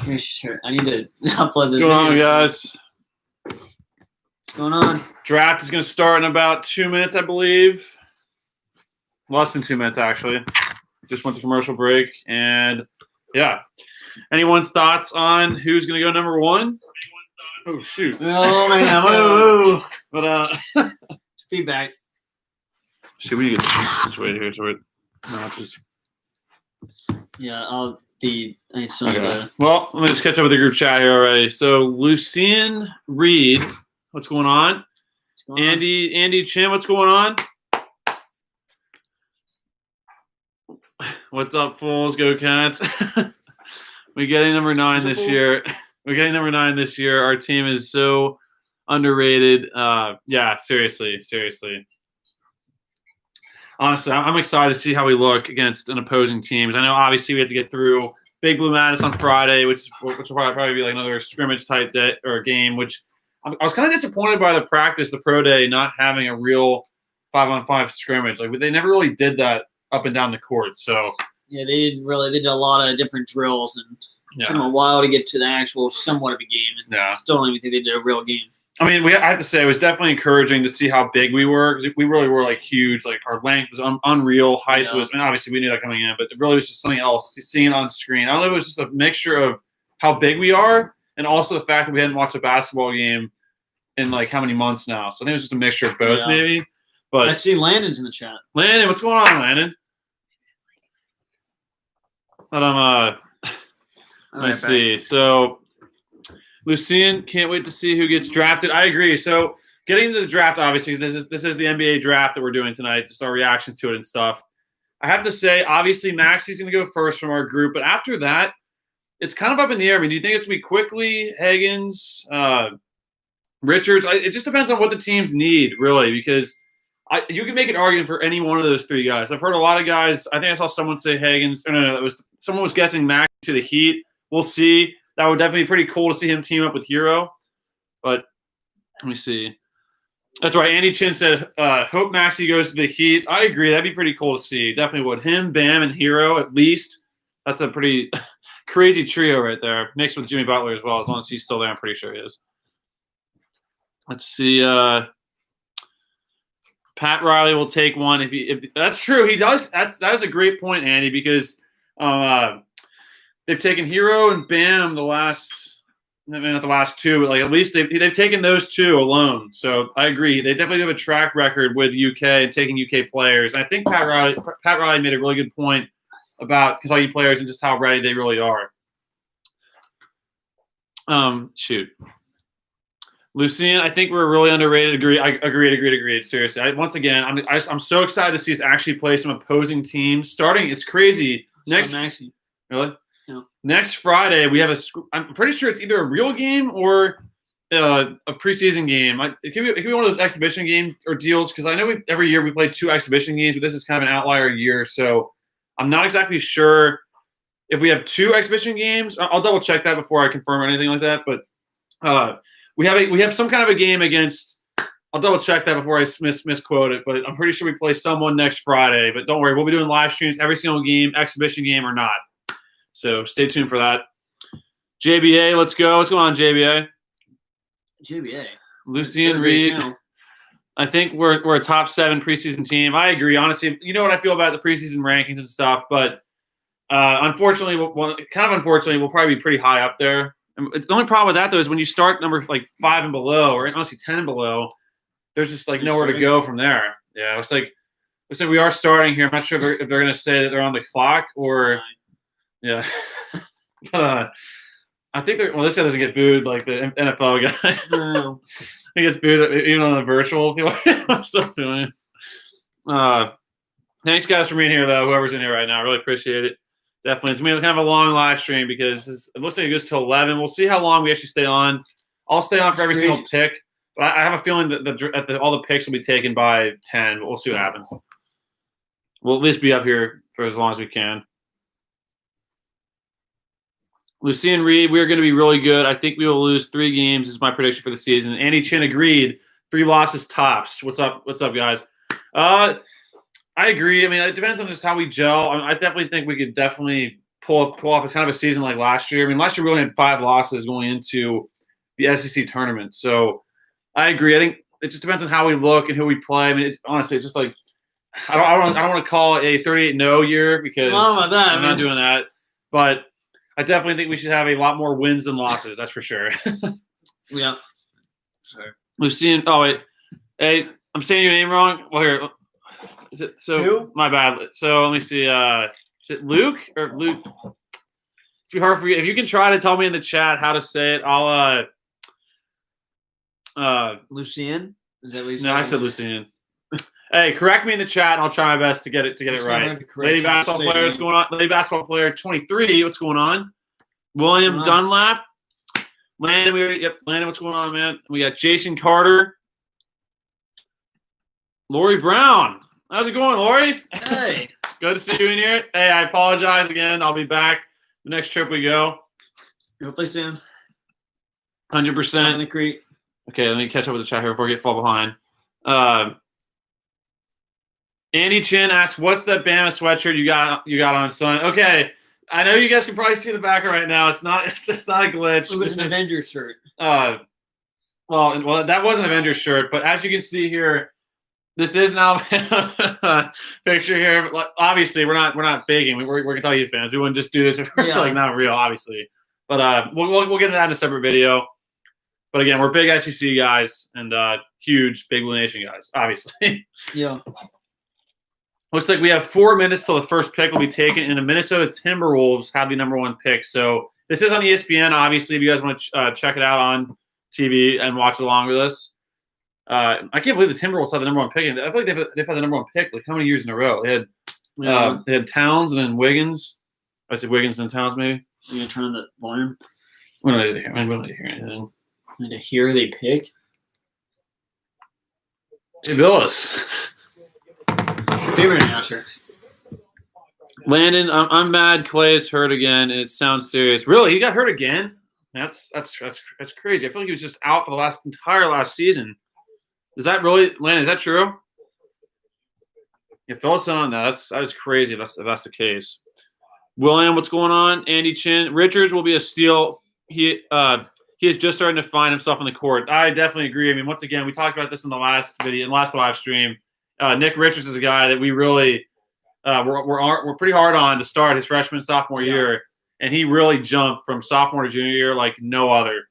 I need to upload What's this. going on, video. guys? What's going on? Draft is going to start in about 2 minutes, I believe. Less than 2 minutes, actually. Just went to commercial break. And, yeah. Anyone's thoughts on who's going to go number one? Oh, shoot. Oh, man. Whoa. But, Feedback. should we get this way here? So it matches. Yeah, I need some of Okay. the. Well, let me just catch up with the group chat here already. So, Lucien Reed, what's going on? What's going on? Andy Chin, what's going on? What's up, fools? Go Cats. We're getting number 9 this year. We're getting number 9 this year. Our team is so underrated. Yeah, seriously. Honestly, I'm excited to see how we look against an opposing teams. I know, obviously, we have to get through Big Blue Madness on Friday, which will probably be like another scrimmage type day or game. Which I was kind of disappointed by the practice, the pro day, not having a real 5-on-5 scrimmage. Like they never really did that up and down the court. So yeah, they did a lot of different drills, and it took them a while to get to the actual somewhat of a game. And I still don't even think they did a real game. I mean, I have to say, it was definitely encouraging to see how big we were. Because we really were, like, huge. Like, our length was unreal. Height was – I mean, obviously, we knew that coming in. But it really was just something else, seeing it on screen. I don't know if it was just a mixture of how big we are and also the fact that we hadn't watched a basketball game in, like, how many months now. So I think it was just a mixture of both, maybe. But I see Landon's in the chat. Landon, what's going on, Landon? But let's see. So – Lucien, can't wait to see who gets drafted. I agree. So getting into the draft, obviously, this is the NBA draft that we're doing tonight, just our reactions to it and stuff. I have to say, obviously, Maxi's going to go first from our group. But after that, it's kind of up in the air. I mean, do you think it's going to be Quickly, Higgins, Richards? It just depends on what the teams need, really, because you can make an argument for any one of those three guys. I've heard a lot of guys. I think I saw someone say Higgins. No, someone was guessing Maxi to the Heat. We'll see. That would definitely be pretty cool to see him team up with Hero. But let me see. That's right. Andy Chin said, hope Maxi goes to the Heat. I agree. That'd be pretty cool to see. Definitely would. Him, Bam, and Hero at least. That's a pretty crazy trio right there. Mixed with Jimmy Butler as well. As long as he's still there, I'm pretty sure he is. Let's see. Pat Riley will take one. If that's true, he does. That is a great point, Andy, because they've taken Hero and Bam the last, not the last two, but like at least they've taken those two alone. So I agree. They definitely have a track record with UK and taking UK players. And I think Pat Riley made a really good point about Kentucky players and just how ready they really are. Lucien, I think we're really underrated. Agreed. Seriously, once again, I'm so excited to see us actually play some opposing teams. Starting, it's crazy. Really? Yeah. Next Friday, we have I'm pretty sure it's either a real game or a preseason game. It could be one of those exhibition games or deals because I know every year we play 2 exhibition games, but this is kind of an outlier year. So I'm not exactly sure if we have 2 exhibition games. I'll double check that before I confirm or anything like that. But we have some kind of a game against. I'll double check that before I misquote it. But I'm pretty sure we play someone next Friday. But don't worry, we'll be doing live streams every single game, exhibition game or not. So stay tuned for that. JBA, let's go. What's going on, JBA? JBA. Lucien Reed. I think we're a top 7 preseason team. I agree. Honestly, you know what I feel about the preseason rankings and stuff, but unfortunately, we'll probably be pretty high up there. And the only problem with that, though, is when you start number like 5 and below, or honestly 10 and below, there's just like nowhere to go from there. Yeah, looks like we are starting here. I'm not sure if they're going to say that they're on the clock or. Yeah. I think this guy doesn't get booed like the NFL guy. No. He gets booed even on the virtual. I'm still doing it. Thanks, guys, for being here, though, whoever's in here right now. I really appreciate it. Definitely. It's going to be kind of a long live stream because it looks like it goes till 11. We'll see how long we actually stay on. I'll stay on for every single pick. But I have a feeling that all the picks will be taken by 10. But we'll see what happens. We'll at least be up here for as long as we can. Lucien Reed, we're going to be really good. I think we will lose 3 games is my prediction for the season. Andy Chin agreed. 3 losses tops. What's up, guys? I agree. I mean, it depends on just how we gel. I definitely think we could definitely pull off a kind of a season like last year. I mean, last year we only had 5 losses going into the SEC tournament. So I agree. I think it just depends on how we look and who we play. I mean, honestly, it's just like I don't want to call it a 38-0 year because I'm not doing that. But I definitely think we should have a lot more wins than losses. That's for sure. Yeah. Sorry. Lucien. Oh wait. Hey, I'm saying your name wrong. Well, here. Is it so? Who? My bad. So let me see. Is it Luke or Luke? It's be hard for you. If you can try to tell me in the chat how to say it, I'll. Lucien. Is that what you said? No, I said Lucien. Hey, correct me in the chat, and I'll try my best to get it right. Lady basketball player, what's going on? Lady basketball player 23. What's going on? William Dunlap. Landon. Landon. What's going on, man? We got Jason Carter. Lori Brown. How's it going, Lori? Hey. Good to see you in here. Hey, I apologize again. I'll be back the next trip we go. Hopefully soon. 100%. In the creek. Okay, let me catch up with the chat here before I get fall behind. Andy Chin asks, "What's that Bama sweatshirt you got on, son?" Okay, I know you guys can probably see the back right now. It's just not a glitch. It was an Avengers shirt. Well, that was an Avengers shirt, but as you can see here, this is now a picture here. But obviously, we're not faking. We're Kentucky fans. We wouldn't just do this if we're like not real, obviously. But we'll get into that in a separate video. But again, we're big SEC guys and huge Big Blue Nation guys, obviously. Yeah. Looks like we have 4 minutes till the first pick will be taken, and the Minnesota Timberwolves have the #1 pick. So this is on ESPN, obviously, if you guys want to check it out on TV and watch along with us. I can't believe the Timberwolves had the #1 pick. I feel like they've had the #1 pick like how many years in a row? They had Towns and then Wiggins. I said Wiggins and Towns, maybe. You gonna turn on the volume? We don't need to hear anything. And to hear they pick. Hey, Billis. Favorite announcer. Landon, I'm mad. Clay is hurt again, and it sounds serious. Really, he got hurt again? That's crazy. I feel like he was just out for the entire last season. Is that really, Landon? Is that true? Yeah, fill us in on that. That is crazy. If that's the case. William, what's going on? Andy Chin, Richards will be a steal. He is just starting to find himself on the court. I definitely agree. I mean, once again, we talked about this in the last video, in the last live stream. Nick Richards is a guy that we really we're pretty hard on to start his freshman sophomore year, and he really jumped from sophomore to junior year like no other.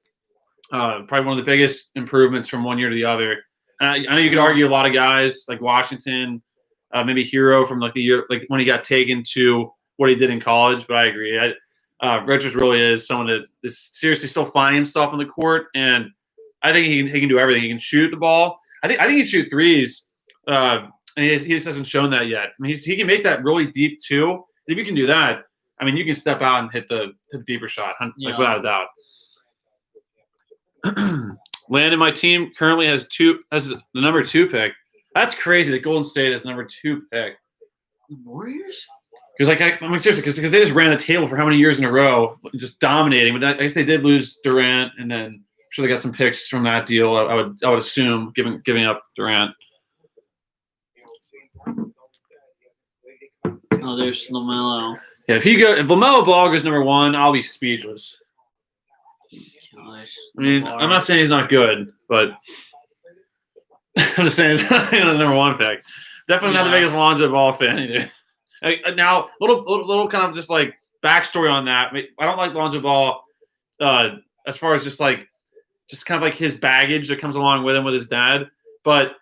Probably one of the biggest improvements from one year to the other. And I know you could argue a lot of guys like Washington, maybe Hero from like the year like when he got taken to what he did in college, but I agree. Richards really is someone that is seriously still finding himself on the court, and I think he can do everything. He can shoot the ball. I think he can shoot threes. And he just hasn't shown that yet. I mean, he can make that really deep too. If you can do that, I mean, you can step out and hit the deeper shot, like without a doubt. Landon, my team currently has the #2 pick. That's crazy. That Golden State has the #2 pick. The Warriors? Because I mean seriously, because they just ran the table for how many years in a row, just dominating. But I guess they did lose Durant, and then I'm sure they got some picks from that deal. I would assume giving up Durant. Oh, there's LaMelo. Yeah, if LaMelo Ball goes #1, I'll be speechless. Gosh. I mean, I'm not saying he's not good, but I'm just saying he's not the #1 pick. Definitely not the biggest Lonzo Ball fan either. Now, little kind of just like backstory on that. I don't like Lonzo Ball as far as just kind of like his baggage that comes along with him with his dad, but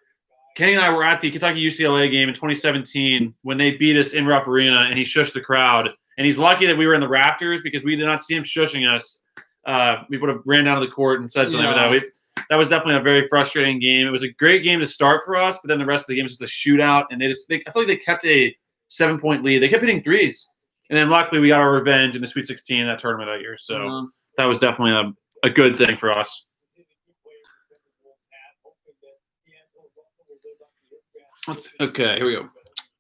Kenny and I were at the Kentucky-UCLA game in 2017 when they beat us in Rupp Arena, and he shushed the crowd. And he's lucky that we were in the rafters because we did not see him shushing us. We would have ran down to the court and said something. But that was definitely a very frustrating game. It was a great game to start for us, but then the rest of the game was just a shootout. And I feel like they kept a 7-point lead. They kept hitting threes. And then luckily we got our revenge in the Sweet 16 that tournament that year. So that was definitely a good thing for us. Okay, here we go.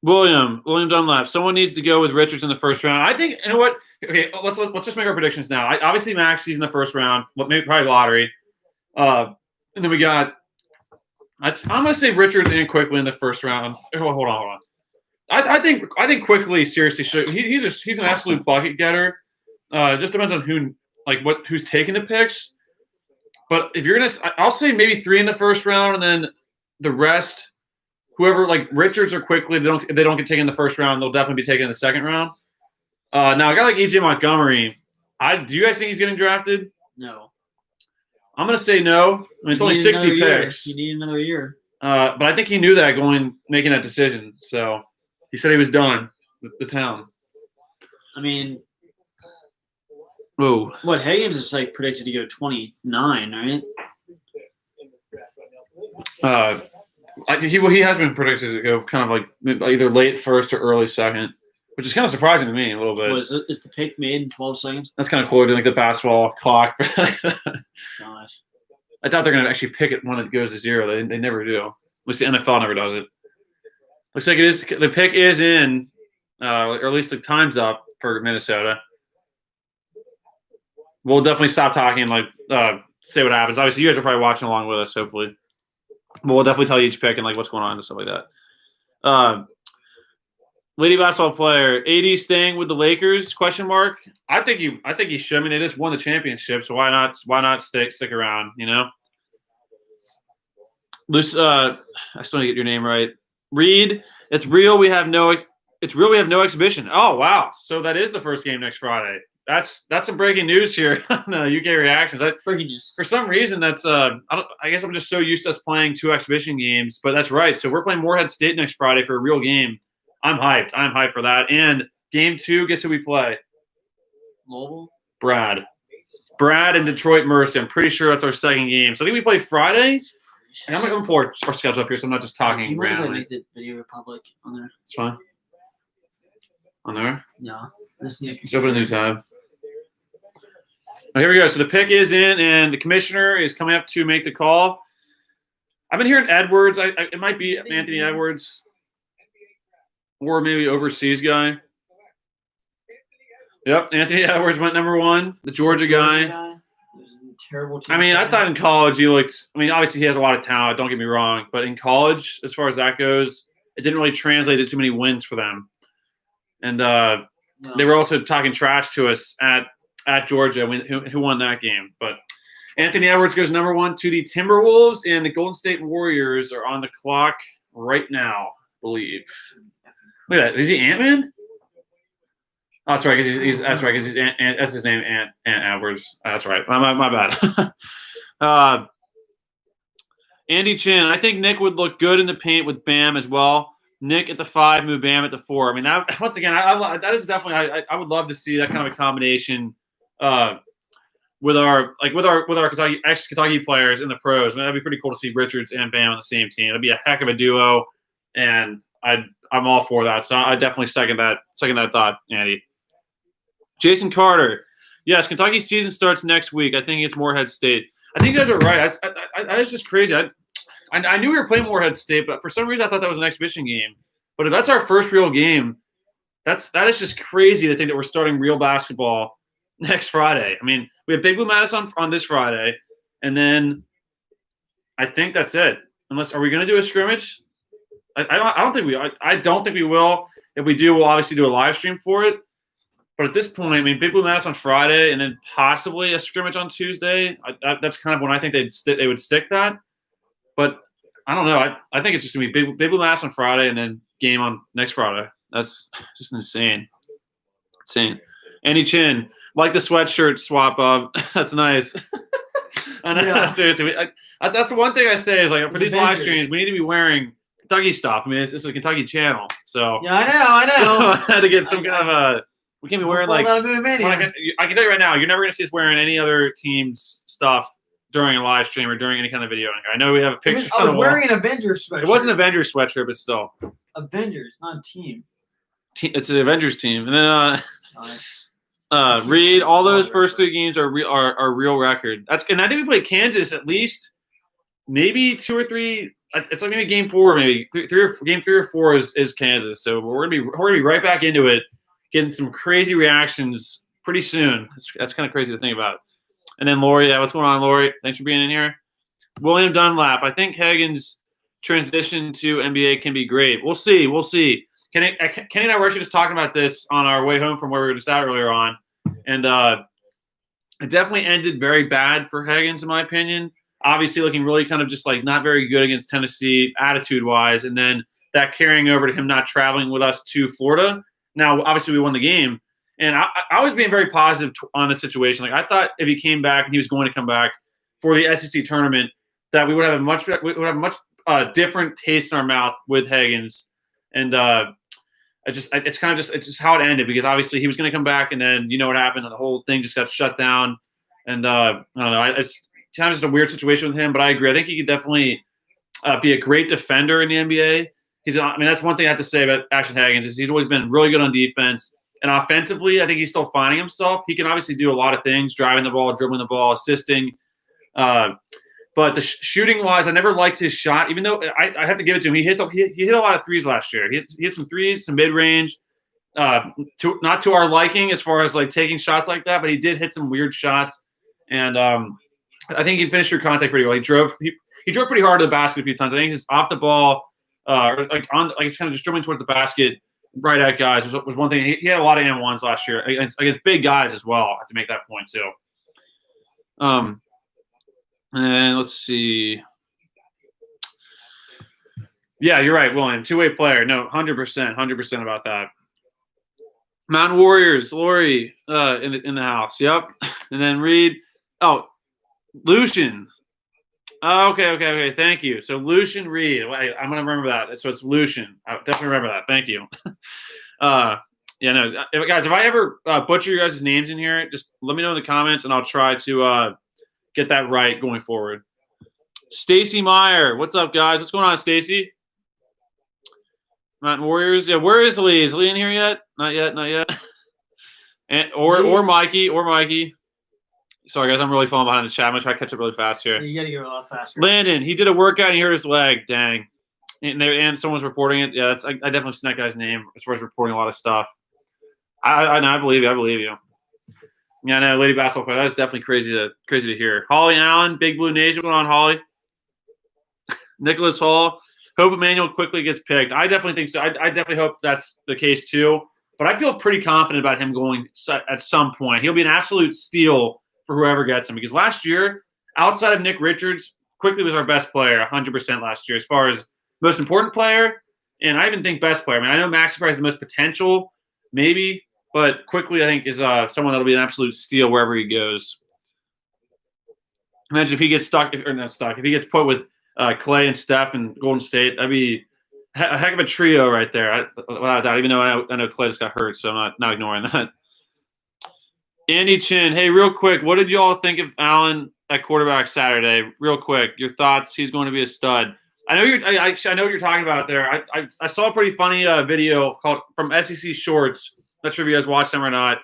William Dunlap. Someone needs to go with Richards in the first round. I think, you know what? Okay, let's just make our predictions now. Obviously, Maxi's in the first round, maybe probably lottery. And then we got, I'm going to say Richards and Quickly in the first round. Hold on. I think Quickly seriously should. He's an absolute bucket getter. It just depends on who's taking the picks. But if you're gonna, I'll say maybe 3 in the first round, and then the rest, whoever like Richards or Quickly, if they don't get taken in the first round, they'll definitely be taken in the second round. Now a guy like EJ Montgomery, do you guys think he's getting drafted? No. I'm gonna say no. I mean, it's only 60 picks. You need another year. But I think he knew that making that decision. So he said he was done with the town. I mean, oh, what Higgins is like predicted to go 29, right? He has been predicted to go kind of like either late first or early second, which is kind of surprising to me a little bit. Is the pick made in 12 seconds? That's kind of cool, doing like the basketball clock. Gosh. I thought they're going to actually pick it when it goes to 0. They never do. At least the NFL never does it. Looks like it is. The pick is in, or at least the time's up for Minnesota. We'll definitely stop talking and say what happens. Obviously, you guys are probably watching along with us, hopefully. But we'll definitely tell you each pick and what's going on and stuff like that. Lady basketball player, AD staying with the Lakers? ? I think he should. I mean, they just won the championship, so why not? Why not stick around? Luce, I still need to get your name right. Reed, it's real. We have no exhibition. Oh wow! So that is the first game next Friday. That's some breaking news here on UK Reactions. Breaking news. For some reason, that's I guess I'm just so used to us playing 2 exhibition games, but that's right. So we're playing Morehead State next Friday for a real game. I'm hyped. I'm hyped for that. And game 2, guess who we play? Louisville? Brad and Detroit Mercy. I'm pretty sure that's our second game. So I think we play Friday. And I'm going to pull our schedule up here so I'm not just talking randomly. Do you randomly. want to make the Video Republic on there? It's fine. On there? Yeah. Just open a new tab. Oh, here we go. So the pick is in, and the commissioner is coming up to make the call. I've been hearing Edwards. It might be Anthony Edwards. Or maybe overseas guy. Yep, Anthony Edwards went number 1. The Georgia guy. Terrible team. I mean, I thought in college he looked. I mean, obviously he has a lot of talent. Don't get me wrong, but in college, as far as that goes, it didn't really translate to too many wins for them. And they were also talking trash to us at Georgia. Who won that game? But Anthony Edwards goes number 1 to the Timberwolves, and the Golden State Warriors are on the clock right now, I believe. Look at that. Is he Ant-Man? Oh, that's right. Because that's his name, Ant Edwards. That's right. My bad. Andy Chin. I think Nick would look good in the paint with Bam as well. Nick at the 5, move Bam at the 4. I mean, once again, that is definitely. I would love to see that kind of a combination with our Kentucky ex-Kentucky players in the pros. I mean, that'd be pretty cool to see Richards and Bam on the same team. It'd be a heck of a duo, and I'm all for that. So I definitely second that thought, Andy. Jason Carter. Yes, Kentucky's season starts next week. I think it's Morehead State. I think you guys are right. That is just crazy. I knew we were playing Morehead State, but for some reason I thought that was an exhibition game. But if that's our first real game, that is just crazy to think that we're starting real basketball next Friday. I mean, we have Big Blue Madison on this Friday, and then I think that's it. Are we going to do a scrimmage? I don't think we will. If we do, we'll obviously do a live stream for it. But at this point, I mean, Big Blue Mass on Friday and then possibly a scrimmage on Tuesday. That's kind of when I think they would stick that. But I don't know. I think it's just going to be Big Blue Mass on Friday and then game on next Friday. That's just insane. Andy Chin, like the sweatshirt swap up. That's nice. I know, yeah. Seriously. That's the one thing I say is for these live streams, we need to be wearing Kentucky stuff. I mean, it's a Kentucky channel. So yeah, I know. I had to get some kind of a. We can't be wearing I can tell you right now, you're never going to see us wearing any other team's stuff during a live stream or during any kind of video. I know we have a picture. I was wearing an Avengers sweatshirt. It wasn't an Avengers sweatshirt, but still. Avengers, not a team. It's an Avengers team. And then Reed, all those first 3 games are real record. And I think we played Kansas at least maybe 2 or 3. It's like maybe game 4, maybe game 3 or 4 is Kansas. So we're gonna be right back into it, getting some crazy reactions pretty soon. That's kind of crazy to think about. And then Lori, what's going on, Lori? Thanks for being in here. William Dunlap. I think Hagen's transition to NBA can be great. We'll see. Kenny and I were actually just talking about this on our way home from where we were just out earlier on, and it definitely ended very bad for Higgins, in my opinion. Obviously, looking really kind of just like not very good against Tennessee attitude-wise, and then that carrying over to him not traveling with us to Florida. Now, obviously, we won the game, and I was being very positive on the situation. Like I thought, if he came back and he was going to come back for the SEC tournament, that we would have a much different taste in our mouth with Higgins, and it's just how it ended, because obviously he was going to come back, and then you know what happened, and the whole thing just got shut down, and I don't know. It's kind of just a weird situation with him, but I agree. I think he could definitely be a great defender in the NBA. That's one thing I have to say about Ashton Higgins is he's always been really good on defense, and offensively, I think he's still finding himself. He can obviously do a lot of things: driving the ball, dribbling the ball, assisting. But the shooting wise, I never liked his shot. Even though I have to give it to him, he hit a lot of threes last year. He hit some threes, some mid range. Not to our liking as far as like taking shots like that, but he did hit some weird shots, and I think he finished through contact pretty well. He drove pretty hard to the basket a few times. I think he's off the ball, he's kind of just dribbling towards the basket, right at guys was one thing. He had a lot of M1s last year against big guys as well. I have to make that point too. And let's see. Yeah, you're right, William. Two-way player. No, 100% about that. Mountain Warriors, Lori in the house. Yep. And then Reed. Oh, Lucian. Oh, okay. Thank you. So Lucian Reed. I'm gonna remember that. So it's Lucian. I definitely remember that. Thank you. Guys, if I ever butcher your guys' names in here, just let me know in the comments, and I'll try to get that right going forward. Stacy Meyer. What's up, guys? What's going on, Stacy? Mountain Warriors. Yeah, where is Lee? Is Lee in here yet? Not yet. And or Mikey. Sorry, guys, I'm really falling behind the chat. I'm going to try to catch up really fast here. You got to go a lot faster. Landon, he did a workout and he hurt his leg. Dang. And someone's reporting it. Yeah, I definitely seen that guy's name as far as reporting a lot of stuff. I believe you. Yeah, no, Lady Basketball player. That was definitely crazy to hear. Holly Allen, Big Blue Nation. What's going on, Holly? Nicholas Hall. Hope Emmanuel quickly gets picked. I definitely think so. I definitely hope that's the case too. But I feel pretty confident about him going at some point. He'll be an absolute steal for whoever gets him, because last year, outside of Nick Richards, Quickly was our best player 100% last year as far as most important player, and I even think best player. I know Maxi has the most potential, maybe, but Quickly I think is someone that'll be an absolute steal wherever he goes. Imagine if he gets if he gets put with Clay and Steph and Golden State, that'd be a heck of a trio right there. Without that, even though I know Clay just got hurt, so I'm not ignoring that. Andy Chin, hey, real quick, what did you all think of Allen at quarterback Saturday? Real quick, your thoughts. He's going to be a stud. I know I know what you're talking about there. I saw a pretty funny video called from SEC Shorts. Not sure if you guys watched them or not,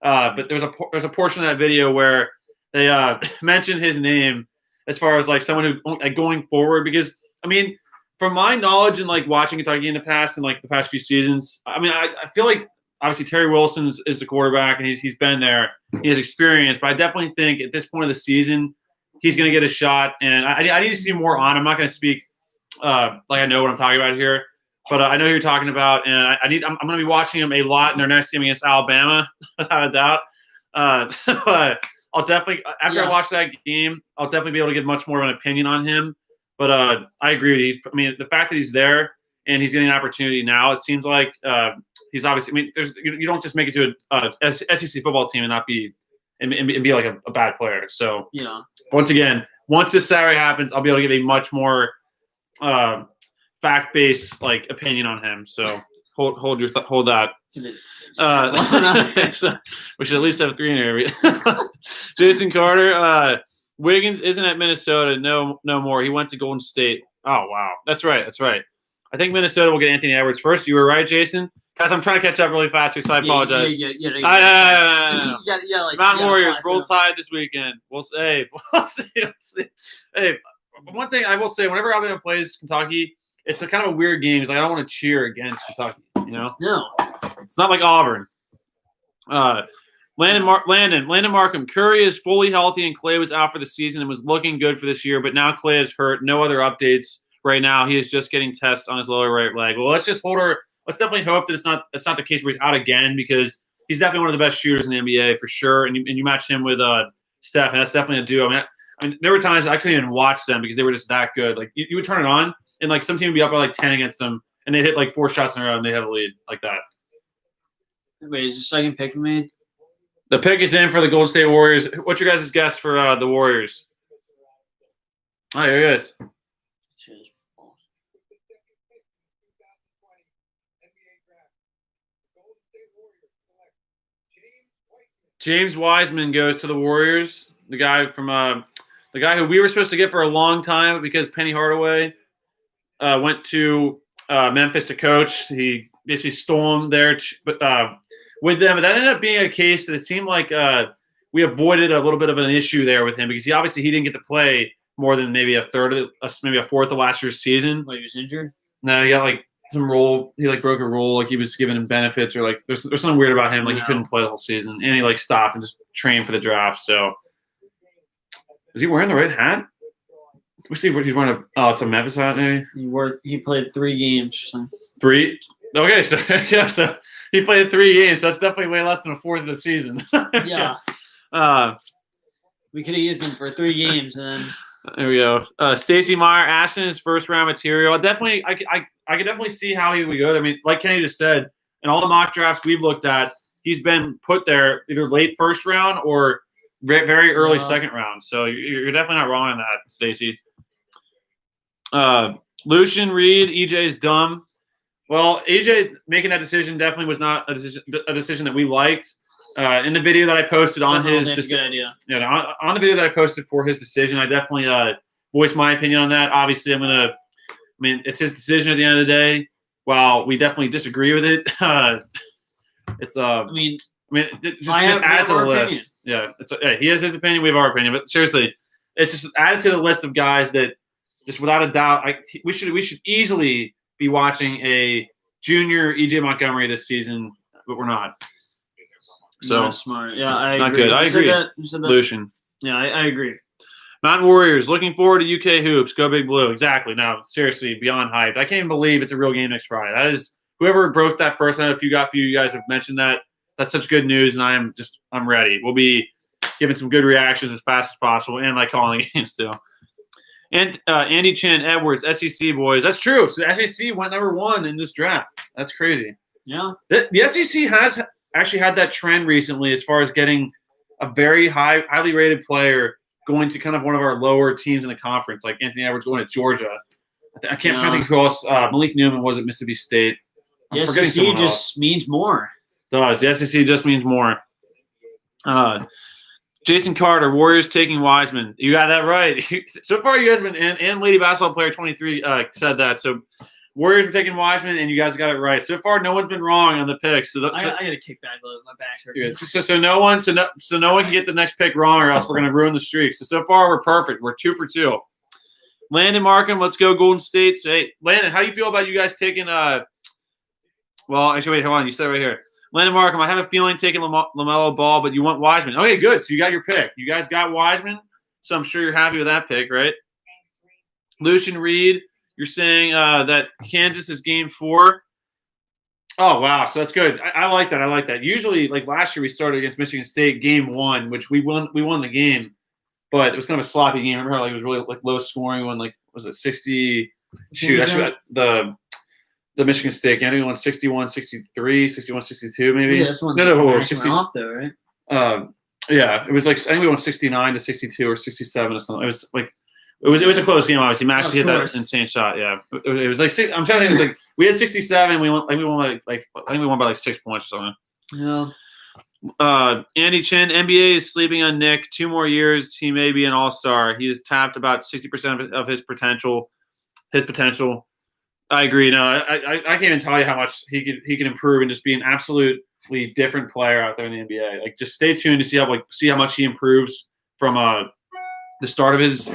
but there's a portion of that video where they mentioned his name as far as like someone who going forward, because from my knowledge and like watching Kentucky in the past and like the past few seasons, I feel like obviously Terry Wilson is the quarterback and he's been there, he has experience, but I definitely think at this point of the season he's going to get a shot, and I need to see more on. I'm not going to speak like I know what I'm talking about here, but I know who you're talking about, and I'm going to be watching him a lot in their next game against Alabama, without a doubt. But I'll definitely I watch that game, I'll definitely be able to get much more of an opinion on him. But I agree with you. The fact that he's there and he's getting an opportunity now, it seems like he's obviously. You don't just make it to a SEC football team and not be and be like a bad player. So once again, once this Saturday happens, I'll be able to give a much more fact-based like opinion on him. So hold that. So we should at least have 3 in here. Jason Carter, Wiggins isn't at Minnesota. No more. He went to Golden State. Oh wow, that's right. I think Minnesota will get Anthony Edwards first. You were right, Jason. Guys, I'm trying to catch up really fast here, so I apologize. Mountain Warriors roll tide this weekend. We'll see. Hey, one thing I will say: whenever Alabama plays Kentucky, it's a kind of a weird game. It's like I don't want to cheer against Kentucky. No. It's not like Auburn. Landon Markham. Curry is fully healthy and Clay was out for the season and was looking good for this year, but now Clay is hurt. No other updates right now. He is just getting tests on his lower right leg. Well, let's let's definitely hope that it's not the case where he's out again, because he's definitely one of the best shooters in the NBA for sure. And you match him with Steph, and that's definitely a duo. I mean, there were times I couldn't even watch them because they were just that good. Like you would turn it on, and like some team would be up by like 10 against them, and they'd hit like 4 shots in a row, and they have a lead like that. Wait, is the second pick made? The pick is in for the Golden State Warriors. What's your guys' guess for the Warriors? Oh, here he is. James Wiseman goes to the Warriors. The guy who we were supposed to get for a long time because Penny Hardaway went to Memphis to coach. He basically stole him there, with them. But that ended up being a case that it seemed like we avoided a little bit of an issue there with him because he didn't get to play more than maybe a fourth of last year's season. Like he was injured? No, he got like some rule. He like broke a rule, like he was giving him benefits, or like there's something weird about him. Like he couldn't play the whole season, and he like stopped and just trained for the draft. So, is he wearing the right hat? We see what he's wearing. It's a Memphis hat, maybe. He played 3 games. So. 3. Okay, so yeah, so he played 3 games. So that's definitely way less than a fourth of the season. Yeah. We could have used him for 3 games, and then. There we go. Stacey Meyer, Ashton's first round material. I could definitely see how he would go. I mean, like Kenny just said, in all the mock drafts we've looked at, he's been put there either late first round or very early second round. So you're definitely not wrong on that, Stacey. Lucian Reed, EJ's dumb. Well, EJ making that decision definitely was not a decision that we liked. In the video that I posted on his good idea. Yeah, on the video that I posted for his decision, I definitely voiced my opinion on that. Obviously, it's his decision at the end of the day. While we definitely disagree with it, just add to the list. Yeah, he has his opinion. We have our opinion, but seriously, it's just added to the list of guys that just without a doubt, we should easily be watching a junior EJ Montgomery this season, but we're not. So not smart. Yeah, I agree. Not good. I agree. You said that. Lucian. Yeah, I agree. Mountain Warriors looking forward to UK hoops. Go Big Blue. Exactly. Now, seriously, beyond hyped. I can't even believe it's a real game next Friday. That is whoever broke that first. I know a few of you guys have mentioned that. That's such good news, and I'm ready. We'll be giving some good reactions as fast as possible, and like calling games too. And Andy Chin Edwards, SEC boys. That's true. So the SEC went number 1 in this draft. That's crazy. Yeah. The SEC has actually had that trend recently as far as getting a very highly rated player going to kind of one of our lower teams in the conference, like Anthony Edwards going to Georgia. I can't think who else. Malik Newman was at Mississippi State. The SEC just means more. Does. The SEC just means more. Jason Carter, Warriors taking Wiseman. You got that right. So far, you guys have been, and Lady Basketball Player 23 said that. So Warriors were taking Wiseman, and you guys got it right. So far, no one's been wrong on the picks. So I got a kickback load. My back's hurting. So no one can get the next pick wrong, or else we're gonna ruin the streak. So far, we're perfect. We're 2 for 2. Landon Markham, let's go Golden State. So, hey, Landon, how do you feel about you guys taking? Well, actually, wait, hold on. You said it right here. Landon Markham, I have a feeling taking LaMelo Ball, but you want Wiseman. Okay, good. So you got your pick. You guys got Wiseman, so I'm sure you're happy with that pick, right? Lucian Reed, you're saying that Kansas is game 4. Oh, wow. So that's good. I like that. I like that. Usually, like last year, we started against Michigan State game 1, which we won the game, but it was kind of a sloppy game. I remember how it was really like low scoring when was it 60? Shoot, actually, the Michigan State game. I think we won 61-63, 61-62 maybe. Yeah, that's one. No, 60. Off though, right? Yeah, it was like I think we won 69-62 or 67 or something. It was like it was a close game. Obviously, Max hit that insane shot. Yeah, it was like I'm trying to think. It was like we had 67. We won by like 6 points or something. Yeah. Andy Chin, NBA is sleeping on Nick. 2 more years, he may be an all-star. He has tapped about 60% of his potential. I agree. No, I can't even tell you how much he can improve and just be an absolutely different player out there in the NBA. Like, just stay tuned to see how much he improves from the start of his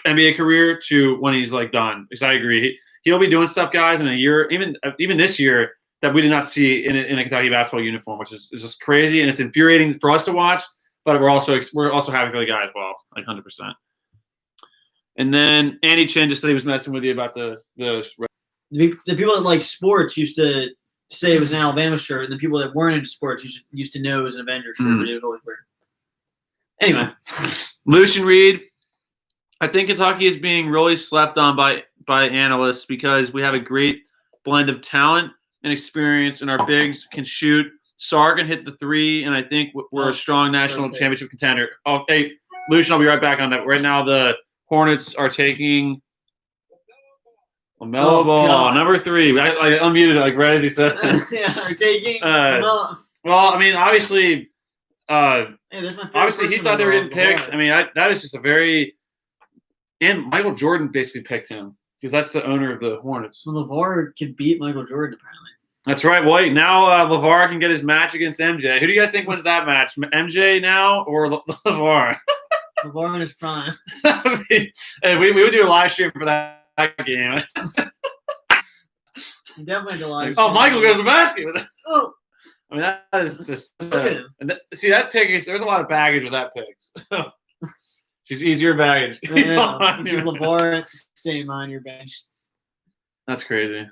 NBA career to when he's like done. Because I agree, he'll be doing stuff, guys, in a year, even this year, that we did not see in a Kentucky basketball uniform, which is just crazy, and it's infuriating for us to watch. But we're also happy for the guy as well, like 100%. And then Andy Chin just said he was messing with you about the the people that like sports used to say it was an Alabama shirt, and the people that weren't into sports used to know it was an Avengers shirt, but it was always weird. Anyway, Lucian Reed, I think Kentucky is being really slept on by analysts because we have a great blend of talent and experience, and our bigs can shoot. Sarr can hit the three, and I think we're a strong national championship contender. Oh, hey, Lucian, I'll be right back on that. Right now, the Hornets are taking LaMelo Ball, number 3. I unmuted like right as he said. Yeah, they're taking. Well, I mean, obviously, he thought they were getting picked. I mean, that is just a very. And Michael Jordan basically picked him because that's the owner of the Hornets. Well, LeVar could beat Michael Jordan apparently. That's right. Well, now LeVar can get his match against MJ. Who do you guys think wins that match? MJ now or LeVar? LeVar in his prime. Hey, we would do a live stream for that game. Definitely a live stream. Oh, Michael goes to basket with it. Oh. I mean, that is just. See, that pick, there's a lot of baggage with that pick. She's easier baggage. LeVar at the same on your bench. That's crazy.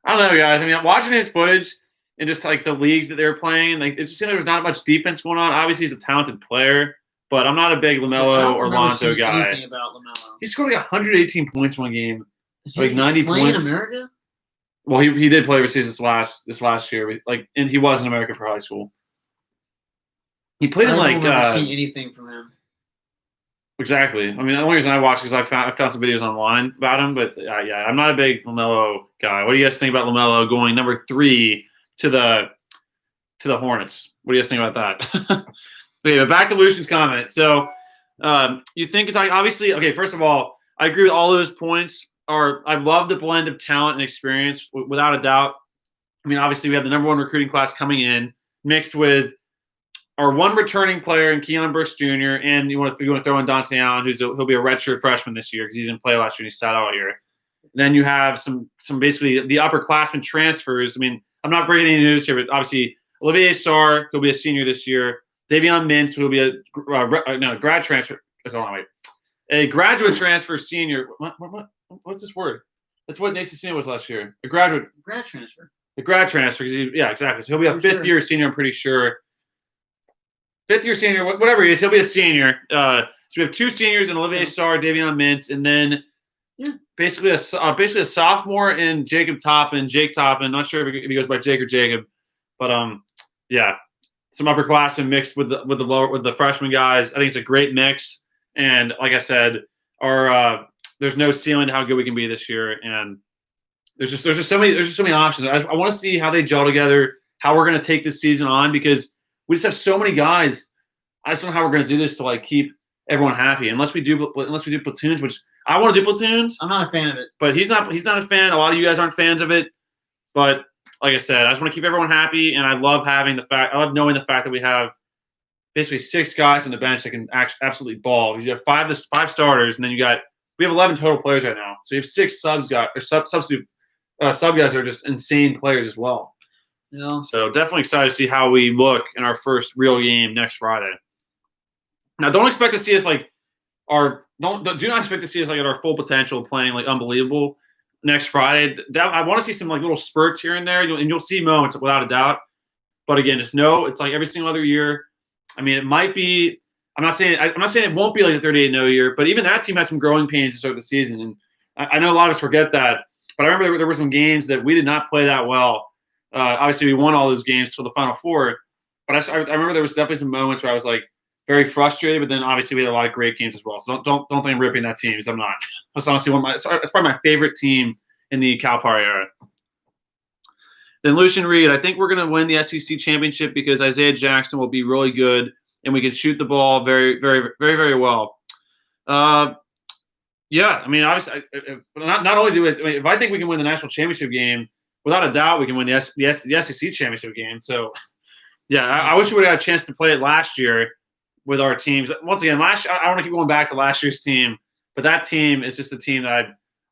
I don't know, guys. I mean, watching his footage and just like the leagues that they were playing, like it just seemed like there was not much defense going on. Obviously, he's a talented player, but I'm not a big LaMelo or Lonzo guy. Anything about LaMelo. He scored like 118 points one game, like 90 points. In America? Well, he did play overseas this last year, and he was in America for high school. He played in like. I haven't seen anything from him. Exactly. I mean, the only reason I watched is I found some videos online about him, but yeah, I'm not a big LaMelo guy. What do you guys think about LaMelo going number 3 to the Hornets? What do you guys think about that? Okay, but back to Lucian's comment. So you think it's like obviously okay. First of all, I agree with all those points. I love the blend of talent and experience without a doubt. I mean, obviously we have the number 1 recruiting class coming in, mixed with our 1 returning player in Keon Brooks Jr. and you want to throw in Dante Allen, he'll be a redshirt freshman this year because he didn't play last year and he sat out here. Then you have some basically the upperclassmen transfers. I mean, I'm not breaking any news here, but obviously Olivier Sarr, he'll be a senior this year. Davion Mintz, who'll be a grad transfer. Hold on, wait. A graduate transfer senior. What's this word? That's what Nathan Cena was last year. A grad transfer. The grad transfer. Yeah, exactly. So he'll be a fifth-year senior, I'm pretty sure. Fifth-year senior, whatever he is, he'll be a senior. So we have 2 seniors in Olivier Sarr, Davion Mintz, and then basically a sophomore in Jacob Toppin. Jake Toppin. Not sure if he goes by Jake or Jacob, but yeah, some upperclassmen mixed with the freshman guys. I think it's a great mix. And like I said, there's no ceiling to how good we can be this year. And there's just so many options. I want to see how they gel together, how we're going to take this season on because we just have so many guys. I just don't know how we're going to do this to like keep everyone happy. Unless we do platoons, which I want to do platoons. I'm not a fan of it. But he's not a fan. A lot of you guys aren't fans of it. But like I said, I just want to keep everyone happy, and I love knowing the fact that we have basically 6 guys on the bench that can absolutely ball. Because you have 5 starters, and then we have 11 total players right now. So you have 6 substitute sub guys are just insane players as well. Yeah. So definitely excited to see how we look in our first real game next Friday. Now, don't expect to see us do not expect to see us like at our full potential playing like unbelievable next Friday. I want to see some like little spurts here and there, and you'll see moments without a doubt. But again, just know it's like every single other year. I mean, it might be. I'm not saying it won't be like a 38-0 year, but even that team had some growing pains to start the season, and I know a lot of us forget that. But I remember there were some games that we did not play that well. Obviously, we won all those games till the Final Four. But I remember there was definitely some moments where I was like very frustrated. But then obviously we had a lot of great games as well. So don't think I'm ripping that team because I'm not. That's honestly it's probably my favorite team in the Calipari era. Then Lucian Reed, I think we're going to win the SEC championship because Isaiah Jackson will be really good and we can shoot the ball very, very, very, very well. Yeah, I mean, obviously, not only do we, if I think we can win the national championship game, without a doubt, we can win the SEC championship game. So, yeah, I wish we would have had a chance to play it last year with our teams. Once again, I want to keep going back to last year's team, but that team is just a team that I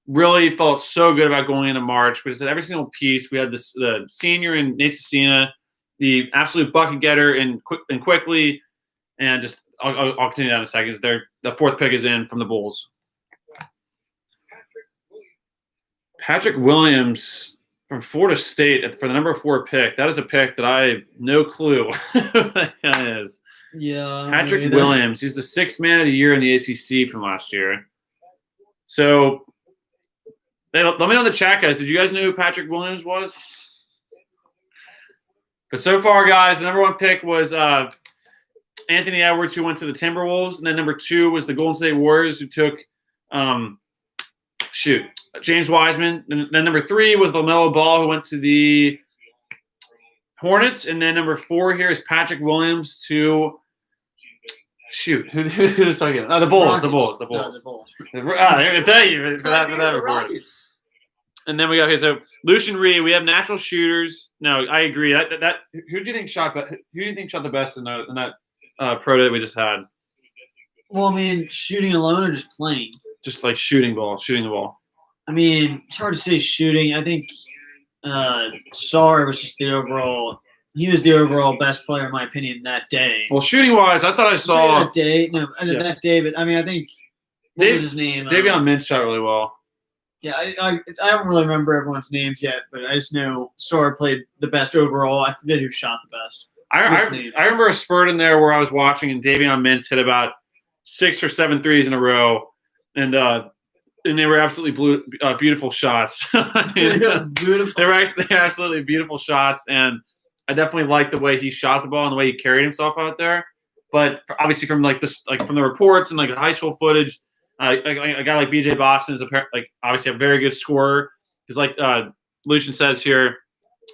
really felt so good about going into March because every single piece, we had the senior in Nate Cecina, the absolute bucket getter and quickly, and just I'll continue that in a second. The 4th pick is in from the Bulls. Patrick Williams from Florida State for the number 4 pick. That is a pick that I have no clue who that guy is. Yeah. Patrick Williams. He's the 6th man of the year in the ACC from last year. So, let me know in the chat, guys. Did you guys know who Patrick Williams was? But so far, guys, the number 1 pick was Anthony Edwards, who went to the Timberwolves. And then number 2 was the Golden State Warriors, who took James Wiseman. And then number 3 was LaMelo Ball, who went to the Hornets. And then number 4 here is Patrick Williams to who's talking? Oh, the Bulls. The Bulls. No, the Bulls. Thank you for that report. And then we got so Lucian Reed. We have natural shooters. No, I agree. That who do you think shot the best in that pro day that we just had? Well, I mean, shooting alone or just playing? Just like shooting the ball. I mean, it's hard to say shooting. I think Sarr was just the overall. He was the overall best player, in my opinion, that day. Well, shooting wise, I thought I saw that day. No, that day, but I mean, I think what was his name? Davion Mintz shot really well. Yeah, I don't really remember everyone's names yet, but I just know Sarr played the best overall. I forget who shot the best. I remember a spurt in there where I was watching and Davion Mintz hit about 6 or 7 threes in a row, and they were absolutely beautiful shots. Beautiful. They were absolutely beautiful shots, and I definitely liked the way he shot the ball and the way he carried himself out there. But obviously, from from the reports and like the high school footage, a guy like BJ Boston is obviously a very good scorer. He's like Lucian says here,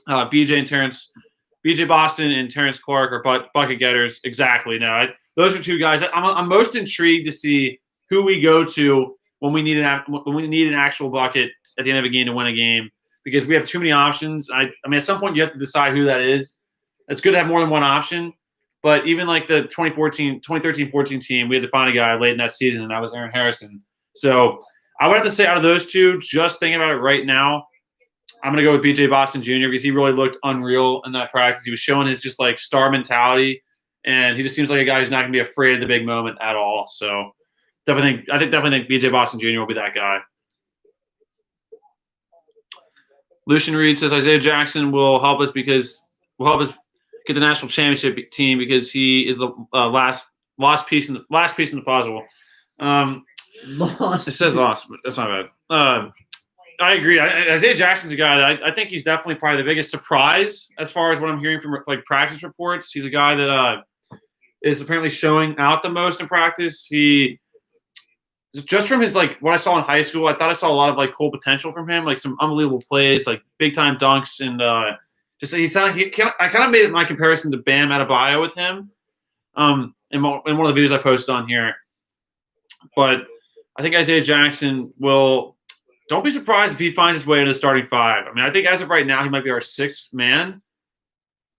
BJ Boston and Terrence Clark are bucket getters. Exactly. No, those are 2 guys. I'm most intrigued to see who we go to when we need an actual bucket at the end of a game to win a game, because we have too many options. I mean, at some point you have to decide who that is. It's good to have more than one option, but even like the 2013-14 team, we had to find a guy late in that season, and that was Aaron Harrison. So I would have to say out of those 2, just thinking about it right now, I'm going to go with BJ Boston Jr. because he really looked unreal in that practice. He was showing his just like star mentality, and he just seems like a guy who's not going to be afraid of the big moment at all. So definitely think BJ Boston Jr. will be that guy. Lucian Reed says Isaiah Jackson will help us get the national championship team because he is the last piece in the puzzle. It says lost, but that's not bad. I agree. Isaiah Jackson's a guy that I think he's definitely probably the biggest surprise as far as what I'm hearing from like practice reports. He's a guy that is apparently showing out the most in practice. He just from his like what I saw in high school, I thought I saw a lot of like cool potential from him, like some unbelievable plays, like big time dunks, and I kind of made my comparison to Bam Adebayo with him, in one of the videos I posted on here. But I think Isaiah Jackson will. Don't be surprised if he finds his way into the starting 5. I mean, I think as of right now, he might be our 6th man.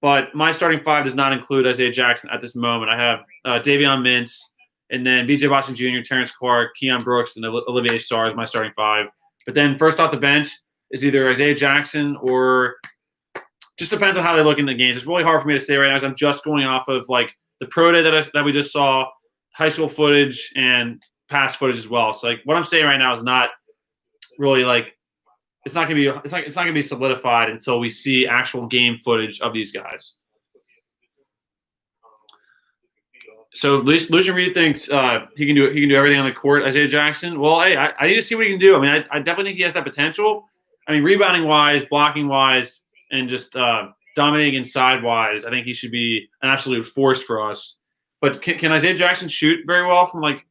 But my starting 5 does not include Isaiah Jackson at this moment. I have Davion Mintz, and then BJ Boston Jr., Terrence Clark, Keon Brooks, and Olivier Sarr is my starting 5. But then first off the bench is either Isaiah Jackson or just depends on how they look in the games. It's really hard for me to say right now as I'm just going off of like the pro day that we just saw, high school footage, and past footage as well. So like what I'm saying right now is not really like it's not gonna be solidified until we see actual game footage of these guys. So Lucian Reed thinks he can do everything on the court. Isaiah Jackson. Well, hey, I need to see what he can do. I mean, I definitely think he has that potential. I mean, rebounding wise, blocking wise, and just dominating inside wise, I think he should be an absolute force for us. But can Isaiah Jackson shoot very well from like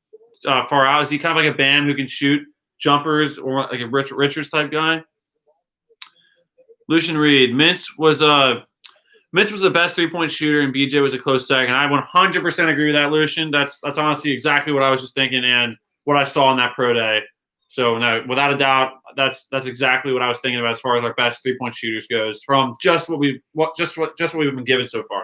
far out? Is he kind of like a Bam who can shoot jumpers, or like a Richards type guy? Lucian Reed. Mintz was the best 3-point shooter, and BJ was a close second. I 100% agree with that, Lucian. That's honestly exactly what I was just thinking and what I saw on that pro day. So no, without a doubt, that's exactly what I was thinking about as far as our best 3-point shooters goes from just what we've been given so far.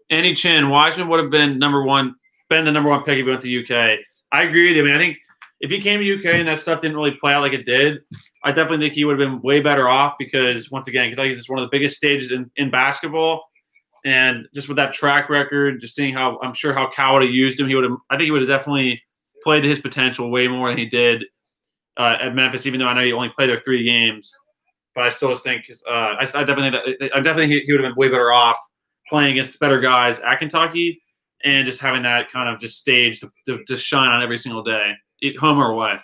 Andy Chin, Wiseman would have been the number one pick if he went to UK. I agree with you. I mean, I think if he came to UK and that stuff didn't really play out like it did, I definitely think he would have been way better off because, once again, Kentucky is one of the biggest stages in basketball. And just with that track record, just seeing how I'm sure how Cal would have used him, I think he would have definitely played to his potential way more than he did at Memphis, even though I know he only played there 3 games. But I still just think I definitely think he would have been way better off playing against better guys at Kentucky and just having that kind of just stage to shine on every single day, home or away.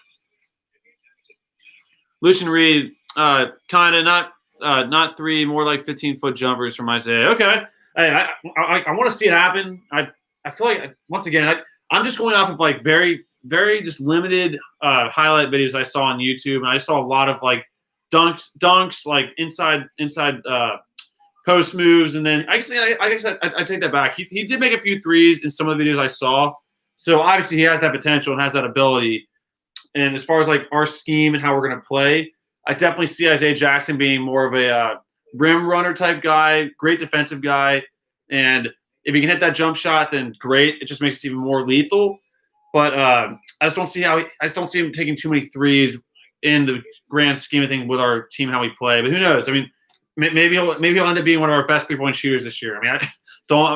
Lucian Reed, kind of not 3, more like 15-foot jumpers from Isaiah. Okay, hey, I want to see it happen. I feel like once again I'm just going off of like very very just limited highlight videos I saw on YouTube, and I saw a lot of like dunks like inside post moves, and then I guess I take that back. He did make a few threes in some of the videos I saw, so obviously he has that potential and has that ability. And as far as like our scheme and how we're going to play, I definitely see Isaiah Jackson being more of a rim runner type guy, great defensive guy, and if he can hit that jump shot, then great. It just makes it even more lethal. But I just don't see him taking too many threes in the grand scheme of things with our team, how we play. But who knows? I mean, maybe he'll end up being one of our best 3-point shooters this year. I mean,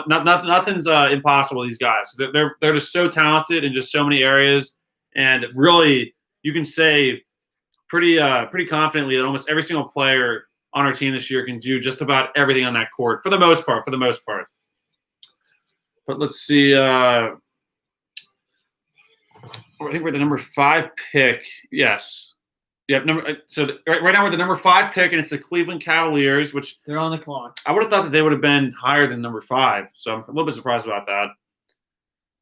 nothing's impossible with these guys. They're just so talented in just so many areas, and really you can say pretty confidently that almost every single player on our team this year can do just about everything on that court for the most part. But let's see. I think we're the number 5 pick. Yes. Yep. Right now we're the number 5 pick, and it's the Cleveland Cavaliers, which they're on the clock. I would have thought that they would have been higher than number 5, so I'm a little bit surprised about that.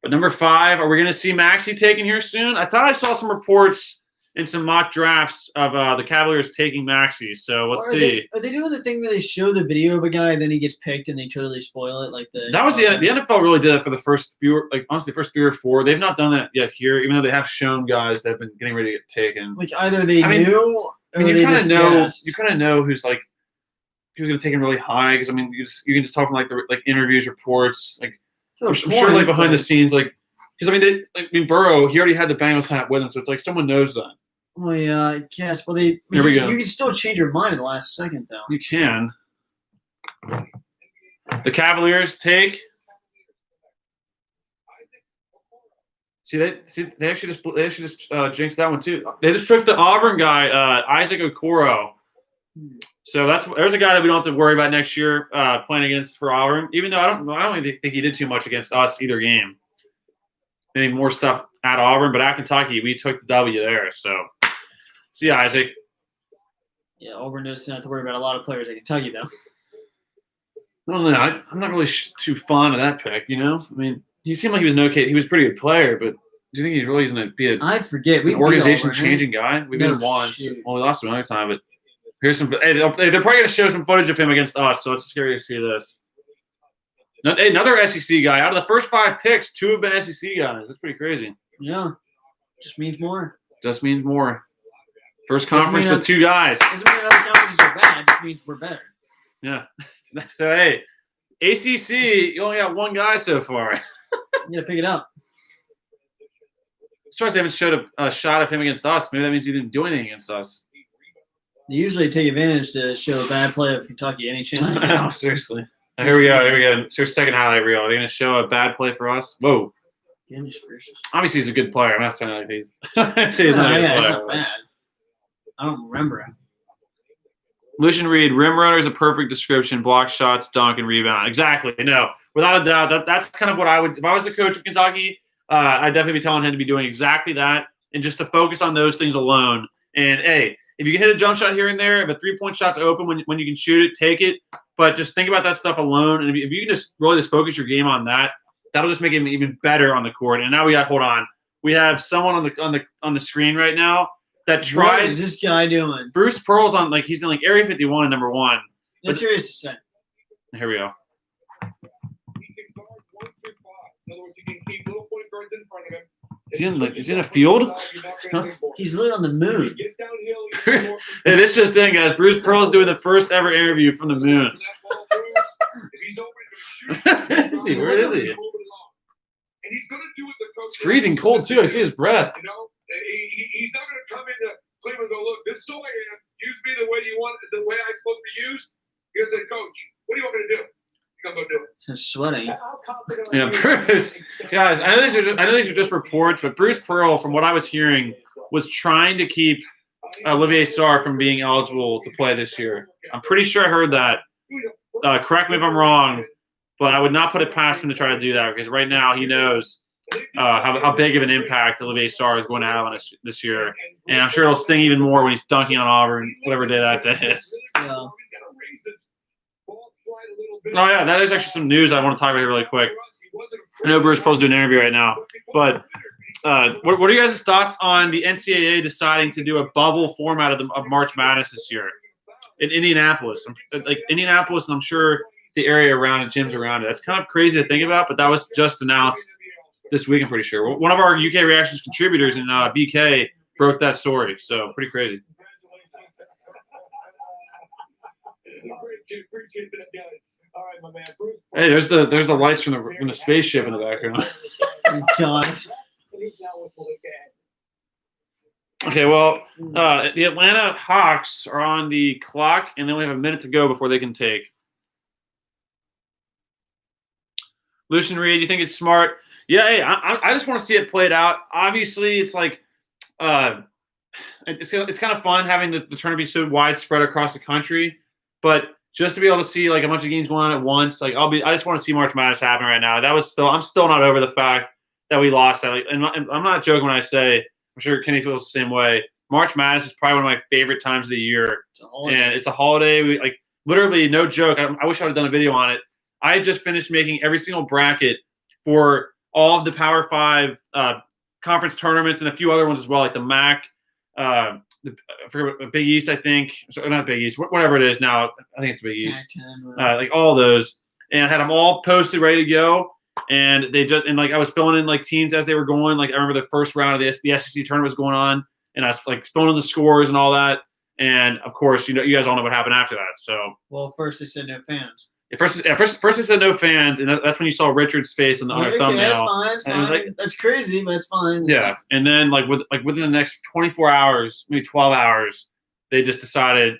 But number 5, are we going to see Maxey taken here soon? I thought I saw some reports in some mock drafts of the Cavaliers taking Maxey. So let's see. Are they doing the thing where they show the video of a guy and then he gets picked and they totally spoil it? That was the NFL really did it for the first few, honestly, first 3 or 4. They've not done that yet here, even though they have shown guys that have been getting ready to get taken. Like either they knew, or you they kind just of know. guessed. You kind of know who's going to take him really high, because I mean, you can just talk from the interviews, reports. I'm sure behind the scenes, because I mean, Burrow, he already had the Bengals hat with him, so it's like someone knows that. Oh yeah, I guess. Well, here we go. You can still change your mind at the last second, though. You can. The Cavaliers take. They actually just jinxed that one too. They just took the Auburn guy, Isaac Okoro. So there's a guy that we don't have to worry about next year playing against for Auburn. Even though I don't even think he did too much against us either game. Maybe more stuff at Auburn, but at Kentucky we took the W there. So. See Isaac. Yeah, Auburn doesn't have to worry about a lot of players at Kentucky, though. I don't know. I'm not really too fond of that pick, I mean, he seemed like he was he was a pretty good player, but do you think he really is going to be I forget. An organization-changing guy? We beat him once. Well, we lost him another time, but here's some – hey, they're probably going to show some footage of him against us, so it's scary to see this. Another SEC guy. Out of the first 5 picks, 2 have been SEC guys. That's pretty crazy. Yeah. Just means more. Just means more. First conference with 2 guys. Doesn't mean other conferences are bad. It just means we're better. Yeah. So, hey, ACC, you only got 1 guy so far. You got to pick it up. I'm surprised they haven't showed a shot of him against us. Maybe that means he didn't do anything against us. They usually take advantage to show a bad play of Kentucky any chance. No, seriously. Here we go. It's your second highlight reel. Are they going to show a bad play for us? Whoa. Goodness gracious. Obviously, he's a good player. I'm not saying like he's – he's not bad. I don't remember him. Lucian Reed, rim runner is a perfect description. Block shots, dunk, and rebound. Exactly. No, without a doubt, that's kind of what I would – if I was the coach of Kentucky, I'd definitely be telling him to be doing exactly that and just to focus on those things alone. And, hey, if you can hit a jump shot here and there, if a 3-point shot's open when you can shoot it, take it. But just think about that stuff alone. And if you can just really just focus your game on that, that'll just make him even better on the court. And now we have someone on the screen right now that tried. What is this guy doing? Bruce Pearl's on he's in Area 51 number 1. That's serious to say. Here we go. Is he in a field? He's literally on the moon. Hey, this just in, guys. Bruce Pearl's doing the first ever interview from the moon. Where is he? It's freezing cold too. I see his breath. He's not going to come into Cleveland and go, look, this is who I am. Use me the way you want, the way I'm supposed to be used. He goes, coach, what do you want me to do? Come go do it. I'm sweating. Yeah, Bruce. Guys, I know these are just reports, but Bruce Pearl, from what I was hearing, was trying to keep Olivier Sarr from being eligible to play this year. I'm pretty sure I heard that. Correct me if I'm wrong, but I would not put it past him to try to do that because right now he knows how big of an impact Olivier Sarr is going to have on us this year. And I'm sure it'll sting even more when he's dunking on Auburn, whatever day that day is. Yeah. Oh, yeah, that is actually some news I want to talk about here really quick. I know we're supposed to do an interview right now, but what are you guys' thoughts on the NCAA deciding to do a bubble format of March Madness this year in Indianapolis? Indianapolis, and I'm sure the area around it, gyms around it. That's kind of crazy to think about, but that was just announced this week, I'm pretty sure. One of our UK Reactions contributors in BK broke that story, so pretty crazy. Hey, there's the lights from the spaceship in the background. Gosh. Okay, well, the Atlanta Hawks are on the clock, and then we have a minute to go before they can take. Lucian Reed, you think it's smart? Yeah, hey, I just want to see it played out. Obviously, it's like it's kind of fun having the tournament be so widespread across the country, but just to be able to see like a bunch of games going on at once, like I just want to see March Madness happen right now. I'm still not over the fact that we lost that. Like, and I'm not joking when I say I'm sure Kenny feels the same way. March Madness is probably one of my favorite times of the year, and it's a holiday. We like literally no joke. I wish I would have done a video on it. I had just finished making every single bracket for all of the Power 5 conference tournaments and a few other ones as well, like the MAC, I forget what, Big East, I think. So, not Big East, whatever it is now. I think it's Big East. Like all those. And I had them all posted, ready to go. And I was filling in like teams as they were going. Like I remember the first round of the SEC tournament was going on, and I was like filling in the scores and all that. And of course, you guys all know what happened after that. So first they said no fans. First they said no fans, and that's when you saw Richard's face on our thumbnail. That's fine. Like, that's crazy, but it's fine. Yeah, and then within the next 24 hours, maybe 12 hours, they just decided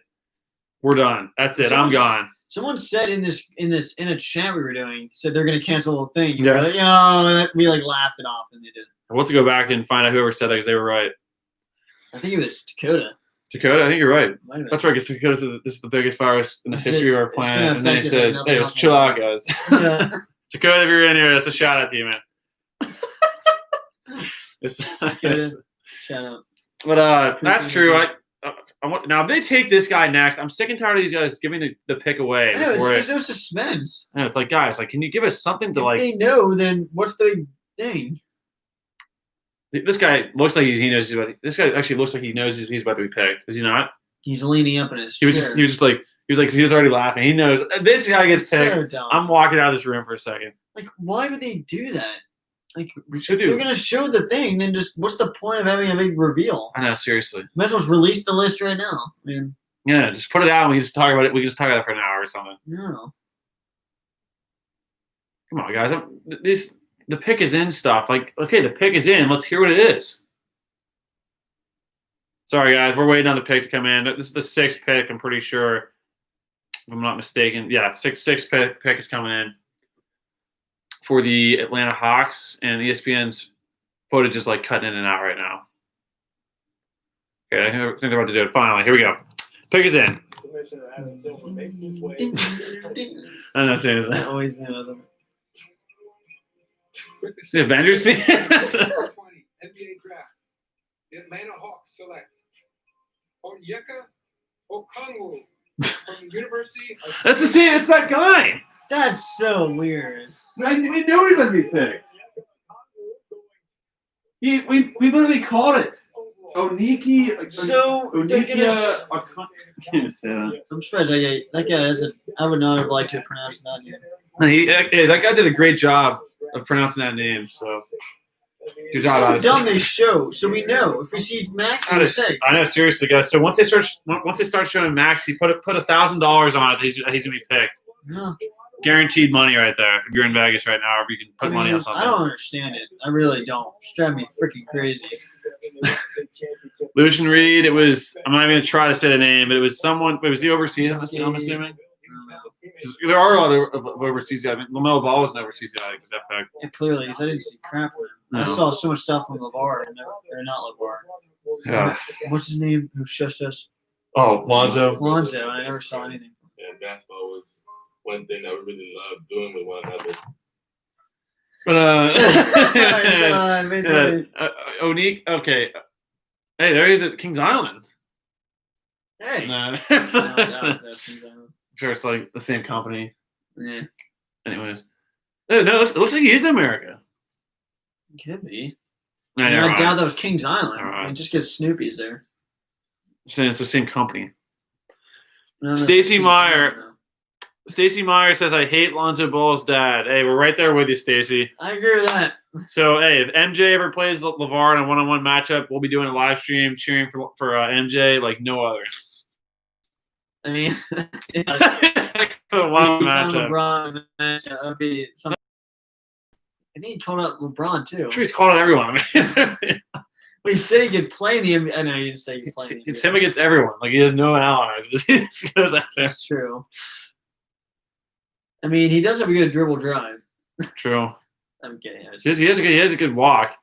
we're done. That's it. I'm gone. Someone said in a chat we were doing, said they're going to cancel the whole thing. Yeah. We like laughed it off, and they didn't. I want to go back and find out whoever said that because they were right. I think it was Dakota. I think you're right. That's right, because Dakota this is the biggest virus in the history of our planet. And they said, hey, let's chill out, guys. Yeah. Dakota, if you're in here, that's a shout out to you, man. Shout out. But that's true. I want, now, if they take this guy next, I'm sick and tired of these guys giving the pick away. I know, there's no suspense. I know, it's like, guys, like, can you give us something to, if like... they know, then what's the thing? This guy looks like he knows. This guy actually looks like he knows he's about to be picked. Is he not? He's leaning up in his chair. He was already laughing. He knows this guy gets picked. So dumb. I'm walking out of this room for a second. Like, why would they do that? Like, if they're gonna show the thing, then just what's the point of having a big reveal? I know, seriously. Might as well release the list right now. I mean, yeah, just put it out and we can just talk about it. We can just talk about it for an hour or something. No. Come on, guys. The pick is in stuff. Like, okay, the pick is in. Let's hear what it is. Sorry, guys. We're waiting on the pick to come in. This is the 6th pick, I'm pretty sure. If I'm not mistaken. Yeah, 6th pick is coming in for the Atlanta Hawks. And ESPN's footage is like cutting in and out right now. Okay, I think they're about to do it. Finally, here we go. Pick is in. I know, seriously. I always know them. The Avengers team. NBA draft. The Atlanta Hawks select Onyeka Okongwu from the University of... That's the same. It's that guy. That's so weird. We knew he was going to be picked. We literally called it. Oniki. So Onyeka. I can't say that. I'm surprised that guy hasn't. I would not have liked to pronounce that yet. That guy did a great job of pronouncing that name. So good job. So dumb they show, so we know if we see Max. I know, seriously, guys. So once they start showing Max, he put $1,000 on it. He's gonna be picked. Yeah. Guaranteed money right there. If you're in Vegas right now, or if you can put money on something. I don't understand it. I really don't. It's driving me freaking crazy. Lucian Reed. It was. I'm not even gonna try to say the name, but it was someone. It was the overseas. I'm assuming. There are a lot of overseas guys. I mean, LaMelo Ball was an overseas guy. That fact. Yeah, clearly, because I didn't see crap from him. No. I saw so much stuff from LeVar, or not LeVar. Yeah. What's his name? Who shushed us? Oh, Lonzo. Lonzo. I never saw anything. And basketball was one thing that we really loved doing with one another. But Basically, Onique. Okay. Hey, there he is at Kings Island. hey. No. No, I'm that's Kings Island. sure it's like the same company. Yeah, Anyways, no, it looks like he's in America. could be. No, I never doubt mind. that was Kings Island. Never mind. I mean, just because Snoopy's there. Saying it's the same company. I don't know if Stacey it's Kings Meyer. Island, though. Stacey Meyer says, "I hate Lonzo Ball's dad." Hey, we're right there with you, Stacey. I agree with that. So, hey, if MJ ever plays LeVar in a one-on-one matchup, we'll be doing a live stream cheering for MJ like no other. I mean, One-on-one matchup. LeBron matchup. That'd be something. I think he called out LeBron too. I'm sure he's calling everyone. Well, he said he could play in the NBA. I know you didn't say he could play in the NBA. It's him against everyone. Like he has no allies. He just goes out there. That's true. I mean, he does have a good dribble drive. True. I'm kidding. He has a good walk.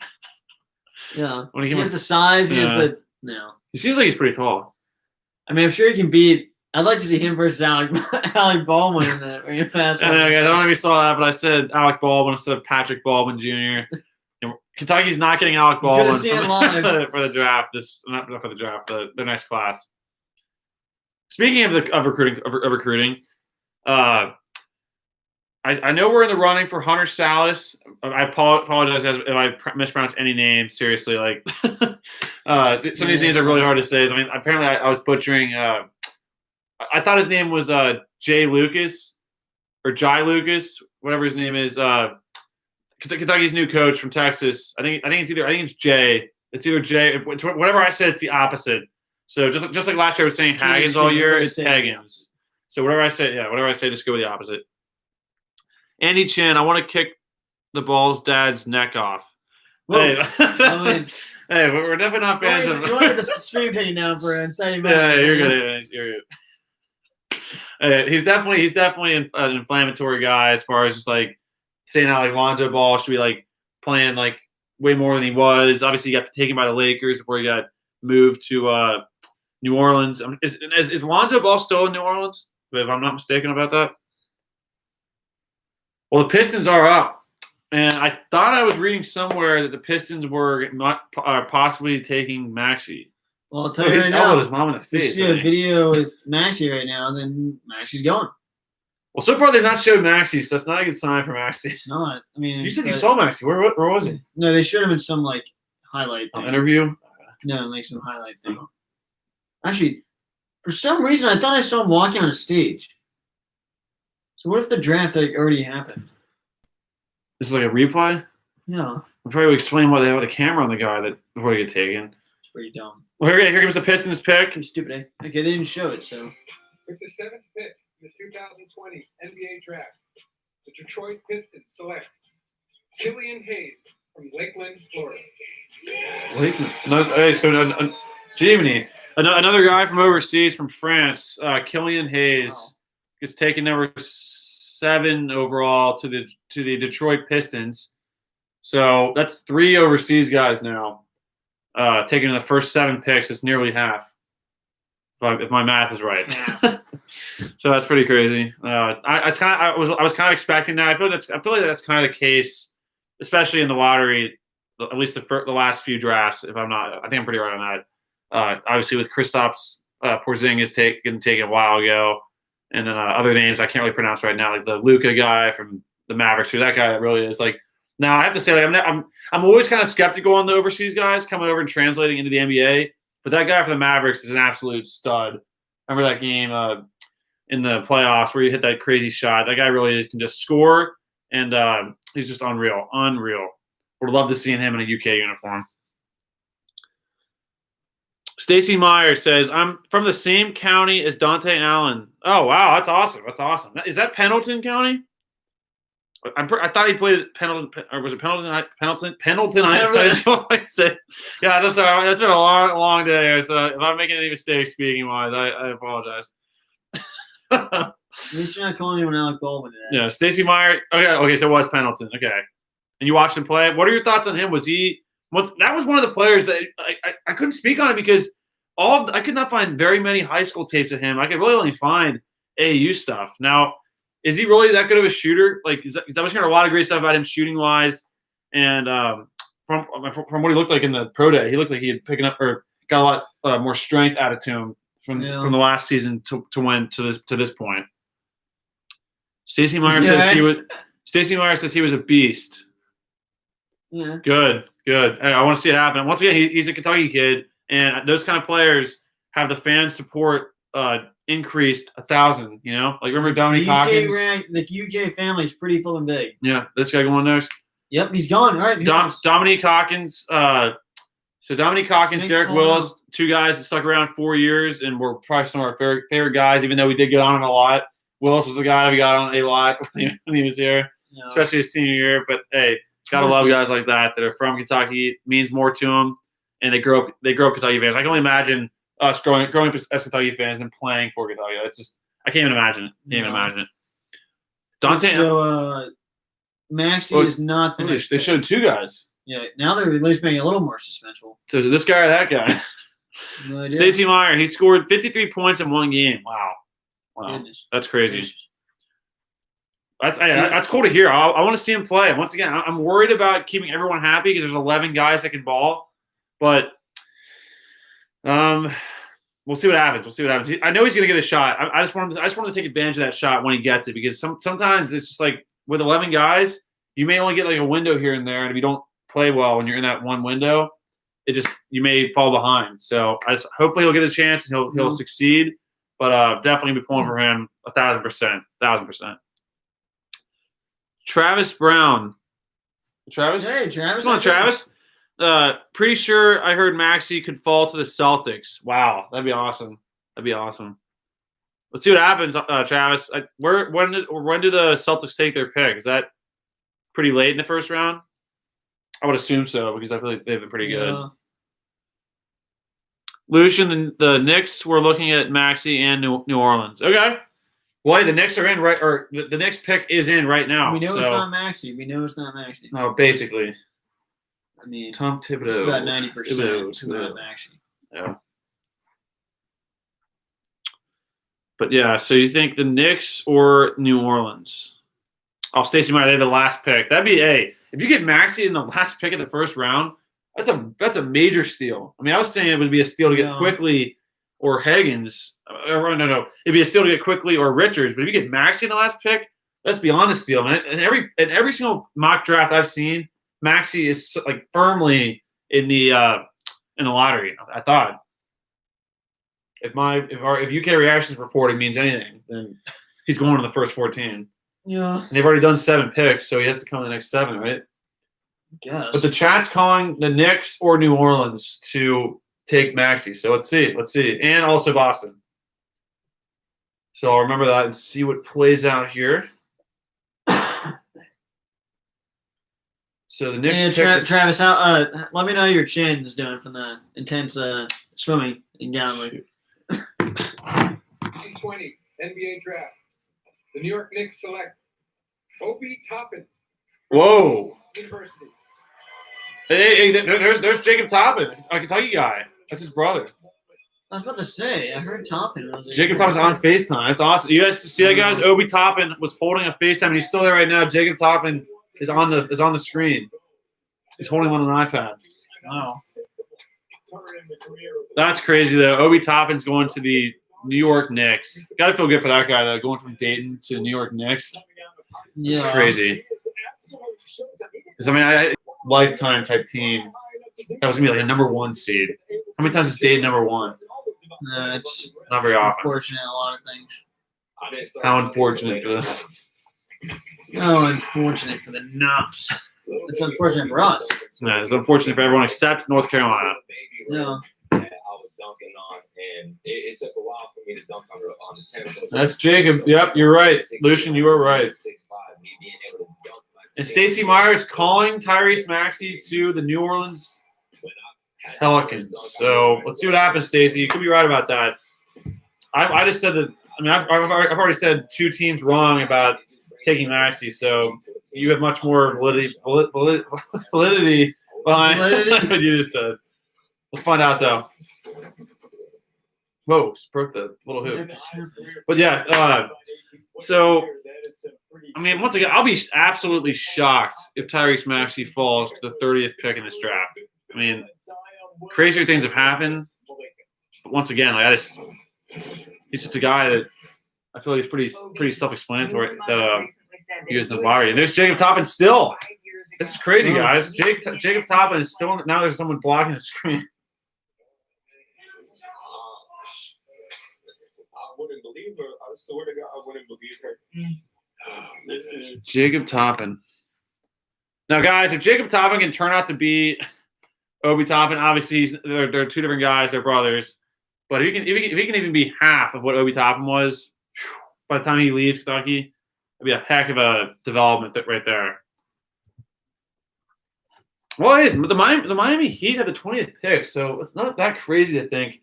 Yeah. When he He came has the size. He has Yeah. the no. He seems like he's pretty tall. I mean, I'm sure he can beat. I'd like to see him versus Alec Baldwin in that rematch. I don't know if you saw that, but I said Alec Baldwin instead of Patrick Baldwin Jr. Kentucky's not getting Alec You could've Baldwin seen it live. for the draft. Not for the draft, the next class. Speaking of recruiting, I know we're in the running for Hunter Salas. I apologize if I mispronounce any name. Seriously, like some of these names are really hard to say. I mean, apparently I was butchering. I thought his name was Jay Lucas or Jai Lucas, whatever his name is. Kentucky's new coach from Texas. I think it's Jay. It's either Jay. Whatever I said, it's the opposite. So just like last year, I was saying Haggins all year. It's Haggins. So whatever I say, just go with the opposite. Andy Chin, I want to kick the Ball's dad's neck off. Whoa. Hey, I mean, hey, we're definitely not fans of. you want to get the stream taken down for inciting Yeah, violence, you're man. good. You're good. He's definitely an inflammatory guy as far as just like saying how like Lonzo Ball should be like playing like way more than he was. Obviously, he got taken by the Lakers before he got moved to New Orleans. Is Lonzo Ball still in New Orleans? If I'm not mistaken about that. Well, the Pistons are up, and I thought I was reading somewhere that the Pistons were possibly taking Maxey. Well, I'll tell you right He's now. elbowed his mom in the You face. see I a think. video with Maxie right now, then Maxie's going. Well, so far they've not showed Maxey, so that's not a good sign for Maxey. It's not. I mean, You said you but- saw Maxey. Where was he? No, they showed him in some like highlight thing. Interview? No, like some highlight thing. Actually, for some reason, I thought I saw him walking on a stage. So what if the draft like already happened? This is like a replay? Yeah, We'll probably explain why they have a camera on the guy that before he get taken. it's pretty dumb. Well, here comes the Pistons pick. Pretty stupid, eh? Okay, they didn't show it, so With the 7th pick in the 2020 NBA Draft, the Detroit Pistons select Killian Hayes from Lakeland, Florida. Another guy from overseas, from France, Killian Hayes, Wow. gets taken number 7 overall to the Detroit Pistons. So that's 3 overseas guys now, taking the first 7 picks. It's nearly half, if my math is right. So that's pretty crazy. I was kind of expecting that. I feel like that's kind of the case, especially in the lottery. At least the last few drafts. If I'm not, I think I'm pretty right on that. Obviously, with Kristaps Porzingis getting taken a while ago, and then other names I can't really pronounce right now, like the Luka guy from the Mavericks, who that guy really is. Like, now I have to say, like, I'm always kind of skeptical on the overseas guys coming over and translating into the NBA. But that guy for the Mavericks is an absolute stud. Remember that game in the playoffs where he hit that crazy shot? That guy really can just score, and he's just unreal. Would love to see him in a UK uniform. Stacey Meyer says, I'm from the same county as Dante Allen. Oh, wow. That's awesome. Is that Pendleton County? I thought he played at Pendleton, or was it Pendleton High School? Yeah, I'm sorry. That's been a long day here, so if I'm making any mistakes speaking-wise, I apologize. at least you're not calling anyone Alec Baldwin today. Yeah, Stacey Meyer. Okay, so it was Pendleton. Okay. And you watched him play. What are your thoughts on him? Was he That was one of the players that I couldn't speak on it because I could not find very many high school tapes of him. I could really only find AAU stuff. Now, is he really that good of a shooter? Like, I was hearing a lot of great stuff about him shooting wise, and from what he looked like in the pro day, he looked like he had picking up or got a lot more strength added to him from the last season to this point. Stacey Meyer says he was a beast. Yeah. Good. Hey, I want to see it happen. Once again, he's a Kentucky kid, and those kind of players have the fan support increased 1,000. You know, like remember Dominique Hawkins? The UK family is pretty full and big. Yeah, this guy going next. Yep, he's gone. All right. Dominique Hawkins. So Dominique Hawkins, Derek Willis, 2 guys that stuck around 4 years and were probably some of our favorite guys, even though we did get on him a lot. Willis was the guy we got on a lot when he was here, especially his senior year. But hey, gotta love guys like that are from Kentucky. It means more to them, and they grow up Kentucky fans. I can only imagine us growing up as Kentucky fans and playing for Kentucky. It's just I can't even imagine it. Dante. So Maxey is not the next. They showed 2 guys. Yeah, now they're at least making it a little more suspenseful. So is it this guy or that guy? No idea. Stacey Meyer. He scored 53 points in 1 game. Wow, Goodness. That's crazy. That's cool to hear. I want to see him play. Once again, I'm worried about keeping everyone happy because there's 11 guys that can ball, but we'll see what happens. I know he's going to get a shot. I just want to take advantage of that shot when he gets it because sometimes it's just like with 11 guys, you may only get like a window here and there, and if you don't play well when you're in that one window, you may fall behind. So hopefully he'll get a chance and he'll succeed, but definitely be pulling for him 1,000%. Travis Brown. Travis? Hey, Travis. Come on, Travis. Pretty sure I heard Maxey could fall to the Celtics. Wow, that'd be awesome. Let's see what happens, Travis. When do the Celtics take their pick? Is that pretty late in the first round? I would assume so because I feel like they've been pretty good. Lucian, the Knicks were looking at Maxey and New Orleans. Okay. Well, the Knicks are in right, or the Knicks pick is in right now. We know it's not Maxey. No, basically. I mean, Tom Thibodeau. It's about 90%. It's not Maxey. Yeah. But yeah, so you think the Knicks or New Orleans? Oh, Stacey Meyer, they have the last pick. That'd be if you get Maxey in the last pick of the first round, that's a major steal. I mean, I was saying it would be a steal to get Quickly or Higgins. No. It'd be a steal to get Quickly or Richards. But if you get Maxey in the last pick, that's beyond a steal, man. And every single mock draft I've seen, Maxey is like firmly in the lottery. I thought if UK Reactions reporting means anything, then he's going to the first 14. Yeah. And they've already done 7 picks, so he has to come in the next 7, right? Guess. But the chat's calling the Knicks or New Orleans to take Maxey. So let's see. And also Boston. So I'll remember that and see what plays out here. So the Knicks. Yeah, Travis, how? Let me know how your chin is doing from the intense swimming in Galilee. 2020 NBA draft. The New York Knicks select Obi Toppin. Whoa. University. Hey, there's Jacob Toppin, a Kentucky guy. That's his brother. I was about to say, I heard Toppin. Jacob Toppin's on FaceTime. That's awesome. You guys see that, guys? Obi Toppin was holding a FaceTime, and he's still there right now. Jacob Toppin is on the screen. He's holding one on an iPad. Wow. That's crazy, though. Obi Toppin's going to the New York Knicks. Got to feel good for that guy, though, going from Dayton to the New York Knicks. Yeah. It's crazy. I mean, lifetime type team. That was going to be like a number 1 seed. How many times has Dayton number 1? It's not very often. Unfortunate, a lot of things. How unfortunate for this. Oh, unfortunate for the Nups. It's unfortunate for us. Yeah, it's unfortunate for everyone except North Carolina. Yeah. And it took a while for me to dunk on the tennis. That's Jacob. Yep, you're right. Lucian, you were right. And Stacey Myers calling Tyrese Maxey to the New Orleans Pelicans. So let's see what happens, Stacey. You could be right about that. I just said that. I mean, I've already said 2 teams wrong about taking Maxey. So you have much more validity Fine. What did it- What you just said. Let's find out though. Whoa, just broke the little hoop. But yeah, so I mean, once again, I'll be absolutely shocked if Tyrese Maxey falls to the 30th pick in this draft. I mean, crazier things have happened. But once again, like he's just a guy that I feel like it's pretty self-explanatory that he goes in the lottery. And there's Jacob Toppin still. This is crazy, guys. Jacob Toppin is still now. There's someone blocking the screen. I wouldn't believe her. I swear to God, I wouldn't believe her. This is Jacob Toppin. Now, guys, if Jacob Toppin can turn out to be Obi Toppin, obviously they're two different guys. They're brothers. But if he can even be half of what Obi Toppin was, by the time he leaves Kentucky, it'd be a heck of a development right there. Well, hey, the Miami Heat had the 20th pick, so it's not that crazy to think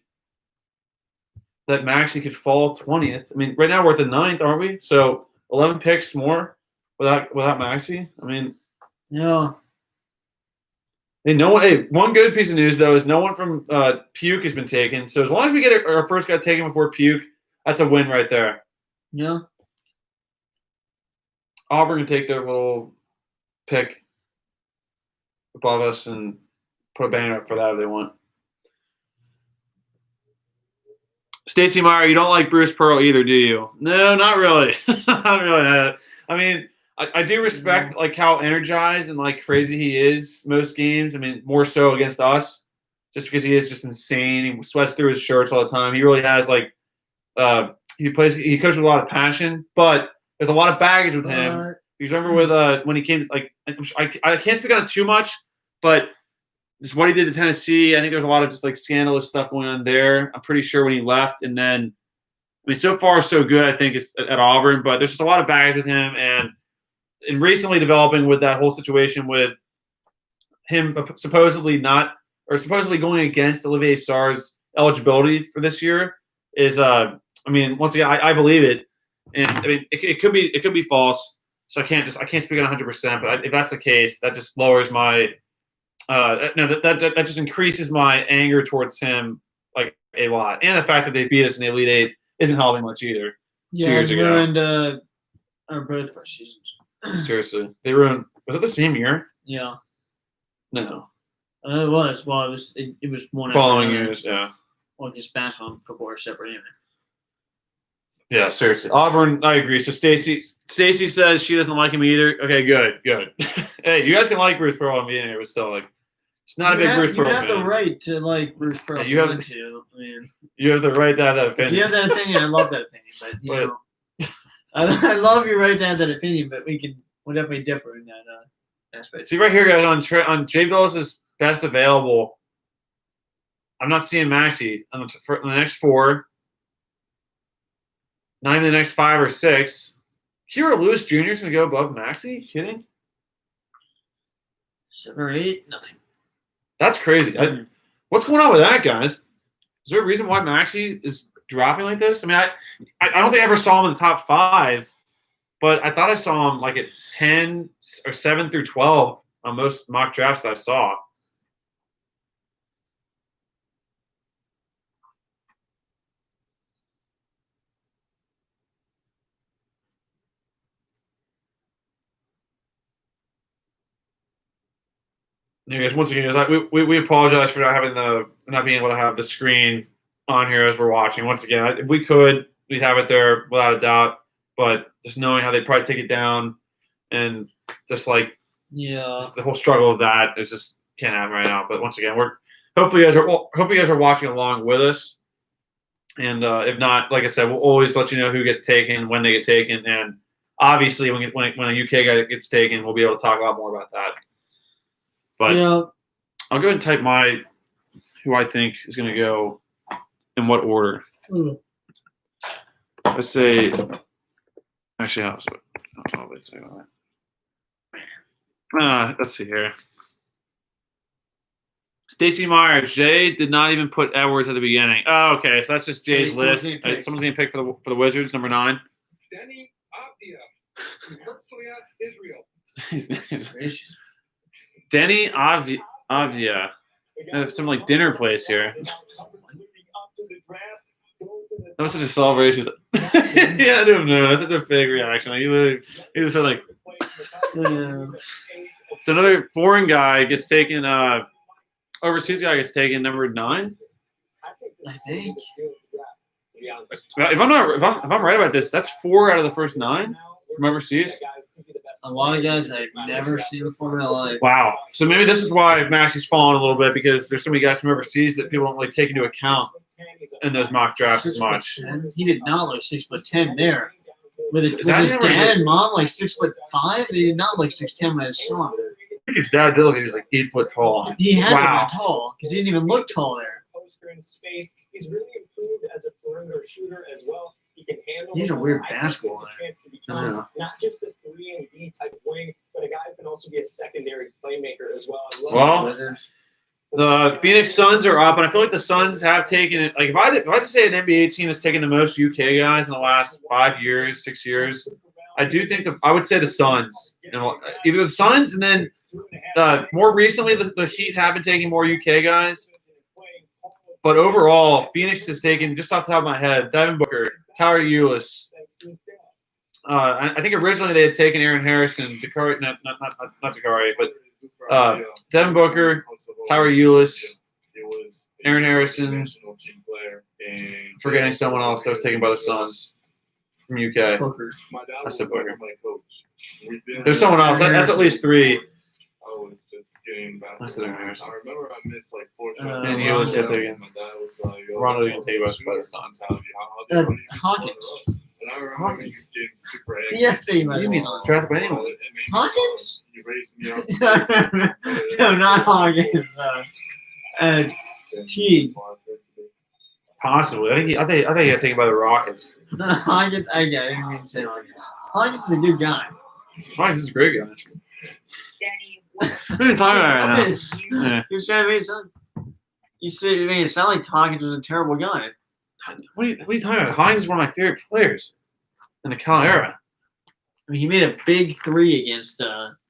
that Maxey could fall 20th. I mean, right now we're at the 9th, aren't we? So 11 picks more without Maxey. I mean, Yeah. Hey, one good piece of news though is no one from Puke has been taken. So as long as we get our first guy taken before Puke, that's a win right there. Yeah. Auburn can take their little pick above us and put a banner up for that if they want. Stacey Meyer, you don't like Bruce Pearl either, do you? No, not really. Not really. I mean, I do respect like how energized and like crazy he is most games. I mean, more so against us, just because he is just insane. He sweats through his shirts all the time. He really has like he coaches with a lot of passion, but there's a lot of baggage with him. Because remember with when he came, like I can't speak on it too much, but just what he did to Tennessee, I think there's a lot of just like scandalous stuff going on there. I'm pretty sure when he left, and then I mean, so far so good. I think it's at Auburn, but there's just a lot of baggage with him, and recently developing with that whole situation with him supposedly going against Olivier Sarr's eligibility for this year is I mean, once again, I believe it, and I mean it could be false. So I can't speak on 100%, but if that's the case, that just lowers my that just increases my anger towards him like a lot, and the fact that they beat us in the Elite Eight isn't helping much either. Yeah, 2 years ago, ruined both of our seasons. Seriously, they ruined. Was it the same year? Yeah. No, It was. Well, it was one following after another. years. Yeah, Well, just basketball and football are separate anyway. yeah. Seriously, Auburn. I agree. So Stacy says she doesn't like him either. Okay, good. Hey, you guys can like Bruce Pearl and being here, but still, like, it's not a big Bruce Pearl You have fan. the right to like Bruce Pearl. Yeah, you have- to. I mean, You have the right to have that if opinion. you have that opinion, I love that opinion. But you But- know, I love your right to have that opinion. But we'll definitely differ in that aspect. See right here, guys, on Jay Billis's best available. I'm not seeing Maxey on the next 4. Not even the next 5 or 6. Hero Lewis Jr. is going to go above Maxey? You kidding? 7 or 8, nothing. That's crazy. What's going on with that, guys? Is there a reason why Maxey is dropping like this? I mean, I don't think I ever saw him in the top 5, but I thought I saw him like at 10 or 7 through 12 on most mock drafts that I saw. Anyways, once again, we apologize for not being able to have the screen on here as we're watching. Once again, if we could, we'd have it there without a doubt. But just knowing how they'd probably take it down, and just like Yeah. the whole struggle of that, it just can't happen right now. But once again, hopefully you guys are watching along with us. And if not, like I said, we'll always let you know who gets taken, when they get taken, and obviously when a UK guy gets taken, we'll be able to talk a lot more about that. But Yeah. I'll go ahead and type who I think is going to go in what order. Mm. Let's say, actually, let's see here. Stacey Meyer, Jay did not even put Edwards at the beginning. Oh, okay, so that's just Jay's Wait, list. someone's gonna pick. Someone's going to pick for the Wizards, number 9. Denny Avdia from Herzliya, Israel. Gracious. Denny Avdia. Yeah. There's some like dinner place here. That was such a celebration. Yeah, I don't know. That's such a fake reaction. Like, he was sort of like. Yeah. So another foreign guy gets taken. Overseas guy gets taken number 9. I think. If I'm right about this, that's 4 out of the first 9 from overseas. A lot of guys I've never seen before in my life. Wow. So maybe this is why Maxi's fallen a little bit, because there's so many guys from overseas that people don't really take into account in those mock drafts as much. 6'10". He did not look 6'10" there. With his that him or is dad it- and mom like 6'5", they did not look 6'10" when I saw him. I think his dad did look, he was like 8 foot tall. He had to Wow. be tall because he didn't even look tall there. He's really improved as a perimeter shooter as well. He can handle. He's the a ball. weird I think basketball he has player. a chance to become Yeah. not just a 3 and D type wing, but a guy who can also be a secondary playmaker as well. I love Well, Wizards. The Phoenix Suns are up, and I feel like the Suns have taken it. Like if I just say an NBA team has taken the most UK guys in the last 5 years, 6 years, I do think I would say the Suns. You know, either the Suns, and then more recently the Heat have been taking more UK guys. But overall, Phoenix has taken, just off the top of my head, Devin Booker, Tyler Ulis. I think originally they had taken Aaron Harrison, Dakari, not Dakari, but Devin Booker, Tyler Ulis, Aaron Harrison, forgetting someone else that was taken by the Suns from UK. Booker. I said Booker. There's someone else. That's at least 3. I was just getting back. I said Aaron Harrison. I remember I missed like 4 Uh, shots. And Ulis got taken. My dad was like, yo, Rondo didn't take us by the Suns. Hawkins. And I remember Hawkins. getting super angry. Yeah, say What do you mean? Hawkins. Drafted by anyone? It made me Hawkins? You raised me up. No, not Hawkins. Teague. Possibly. I think he got taken by the Rockets. Is that Hawkins? I didn't mean to say Hawkins. Hawkins is a good guy. Rockets is a great guy. Danny, What are you talking about right now? Yeah. He was trying to make it sound. You said it made it sound like Hawkins was a terrible guy. What are you talking about? Hines is one of my favorite players in the Cal era. I mean, he made a big 3 against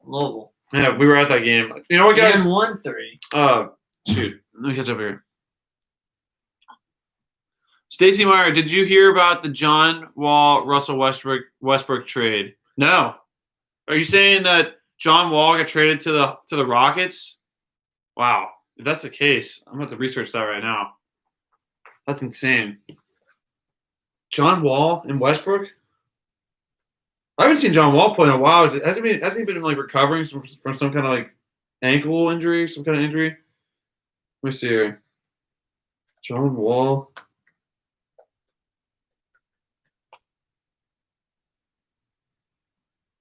Louisville. Yeah, we were at that game. You know what, He guys? had 1 3. Shoot. Let me catch up here. Stacey Meyer, did you hear about the John Wall Russell Westbrook trade? No. Are you saying that John Wall got traded to the Rockets? Wow. If that's the case, I'm about to research that right now. That's insane. John Wall and Westbrook? I haven't seen John Wall play in a while. Hasn't he been like recovering from some kind of like ankle injury, some kind of injury? Let me see here. John Wall.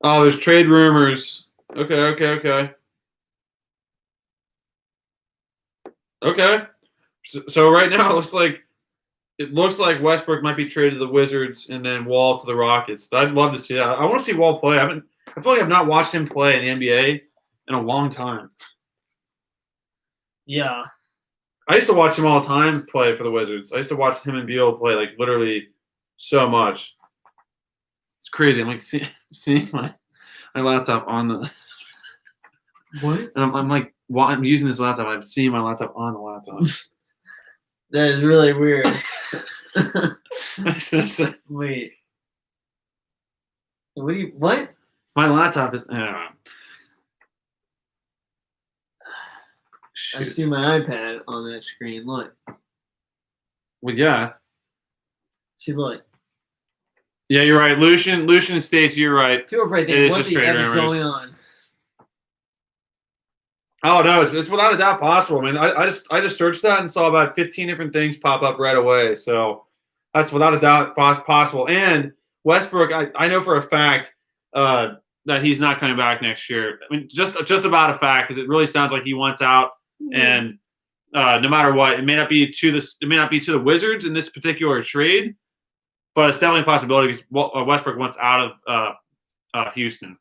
Oh, there's trade rumors. Okay. So right now it looks like Westbrook might be traded to the Wizards and then Wall to the Rockets. I'd love to see that. I want to see Wall play. I feel like I've not watched him play in the NBA in a long time. Yeah. I used to watch him all the time play for the Wizards. I used to watch him and Beal play like literally so much. It's crazy. I'm like seeing my laptop on the. What? And I'm like, while I'm using this laptop, I'm seeing my laptop on the laptop. That is really weird. So Wait. What? my laptop is. I don't know. I Shoot. see my iPad on that screen. Look. Well, yeah. See, look. Yeah, you're right. Lucian and Stacey, you're right. People are probably It thinking, is what just the trade F is rumors. going on? Oh no, it's without a doubt possible. I mean, I just searched that and saw about 15 different things pop up right away. So that's without a doubt possible. And Westbrook, I know for a fact that he's not coming back next year. I mean, just about a fact, because it really sounds like he wants out. And no matter what, it may not be to the Wizards in this particular trade, but it's definitely a possibility because Westbrook wants out of Houston.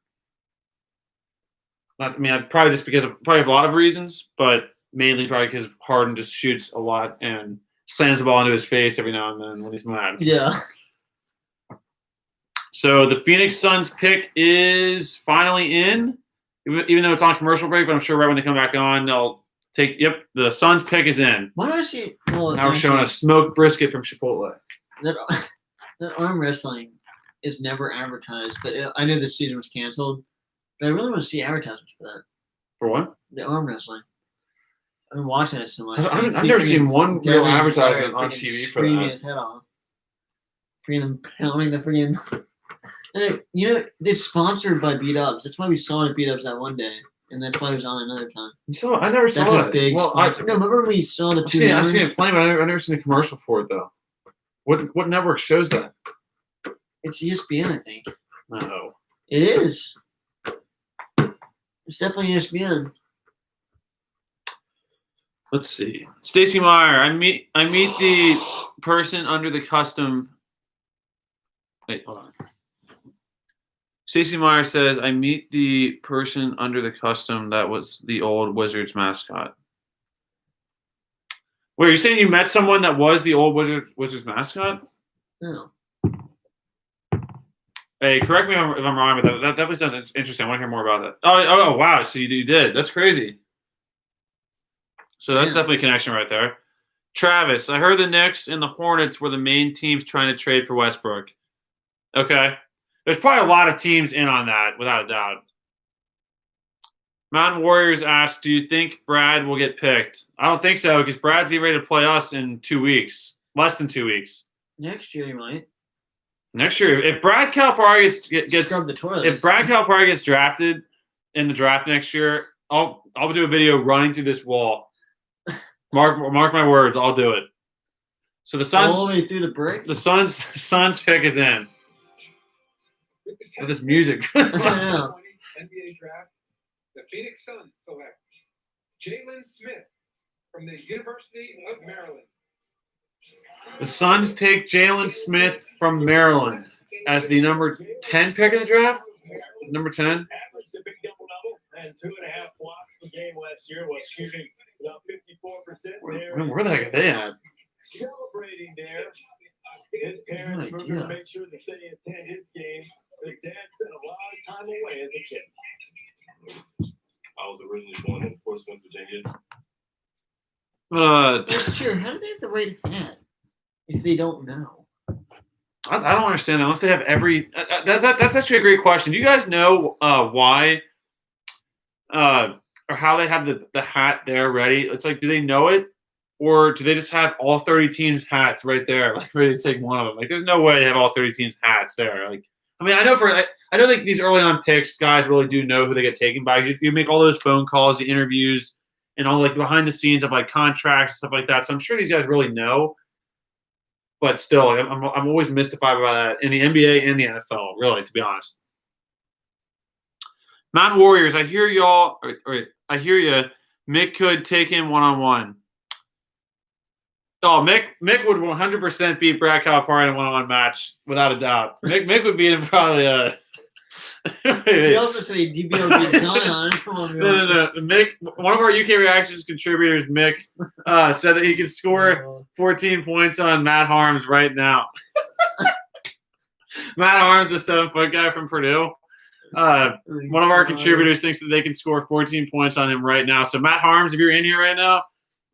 Probably just because of a lot of reasons, but mainly probably because Harden just shoots a lot and slams the ball into his face every now and then when he's mad. Yeah. So the Phoenix Suns pick is finally in, even though it's on commercial break. But I'm sure right when they come back on, they'll Yep, the Suns pick is in. Why do I see? Well, Now we're showing a smoked brisket from Chipotle. that that arm wrestling is never advertised, but I know this season was canceled. But I really want to see advertisements for that. For what? The arm wrestling. I've been watching it so much. I've never seen one real advertisement on TV for screaming that. his head off. Freaking pounding the freaking. And it's sponsored by Beat Ups. That's why we saw it at Beat Ups that one day, and that's why it was on another time. You saw? I never That's saw a it. big Well, sponsor. No, remember when we saw the I've two? seen numbers? it playing, but I've never seen a commercial for it though. What network shows that? It's ESPN, I think. No. It is. It's definitely ESPN. Let's see. Stacy Meyer. I meet the person under the custom. Wait, hold on. Stacy Meyer says, I meet the person under the custom that was the old Wizards mascot. Wait, you're saying you met someone that was the old Wizards mascot? No. Hey, correct me if I'm wrong, but that definitely sounds interesting. I want to hear more about that. Oh, wow. So you did. That's crazy. So that's definitely a connection right there. Travis, I heard the Knicks and the Hornets were the main teams trying to trade for Westbrook. Okay. There's probably a lot of teams in on that, without a doubt. Mountain Warriors asked, do you think Brad will get picked? I don't think so, because Brad's getting ready to play us in 2 weeks. Less than 2 weeks. Next year, you might. Next year, if Brad Calipari gets Scrub the toilets. if Brad Calipari gets drafted in the draft next year, I'll do a video running through this wall. Mark my words, I'll do it. So the Suns, all the way through the brick. the Suns pick is in. With this music. Yeah. NBA draft, the Phoenix Suns select Jalen Smith from the University of Maryland. The Suns take Jalen Smith from Maryland as the number 10 pick in the draft. Number 10. Averaged a big double-double and 2.5 blocks per game last year, was shooting about 54% there. Where the heck are they at? Celebrating there. His parents were going to make sure that they attend his game. His dad spent a lot of time away as a kid. I was originally born in Fort Smith, Virginia. That's true. How do they have the right hat if they don't know? I don't understand that unless they have every. That's actually a great question. Do you guys know why or how they have the hat there ready? It's like, do they know it, or do they just have all 30 teams' hats right there, like ready to take one of them? Like, there's no way they have all 30 teams' hats there. Like, I mean, I know like these early on picks, guys really do know who they get taken by. You make all those phone calls, the interviews, and all like behind the scenes of like contracts and stuff like that. So I'm sure these guys really know. But still, like, I'm always mystified by that in the NBA and the NFL, really, to be honest. Mountain Warriors, I hear y'all. I hear you. Mick could take him one-on-one. Oh, Mick would 100% beat Brad Calipari in a one-on-one match, without a doubt. Mick would beat him probably. He also said he'd be able to beat Zion. No. Mick, one of our UK Reactions contributors, Mick, said that he could score 14 points on Matt Harms right now. Matt Harms, the 7-foot guy from Purdue. One of our contributors thinks that they can score 14 points on him right now. So Matt Harms, if you're in here right now,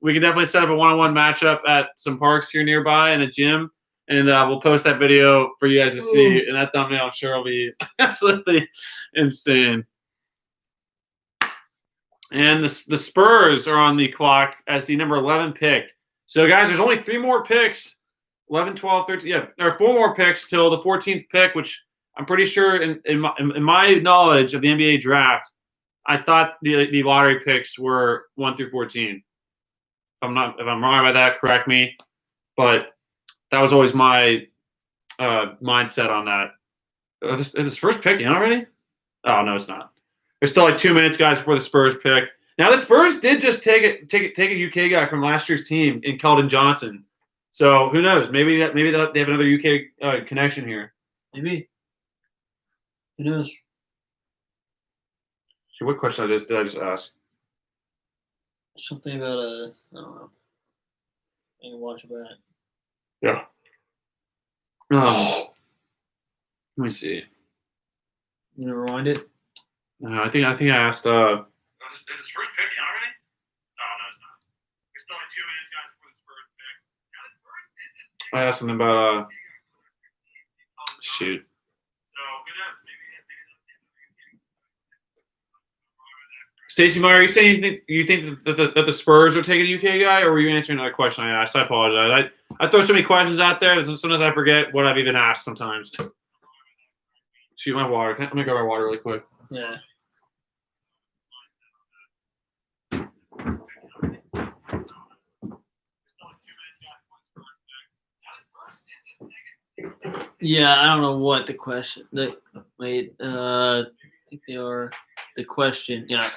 we can definitely set up a one-on-one matchup at some parks here nearby in a gym, and we'll post that video for you guys to see. And that thumbnail, I'm sure, will be absolutely insane. And the Spurs are on the clock as the number 11 pick. So, guys, there's only 3 more picks. 11, 12, 13. Yeah, there are 4 more picks till the 14th pick, which I'm pretty sure in my knowledge of the NBA draft, I thought the lottery picks were 1 through 14. If I'm wrong about that, correct me. But that was always my mindset on that. Is the Spurs picking already? Oh, no, it's not. There's still like 2 minutes, guys, before the Spurs pick. Now, the Spurs did just take a UK guy from last year's team in Keldon Johnson. So who knows? Maybe they have another UK connection here. Maybe. Who knows? So what question did I just ask? Something about I don't know. I can watch it back. Yeah. Let me see. You gonna rewind it? No, I think I asked. Is the Spurs picking already? Oh, no, it's I asked something about shoot. Stacey Meyer, are you saying you think that the Spurs are taking a UK guy, or were you answering another question I asked? I apologize. I throw so many questions out there that sometimes I forget what I've even asked sometimes. Shoot, my water. Let me grab my water really quick. Yeah. Yeah, I don't know what the question. I think they are the question. Yeah.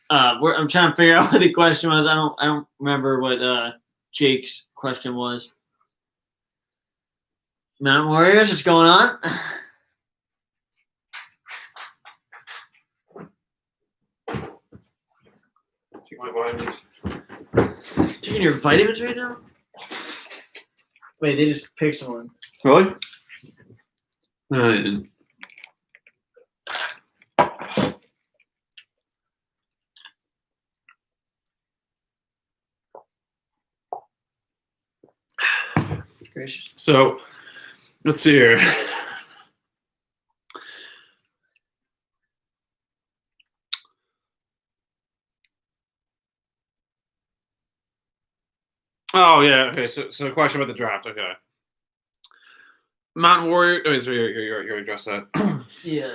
I'm trying to figure out what the question was. I don't remember what Jake's question was. Mountain Warriors, what's going on? Take my vitamins. Taking your vitamins right now? Wait, they just picked someone. Really? No, I didn't. Gracious. So, let's see here. Oh yeah. Okay. So, question about the draft. Okay. Mountain Warrior. Oh, so you addressed that. Yeah.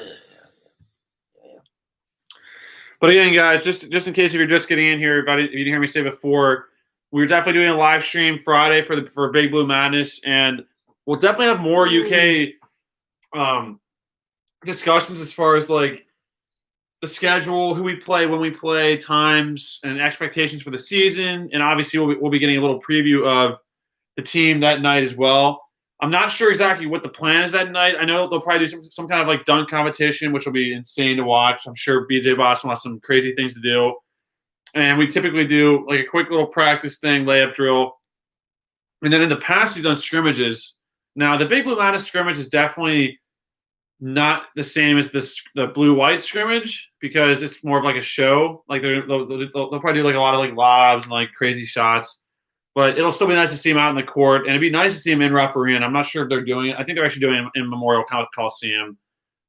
But again, guys, just in case if you're just getting in here, everybody, if you didn't hear me say before, we're definitely doing a live stream Friday for Big Blue Madness, and we'll definitely have more UK discussions as far as like the schedule, who we play, when we play, times, and expectations for the season. And obviously, we'll be getting a little preview of the team that night as well. I'm not sure exactly what the plan is that night. I know they'll probably do some kind of like dunk competition, which will be insane to watch. I'm sure BJ Boston will have some crazy things to do. And we typically do like a quick little practice thing, layup drill. And then in the past, we've done scrimmages. Now, the Big Blue Madness scrimmage is definitely not the same as the blue-white scrimmage because it's more of like a show. Like they'll probably do like a lot of like lobs and like crazy shots. But it'll still be nice to see him out in the court, and it'd be nice to see him in Rupp Arena. I'm not sure if they're doing it. I think they're actually doing it in Memorial Coliseum,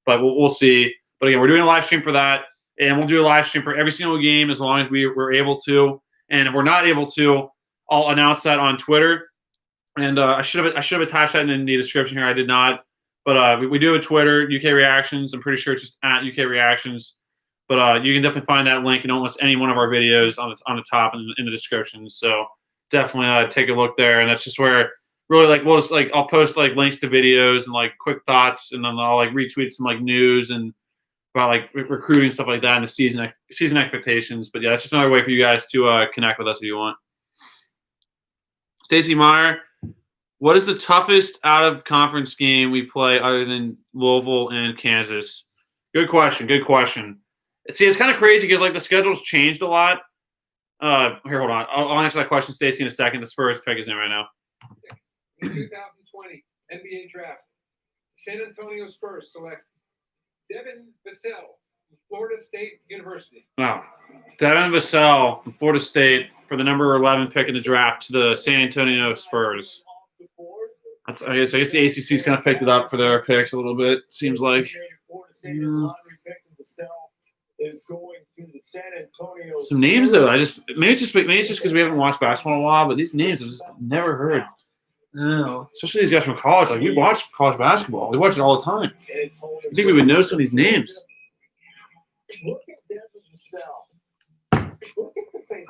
but we'll see. But again, we're doing a live stream for that, and we'll do a live stream for every single game as long as we're able to. And if we're not able to, I'll announce that on Twitter. And I should have attached that in the description here. I did not, but we do have a Twitter, UK Reactions. I'm pretty sure it's just at UK Reactions. But you can definitely find that link in almost any one of our videos on the top and in the description. So definitely take a look there, and that's just where really like we'll just like I'll post like links to videos and like quick thoughts, and then I'll like retweet some like news and about like recruiting stuff like that and the season expectations. But yeah, that's just another way for you guys to connect with us if you want. Stacey Meyer, what is the toughest out of conference game we play other than Louisville and Kansas? Good question. See, it's kind of crazy because like the schedule's changed a lot. Here, hold on. I'll answer that question, Stacey, in a second. The Spurs pick is in right now. In 2020 NBA draft, San Antonio Spurs select Devin Vassell from Florida State University. Wow. Devin Vassell from Florida State for the number 11 pick in the draft to the San Antonio Spurs. I guess the ACC's kind of picked it up for their picks a little bit, seems like. Is going to the San Antonio. Some names though, maybe it's just because we haven't watched basketball in a while, but these names I've just never heard. No. Especially these guys from college. Like we watch college basketball. We watch it all the time. I think we would know some of these names. Look at Devin Vassell. Look at the face.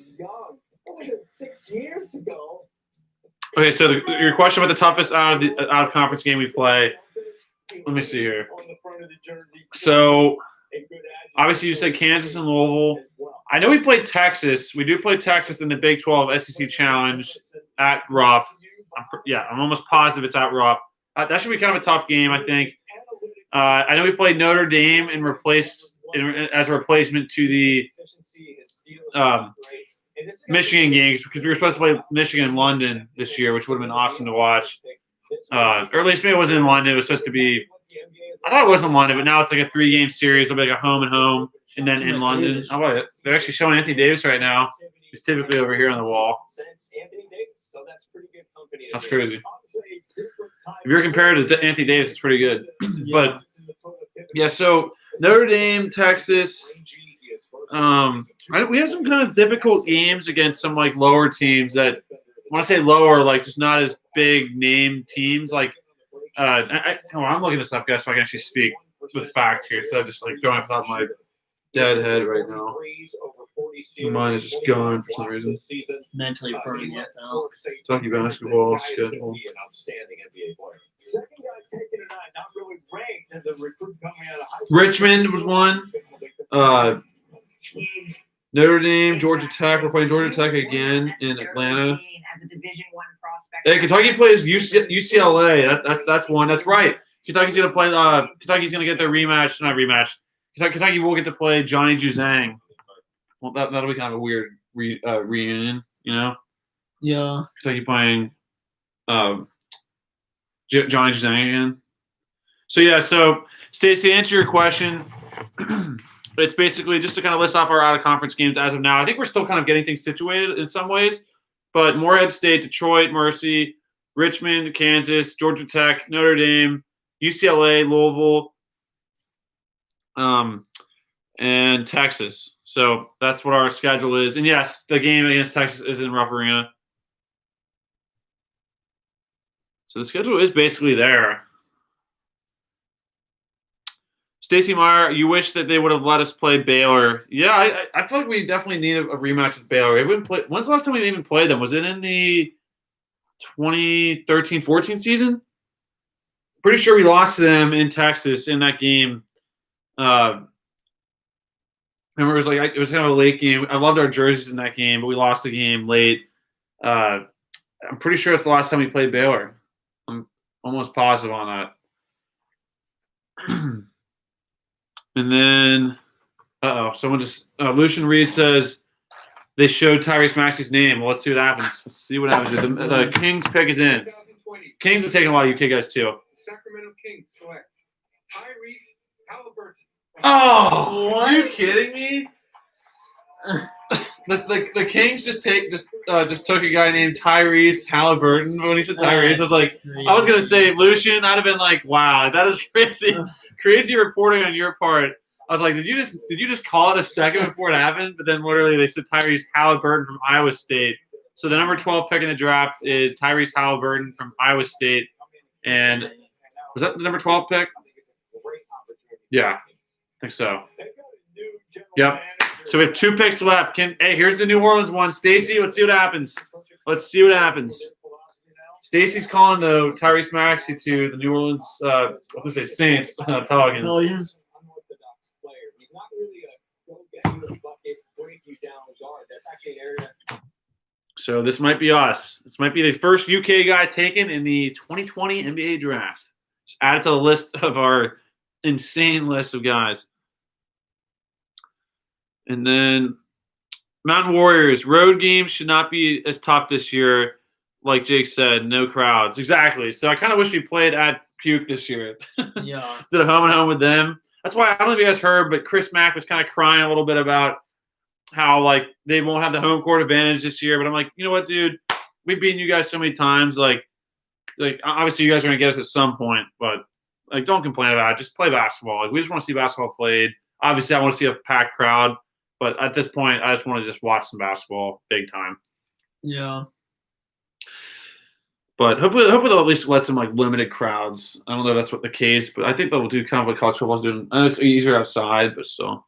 He's young. Only 6 years ago. Okay, so your question about the toughest out of conference game we play. Let me see here. So obviously you said Kansas and Louisville. I know we played Texas. We do play Texas in the Big 12 SEC Challenge at Rupp. I'm almost positive it's at Rupp. That should be kind of a tough game, I think. I know we played Notre Dame as a replacement to the Michigan games because we were supposed to play Michigan in London this year, which would have been awesome to watch. Or at least maybe it wasn't in London. It was supposed to be – I thought it wasn't in London, but now it's like a 3-game series. It'll be like a home and home, and then in London. How about it? They're actually showing Anthony Davis right now. He's typically over here on the wall. Since Anthony Davis, so that's pretty good company. That's crazy. If you're compared to Anthony Davis, it's pretty good. But yeah, so Notre Dame, Texas. We have some kind of difficult games against some like lower teams that, when I say lower, like just not as big name teams. Like, I'm looking this up, guys, so I can actually speak with fact here. So I'm just like throwing off my dead head right now. Mine is just gone for some reason. Mentally burning it out. Kentucky basketball schedule. Second guy taken tonight, not really ranked as a recruit coming out of high school. Richmond was one. Notre Dame, Georgia Tech. We're playing Georgia Tech again in Atlanta. Hey, Kentucky plays UCLA. That's one. That's right. Kentucky's gonna play. Kentucky's gonna get their rematch. Not rematch. Kentucky will get to play Johnny Juzang. Well, that'll be kind of a weird reunion, you know. Yeah. Kentucky playing Johnny Juzang again. So yeah. So Stacey, to answer your question. It's basically just to kind of list off our out-of-conference games as of now. I think we're still kind of getting things situated in some ways. But Morehead State, Detroit, Mercy, Richmond, Kansas, Georgia Tech, Notre Dame, UCLA, Louisville, and Texas. So that's what our schedule is. And, yes, the game against Texas is in Rupp Arena. So the schedule is basically there. Stacey Meyer, you wish that they would have let us play Baylor. Yeah, I feel like we definitely need a rematch with Baylor. When's the last time we even played them? Was it in the 2013-14 season? Pretty sure we lost to them in Texas in that game. Remember, it was kind of a late game. I loved our jerseys in that game, but we lost the game late. I'm pretty sure it's the last time we played Baylor. I'm almost positive on that. And then, someone just Lucian Reed says they showed Tyrese Maxey's name. Well, let's see what happens. Let's see what happens. The Kings pick is in. Kings have taken a lot of UK guys too. Sacramento Kings select Tyrese Halliburton. Oh, are you kidding me? The Kings just took a guy named Tyrese Halliburton. When he said Tyrese, I was like, I was gonna say Lucian. I'd have been like, wow, that is crazy, crazy reporting on your part. I was like, did you just call it a second before it happened? But then literally they said Tyrese Halliburton from Iowa State. So the number 12 pick in the draft is Tyrese Halliburton from Iowa State. And was that the number 12 pick? Yeah, I think so. Yep. So we have 2 picks left. Hey, here's the New Orleans one. Stacey, let's see what happens. Stacey's calling the Tyrese Maxey to the New Orleans, Saints, Pelicans. So this might be us. This might be the first UK guy taken in the 2020 NBA draft. Just add it to the list of our insane list of guys. And then Mountain Warriors, road games should not be as tough this year. Like Jake said, no crowds. Exactly. So I kind of wish we played at Puke this year. Yeah. Did a home and home with them. That's why I don't know if you guys heard, but Chris Mack was kind of crying a little bit about how like they won't have the home court advantage this year. But I'm like, you know what, dude? We've beaten you guys so many times. Like obviously you guys are gonna get us at some point, but like don't complain about it. Just play basketball. Like we just want to see basketball played. Obviously, I want to see a packed crowd. But at this point, I just want to just watch some basketball big time. Yeah. But hopefully they'll at least let some like limited crowds. I don't know if that's what the case, but I think they'll do kind of what college football's doing. I know it's easier outside, but still.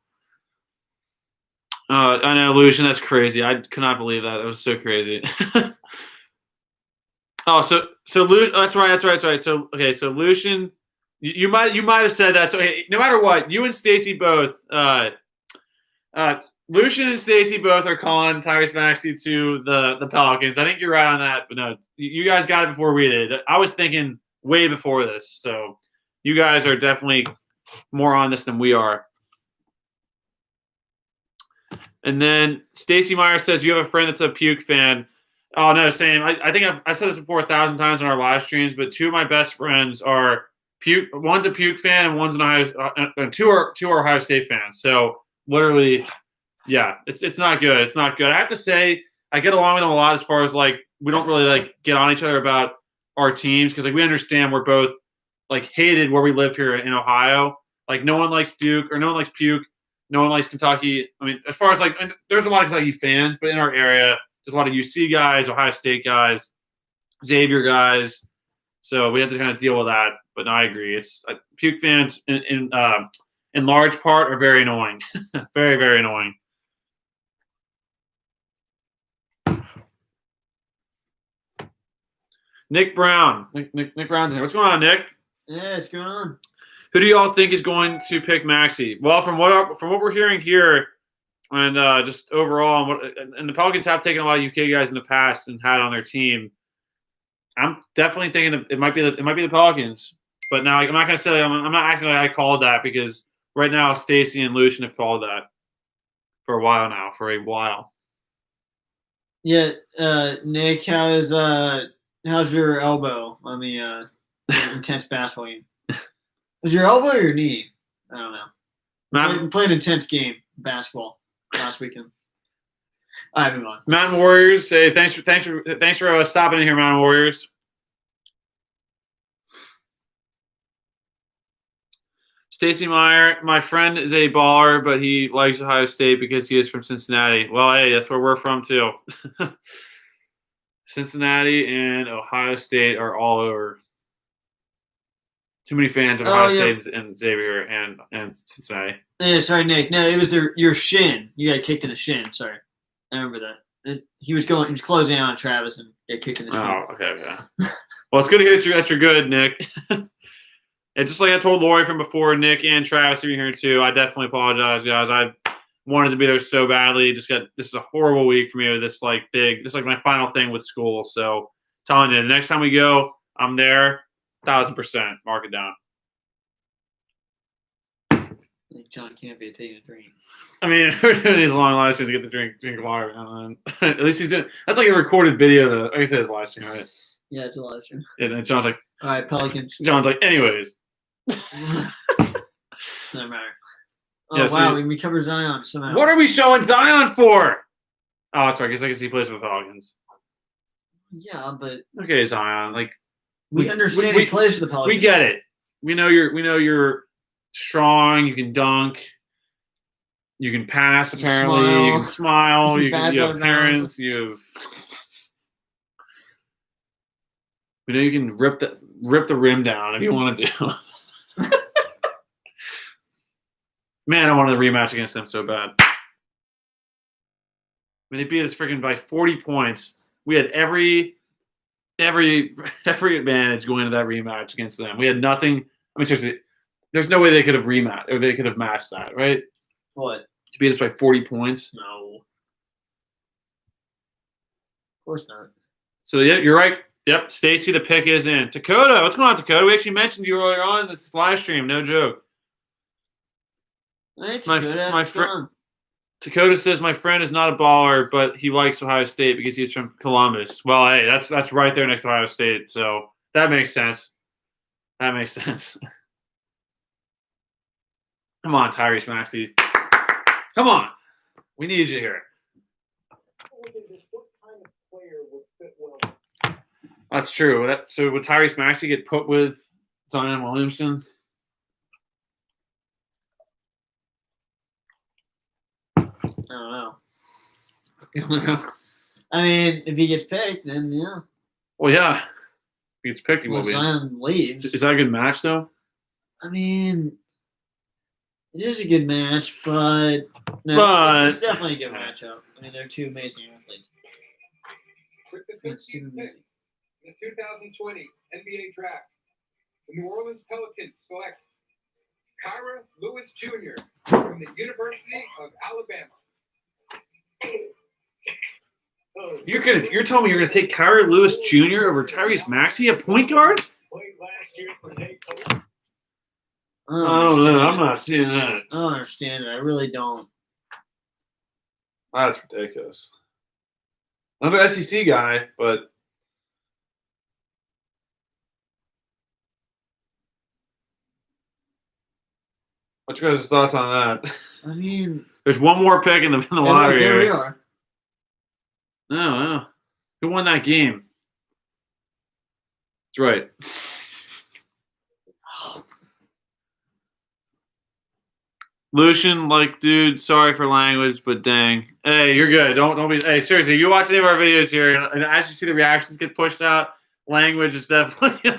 I know, Lucian, that's crazy. I could not believe that. That was so crazy. So that's right. So okay, so Lucian, you might have said that. So hey, no matter what, you and Stacey both. Lucian and Stacey both are calling Tyrese Maxey to the Pelicans. I think you're right on that, but no, you guys got it before we did. I was thinking way before this, so you guys are definitely more on this than we are. And then Stacey Meyer says you have a friend that's a Puke fan. Oh no, same. I think I've said this before 1,000 times on our live streams, but 2 of my best friends are Puke. One's a Puke fan, and one's two are Ohio State fans. So literally, Yeah, it's not good. It's not good. I have to say, I get along with them a lot as far as like we don't really like get on each other about our teams because like we understand we're both like hated where we live here in Ohio. Like no one likes Duke or no one likes Puke. No one likes Kentucky. I mean, as far as like, there's a lot of Kentucky fans, but in our area, there's a lot of UC guys, Ohio State guys, Xavier guys. So we have to kind of deal with that. But no, I agree. It's Puke fans in large part are very annoying, very very annoying. Nick Brown. Nick Brown's in here. What's going on, Nick? Yeah, what's going on? Who do you all think is going to pick Maxey? Well, from what we're hearing here, and just overall, and the Pelicans have taken a lot of UK guys in the past and had on their team. I'm definitely thinking it might be the Pelicans, but now I'm not going to say I'm not acting like I called that because right now Stacey and Lucian have called that for a while now. Yeah, Nick, how's your elbow on the intense basketball game? Was your elbow or your knee? I don't know. Played an intense game basketball last weekend. All right, move on. Mountain Warriors say thanks for stopping in here, Mountain Warriors. Stacey Meyer, my friend is a baller, but he likes Ohio State because he is from Cincinnati. Well, hey, that's where we're from too. Cincinnati and Ohio State are all over. Too many fans of Ohio State and Xavier and Cincinnati. Yeah, sorry, Nick. No, it was your shin. You got kicked in the shin. Sorry, I remember that. He was closing out on Travis and got kicked in the shin. Oh, okay. Well, it's good to hear that you're good, Nick. And just like I told Lori from before, Nick and Travis are here too. I definitely apologize, guys. I wanted to be there so badly. This is a horrible week for me with this is like my final thing with school. So telling you, the next time we go, I'm there, 1,000%. Mark it down. I think John can't be taking a drink. I mean, we're doing these long live streams to get the drink water. At least he's doing. That's like a recorded video, though. I guess it is live stream, right? Yeah, it's a live stream. And then John's like, all right, Pelicans. John's like, anyways. Doesn't matter. Oh, yeah, wow, we covered Zion somehow. What are we showing Zion for? Oh, that's right. I guess he plays for the Pelicans. Yeah, but okay, Zion. Like we understand he plays for the Pelicans. We get it. We know you're strong. You can dunk. You can pass. Apparently, you can smile. You have parents. You have. We know you can rip the rim down if you want to. Man, I wanted a rematch against them so bad. I mean, they beat us freaking by 40 points. We had every advantage going into that rematch against them. We had nothing. I mean, seriously, there's no way they could have rematched or they could have matched that, right? What? To beat us by 40 points? No. Of course not. So yeah, you're right. Yep, Stacey, the pick is in. Dakota, what's going on, Dakota? We actually mentioned you earlier on in this live stream. No joke. Hey, Dakota, Dakota says my friend is not a baller, but he likes Ohio State because he's from Columbus. Well, hey, that's right there next to Ohio State, so that makes sense. That makes sense. Come on, Tyrese Maxey. Come on. We need you here. That's true. So would Tyrese Maxey get put with Zion Williamson? I don't know. I mean, if he gets picked, then yeah. Well, yeah. If he gets picked, he will be. Zion leaves. Is that a good match, though? I mean, it is a good match, but it's definitely a good matchup. I mean, they're two amazing athletes. With the 13th pick in the 2020 NBA Draft, the New Orleans Pelicans select Kyra Lewis Jr. from the University of Alabama. You're telling me you're going to take Kyra Lewis Jr. over Tyrese Maxey, a point guard? I don't know. I'm not seeing that. I don't understand it. I really don't. That's ridiculous. I'm an SEC guy, but what's your guys' thoughts on that? I mean, There's one more pick in the lottery. There we here. are. No. Who won that game? That's right. Lucian, like, dude, sorry for language, but dang. Hey, you're good. Don't be. Hey, seriously, if you watch any of our videos here, and as you see the reactions get pushed out, language is definitely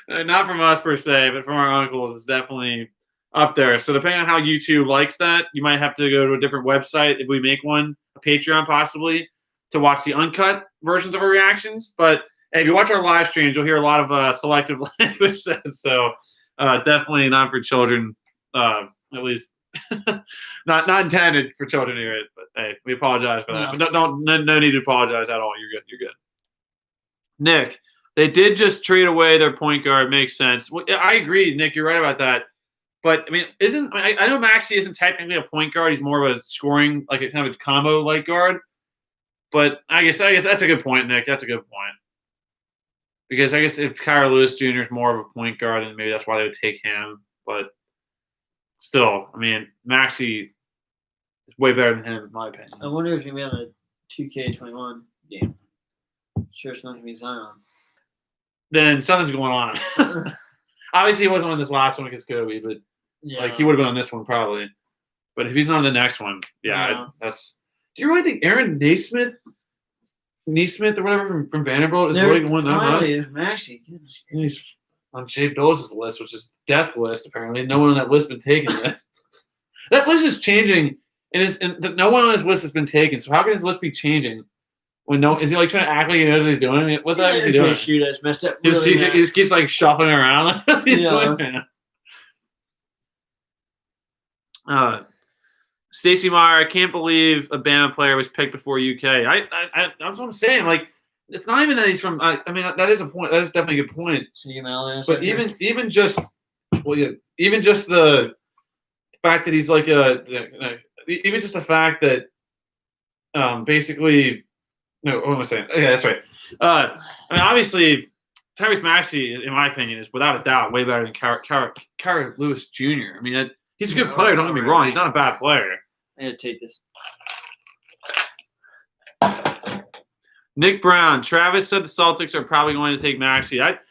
not from us per se, but from our uncles, it's definitely up there. So depending on how YouTube likes that, you might have to go to a different website if we make one, a Patreon possibly, to watch the uncut versions of our reactions. But hey, if you watch our live streams, you'll hear a lot of selective language. So definitely not for children, at least. not intended for children to hear it, but hey, we apologize for that. No. But no need to apologize at all. You're good. Nick, they did just trade away their point guard. Makes sense. Well, I agree, Nick. You're right about that. But I mean, I know Maxey isn't technically a point guard. He's more of a scoring, like a kind of a combo like guard. But I guess that's a good point, Nick. That's a good point. Because I guess if Kyra Lewis Jr. is more of a point guard, then maybe that's why they would take him. But still, I mean, Maxey is way better than him, in my opinion. I wonder if he's gonna be on a 2K21 game. Sure, it's not gonna be Zion. Then something's going on. Obviously, he wasn't on this last one against Kobe, but Yeah. like he would have been on this one probably. But if he's not on the next one, Yeah. that's. Do you really think Aaron Nesmith or whatever from Vanderbilt is really going that high? Finally, there's Maxey. Goodness. He's on Jay Billis' list, which is death list. Apparently, no one on that list has been taken yet. That list is changing, and no one on his list has been taken. So how can his list be changing? When is he like trying to act like he knows what he's doing? What the heck is he doing? Shoot, that's messed up. He Really bad. just keeps like shuffling around. What's he Yeah. doing? Stacey Meyer, I can't believe a Bama player was picked before UK. That's what I'm saying. Like, it's not even that he's from. I mean, that is a point. That is definitely a good point. So you know, But even just the fact that he's like even just the fact that basically. No, what am I saying? Okay, that's right. I mean, obviously, Tyrese Maxey, in my opinion, is without a doubt way better than Kyra Lewis Jr. I mean, he's a good player. Don't get me wrong. He's not a bad player. I gotta take this. Nick Brown, Travis said the Celtics are probably going to take Maxey. At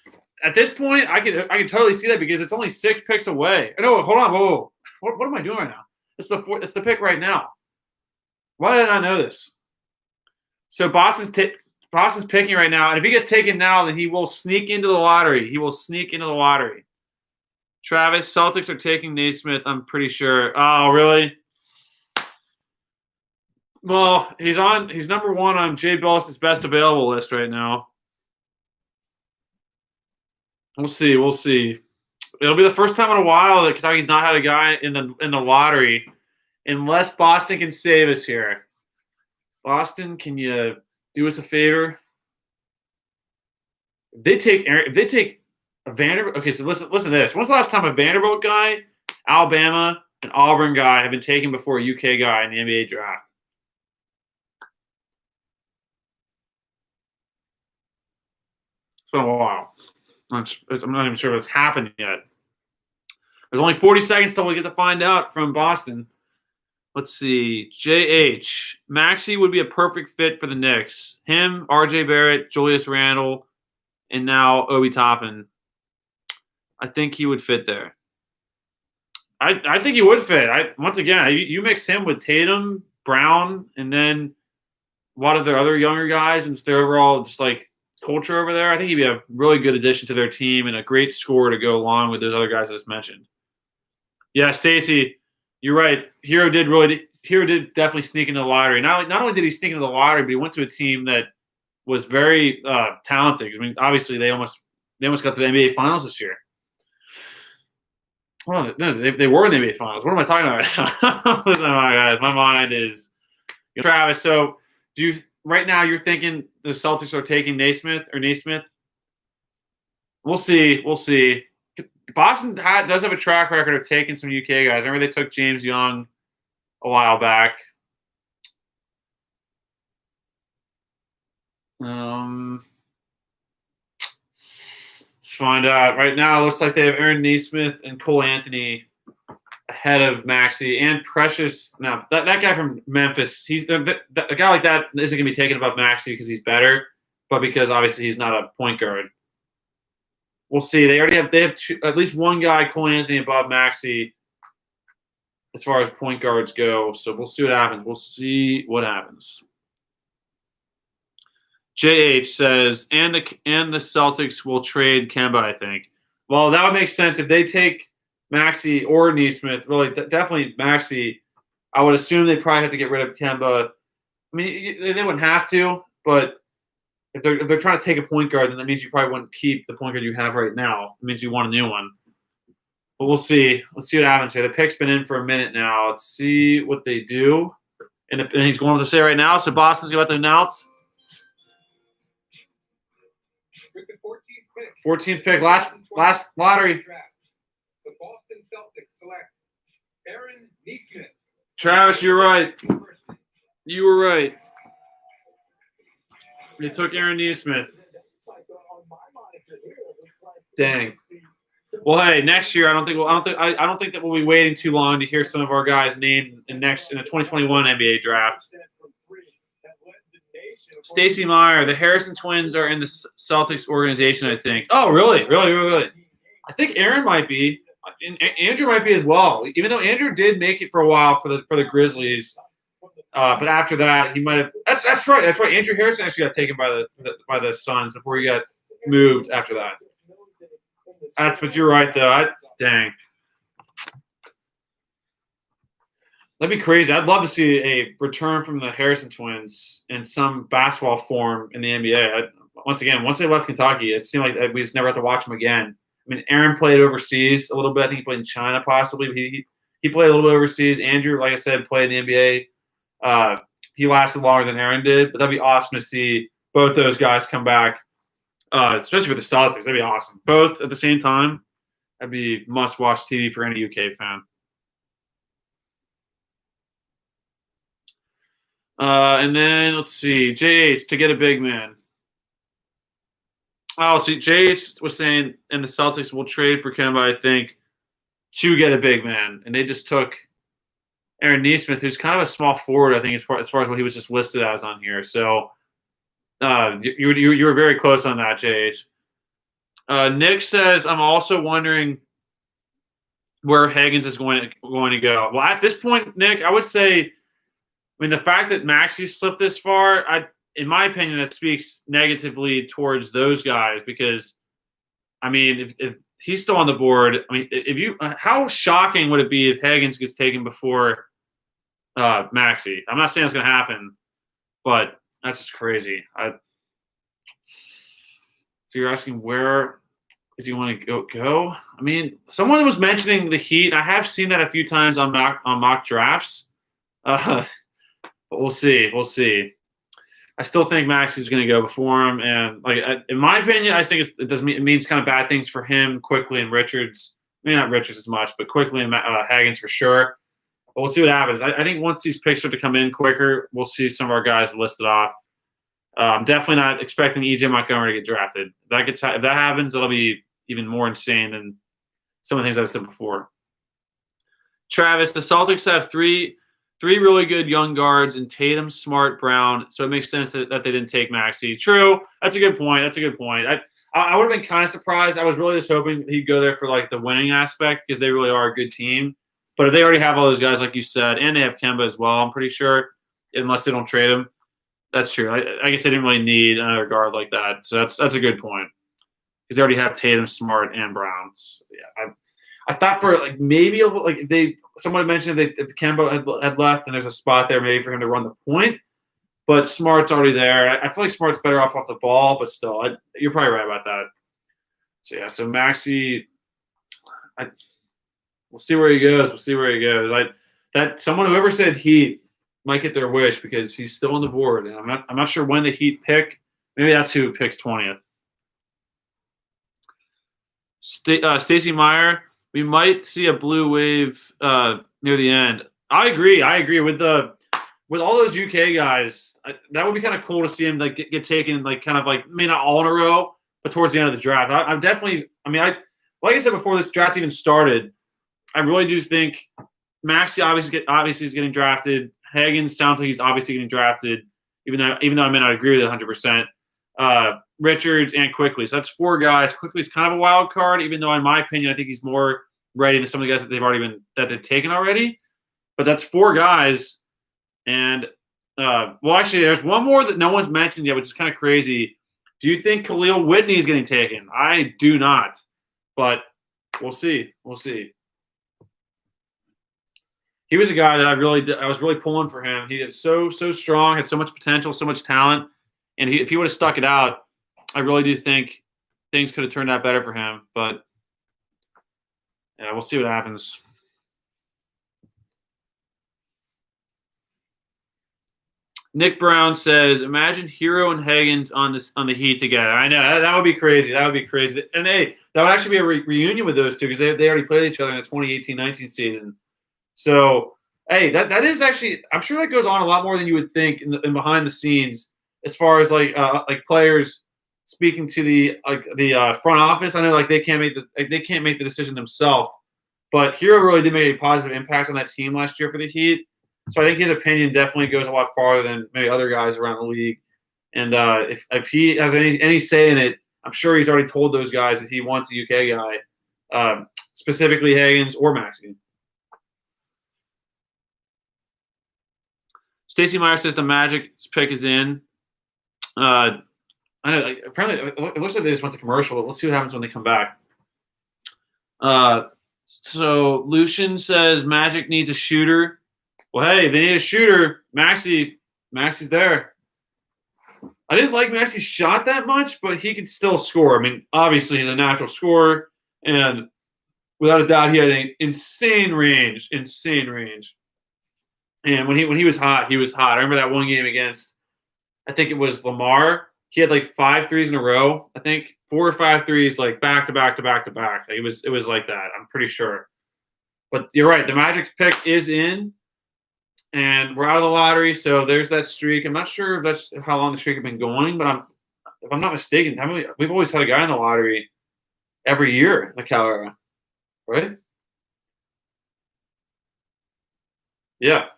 this point, I could totally see that because it's only 6 picks away. No, hold on, whoa. What am I doing right now? It's the pick right now. Why did I know this? So Boston's picking right now, and if he gets taken now, then he will sneak into the lottery. Travis, Celtics are taking Naismith, I'm pretty sure. Oh, really? Well, he's number 1 on Jay Billis' best available list right now. We'll see. It'll be the first time in a while that Kentucky's not had a guy in the lottery, unless Boston can save us here. Boston, can you do us a favor? If they take a Vanderbilt, okay, so listen to this. When's the last time a Vanderbilt guy, Alabama, and Auburn guy have been taken before a UK guy in the NBA draft? It's been a while. I'm not even sure if it's happened yet. There's only 40 seconds till we get to find out from Boston. Let's see. JH. Maxey would be a perfect fit for the Knicks. Him, RJ Barrett, Julius Randle, and now Obi Toppin. I think he would fit there. I think he would fit. Once again, you mix him with Tatum, Brown, and then a lot of their other younger guys and their overall just like culture over there. I think he'd be a really good addition to their team and a great scorer to go along with those other guys I just mentioned. Yeah, Stacey. You're right. Hero did definitely sneak into the lottery. Not only did he sneak into the lottery, but he went to a team that was very talented. I mean, obviously they almost got to the NBA Finals this year. Well, no, they were in the NBA Finals. What am I talking about? Listen, guys, my mind is Travis. So, right now you're thinking the Celtics are taking Naismith? We'll see. Boston does have a track record of taking some UK guys. I remember they took James Young a while back. Let's find out. Right now, it looks like they have Aaron Nesmith and Cole Anthony ahead of Maxey and Precious. Now that guy from Memphis, he's a guy like that isn't going to be taken above Maxey because he's better, but because obviously he's not a point guard. We'll see. They have at least one guy, Cole Anthony, above Maxey as far as point guards go. So we'll see what happens. We'll see what happens. JH says, and the Celtics will trade Kemba, I think. Well, that would make sense if they take Maxey or Nesmith. Really, definitely Maxey. I would assume they probably have to get rid of Kemba. I mean, they wouldn't have to, but if they're trying to take a point guard, then that means you probably wouldn't keep the point guard you have right now. It means you want a new one. But we'll see. Let's see what happens here. The pick's been in for a minute now. Let's see what they do. And he's going to say right now. So Boston's about to announce. With the 14th pick. 14th pick. Last lottery. Draft, the Boston Celtics select Aaron Nesmith. Travis, you're right. University. You were right. They took Aaron Nesmith. Dang. Well, hey, next year I don't think that we'll be waiting too long to hear some of our guys named in the 2021 NBA draft. Stacey Meyer, the Harrison twins are in the Celtics organization, I think. Oh, really? Really? I think Aaron might be. And Andrew might be as well. Even though Andrew did make it for a while for the Grizzlies, but after that he might have. That's right. Andrew Harrison actually got taken by the Suns before he got moved. After that. But you're right though. Dang. That'd be crazy. I'd love to see a return from the Harrison twins in some basketball form in the NBA. Once they left Kentucky, it seemed like we just never had to watch them again. I mean, Aaron played overseas a little bit. I think he played in China possibly. But he played a little bit overseas. Andrew, like I said, played in the NBA. He lasted longer than Aaron did. But that'd be awesome to see both those guys come back, especially for the Celtics. That'd be awesome. Both at the same time. That'd be must-watch TV for any UK fan. And then let's see, JH to get a big man. Oh, see, JH was saying, and the Celtics will trade for Kemba, I think, to get a big man, and they just took Aaron Nesmith, who's kind of a small forward, I think, as far as what he was just listed as on here. So, you were very close on that, JH. Nick says, I'm also wondering where Higgins is going to go. Well, at this point, Nick, I would say. I mean, the fact that Maxey slipped this far, in my opinion, that speaks negatively towards those guys because, I mean, if he's still on the board, I mean, how shocking would it be if Higgins gets taken before Maxey? I'm not saying it's going to happen, but that's just crazy. So you're asking where does he want to go? I mean, someone was mentioning the Heat. I have seen that a few times on mock drafts. But we'll see. I still think Maxey's going to go before him, and in my opinion, I think it means kind of bad things for him quickly and Richards. Maybe not Richards as much, but quickly and Higgins for sure. But we'll see what happens. I think once these picks start to come in quicker, we'll see some of our guys listed off. I'm definitely not expecting EJ Montgomery to get drafted. If that happens, it'll be even more insane than some of the things I've said before. Travis, the Celtics have three really good young guards in Tatum, Smart, Brown. So it makes sense that they didn't take Maxey. True. That's a good point. I would have been kind of surprised. I was really just hoping he'd go there for like the winning aspect because they really are a good team. But if they already have all those guys, like you said, and they have Kemba as well, I'm pretty sure, unless they don't trade him. That's true. I guess they didn't really need another guard like that. So that's a good point because they already have Tatum, Smart, and Brown. So, yeah, I thought for maybe someone mentioned if Kemba had left and there's a spot there maybe for him to run the point, but Smart's already there. I feel like Smart's better off the ball, but still, you're probably right about that. So yeah, so Maxey, we'll see where he goes. That someone whoever said Heat might get their wish because he's still on the board, and I'm not sure when the Heat pick. Maybe that's who picks 20th. Stacey Meyer. We might see a blue wave near the end. I agree with all those UK guys. That would be kind of cool to see him get taken maybe not all in a row, but towards the end of the draft. I'm definitely. I mean, like I said before this draft even started, I really do think Maxey obviously is getting drafted. Higgins sounds like he's obviously getting drafted, even though I may not agree with it 100%. Richards and Quickly. So that's 4 guys. Quickly's kind of a wild card, even though in my opinion I think he's more ready than some of the guys that they've taken already. But that's 4 guys. And well, actually, there's one more that no one's mentioned yet, which is kind of crazy. Do you think Khalil Whitney is getting taken? I do not, but we'll see. We'll see. He was a guy that I was really pulling for him. He is so strong, had so much potential, so much talent, and if he would have stuck it out, I really do think things could have turned out better for him. But yeah, we'll see what happens. Nick Brown says, "Imagine Hero and Higgins on the Heat together." I know that would be crazy. That would be crazy. And hey, that would actually be a reunion with those two because they already played each other in the 2018-19 season. So hey, that is actually, I'm sure that goes on a lot more than you would think in behind the scenes as far as like players speaking to the front office. I know like they can't make the decision themselves, but Hero really did make a positive impact on that team last year for the Heat. So I think his opinion definitely goes a lot farther than maybe other guys around the league. And if he has any say in it, I'm sure he's already told those guys that he wants a UK guy, specifically Higgins or Maxey. Stacey Meyer says the Magic's pick is in. I know. Apparently, it looks like they just went to commercial. But we'll see what happens when they come back. So Lucian says Magic needs a shooter. Well, hey, if they need a shooter, Maxey's there. I didn't like Maxey's shot that much, but he could still score. I mean, obviously he's a natural scorer, and without a doubt, he had an insane range. And when he was hot, he was hot. I remember that one game against, I think it was Lamar. He had like 5 threes in a row. I think 4 or 5 threes, like back to back to back to back. It was like that. I'm pretty sure. But you're right. The Magic's pick is in. And we're out of the lottery, so there's that streak. I'm not sure if that's how long the streak has been going, but if I'm not mistaken, we've always had a guy in the lottery every year in the Cal era, right? Yeah, I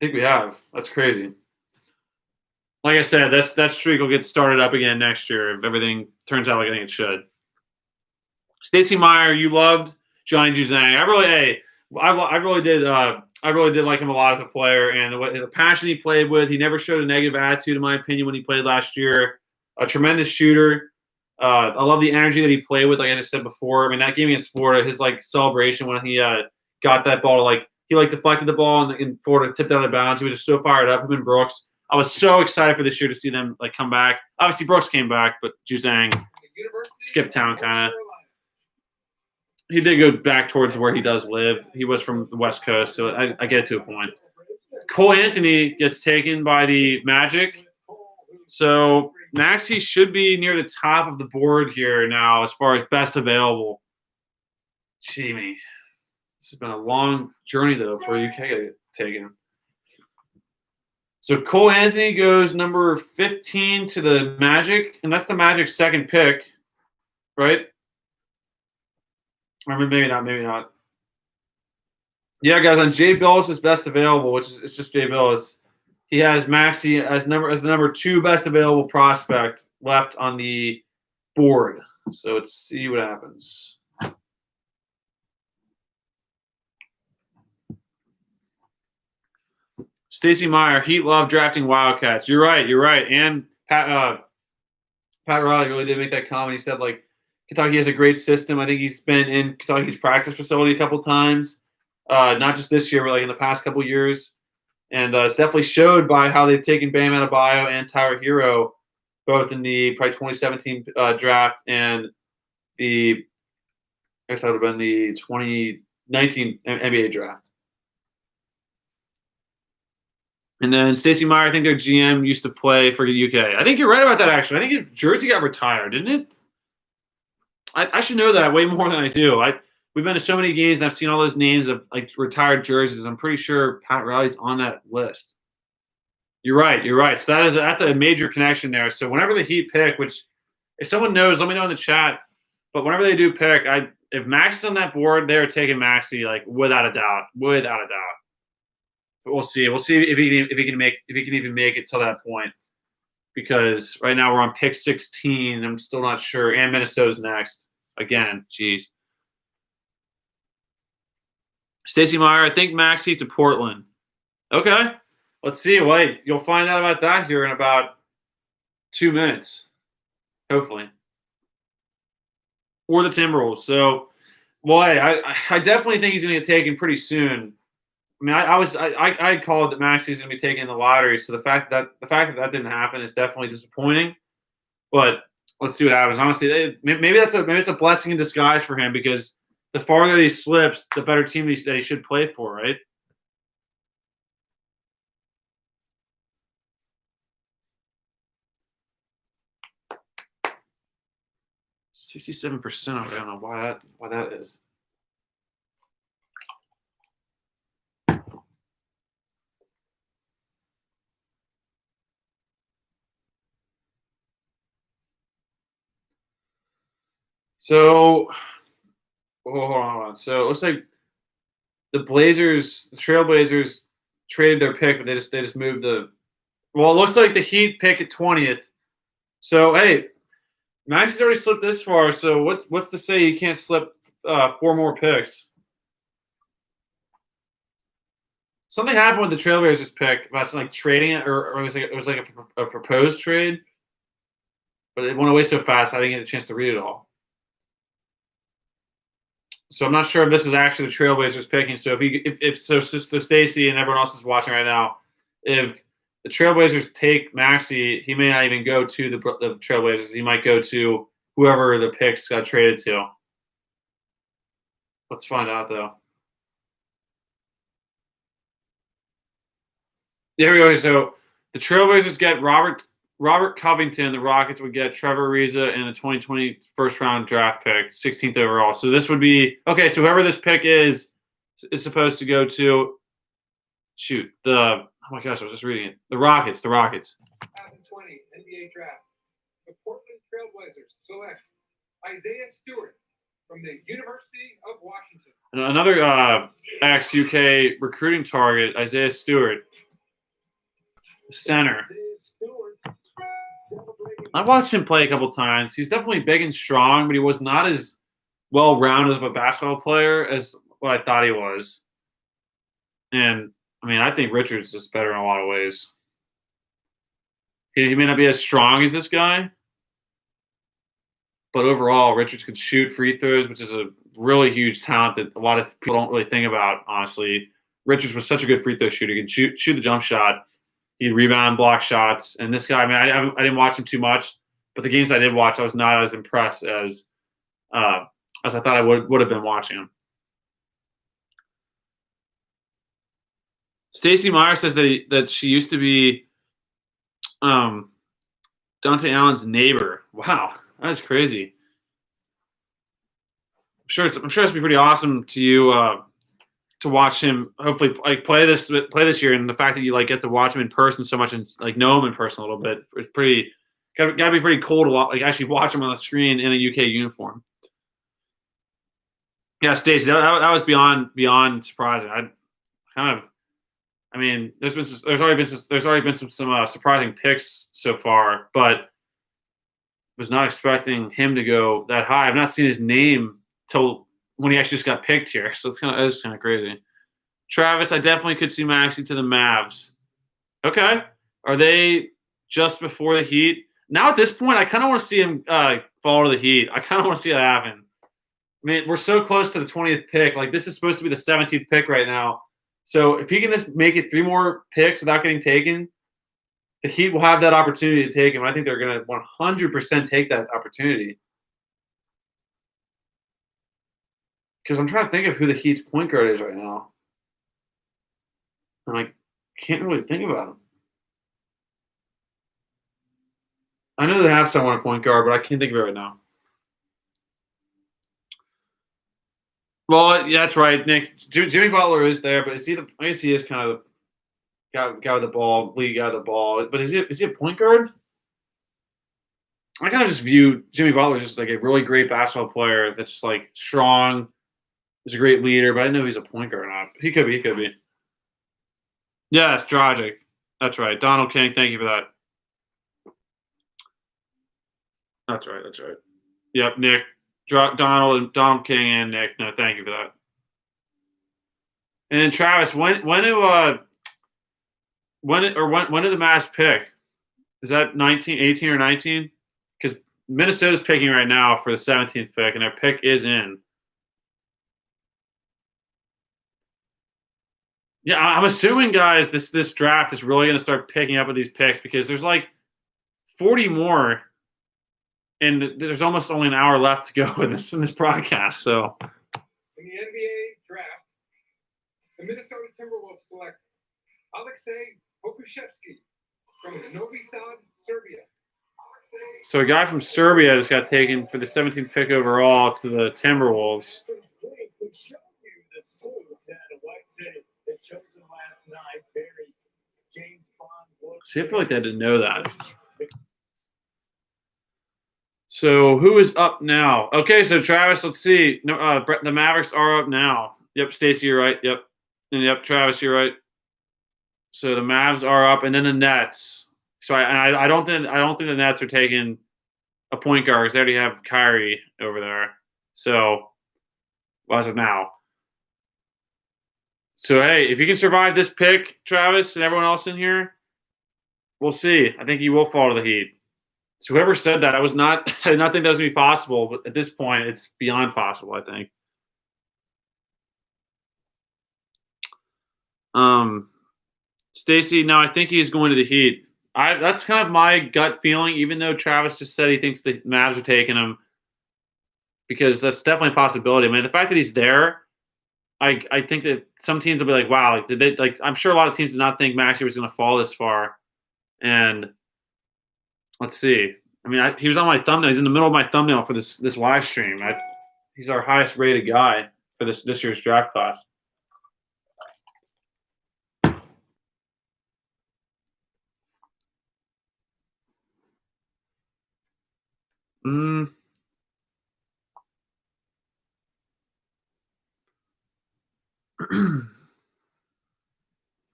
think we have. That's crazy. Like I said, that streak will get started up again next year if everything turns out like I think it should. Stacey Meyer, you loved Johnny Juzang. I really did like him a lot as a player, and the passion he played with. He never showed a negative attitude, in my opinion, when he played last year. A tremendous shooter. I love the energy that he played with, like I just said before. I mean, that game against Florida, his like celebration when he got that ball, he deflected the ball and Florida tipped out of bounds. He was just so fired up. Him and Brooks. I was so excited for this year to see them come back. Obviously, Brooks came back, but Juzang skipped town kind of. He did go back towards where he does live. He was from the West Coast, so I get to a point. Cole Anthony gets taken by the Magic. So Maxey should be near the top of the board here now as far as best available. Gee, me. This has been a long journey, though, for UK to get taken. So Cole Anthony goes number 15 to the Magic, and that's the Magic's second pick, right? I mean, maybe not. Yeah, guys, on Jay Billis is best available, which is it's just Jay Billis. He has Maxey as the number 2 best available prospect left on the board. So let's see what happens. Stacey Meyer, Heat love drafting Wildcats. You're right. And Pat Riley really did make that comment. He said Kentucky has a great system. I think he's been in Kentucky's practice facility a couple times, not just this year, but in the past couple years. And it's definitely showed by how they've taken Bam Adebayo and Tyler Hero, both in the probably 2017 draft and I guess that would have been the 2019 NBA draft. And then Stacey Meyer, I think their GM used to play for the UK. I think you're right about that, actually. I think his jersey got retired, didn't it? I should know that way more than I do. We've been to so many games, and I've seen all those names of retired jerseys. I'm pretty sure Pat Riley's on that list. You're right. So that's a major connection there. So whenever the Heat pick, which if someone knows, let me know in the chat. But whenever they do pick, if Max is on that board, they're taking Maxey like without a doubt. Without a doubt. But we'll see. We'll see if he can even make it to that point. Because right now we're on pick 16. I'm still not sure. And Minnesota's next. Again, jeez. Stacey Meyer, I think Maxey to Portland. Okay. Let's see. Wait, you'll find out about that here in about 2 minutes. Hopefully. Or the Timberwolves. So, boy, I definitely think he's going to get taken pretty soon. I mean, I called that Maxey's going to be taken in the lottery. So the fact that that didn't happen is definitely disappointing. But let's see what happens. Honestly, maybe it's a blessing in disguise for him because the farther he slips, the better team that he should play for, right? %67%. I don't know why that is. So, hold on. So it looks like the Trailblazers traded their pick, but they just moved the. Well, it looks like the Heat pick at 20th. So hey, Maxey's already slipped this far. So what's to say you can't slip 4 more picks? Something happened with the Trailblazers pick about like trading it, or it was like a proposed trade, but it went away so fast I didn't get a chance to read it all. So I'm not sure if this is actually the Trailblazers picking. So if Stacey and everyone else is watching right now, if the Trailblazers take Maxey, he may not even go to the Trailblazers. He might go to whoever the picks got traded to. Let's find out though. There we go. So the Trailblazers get Robert Covington. The Rockets would get Trevor Ariza and a 2020 first-round draft pick, 16th overall. So this would be – okay, so whoever this pick is supposed to go to – shoot, oh, my gosh, I was just reading it. The Rockets. 2020 NBA Draft. The Portland Trailblazers select Isaiah Stewart from the University of Washington. And another ex-UK recruiting target, Isaiah Stewart. Center. I watched him play a couple times. He's definitely big and strong, but he was not as well-rounded of a basketball player as what I thought he was. And, I mean, I think Richards is better in a lot of ways. He may not be as strong as this guy, but overall, Richards could shoot free throws, which is a really huge talent that a lot of people don't really think about, honestly. Richards was such a good free throw shooter. He could shoot the jump shot. He'd rebound, block shots. And this guy, I mean, I didn't watch him too much, but the games I did watch, I was not as impressed as I thought I would have been watching him. Stacey Meyer says that she used to be Dante Allen's neighbor. Wow, that's crazy. I'm sure it's gonna be pretty awesome to you to watch him. Hopefully, like play this year, and the fact that you like get to watch him in person so much and like know him in person a little bit. It's pretty gotta be pretty cool to like actually watch him on the screen in a UK uniform. Yeah, Stacey, that was beyond surprising. I mean, there's already been some surprising picks so far, but was not expecting him to go that high. I've not seen his name till when he actually just got picked here, so it's kind of crazy. Travis, I definitely could see Maxey to the Mavs. Okay, are they just before the Heat? Now at this point, I kind of want to see him fall to the Heat. I kind of want to see that happen. I mean, we're so close to the 20th pick. Like this is supposed to be the 17th pick right now. So if he can just make it 3 more picks without getting taken, the Heat will have that opportunity to take him. I think they're going to 100% take that opportunity. Because I'm trying to think of who the Heat's point guard is right now. And I can't really think about him. I know they have someone at point guard, but I can't think of it right now. Well, yeah, that's right, Nick. Jimmy Butler is there, but I guess he is kind of guy with the ball, lead guy with the ball. But is he a point guard? I kind of just view Jimmy Butler as just like a really great basketball player that's just like strong. He's a great leader, but I didn't know if he's a point guard or not. He could be. He could be. Yes, Dragic. That's right. Donald King. Thank you for that. That's right. That's right. Yep, Nick, Donald King, and Nick. No, thank you for that. And then Travis, when do the Mavs pick? Is that 19, 18, or 19? Because Minnesota's picking right now for the 17th pick, and their pick is in. Yeah, I'm assuming, guys, this draft is really going to start picking up with these picks because there's like 40 more, and there's almost only an hour left to go in this broadcast. So, In the NBA draft, the Minnesota Timberwolves select Alexei Pokusevski from Novi Sad, Serbia. a guy from Serbia just got taken for the 17th pick overall to the Timberwolves. See, I feel like I didn't know that. So who is up now? Okay, so Travis, let's see. No, the Mavericks are up now. Yep, Stacey, you're right. Yep, and yep, Travis, you're right. So the Mavs are up, and then the Nets. So I don't think the Nets are taking a point guard because they already have Kyrie over there. So as of now. So hey, if you can survive this pick, Travis, and everyone else in here, we'll see. I think you will fall to the Heat. So whoever said that, I did not think that was going to be possible, but at this point, it's beyond possible, I think. Stacey, no, I think he's going to the Heat. That's kind of my gut feeling, even though Travis just said he thinks the Mavs are taking him, because that's definitely a possibility. I mean, the fact that he's there, I think that some teams will be like, wow, did they like? I'm sure a lot of teams did not think Maxey was going to fall this far, and let's see. I mean, he was on my thumbnail. He's in the middle of my thumbnail for this live stream. He's our highest rated guy for this year's draft class.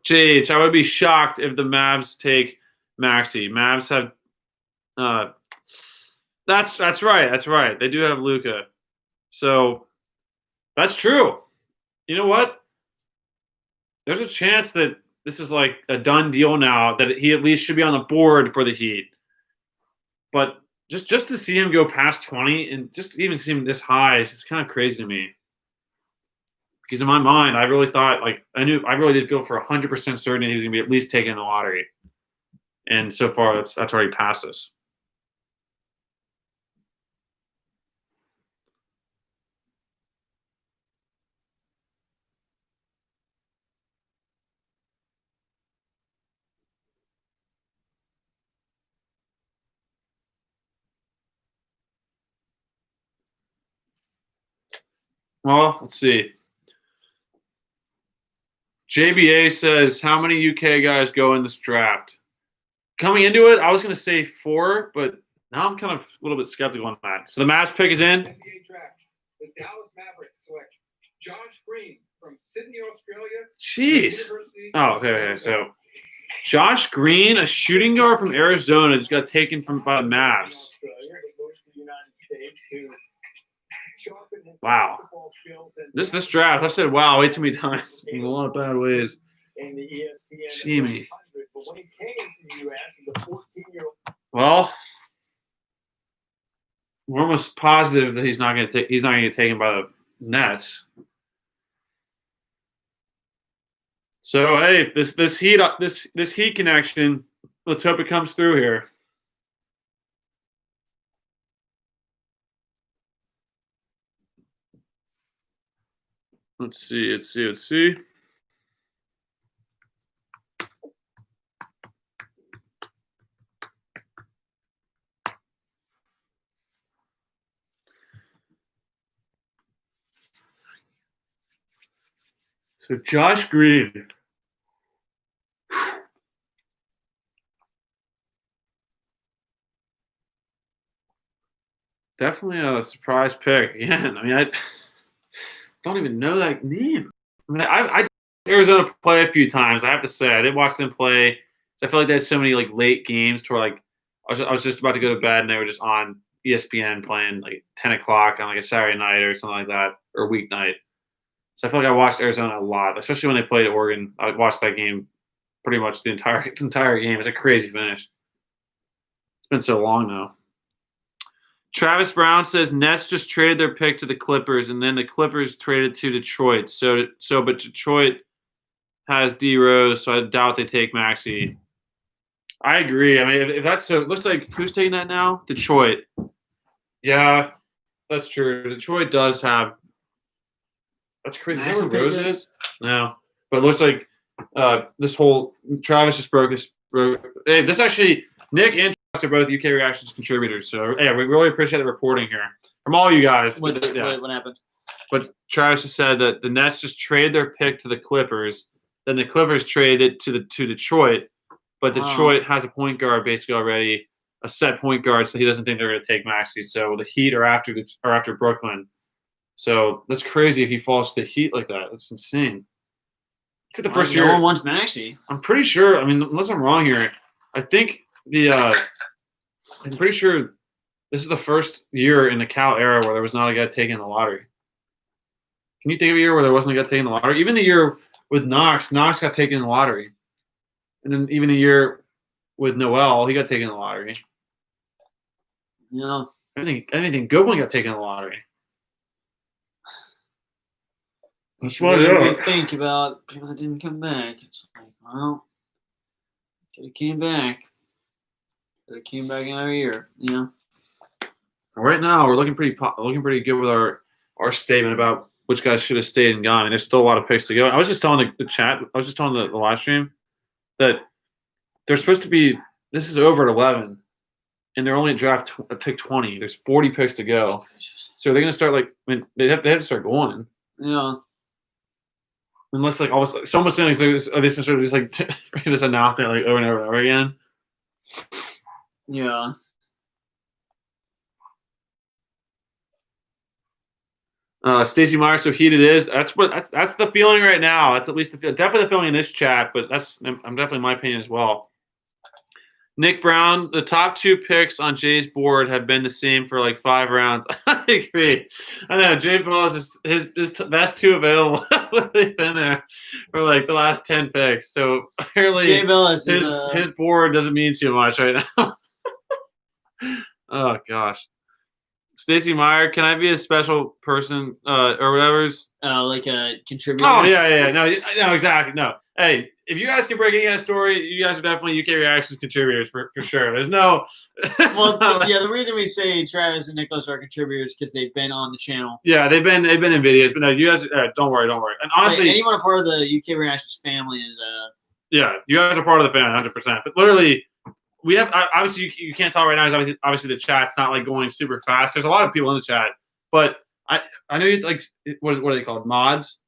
JH, I would be shocked if the Mavs take Maxey. Mavs have that's right. That's right. They do have Luka. So that's true. You know what? There's a chance that this is like a done deal now, that he at least should be on the board for the Heat. But just to see him go past 20 and just even see him this high is just kind of crazy to me. Because in my mind, I really thought, like, I really did feel for 100% certain he was going to be at least taking the lottery. And so far, that's already past us. Well, let's see. JBA says, how many UK guys go in this draft? Coming into it, I was going to say 4, but now I'm kind of a little bit skeptical on that. So the Mavs pick is in. NBA draft. The Dallas Mavericks select Josh Green from Sydney, Australia. Jeez. Oh, okay. So Josh Green, a shooting guard from Arizona, just got taken by the Mavs. Wow. This draft, I said wow way too many times in a lot of bad ways. Jimmy. Well, we're almost positive that he's not going to get taken by the Nets. So hey, this Heat connection, let's hope it comes through here. Let's see. So Josh Green. Definitely a surprise pick. Again, I mean, I don't even know that name. I mean, I Arizona play a few times. I have to say, I did watch them play. I feel like they had so many like late games to where like I was just about to go to bed and they were just on ESPN playing like 10 o'clock on like a Saturday night or something like that or weeknight. So I feel like I watched Arizona a lot, especially when they played Oregon. I watched that game pretty much the entire game. It's a crazy finish. It's been so long though. Travis Brown says Nets just traded their pick to the Clippers, and then the Clippers traded to Detroit. But Detroit has D Rose, so I doubt they take Maxey. I agree. I mean, if that's so, it looks like who's taking that now? Detroit. Yeah, that's true. Detroit does have. That's crazy. Is that where Rose is? No, but it looks like this whole Travis just broke his. Hey, this actually Nick and Travis are both UK Reactions contributors, so yeah, we really appreciate the reporting here from all you guys. What happened? But Travis just said that the Nets just traded their pick to the Clippers, then the Clippers traded it to Detroit, but Detroit has a point guard basically already, a set point guard, so he doesn't think they're going to take Maxey. So the Heat are after Brooklyn. So that's crazy if he falls to the Heat like that. That's insane. It's like the first year. No one wants Maxey. I'm pretty sure. I mean, unless I'm wrong here, I think I'm pretty sure this is the first year in the Cal era where there was not a guy taking the lottery. Can you think of a year where there wasn't a guy taking the lottery? Even the year with Knox got taken in the lottery. And then even a year with Noel, he got taken in the lottery. No. Anything good one got taken in the lottery. We think about people that didn't come back. It's like, well, could have came back. Could have came back another year. You know. Right now, we're looking pretty good with our statement about which guys should have stayed and gone. And there's still a lot of picks to go. I was just telling the chat. I was just telling the live stream that they're supposed to be. This is over at 11, and they're only at pick 20. There's 40 picks to go. So are they going to start they have to start going. Yeah. Unless it's almost saying are they sort of just just announcing it over and over and over again? Yeah. Stacey Meyer, so heated is. That's the feeling right now. That's at least definitely the feeling in this chat, but I'm definitely my opinion as well. Nick Brown, the top two picks on Jay's board have been the same for like 5 rounds. I agree. I know Jay Billis is his best two available. They've been there for like the last 10 picks. So clearly, Jay Billis his board doesn't mean too much right now. Oh gosh. Stacey Meyer, can I be a special person or whatever's? Like a contributor. Oh yeah. No, exactly. No. Hey, if you guys can break any kind of story, you guys are definitely UK Reactions contributors for sure. There's no. Well, the reason we say Travis and Nicholas are contributors because they've been on the channel. Yeah, they've been in videos, but no, you guys don't worry. And honestly, anyone a part of the UK Reactions family is yeah, you guys are part of the family 100%. But literally, we have obviously you can't tell right now. Is obviously the chat's not like going super fast. There's a lot of people in the chat, but I know you like what are they called, mods?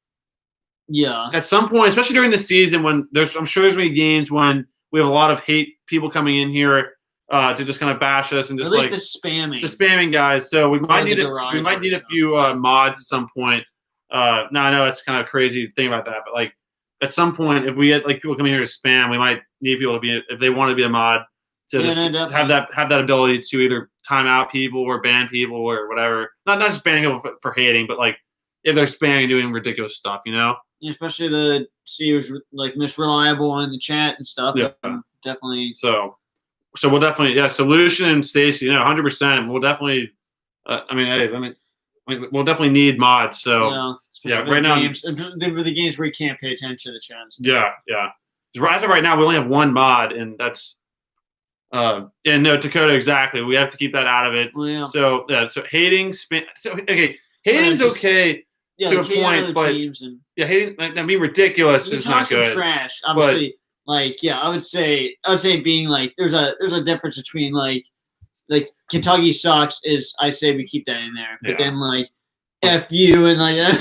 Yeah. At some point, especially during the season, when I'm sure there's going to be games when we have a lot of hate people coming in here to just kind of bash us and just at least the spamming guys. So we might need a few mods at some point. Now I know that's kind of crazy to think about that, but like at some point, if we get like people coming here to spam, we might need people to be if they want to be a mod to have that ability to either time out people or ban people or whatever. Not just banning people for hating, but like if they're spamming and doing ridiculous stuff, you know. Especially the CEOs like Miss Reliable in the chat and stuff. Yeah, definitely. So we'll definitely Solution and Stacy, 100%. We'll definitely. We'll definitely need mods. So right now, the games where you can't pay attention to the chats. Yeah. As of right now, we only have one mod, and that's. Dakota, exactly. We have to keep that out of it. Well, yeah. So hating, hating's okay. Yeah, to a point, but hating, ridiculous is not good. Trash, obviously. I would say being like there's a difference between like Kentucky sucks is I say we keep that in there, but then like F you and like I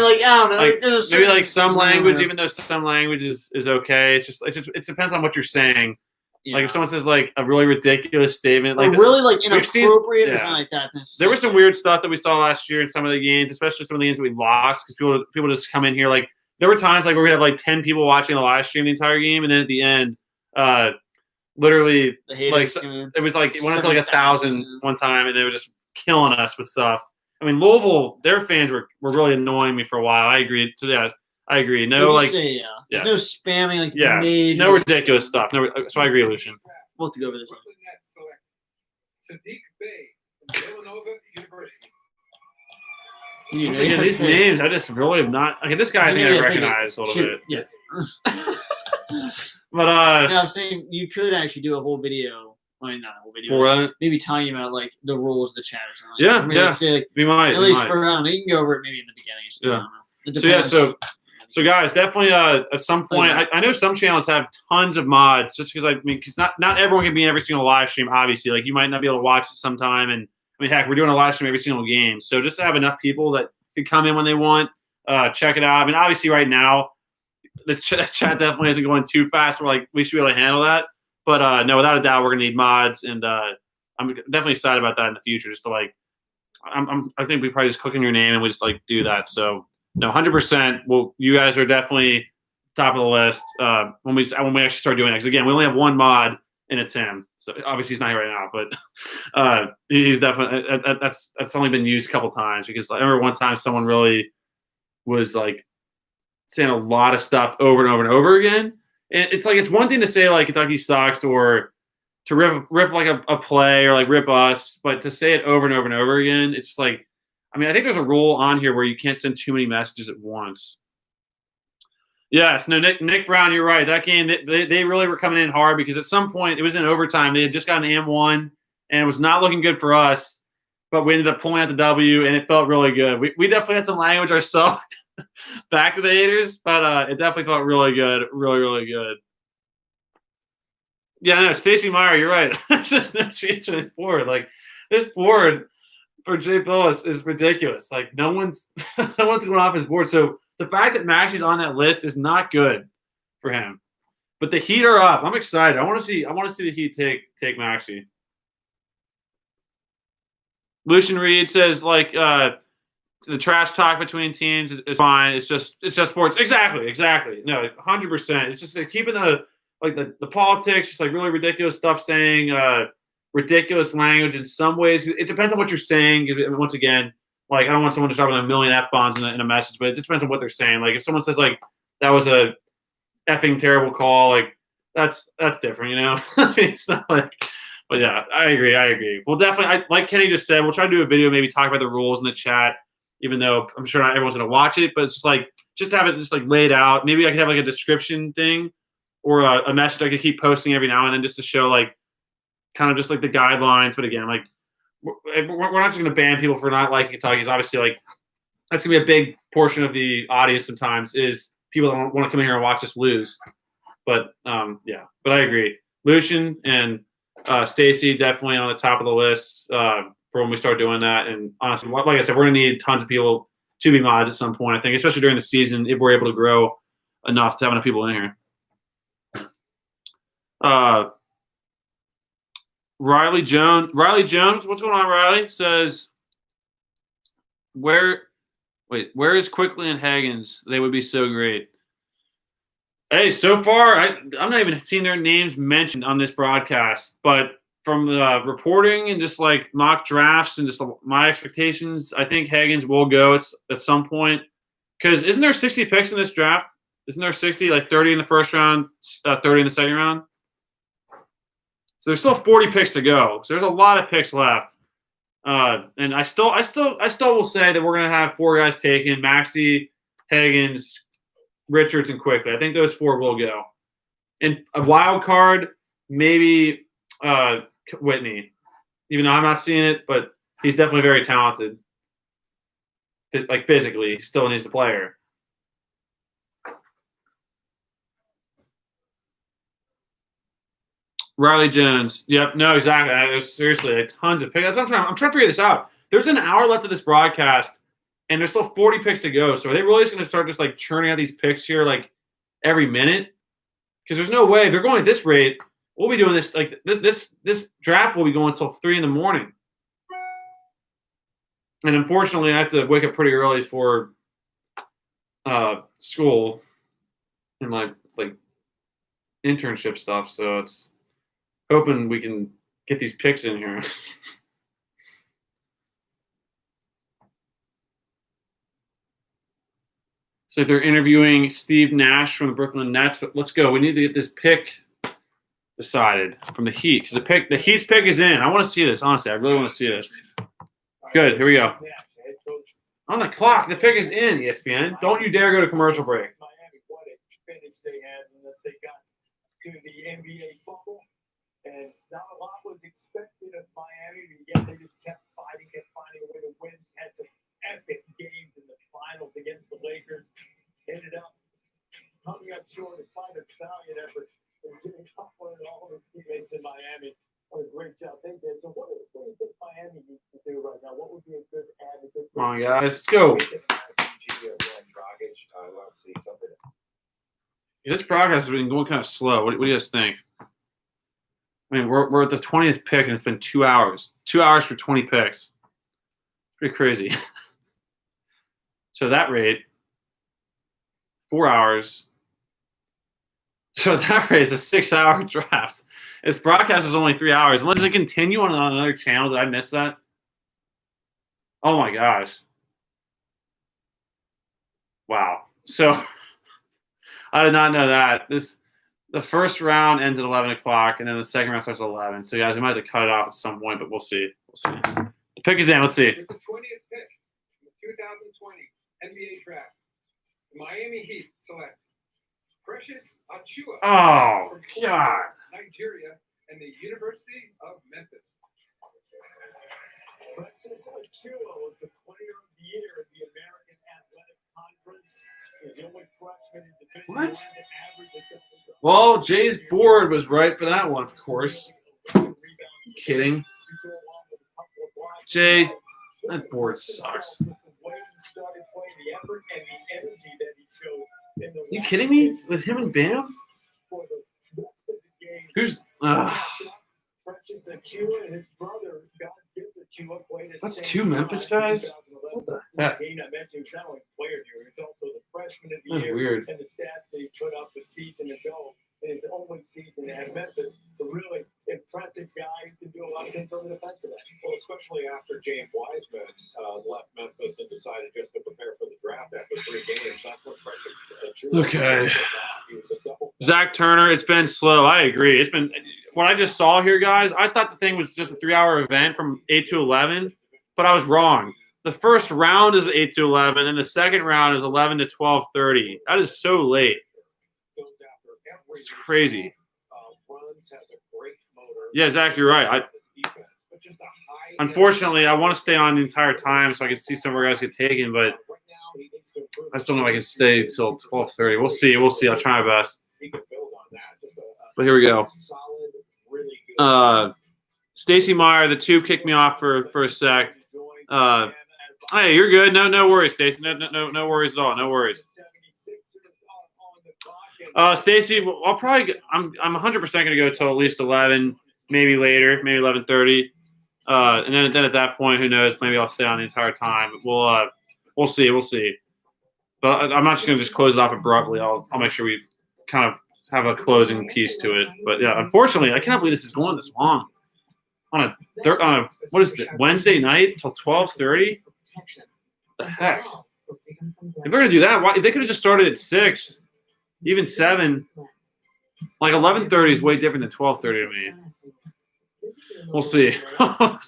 don't know, maybe like some language, even though some language is okay. It depends on what you're saying. Yeah. Like if someone says like a really ridiculous statement, or like really like we've seen- inappropriate or yeah. something like that. then there was say some weird stuff that we saw last year in some of the games, especially some of the games that we lost because people just come in here like there were times like where we had like 10 people watching the live stream the entire game, and then at the end, literally the haters like come in. it was like it went up to like 7,000. 1,000 one time, and they were just killing us with stuff. I mean, Louisville, their fans were really annoying me for a while. I agree. So yeah, I agree. No, What like do you say, yeah. There's no spamming like yeah, major. no ridiculous stuff. No, so I agree, Lucian. We'll have to go over this one. Brooklyn Nets select Sadiq Bey from Villanova University. You Once know, again, these yeah. names I just really have not. Okay, this guy I think I recognize a little Shoot, bit, Yeah. but No, I'm saying you could actually do a whole video. I mean, not a whole video. for that maybe talking about like the rules of the chat or something. Yeah, Maybe, yeah. Like, say, like, we might. at we least might. for I don't know. You can go over it maybe in the beginning. So, Yeah. I don't know. It So yeah, depends. so guys, definitely at some point, I know some channels have tons of mods, just because because not everyone can be in every single live stream. Obviously, like you might not be able to watch it sometime, and I mean, heck, we're doing a live stream every single game, so just to have enough people that can come in when they want, check it out. I mean, obviously, right now, the chat definitely isn't going too fast. We're like we should be able to handle that, but no, without a doubt, we're gonna need mods, and I'm definitely excited about that in the future. Just to like, I think we probably just click in your name and we just like do that. So. No, 100%. Well, you guys are definitely top of the list when we actually start doing it. Because again, we only have one mod, and it's him. So obviously he's not here right now, but he's definitely that's only been used a couple times because I remember one time someone really was like saying a lot of stuff over and over and over again. And it's like it's one thing to say like Kentucky sucks or to rip like a play or like rip us, but to say it over and over and over again, it's just like. I mean, I think there's a rule on here where you can't send too many messages at once. Yes, no, Nick Brown, you're right. That game, they really were coming in hard because at some point it was in overtime. They had just gotten an M1, and it was not looking good for us. But we ended up pulling out the W, and it felt really good. We definitely had some language ourselves back to the haters, but it definitely felt really good, really, really good. Yeah, no, Stacey Meyer, you're right. There's just no change in this board. Like this board. For Jay Billis is ridiculous. Like no one's going off his board. So the fact that Maxi's on that list is not good for him. But the Heat are up. I'm excited. I want to see the Heat take Maxi. Lucian Reed says like the trash talk between teams is fine. It's just sports. Exactly. No, 100%. It's just like, keeping the politics, just like really ridiculous stuff saying. Ridiculous language in some ways. It depends on what you're saying. Once again, like I don't want someone to start with a million F-bombs in a message, but it just depends on what they're saying. Like if someone says like that was a effing terrible call, like that's different, you know. I mean, it's not like, but yeah, I agree. Well, definitely, like Kenny just said, we'll try to do a video, maybe talk about the rules in the chat, even though I'm sure not everyone's gonna watch it, but it's just to have it just like laid out. Maybe I could have like a description thing or a message I could keep posting every now and then just to show like. Kind of just like the guidelines, but again, like we're not just going to ban people for not liking Kentucky. Because obviously, like that's going to be a big portion of the audience. Sometimes is people that want to come in here and watch us lose. But yeah, but I agree. Lucian and Stacy definitely on the top of the list for when we start doing that. And honestly, like I said, we're going to need tons of people to be mods at some point. I think, especially during the season, if we're able to grow enough to have enough people in here. Riley Jones, what's going on, Riley? Says, where is Quickly and Haggins? They would be so great. Hey, so far, I'm not even seeing their names mentioned on this broadcast, but from the reporting and just like mock drafts and just my expectations, I think Haggins will go at some point. Because isn't there 60 picks in this draft? Isn't there 60, like 30 in the first round, 30 in the second round? So there's still 40 picks to go. So there's a lot of picks left. And I still will say that we're going to have 4 guys taken: Maxi, Haggins, Richards, and Quickly. I think those 4 will go. And a wild card, maybe Whitney. Even though I'm not seeing it, but he's definitely very talented. Like physically, he still needs to play her. Riley Jones. Yep. No, exactly. There's seriously like tons of picks. That's what I'm trying to figure this out. There's an hour left of this broadcast, and there's still 40 picks to go. So are they really just going to start just like churning out these picks here like every minute? Because there's no way if they're going at this rate. We'll be doing this like this draft will be going until 3 a.m. And unfortunately, I have to wake up pretty early for school and my like internship stuff. So it's hoping we can get these picks in here. So they're interviewing Steve Nash from the Brooklyn Nets, but let's go. We need to get this pick decided from the Heat. Because the Heat's pick is in. I want to see this, honestly. I really want to see this. Good, here we go. On the clock, the pick is in, ESPN. Don't you dare go to commercial break. Miami, what a finish they had once they got to the NBA bubble. And not a lot was expected of Miami, but yet they just kept finding a way to win. Had some epic games in the finals against the Lakers. Ended up coming up short despite a valiant effort from Jimmy Butler and all of his teammates in Miami. What a great job they did. So what do you think Miami needs to do right now? What would be a good advocate? Come on, guys, let's go. This progress has been going kind of slow. What do you guys think? I mean, we're at the 20th pick, and it's been 2 hours. 2 hours for 20 picks. Pretty crazy. So at that rate, 4 hours. So at that rate, it's a 6-hour draft. Its broadcast is only 3 hours. Unless it continue on another channel. Did I miss that? Oh my gosh. Wow. So I did not know that. The first round ends at 11 o'clock, and then the second round starts at 11. So guys, we might have to cut it off at some point, but we'll see. We'll see. The pick is in. Let's see. With the 20th pick in the 2020 NBA draft, the Miami Heat select Precious Achiuwa Oh from God. Nigeria and the University of Memphis. Precious Achiuwa was the player of the year in the American Athletic Conference. He was the only freshman in Division What? I that averaged a double-double. Well, Jay's board was right for that one, of course. Kidding. Jay, that board sucks. You kidding me? With him and Bam? Who's? Precious Achiuwa and his brother, God's gift Achiuwa, played at That's St. two Memphis John in guys? 2011. What the heck? Game I mentioned, he's not only a player here, he's also the freshman of the That's year. weird. And the stats that he put up a season ago in his only season at Memphis. A really impressive guy who can do a lot of things on the defensive end. Well, especially after James Wiseman left Memphis and decided just to prepare for the draft after 3 games. That's what Precious Achiuwa Okay. did. He was a double. Zach Turner, it's been slow. I agree. It's been what I just saw here, guys. I thought the thing was just a 3-hour event from 8 to 11, but I was wrong. The first round is 8 to 11, and the second round is 11 to 12:30. That is so late. It's crazy. Yeah, Zach, you're right. Unfortunately, I want to stay on the entire time so I can see some of our guys get taken, but I just don't know if I can stay till 12:30. We'll see. We'll see. I'll try my best. But here we go. Stacey Meyer, the tube kicked me off for a sec. Hey, you're good. No worries, Stacey. No worries at all. No worries. Stacey, I'll probably. I'm 100% going to go till at least 11, maybe later, maybe 11:30, and then at that point, who knows? Maybe I'll stay on the entire time. But we'll see. We'll see. But I'm not just going to just close it off abruptly. I'll make sure we kind of have a closing piece to it. But yeah, unfortunately, I cannot believe this is going this long. On a what is it? Wednesday night till 12:30. The heck? If they're going to do that, why they could have just started at 6. Even 7, like 11:30 is way different than 12:30 to me. We'll see.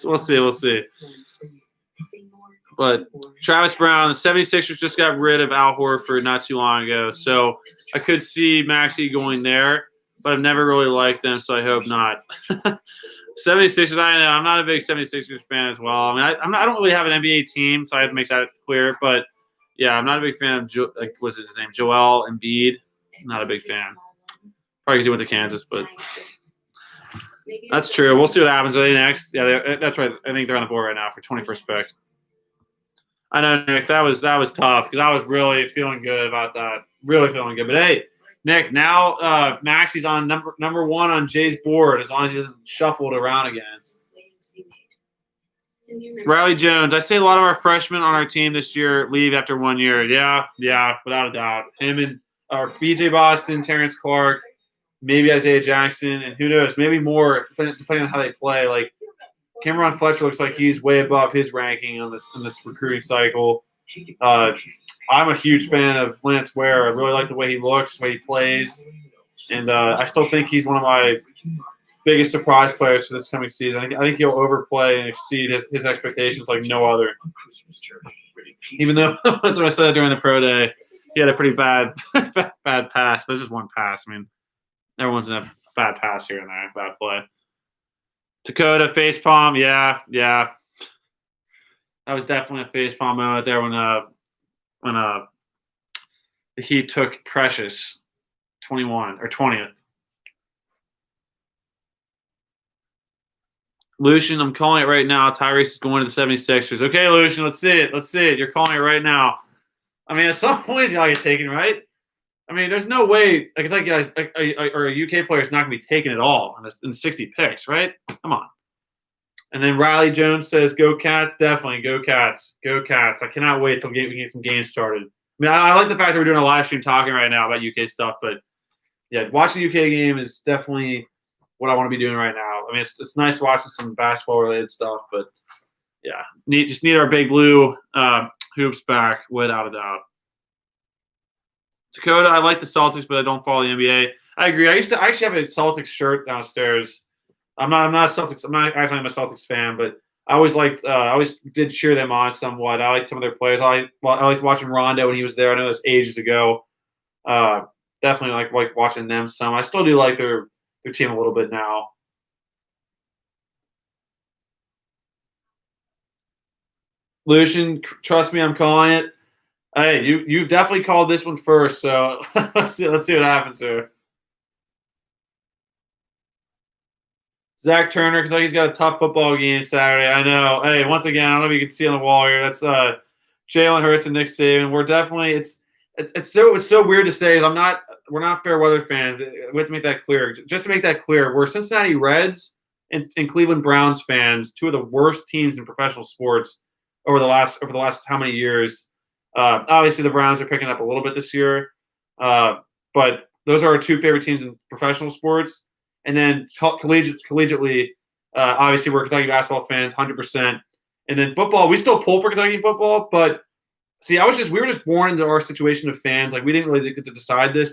We'll see. But Travis Brown, the 76ers just got rid of Al Horford not too long ago. So I could see Maxey going there, but I've never really liked them, so I hope not. 76ers, I know. I'm not a big 76ers fan as well. I mean, I don't really have an NBA team, so I have to make that clear. But, yeah, I'm not a big fan of, what's his name, Joel Embiid. Not a big fan. Probably because he went to Kansas, but that's true. We'll see what happens. Are they next? Yeah, that's right. I think they're on the board right now for 21st pick. I know, Nick. That was tough because I was really feeling good about that. Really feeling good. But hey, Nick, now Maxi's on number 1 on Jay's board as long as he doesn't shuffle it around again. Riley Jones. I say a lot of our freshmen on our team this year leave after 1 year. Yeah, without a doubt. Him and BJ Boston, Terrence Clark, maybe Isaiah Jackson, and who knows, maybe more depending on how they play. Like Cameron Fletcher looks like he's way above his ranking on this recruiting cycle. I'm a huge fan of Lance Ware. I really like the way he looks, the way he plays, and I still think he's one of my biggest surprise players for this coming season. I think he'll overplay and exceed his expectations like no other. Even though that's what I said during the pro day, he had a pretty bad pass. But it's just one pass. I mean, everyone's in a bad pass here and there, bad play. Dakota facepalm, yeah. That was definitely a facepalm moment there when the Heat took Precious 21 or 20th. Lucian, I'm calling it right now. Tyrese is going to the 76ers. Okay, Lucian, let's see it. You're calling it right now. I mean, at some point, he's got to get taken, right? I mean, there's no way like guys or a UK player is not going to be taken at all in the 60 picks, right? Come on. And then Riley Jones says, "Go Cats!" Definitely, go Cats! Go Cats! I cannot wait till we get some games started. I mean, I like the fact that we're doing a live stream talking right now about UK stuff, but yeah, watching the UK game is definitely what I want to be doing right now. I mean, it's nice watching some basketball related stuff, but yeah, just need our big blue hoops back without a doubt. Dakota, I like the Celtics, but I don't follow the NBA. I agree. I actually have a Celtics shirt downstairs. I'm not a Celtics. I'm not actually a Celtics fan, but I always did cheer them on somewhat. I liked some of their players. I liked watching Rondo when he was there. I know this ages ago. Definitely like watching them some. I still do like their team a little bit now. Lucian, trust me, I'm calling it. Hey, you've definitely called this one first, so let's see what happens here. Zach Turner, Kentucky's got a tough football game Saturday. I know. Hey, once again, I don't know if you can see on the wall here. That's Jalen Hurts and Nick Saban. We're definitely it's so weird to say. We're not fair weather fans. We have to make that clear. Just to make that clear, we're Cincinnati Reds and Cleveland Browns fans, two of the worst teams in professional sports over the last how many years. Obviously, the Browns are picking up a little bit this year, but those are our two favorite teams in professional sports. And then collegiately, obviously, we're Kentucky basketball fans, 100%. And then football, we still pull for Kentucky football, but see, we were just born into our situation of fans. Like we didn't really get to decide this.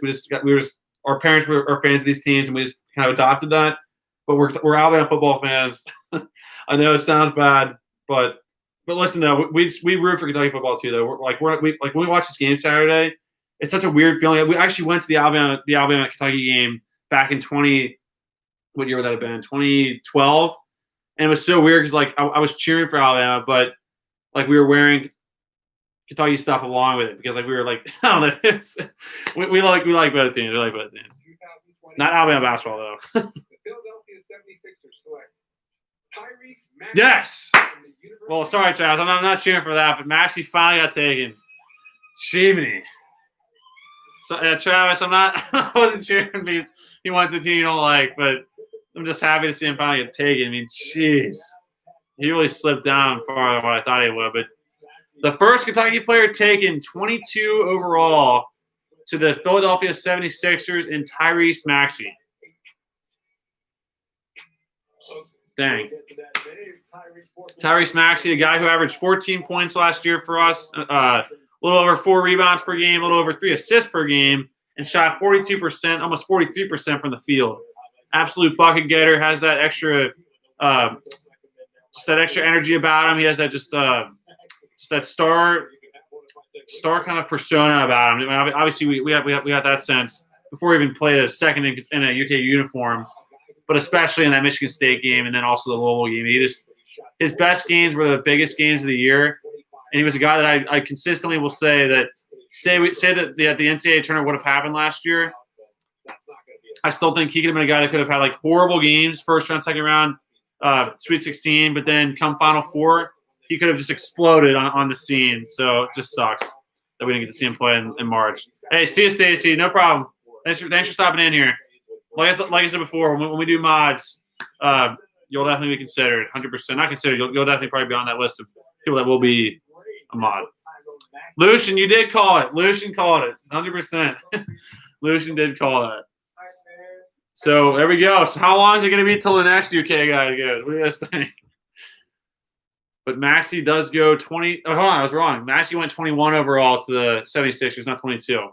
Our parents were fans of these teams, and we just kind of adopted that. But we're Alabama football fans. I know it sounds bad, but listen though, we root for Kentucky football too. Though when we watch this game Saturday, it's such a weird feeling. We actually went to the Alabama Kentucky game back in what year would that have been? 2012, and it was so weird because I was cheering for Alabama, but like we were wearing Kentucky stuff along with it because we were like I don't know. we like better teams. We like better teams. Not Alabama basketball though. The Philadelphia 76ers select Tyrese Maxey. Yes. Well, sorry, Travis. I'm not cheering for that, but Maxey finally got taken. Shimmy. So, Travis, I wasn't cheering because he went to the team you don't like, but I'm just happy to see him finally get taken. I mean, jeez. He really slipped down farther than what I thought he would. But the first Kentucky player taken 22 overall to the Philadelphia 76ers in Tyrese Maxey. Dang. Tyrese Maxey, a guy who averaged 14 points last year for us, a little over 4 rebounds per game, a little over 3 assists per game, and shot 42%, almost 43% from the field. Absolute bucket getter, has that extra energy about him. He has that just that star kind of persona about him. I mean, obviously, we got that sense before he even played a second in a UK uniform, but especially in that Michigan State game and then also the Louisville game. His best games were the biggest games of the year, and he was a guy that I consistently will say that that the NCAA tournament would have happened last year. I still think he could have been a guy that could have had like horrible games, first round, second round, Sweet 16, but then come Final Four, he could have just exploded on the scene. So it just sucks that we didn't get to see him play in March. Hey, see you, Stacy. No problem. Thanks for stopping in here. Like I said before, when we do mods, you'll definitely be considered. 100%, not considered. You'll definitely probably be on that list of people that will be a mod. Lucian, you did call it. Lucian called it. 100%. Lucian did call that. So there we go. So how long is it going to be till the next UK guy goes? What do you guys think? But Maxey does go 20. Oh, hold on, I was wrong. Maxey went 21 overall to the 76ers, not 22.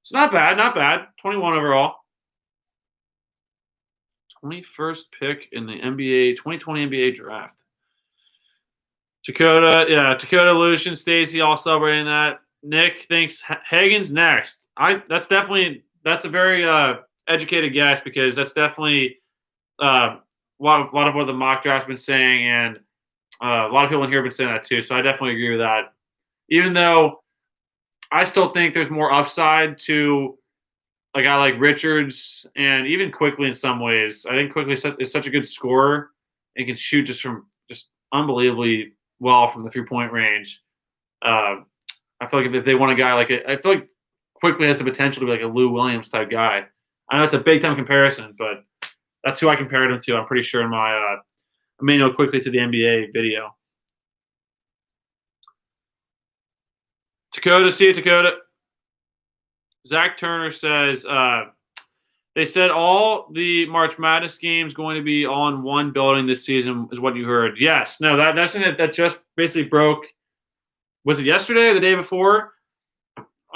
It's not bad, not bad. 21 overall. 21st pick in the NBA 2020 NBA draft. Dakota, Lucian, Stacy, all celebrating that. Nick thinks Hagen's next. That's a very educated guess because that's definitely a lot of what the mock draft's been saying, and a lot of people in here have been saying that too. So I definitely agree with that. Even though I still think there's more upside to a guy like Richards and even Quickly in some ways. I think Quickly is such a good scorer and can shoot just unbelievably well from the 3-point range. I feel like if they want a guy like it, I feel like Quickly has the potential to be like a Lou Williams type guy. I know it's a big time comparison, but that's who I compared him to. I'm pretty sure in my Emmanuel Quickly to the NBA video. See you, Dakota. Zach Turner says they said all the March Madness games going to be all in one building this season is what you heard. Yes. No, that's something that just basically broke. Was it yesterday or the day before?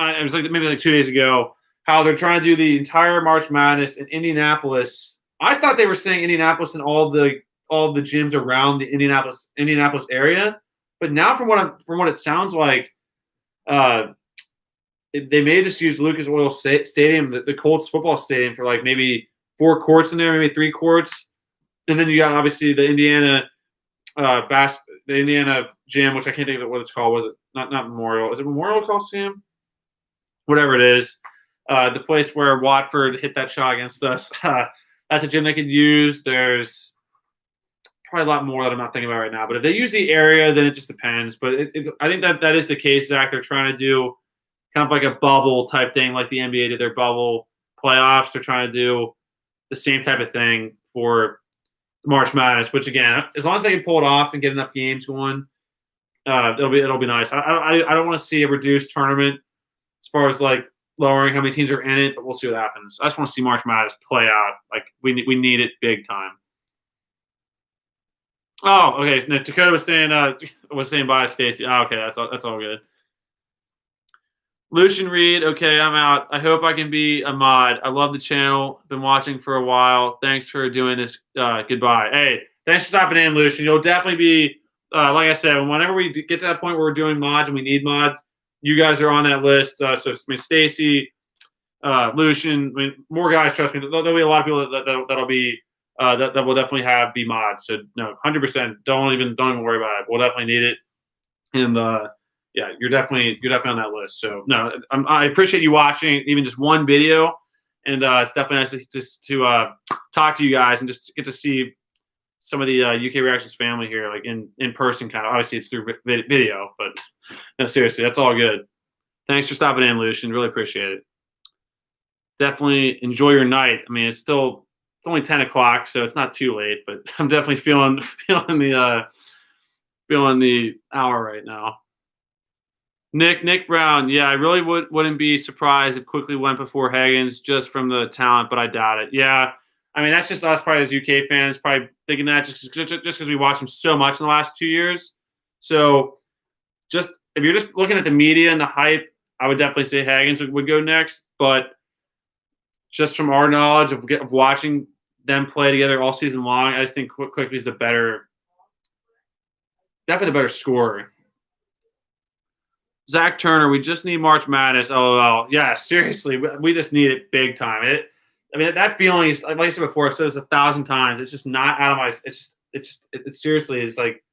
It was maybe 2 days ago. How they're trying to do the entire March Madness in Indianapolis. I thought they were saying Indianapolis and all the gyms around the Indianapolis area, but now from what it sounds like, they may just use Lucas Oil Stadium, the Colts football stadium, for like maybe 4 courts in there, maybe 3 courts, and then you got obviously the Indiana the Indiana gym, which I can't think of what it's called. Was it not Memorial? Is it Memorial Coliseum? Whatever it is, the place where Watford hit that shot against us. That's a gym they could use. There's probably a lot more that I'm not thinking about right now. But if they use the area, then it just depends. But I think that is the case, Zach. They're trying to do kind of like a bubble type thing, like the NBA did their bubble playoffs. They're trying to do the same type of thing for March Madness, which again, as long as they can pull it off and get enough games going, it'll be nice. I don't want to see a reduced tournament as far as like lowering how many teams are in it, but we'll see what happens. I just want to see March Madness play out. Like we need it big time. Oh, okay. No, Dakota was saying bye, Stacy. Oh, okay, that's all good. Lucian Reed, okay, I'm out. I hope I can be a mod. I love the channel. Been watching for a while. Thanks for doing this. Goodbye. Hey, thanks for stopping in, Lucian. You'll definitely be, like I said, whenever we get to that point where we're doing mods and we need mods, you guys are on that list. So, Stacy, Lucian, more guys, trust me. There'll be a lot of people that'll be that will definitely be mods. So, no, 100%. Don't even worry about it. We'll definitely need it. And yeah, you're definitely on that list. So no, I appreciate you watching even just one video, and it's definitely nice to talk to you guys and just get to see some of the UK Reactions family here, like in person. Kind of obviously it's through video, but no, seriously, that's all good. Thanks for stopping in, Lucian. Really appreciate it. Definitely enjoy your night. I mean, it's only 10 o'clock, so it's not too late, but I'm definitely feeling the hour right now. Nick Brown, yeah, I really wouldn't be surprised if Quickly went before Higgins just from the talent, but I doubt it. Yeah, I mean that's just us probably as UK fans probably thinking that just because we watched him so much in the last 2 years. So just if you're just looking at the media and the hype, I would definitely say Higgins would go next. But just from our knowledge of watching them play together all season long, I just think Quickly's definitely the better scorer. Zach Turner, we just need March Madness. LOL. Yeah, seriously, we just need it big time. I mean, that feeling is like I said before. I've said this 1,000 times. It's just not out of my. It seriously is like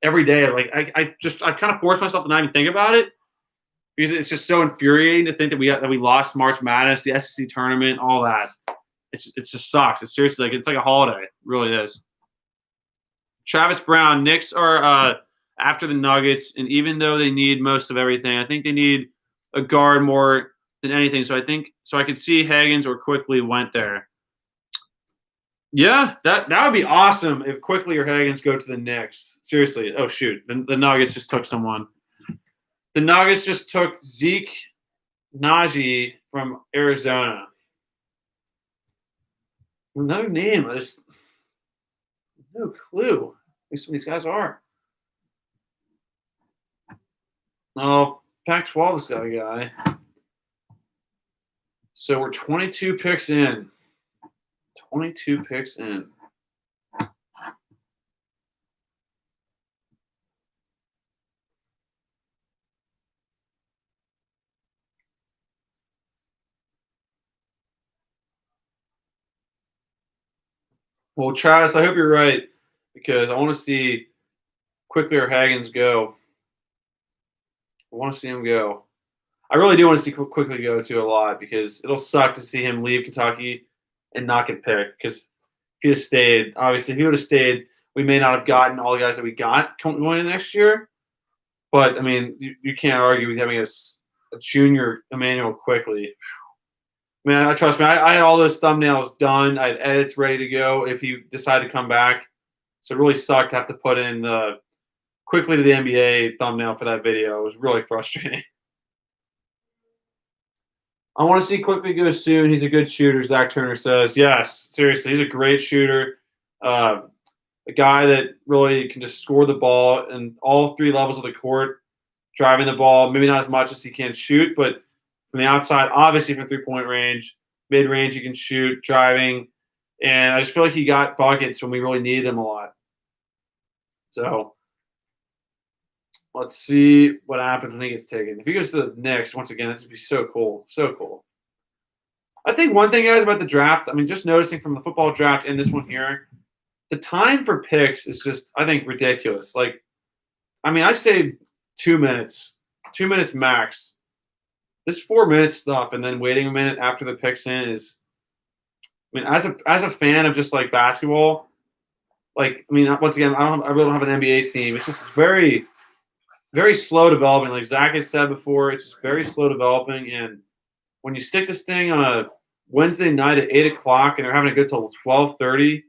every day. Like I've kind of forced myself to not even think about it because it's just so infuriating to think that we lost March Madness, the SEC tournament, all that. It just sucks. It's seriously like it's like a holiday. It really is. Travis Brown, Knicks are after the Nuggets, and even though they need most of everything, I think they need a guard more than anything. So I could see Higgins or Quickly went there. Yeah, that would be awesome if Quickly or Higgins go to the Knicks. Seriously. Oh shoot, the Nuggets just took someone. The Nuggets just took Zeke Najee from Arizona. Another name. I just no clue who some of these guys are. Oh, Pac-12's got a guy. So we're 22 picks in. 22 picks in. Well, Travis, I hope you're right because I want to see Quickly or Higgins go. I want to see him go. I really do want to see Quickly go too a lot because it'll suck to see him leave Kentucky and not get picked. Because if he had stayed, obviously, if he would have stayed, we may not have gotten all the guys that we got going into next year. But I mean, you can't argue with having a junior Emmanuel Quickly. I mean, trust me, I had all those thumbnails done. I had edits ready to go if he decided to come back. So it really sucked to have to put in Quickly to the NBA thumbnail for that video. It was really frustrating. I want to see Quickly go soon. He's a good shooter, Zach Turner says. Yes, seriously, he's a great shooter. A guy that really can just score the ball in all three levels of the court, driving the ball, maybe not as much as he can shoot, but from the outside, obviously from three-point range, mid-range he can shoot, driving, and I just feel like he got buckets when we really needed him a lot. So let's see what happens when he gets taken. If he goes to the Knicks, once again, that would be so cool. So cool. I think one thing, guys, about the draft, I mean, just noticing from the football draft and this one here, the time for picks is just, I think, ridiculous. Like, I mean, I'd say 2 minutes, 2 minutes max. This 4 minute stuff and then waiting a minute after the picks in is, I mean, as a fan of just like basketball, like, I mean, once again, I really don't have an NBA team. It's just very, very slow developing. Like Zach has said before, it's just very slow developing. And when you stick this thing on a Wednesday night at 8 o'clock and they're having to go till 12:30,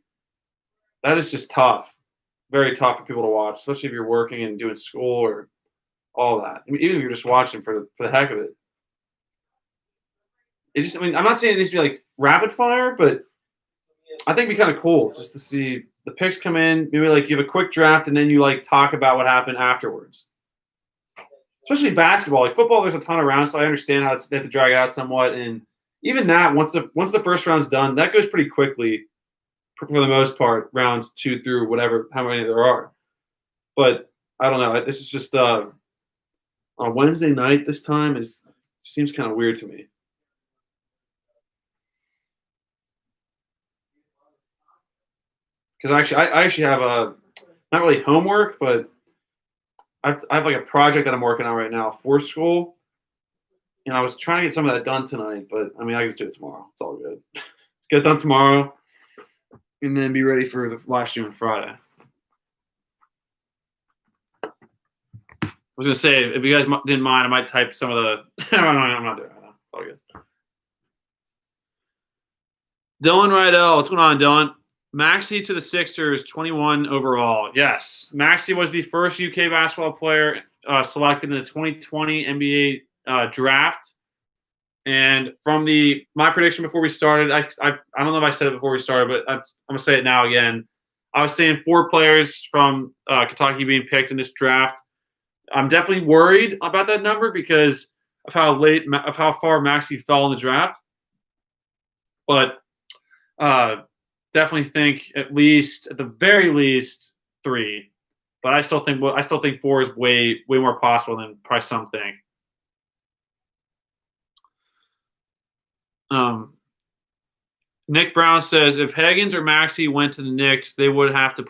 that is just tough. Very tough for people to watch, especially if you're working and doing school or all that. I mean, even if you're just watching for the heck of it. It just, I mean, I'm not saying it needs to be like rapid fire, but I think it'd be kind of cool just to see the picks come in. Maybe like you have a quick draft and then you like talk about what happened afterwards. Especially basketball, like football, there's a ton of rounds, so I understand how they have to drag it out somewhat. And even that, once the first round's done, that goes pretty quickly for the most part. Rounds 2 through whatever, how many there are. But I don't know. This is just on a Wednesday night. This time seems kind of weird to me. Because I actually have not really homework, but I have like a project that I'm working on right now for school. And I was trying to get some of that done tonight, but I mean, I can just do it tomorrow. It's all good. Let's get it done tomorrow and then be ready for the live stream on Friday. I was going to say, if you guys didn't mind, I might type some of the – I'm not doing it right now. It's all good. Dylan Rydell. What's going on, Dylan? Maxey to the Sixers, 21 overall. Yes, Maxey was the first UK basketball player selected in the 2020 NBA draft. And from my prediction before we started, I don't know if I said it before we started, but I'm going to say it now again. I was saying 4 players from Kentucky being picked in this draft. I'm definitely worried about that number because of how far Maxey fell in the draft. But definitely think at the very least 3, but I still think 4 is way more possible than probably some think. Nick Brown says if Higgins or Maxey went to the Knicks, they would have to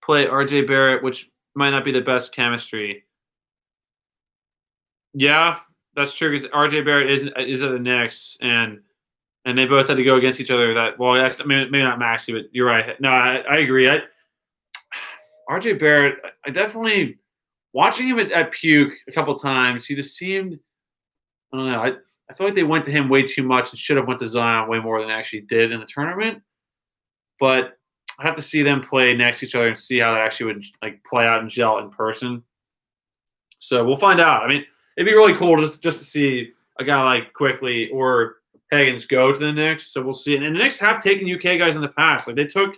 play RJ Barrett, which might not be the best chemistry. Yeah, that's true because RJ Barrett is at the Knicks and they both had to go against each other. Maybe not Maxey, but you're right. No, I agree. RJ Barrett, I definitely watching him at Puke a couple times. He just seemed, I don't know. I feel like they went to him way too much and should have went to Zion way more than they actually did in the tournament. But I have to see them play next to each other and see how that actually would like play out and gel in person. So we'll find out. I mean, it'd be really cool just to see a guy like Quickly or Higgins go to the Knicks. So we'll see. And the Knicks have taken UK guys in the past. Like they took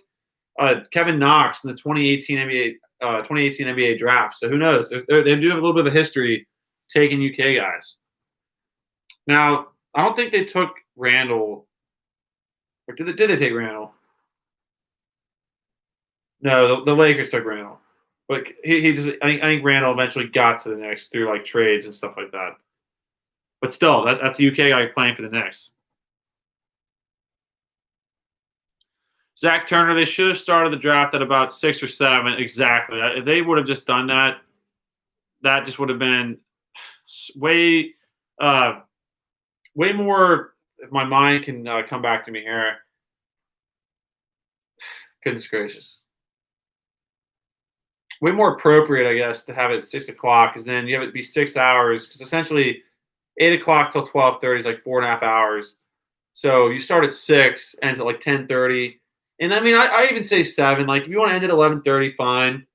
Kevin Knox in the 2018 NBA draft. So who knows? They do have a little bit of a history taking UK guys. Now, I don't think they took Randall. Or did they take Randall? No, the Lakers took Randall. But he just I think Randall eventually got to the Knicks through like trades and stuff like that. But still, that's a UK guy playing for the Knicks. Zach Turner, they should have started the draft at about 6 or 7. Exactly. If they would have just done that, that just would have been way more. If my mind can come back to me here. Goodness gracious. Way more appropriate, I guess, to have it at 6 o'clock, because then you have it be 6 hours. Because essentially, 8 o'clock till 12:30 is like 4.5 hours. So you start at 6, ends at like 10:30. And I mean, I even say 7. Like if you want to end at 11:30, fine.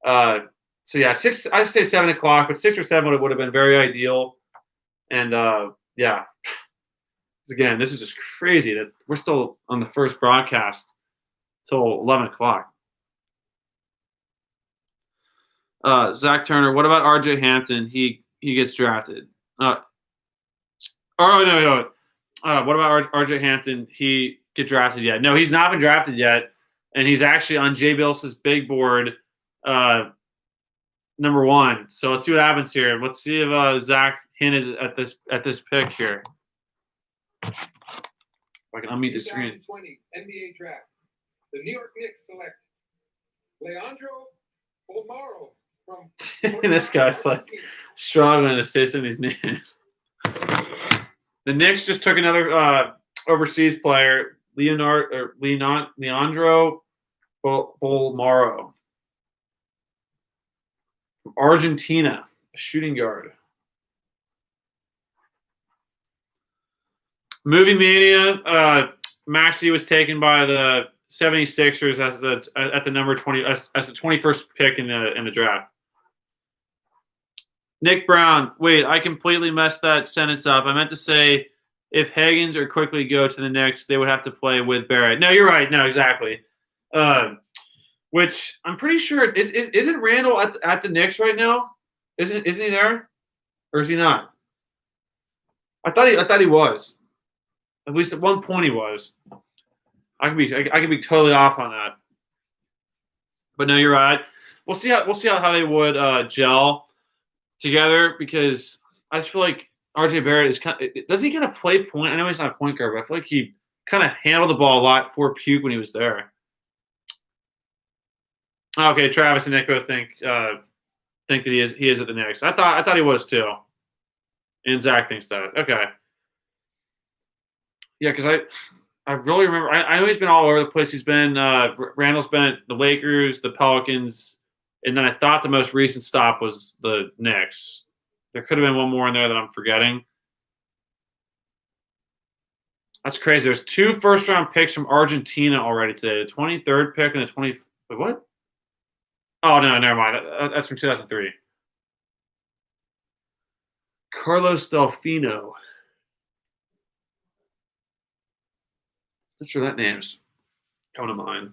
So yeah, 6. I say 7 o'clock, but 6 or 7 would have been very ideal. And yeah, again, this is just crazy that we're still on the first broadcast till 11 o'clock. Zach Turner. What about RJ Hampton? He gets drafted. No. What about RJ Hampton? He get drafted yet? No, he's not been drafted yet, and he's actually on Jay Bills's big board, number 1. So let's see what happens here. Let's see if Zach hinted at this pick here. If I can unmute the screen. 2020 NBA draft. The New York Knicks select Leandro Bolmaro from. This guy's like struggling to say some of these names. The Knicks just took another overseas player, Leandro Bolmaro from Argentina, a shooting guard. Movie Mania, Maxey was taken by the 76ers at the number 20 as the 21st pick in the draft. Nick Brown, wait, I completely messed that sentence up. I meant to say if Higgins or Quickly go to the Knicks, they would have to play with Barrett. No, you're right. No, exactly. Which I'm pretty sure isn't Randall at the Knicks right now? Isn't he there, or is he not? I thought he was. At least at one point he was. I could be totally off on that. But no, you're right. We'll see how they would gel together, because I just feel like RJ Barrett is doesn't he kind of play point? I know he's not a point guard, but I feel like he kind of handled the ball a lot for Puke when he was there. Okay, Travis and Nick both think that he is at the Knicks. I thought he was too, and Zach thinks that. Okay, yeah, because I really remember. I know he's been all over the place. He's been Randall's been at the Lakers, the Pelicans, and then I thought the most recent stop was the Knicks. There could have been one more in there that I'm forgetting. That's crazy. There's 2 first-round picks from Argentina already today. The 23rd pick and the 20. Wait, what? Oh, no, never mind. That's from 2003. Carlos Delfino. Not sure that name's coming to mind.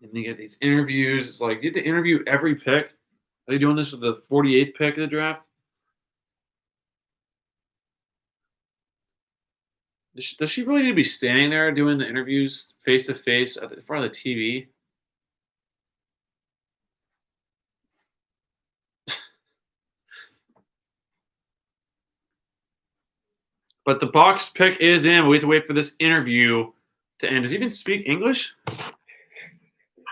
And you get these interviews. It's like you have to interview every pick. Are they doing this with the 48th pick of the draft? Does she really need to be standing there doing the interviews face to face in front of the TV? But the Bucks pick is in. We have to wait for this interview to end. Does he even speak English?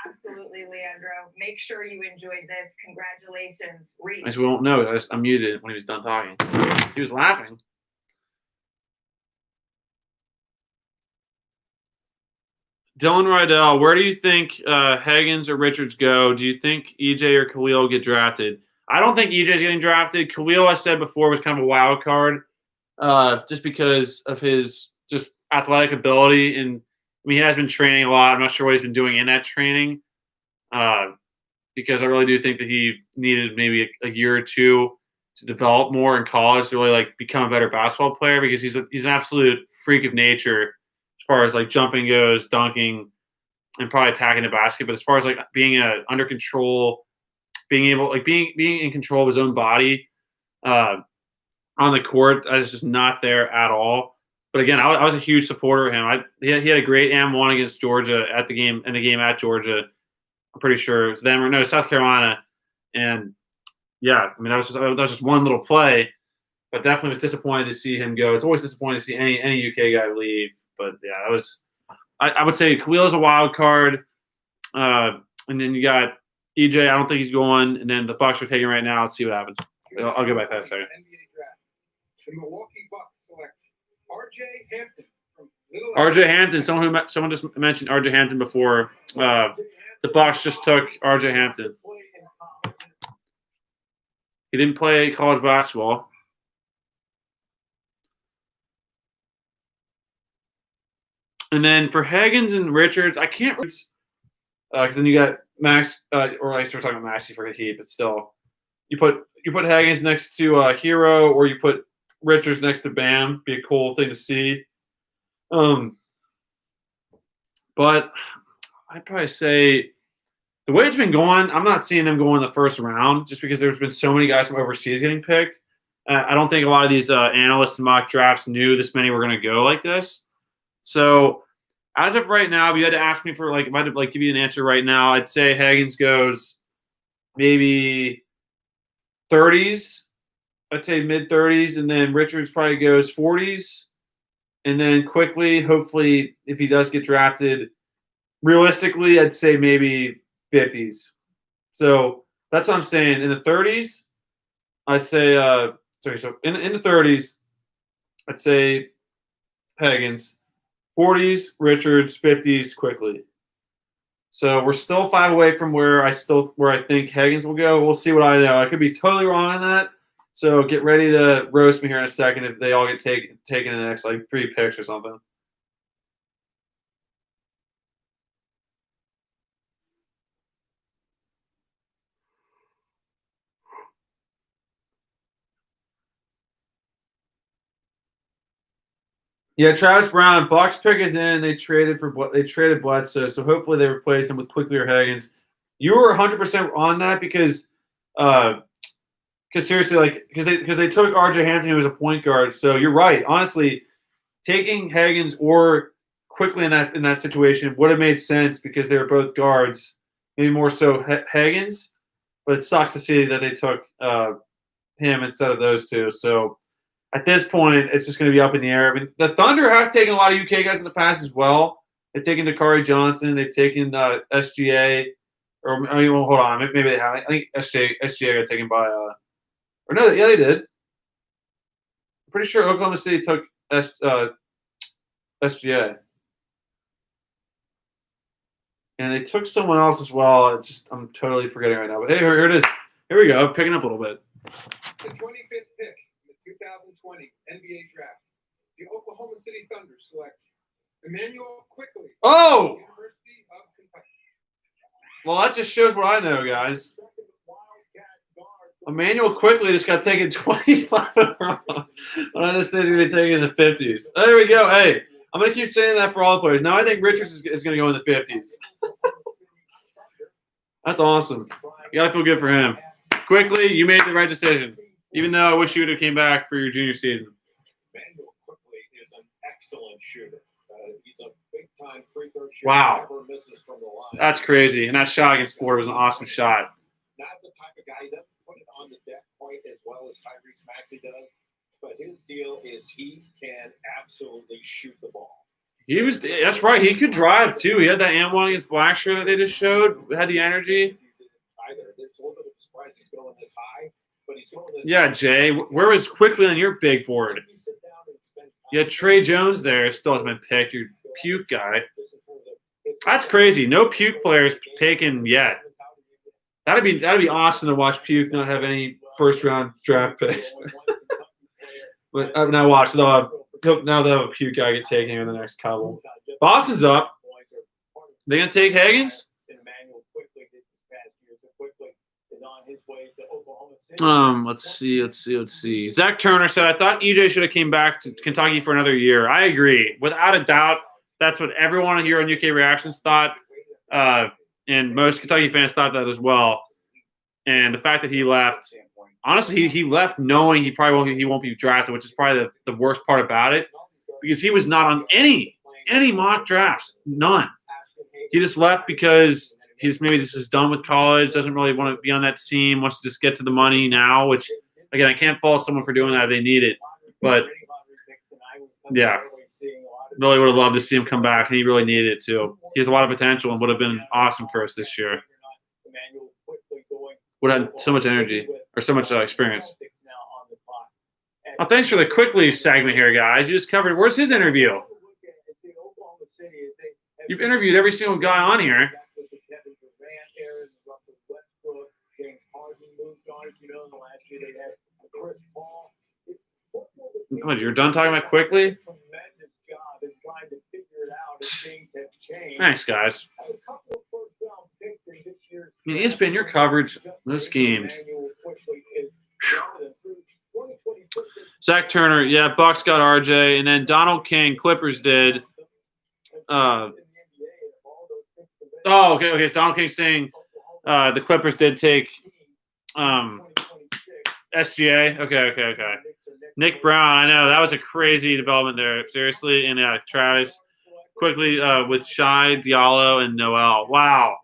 Absolutely, Leandro. Make sure you enjoyed this. Congratulations, Reese. I just won't know. I muted when he was done talking. He was laughing. Dylan Rydell, where do you think Higgins or Richards go? Do you think EJ or Khalil get drafted? I don't think EJ's getting drafted. Khalil, I said before, was kind of a wild card, just because of his just athletic ability, and I mean he has been training a lot. I'm not sure what he's been doing in that training, because I really do think that he needed maybe a year or two to develop more in college to really like become a better basketball player, because he's an absolute freak of nature as far as like jumping goes, dunking, and probably attacking the basket. But as far as like being under control, being in control of his own body on the court, is just not there at all. But again, I was a huge supporter of him. He had a great M1 against Georgia in the game at Georgia. I'm pretty sure it was them or no, South Carolina, and yeah, I mean that was just one little play, but definitely was disappointed to see him go. It's always disappointing to see any UK guy leave, but yeah, that was. I would say Khalil is a wild card, and then you got EJ. I don't think he's going, and then the Bucks are taking right now. Let's see what happens. I'll get back to that in a second. NBA draft. The Milwaukee Bucks select R.J. Hampton from Little. R.J. Hampton. Someone just mentioned R.J. Hampton before. The Bucks just took R.J. Hampton. He didn't play college basketball. And then for Higgins and Richards, I can't because then you got Max, or I guess we're talking about Maxey for the Heat, but still, you put Higgins next to Hero, or you put Richards next to Bam. Be a cool thing to see. But I'd probably say the way it's been going, I'm not seeing them go in the first round, just because there's been so many guys from overseas getting picked. I don't think a lot of these analysts and mock drafts knew this many were going to go like this. So as of right now, if you had to ask me for if I had to give you an answer right now, I'd say Higgins goes maybe 30s. I'd say mid 30s, and then Richards probably goes 40s, and then quickly, hopefully, if he does get drafted, realistically, I'd say maybe 50s. So that's what I'm saying. In the 30s, I'd say so in the 30s, I'd say Higgins. 40s, Richards, 50s, quickly. So we're still 5 away from where I think Higgins will go. We'll see what I know. I could be totally wrong on that. So get ready to roast me here in a second if they all get taken in the next 3 picks or something. Yeah, Travis Brown, Bucks pick is in. They traded Bledsoe, so hopefully they replace him with Quickly or Higgins. You were 100% on that because seriously, because they took R.J. Hampton, who was a point guard. So you're right. Honestly, taking Higgins or Quickly in that situation would have made sense because they were both guards. Maybe more so Higgins, but it sucks to see that they took him instead of those two. So. At this point, it's just going to be up in the air. I mean, the Thunder have taken a lot of UK guys in the past as well. They've taken Dakari Johnson. They've taken SGA. Hold on. Maybe they haven't. I think SGA got taken by or no, yeah, they did. I'm pretty sure Oklahoma City took SGA. And they took someone else as well. I'm totally forgetting right now. But hey, here it is. Here we go. Picking up a little bit. The 25th pick. 2020 NBA draft. The Oklahoma City Thunder select Emmanuel Quickly. Oh! University of Kentucky. Well, that just shows what I know, guys. Emmanuel Quickly just got taken 25 in a row. I just said he's going to be taken in the 50s. There we go. Hey, I'm going to keep saying that for all the players. Now I think Richards is going to go in the 50s. That's awesome. You got to feel good for him. Quickly, you made the right decision. Even though I wish you would have came back for your junior season. Manuel Quickly is an excellent shooter. He's a big-time free throw shooter. Wow. Never misses from the line. That's crazy. And that shot against Ford was an awesome shot. Not the type of guy that put it on the deck quite as well as Tyrese Maxey does, but his deal is he can absolutely shoot the ball. That's right. He could drive, too. He had that M1 against Blackshear that they just showed. Had the energy. It's a little bit of a surprise he's going this high. Yeah, Jay. Where was Quickly on your big board? You had Trey Jones there. Still hasn't been picked. Your puke guy. That's crazy. No puke players taken yet. That'd be awesome to watch Puke not have any first round draft picks. But now watch now they'll have a Puke guy get taken in the next couple. Boston's up. They gonna take Higgins? Let's see. Zach Turner said, I thought EJ should have came back to Kentucky for another year. I agree. Without a doubt, that's what everyone here on UK Reactions thought. And most Kentucky fans thought that as well. And the fact that he left, honestly, he left knowing he won't be drafted, which is probably the worst part about it. Because he was not on any mock drafts. None. He just left because he's maybe just done with college, doesn't really want to be on that team, wants to just get to the money now, which, again, I can't fault someone for doing that if they need it. But, yeah, really would have loved to see him come back, and he really needed it too. He has a lot of potential and would have been awesome for us this year. Would have had so much energy or so much experience. Oh, thanks for the quickly segment here, guys. You just covered. Where's his interview? You've interviewed every single guy on here. What, you're done talking about quickly? Thanks, guys. I mean, ESPN, your coverage, those games. Zach Turner, yeah, Bucks got RJ, and then Donald King, Clippers did. Okay. Donald King saying the Clippers did take SGA. Okay. Nick Brown, I know that was a crazy development there. Seriously, and Travis quickly with Shai, Diallo, and Noel. Wow.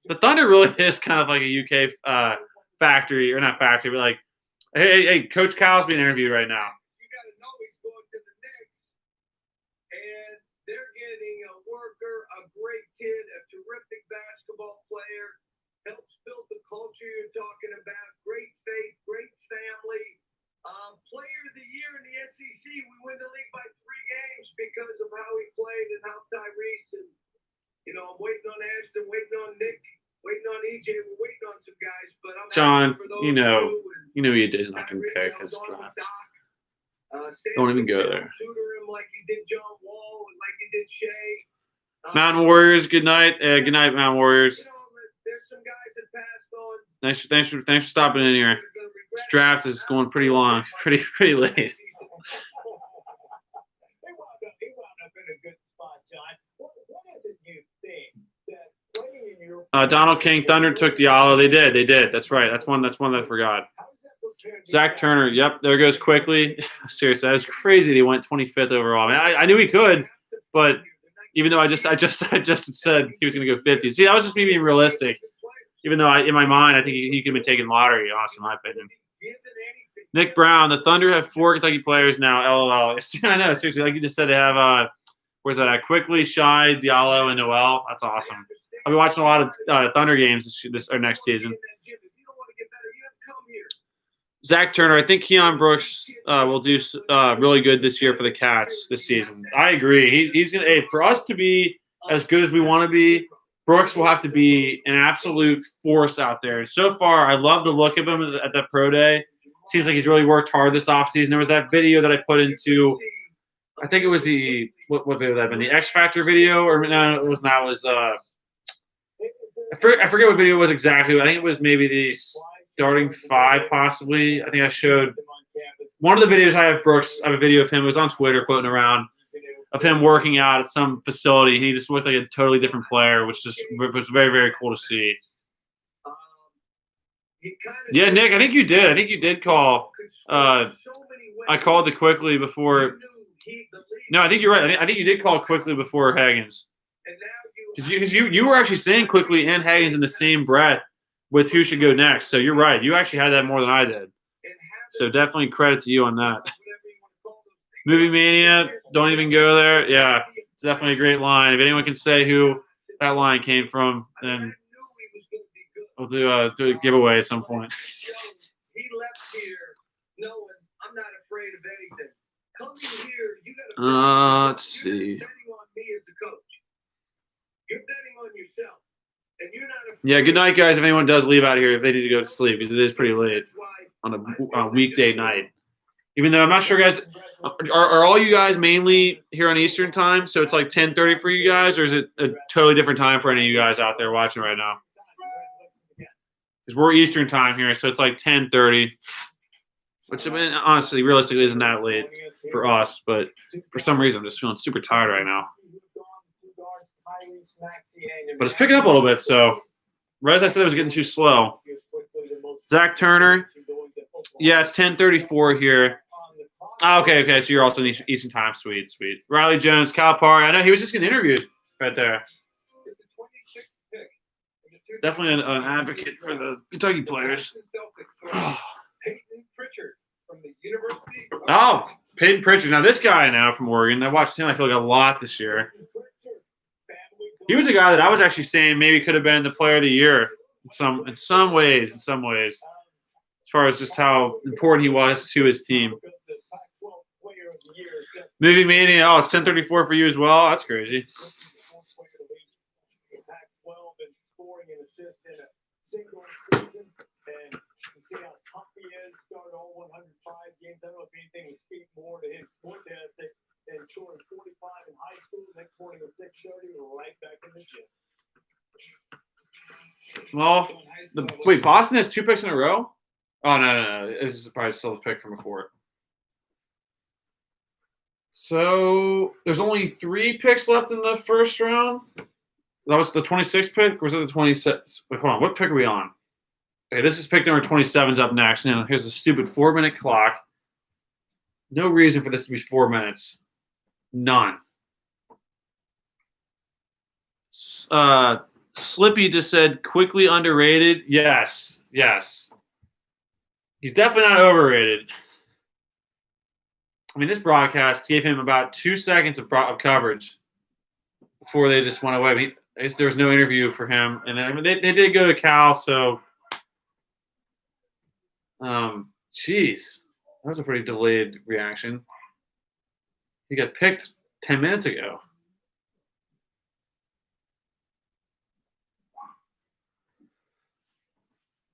The Thunder really is kind of like a UK factory, or not factory, but like, hey, Coach Cal's being interviewed right now. You got to know he's going to the Knicks, and they're getting a worker, a great kid, a terrific basketball player, helps build the culture you're talking about. Great faith, great family. Player of the year in the SEC. We win the league by 3 games because of how he played and how Tyrese and, I'm waiting on Ashton, waiting on Nick, waiting on EJ. We're waiting on some guys, but I'm John, happy for those you know two, he is not going to pick his Tyrese, draft. Doc, Don't even go there. Tutor him like you did John Wall and like you did Shea. Mountain Warriors, good night. Good night, Mountain Warriors. There's some guys that passed on. Thanks for stopping in here. This draft is going pretty long, pretty late. He wound up in a good spot, John. What is it you think that playing in your Donald King, Thunder took Diallo. They did. That's right. That's one that I forgot. Zach Turner. Yep, there goes quickly. Seriously, that was crazy that he went 25th overall. I knew he could, but even though I just said he was going to go 50. See, that was just me being realistic. Even though in my mind, I think he could have been taking lottery, honestly, in my opinion. Nick Brown, the Thunder have 4 Kentucky players now. LOL. I know, seriously, like you just said, they have where's that? Quickly, Shai, Diallo, and Noel. That's awesome. I'll be watching a lot of Thunder games this or next season. Zach Turner, I think Keon Brooks will do really good this year for the Cats this season. I agree. He's gonna. Hey, for us to be as good as we want to be, Brooks will have to be an absolute force out there. So far, I love the look of him at that pro day. Seems like he's really worked hard this offseason. There was that video that I put into, I think it was what video would that have been? The X Factor video? Or no, it was not. It was I forget what video it was exactly. I think it was maybe the starting 5 possibly. I think I showed one of the videos I have Brooks. I have a video of him. It was on Twitter floating around of him working out at some facility. He just looked like a totally different player, which was very, very cool to see. Yeah, Nick, I think you did. I think you did call. I called it quickly before. No, I think you're right. I think you did call quickly before Higgins. Because you were actually saying quickly and Higgins in the same breath with who should go next. So you're right. You actually had that more than I did. So definitely credit to you on that. Movie Mania, don't even go there. Yeah, it's definitely a great line. If anyone can say who that line came from, then we'll do a giveaway at some point. He left here knowing I'm not afraid of anything. Coming here, you got Let's see. You're betting on me as a coach. You're betting on yourself. And you're not a Yeah, good night, guys. If anyone does leave out of here, if they need to go to sleep, because it is pretty late on a weekday night. Even though I'm not sure, guys, are all you guys mainly here on Eastern time? So it's like 10:30 for you guys, or is it a totally different time for any of you guys out there watching right now? Because we're Eastern time here, so it's like 10:30, which, I mean, honestly, realistically, isn't that late for us. But for some reason, I'm just feeling super tired right now. But it's picking up a little bit, so right as I said, it was getting too slow. Zach Turner. Yeah, it's 10:34 here. Oh, okay. So you're also in Eastern time. Sweet. Riley Jones, Calipari. I know he was just getting interviewed right there. Definitely an advocate for the Kentucky players. Oh, Peyton Pritchard. Now this guy now from Oregon. I watched him. I feel like a lot this year. He was a guy that I was actually saying maybe could have been the player of the year in some ways. As far as just how important he was to his team. Movie Mania. Oh, it's 10:34 for you as well. That's crazy. See how tough he is, started all 105 games. I don't know if anything would speak more to his work ethic than scoring 45 in high school. Next morning at 6:30, we're right back in the gym. Well, wait, Boston has 2 picks in a row? Oh, no. This is probably still a pick from before. So there's only 3 picks left in the first round. That was the 26th pick, or was it the 26th? Wait, hold on. What pick are we on? Okay, this is pick number 27's up next. And here's a stupid 4-minute clock. No reason for this to be 4 minutes. None. Slippy just said quickly underrated. Yes. He's definitely not overrated. I mean, this broadcast gave him about 2 seconds of coverage before they just went away. I guess there was no interview for him. And then, they did go to Cal, so jeez, that was a pretty delayed reaction. He got picked 10 minutes ago.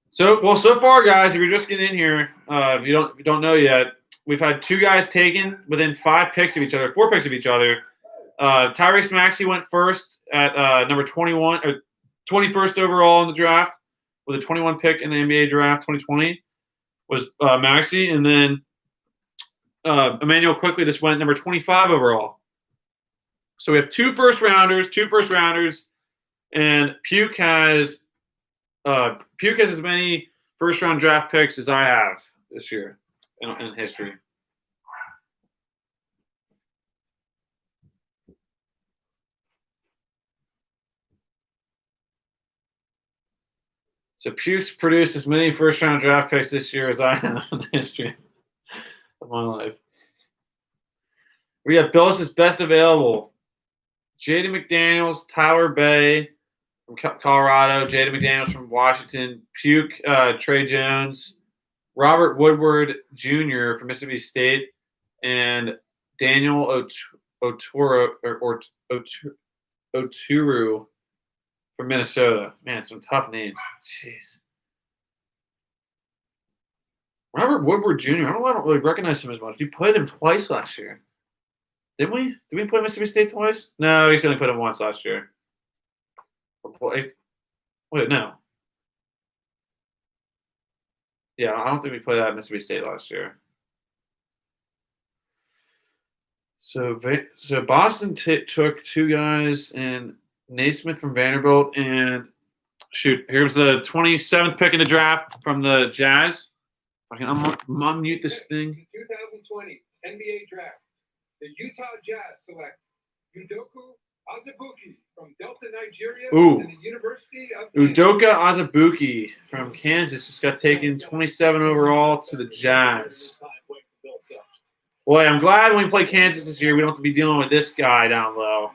So far, guys, if you're just getting in here, if you don't know yet, we've had 2 guys taken within 4 picks of each other. Tyrese Maxey went first at number 21 or 21st overall in the draft with a 21 pick in the NBA draft 2020 was Maxey, and then Emmanuel quickly just went number 25 overall. So we have 2 first rounders, and Puke has as many first round draft picks as I have this year in history. So Puke's produced as many first-round draft picks this year as I have in the history of my life. We have Billis' best available. Jaden McDaniels, Tyler Bay from Colorado, Jaden McDaniels from Washington, Puke, Trey Jones, Robert Woodward Jr. from Mississippi State, and Daniel Oturu from Minnesota. Man, some tough names. Jeez. Robert Woodward Jr. I don't really recognize him as much. We played him twice last year. Didn't we? Did we play Mississippi State twice? No, we only played him once last year. Wait, no. Yeah, I don't think we played that at Mississippi State last year. So Boston took 2 guys, and Naismith from Vanderbilt, and here's the 27th pick in the draft from the Jazz. I can unmute this thing. 2020 NBA draft. The Utah Jazz select Udoka Azubuike from Delta, Nigeria, and the University of Udoka Azubuike from Kansas just got taken 27 overall to the Jazz. Boy, I'm glad when we play Kansas this year, we don't have to be dealing with this guy down low.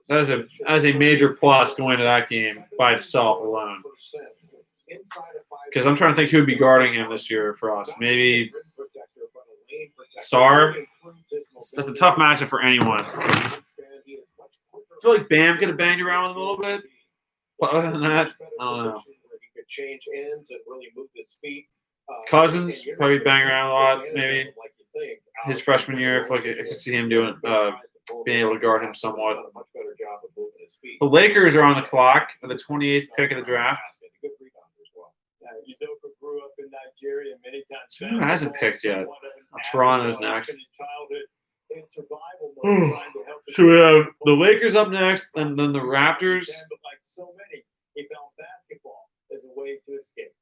That is a major plus going to that game by itself alone. Because I'm trying to think who would be guarding him this year for us. Maybe Sarr. That's a tough matchup for anyone. feel like Bam could have banged around with him a little bit. But other than that, I don't know. He could change ends and really move his feet. Cousins and you're probably not gonna bang take around a full lot, advantage maybe. of him like you think. His Alex freshman year, I Smith feel like I also could just see him doing, tries to pull being able to guard him He's somewhat. done a much better job of moving his feet. The Lakers are on the clock with the 28th pick of the draft. Good rebounder as well. Udoka grew up in Nigeria many times. Who hasn't picked yet? Somewhat of an Toronto's athlete next. in his childhood in survival mode, trying to help his So we have family. the Lakers up next, and then the Raptors. But like so many, he found basketball as a way to escape.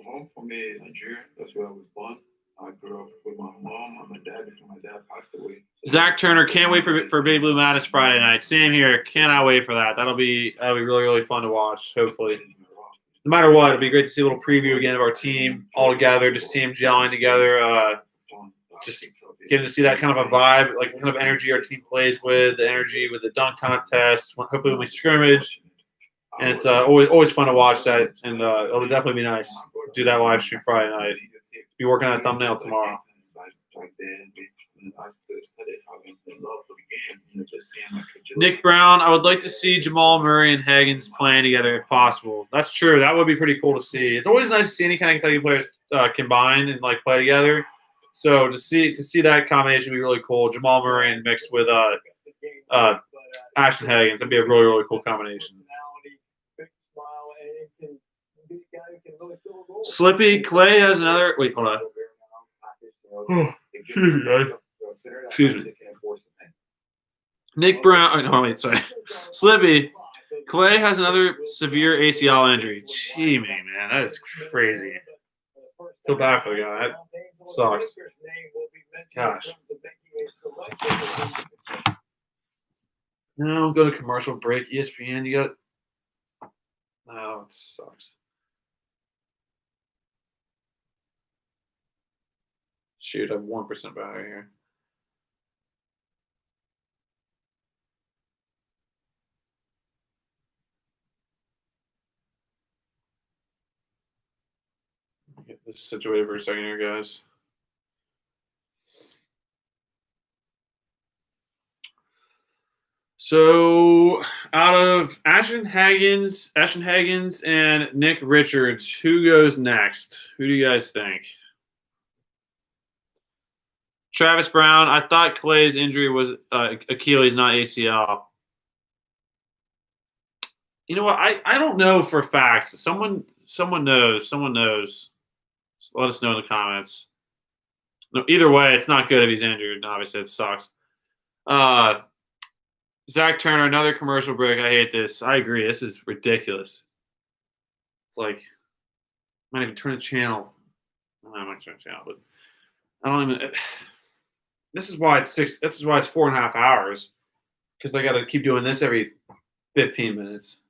Home for me is Nigeria. That's where I was born. I grew up with my mom and my dad before my dad passed away. Zach Turner, can't wait for Big Blue Madness Friday night. Same here. Cannot wait for that. That'll be really, really fun to watch, hopefully. No matter what, it'll be great to see a little preview again of our team all together, just see them gelling together. Just getting to see that kind of a vibe, like kind of energy our team plays with, the energy with the dunk contest. Hopefully when we scrimmage. And it's always fun to watch that, and it'll definitely be nice. Do that live stream Friday night. Be working on a thumbnail tomorrow. Nick Brown, I would like to see Jamal Murray and Higgins playing together if possible. That's true. That would be pretty cool to see. It's always nice to see any kind of Kentucky players combined and like play together. So to see that combination would be really cool. Jamal Murray and mixed with Ashton Higgins. That'd be a really, really cool combination. Slippy Clay has another. Wait, hold on. Excuse me, guys. Excuse me. Nick Brown. Oh, no, wait, sorry. Slippy Clay has another severe ACL injury. Gee, man, that is crazy. Feel bad for the guy. That sucks. Gosh. No, go to commercial break. ESPN, you got. No, it sucks. Shoot, I have 1% battery here. Get this situated for a second here, guys. So, out of Ashton Higgins and Nick Richards, who goes next? Who do you guys think? Travis Brown. I thought Clay's injury was Achilles, not ACL. You know what? I don't know for a fact. Someone knows. Someone knows. Just let us know in the comments. No, either way, it's not good if he's injured. Obviously, it sucks. Zach Turner, another commercial break. I hate this. I agree. This is ridiculous. It's like, I might even turn the channel. I'm not turning the channel, but I don't even. This is why it's 6. This is why it's 4.5 hours, because they got to keep doing this every 15 minutes.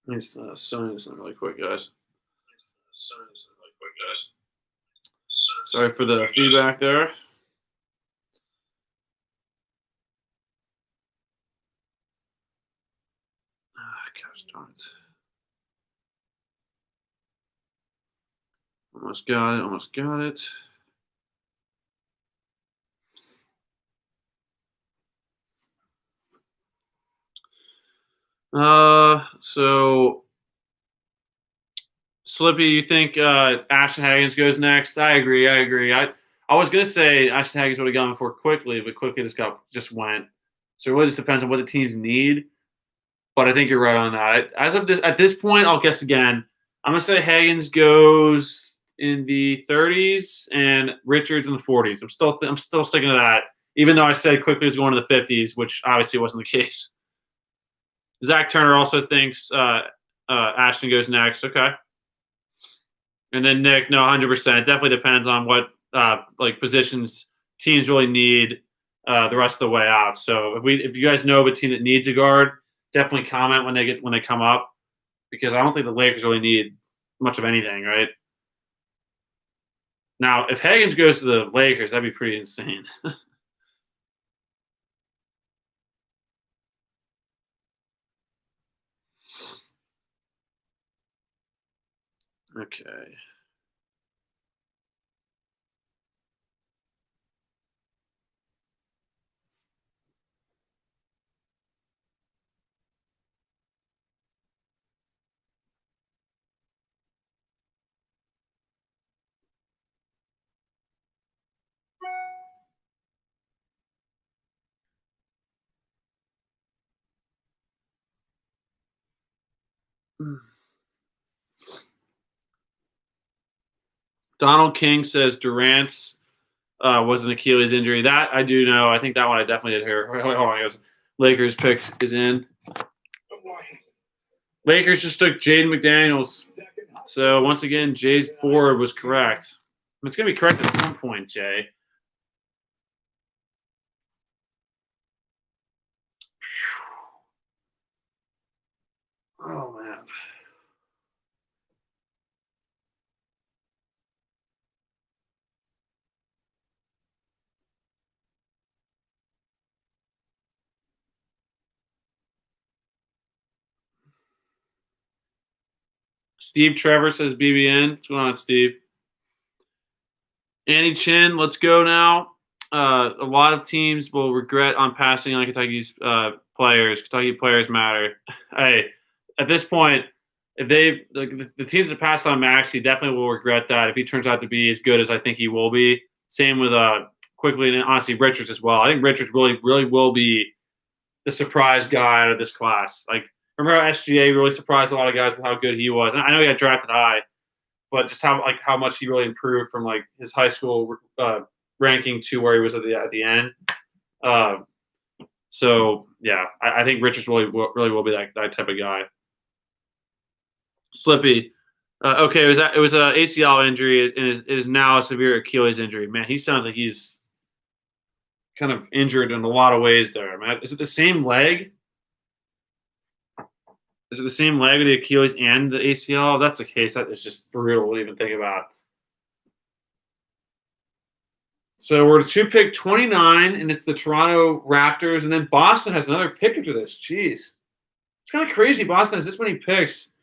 Let me sign this in really quick, guys. Sorry for the feedback there. Gosh darn it. Almost got it. So Slippy, you think Ashton Higgins goes next? I agree. I was gonna say Ashton Higgins would have gone before Quickly, but Quickly just went. So it really just depends on what the teams need. But I think you're right on that. At this point, I'll guess again. I'm gonna say Higgins goes in the 30s and Richards in the 40s. I'm still sticking to that, even though I said Quickly is going to the 50s, which obviously wasn't the case. Zach Turner also thinks Ashton goes next. Okay. And then Nick, no, 100%. It definitely depends on what positions teams really need the rest of the way out. So if you guys know of a team that needs a guard, definitely comment when they come up, because I don't think the Lakers really need much of anything, right? Now, if Higgins goes to the Lakers, that'd be pretty insane. Okay. Donald King says Durant's was an Achilles injury. That I do know. I think that one I definitely did hear. Hold on. He goes, Lakers pick is in. From Washington. Lakers just took Jaden McDaniels. Second hot So once again, Jay's board was correct. It's going to be correct at some point, Jay. Oh, man. Steve Trevor says BBN. What's going on, Steve? Andy Chin, let's go now. A lot of teams will regret on passing on Kentucky's players. Kentucky players matter. Hey, at this point, if they the teams that passed on Maxey definitely will regret that if he turns out to be as good as I think he will be. Same with Quickly and honestly Richards as well. I think Richards really will be the surprise guy out of this class. Like, remember how SGA really surprised a lot of guys with how good he was. And I know he got drafted high, but just how much he really improved from like his high school ranking to where he was at the end. So yeah, I think Richards really will be that type of guy. Slippy, okay, it was a ACL injury. It is now a severe Achilles injury. Man, he sounds like he's kind of injured in a lot of ways there. Man, is it the same leg? Is it the same leg of the Achilles and the ACL? If that's the case, that is just brutal to even think about. So we're to pick 29, and it's the Toronto Raptors, and then Boston has another pick after this. Jeez. It's kind of crazy. Boston has this many picks,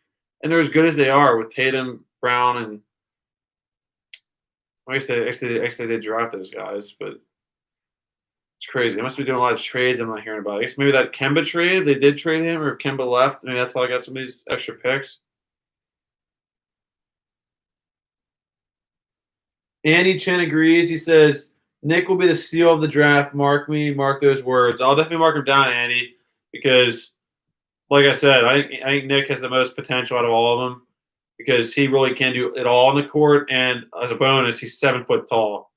and they're as good as they are with Tatum, Brown, and I guess they did draft those guys, but it's crazy. They must be doing a lot of trades I'm not hearing about. I guess maybe that Kemba trade, they did trade him, or if Kemba left, maybe that's how I got some of these extra picks. Andy Chen agrees. He says, Nick will be the steal of the draft. Mark those words. I'll definitely mark him down, Andy, because, like I said, I think Nick has the most potential out of all of them because he really can do it all on the court, and as a bonus, he's 7 foot tall.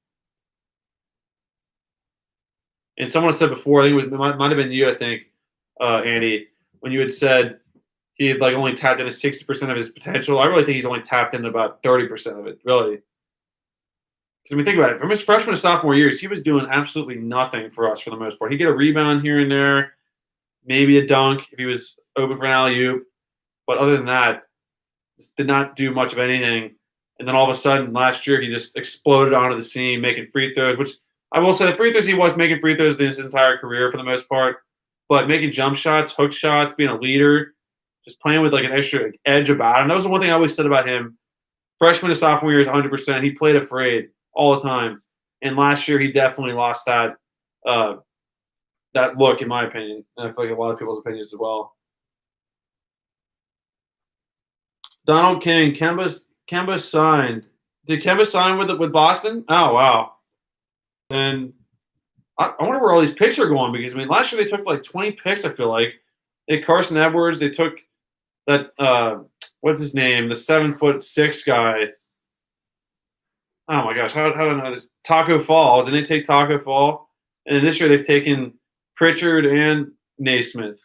And someone said before, I think it might have been you, I think, Andy, when you had said he had only tapped into 60% of his potential. I really think he's only tapped into about 30% of it, really. Because think about it, from his freshman to sophomore years, he was doing absolutely nothing for us for the most part. He'd get a rebound here and there, maybe a dunk if he was open for an alley-oop. But other than that, just did not do much of anything. And then all of a sudden, last year, he just exploded onto the scene, making free throws, which I will say the free throws, he was making free throws in his entire career for the most part. But making jump shots, hook shots, being a leader, just playing with an extra edge about him. That was the one thing I always said about him. Freshman to sophomore year is 100%. He played afraid all the time. And last year, he definitely lost that look, in my opinion. And I feel like a lot of people's opinions as well. Donald King, Kemba signed. Did Kemba sign with Boston? Oh, wow. And I wonder where all these picks are going because, last year they took 20 picks, I feel like. They had Carson Edwards. They took that, what's his name? The 7'6" guy. Oh, my gosh. How do I know this? Taco Fall. Didn't they take Taco Fall? And this year they've taken Pritchard and Naismith.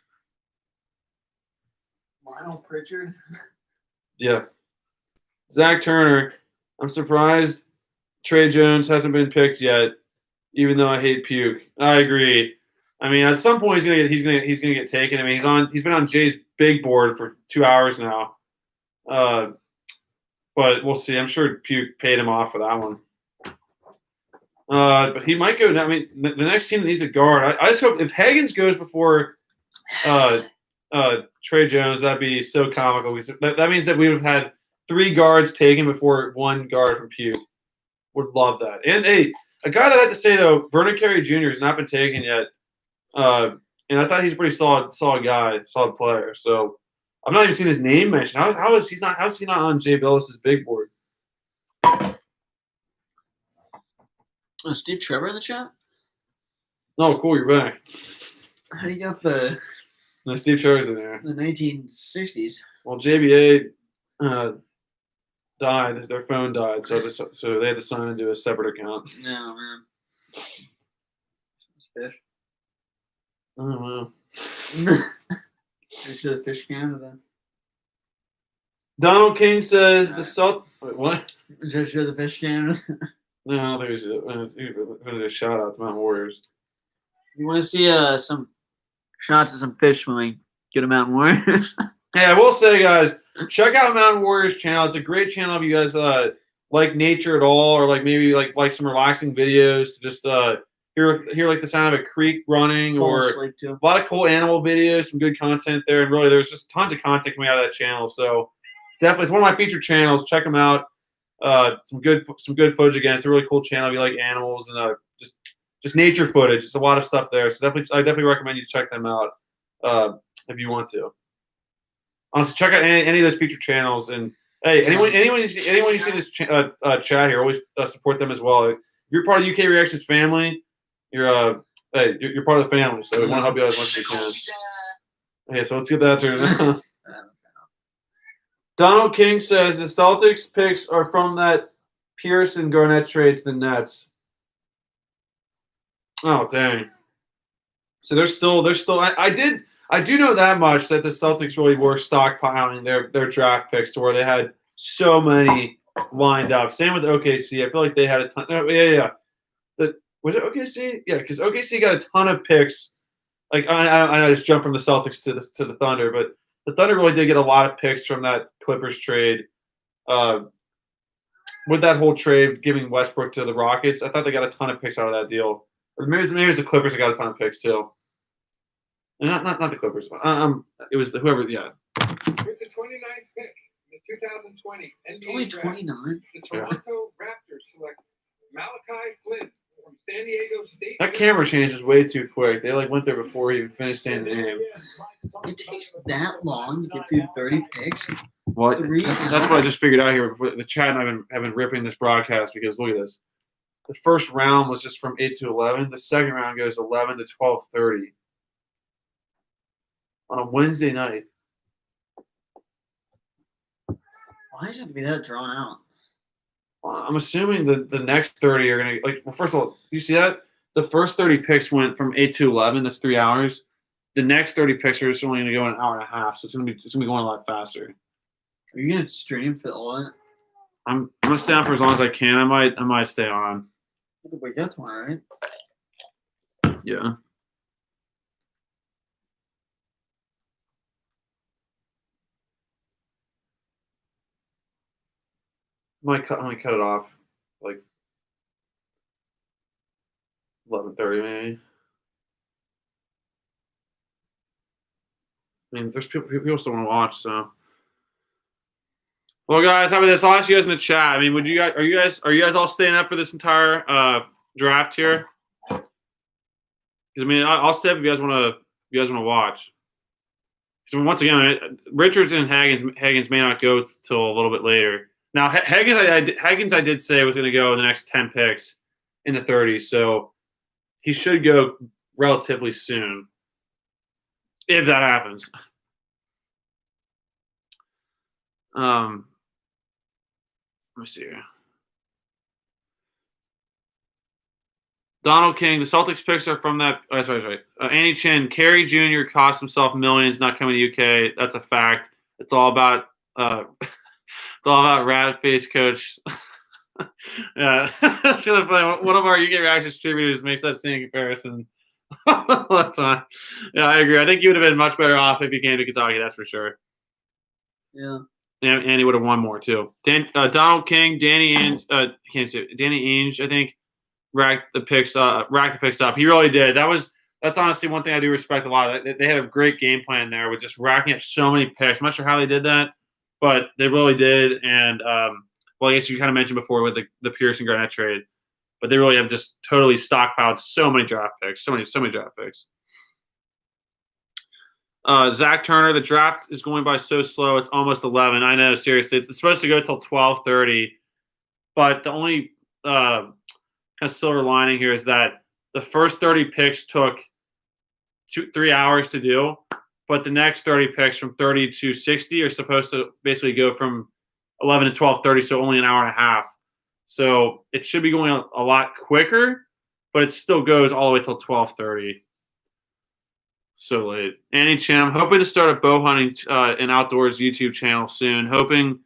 Lionel Pritchard. Yeah. Zach Turner. I'm surprised Trey Jones hasn't been picked yet, even though I hate puke. I agree. At some point he's gonna get taken. He's been on Jay's big board for 2 hours now. But we'll see. I'm sure puke paid him off for that one. But he might go now. The next team that needs a guard. I just hope if Higgins goes before Trey Jones, that'd be so comical. Because that means that we would have had 3 guards taken before 1 guard from Puke. Would love that. And a guy that I have to say though, Vernon Carey Jr. has not been taken yet. And I thought he's a pretty solid guy, solid player. So I've not even seen his name mentioned. How is he not on Jay Billis's big board? Oh, Steve Trevor in the chat? Oh, cool, you're back. How do you get the No, Steve Trevor's in there. 1960s? Well, JBA died. Their phone died, so they had to sign into a separate account. No, man. Fish. I don't know. Pretty sure the fish can or the. Donald King says the Wait, what? Just sure the fish can. No, I don't think we should. We're gonna do a shout out to Mountain Warriors. You want to see some shots of some fish swimming? Get them out more. Hey, I will say, guys, check out Mountain Warriors channel. It's a great channel if you guys like nature at all, or like maybe like some relaxing videos to just hear like the sound of a creek running, or Sleep too. a lot of cool animal videos, some good content there, and really there's just tons of content coming out of that channel. So definitely, it's one of my featured channels. Check them out. Some good footage again. It's a really cool channel if you like animals and just nature footage. It's a lot of stuff there. So I definitely recommend you check them out if you want to. Honestly, check out any of those featured channels. And hey, anyone you see in this chat here, always support them as well. If you're part of the UK Reactions family, you're part of the family. So we want to help you out as much as we can. Okay, so let's get that turned. Donald King says the Celtics picks are from that Pierce and Garnett trade to the Nets. Oh dang! So they're still. I do know that much that the Celtics really were stockpiling their draft picks to where they had so many lined up. Same with OKC. I feel like they had a ton. Yeah. Was it OKC? Yeah, because OKC got a ton of picks. Like I just jumped from the Celtics to the Thunder, but the Thunder really did get a lot of picks from that Clippers trade. With that whole trade giving Westbrook to the Rockets, I thought they got a ton of picks out of that deal. Or maybe it's the Clippers that got a ton of picks too. Not the Clippers. It was whoever. Yeah. With the 29th pick in the 2020 NBA Only draft, 29. the Toronto Raptors select Malachi Flynn from San Diego State. That camera change is way too quick. They went there before he even finished saying the name. It takes that long to get through 30 picks. Well, 3 that's what I just figured out here. The chat and I have been ripping this broadcast because look at this. The first round was just from 8 to 11. The second round goes 11 to 12:30 on a Wednesday night. Why does it have to be that drawn out? Well, I'm assuming the next 30 are going to well, first of all, you see that? The first 30 picks went from 8 to 11. That's 3 hours. The next 30 picks are just only going to go an hour and a half. So it's going to be going a lot faster. Are you going to stream for all that? I'm going to stay on for as long as I can. I might stay on. You have to wake up tomorrow, right? Yeah. I might cut it off like 11:30 maybe. I mean, there's people still want to watch, so. Well, guys, how about this? I'll ask you guys in the chat. I mean, are you guys all staying up for this entire draft here? Because I mean, I'll stay up if you guys want to watch. So once again, Richards and Higgins may not go till a little bit later. Now, Higgins, I did say was going to go in the next 10 picks in the 30s, so he should go relatively soon, if that happens. Let me see here. Donald King, the Celtics picks are from that. Oh, sorry. Annie Chin, Carey Jr. cost himself millions not coming to UK. That's a fact. It's all about rat face coach. Yeah, that's kind of funny. One of our UK Reactions distributors makes that same comparison. That's fine. Yeah, I agree. I think you would have been much better off if you came to Kentucky. That's for sure. Yeah. And he would have won more too. Donald King, Danny Ainge, I think, racked the picks up. He really did. That's honestly one thing I do respect a lot. They had a great game plan there with just racking up so many picks. I'm not sure how they did that, but they really did. And well, I guess you kind of mentioned before with the Pearson Garnett trade, but they really have just totally stockpiled so many draft picks, so many draft picks. Zach Turner, the draft is going by so slow. It's almost 11. I know, seriously, it's supposed to go till 12:30. But the only kind of silver lining here is that the first 30 picks took 3 hours to do, but the next 30 picks from 30 to 60 are supposed to basically go from 11 to 12:30, so only an hour and a half. So it should be going a lot quicker, but it still goes all the way till 12:30. So late. Annie Chan, I'm hoping to start a bow hunting and outdoors YouTube channel soon. Hoping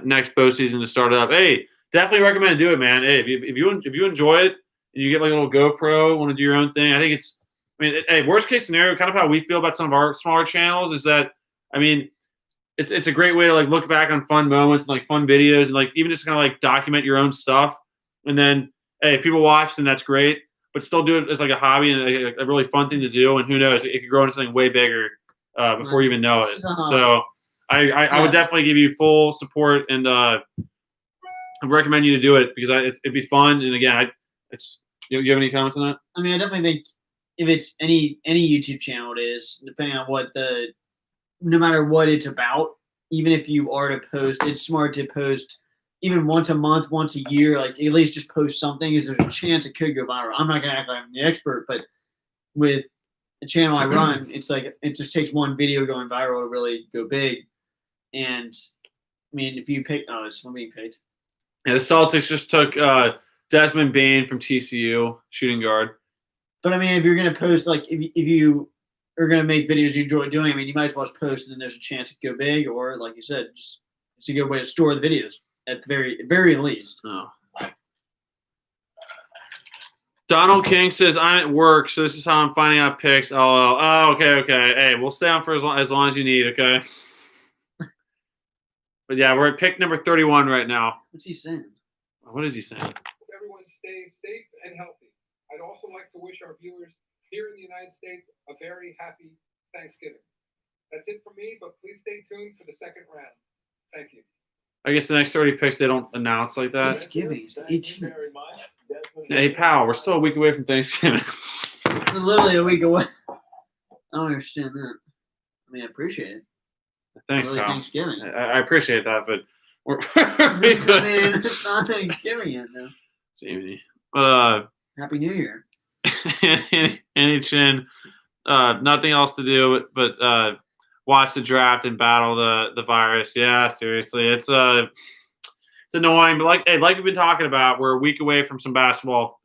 next bow season to start up. Hey, definitely recommend to do it, man. Hey, if you enjoy it and you get like a little GoPro, want to do your own thing, I think it's. I mean, hey, worst case scenario, kind of how we feel about some of our smaller channels is that, I mean, it's a great way to like look back on fun moments and like fun videos and like even just kind of like document your own stuff. And then, hey, if people watch, then that's great. But still do it as like a hobby and a really fun thing to do. And who knows, it could grow into something way bigger before you even know it. So I would definitely give you full support and I recommend you to do it because it'd be fun. And again, you have any comments on that? I mean, I definitely think if it's any YouTube channel, it is, depending on no matter what it's about, even if you are to post, it's smart to post even once a month, once a year, like at least just post something, because there's a chance it could go viral. I'm not going to act like I'm the expert, but with the channel I run, it's like it just takes one video going viral to really go big. And I mean, if you pick, it's one being picked. Yeah, the Celtics just took Desmond Bane from TCU, shooting guard. But I mean, if you're going to post, like if you are going to make videos you enjoy doing, I mean, you might as well just post, and then there's a chance it could go big, or like you said, just it's a good way to store the videos. At the very least. Oh. Donald King says, I'm at work, so this is how I'm finding out picks. Oh, okay. Hey, we'll stay on for as long as you need, okay? But yeah, we're at pick number 31 right now. What's he saying? What is he saying? Everyone stay safe and healthy. I'd also like to wish our viewers here in the United States a very happy Thanksgiving. That's it for me, but please stay tuned for the second round. Thank you. I guess the next 30 picks they don't announce like that. Thanksgiving is the 18th. Hey, pal, we're still a week away from Thanksgiving. We're literally a week away. I don't understand that. I mean, I appreciate it. Thanks, really pal. Thanksgiving. I appreciate that, but we're I mean, it's not Thanksgiving yet, though. Jamie. Happy New Year. Annie Chin, nothing else to do but watch the draft and battle the virus. Yeah, seriously, it's annoying, but like we've been talking about, we're a week away from some basketball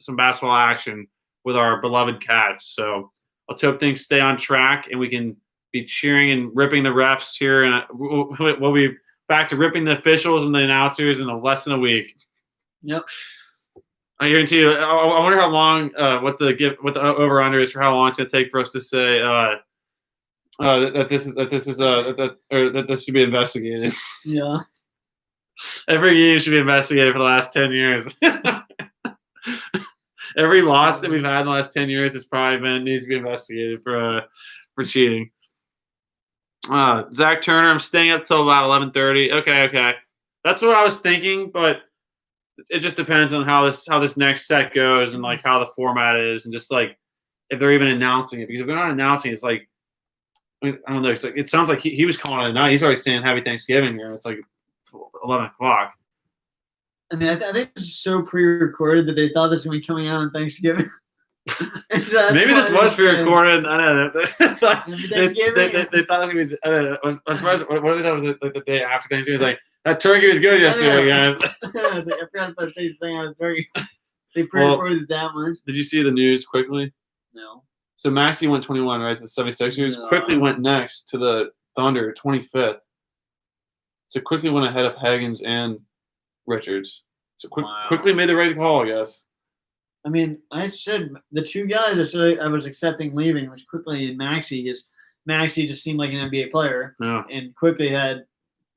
action with our beloved Cats. So let's hope things stay on track and we can be cheering and ripping the refs here, and we'll be back to ripping the officials and the announcers in less than a week. Yep. I guarantee you. I wonder how long what the over under is for how long it's gonna take for us to say that this should be investigated. Yeah. Every game should be investigated for the last 10 years. Every loss that we've had in the last 10 years has probably needs to be investigated for cheating. Zach Turner, I'm staying up till about 11:30. Okay. That's what I was thinking, but it just depends on how this next set goes and like how the format is and just like if they're even announcing it. Because if they're not announcing it, it's like I don't know. It's like it sounds like he was calling it a night. He's already saying Happy Thanksgiving here. It's like 11 o'clock. I mean, I think this is so pre-recorded that they thought this was going to be coming out on Thanksgiving. Maybe this was pre-recorded. I don't know. They thought it was going to be. I don't know. What if that was like the day after Thanksgiving? It's like that turkey was good yesterday, guys. I was like, I forgot to put the thing on the turkey. They pre-recorded it that much. Did you see the news quickly? No. So Maxey went 21, right? The 76ers quickly went next to the Thunder, 25th. So quickly went ahead of Higgins and Richards. So quickly made the right call, I guess. I mean, I said the two guys I said I was accepting leaving was Quickly and Maxey, because Maxey just seemed like an NBA player, and Quickly had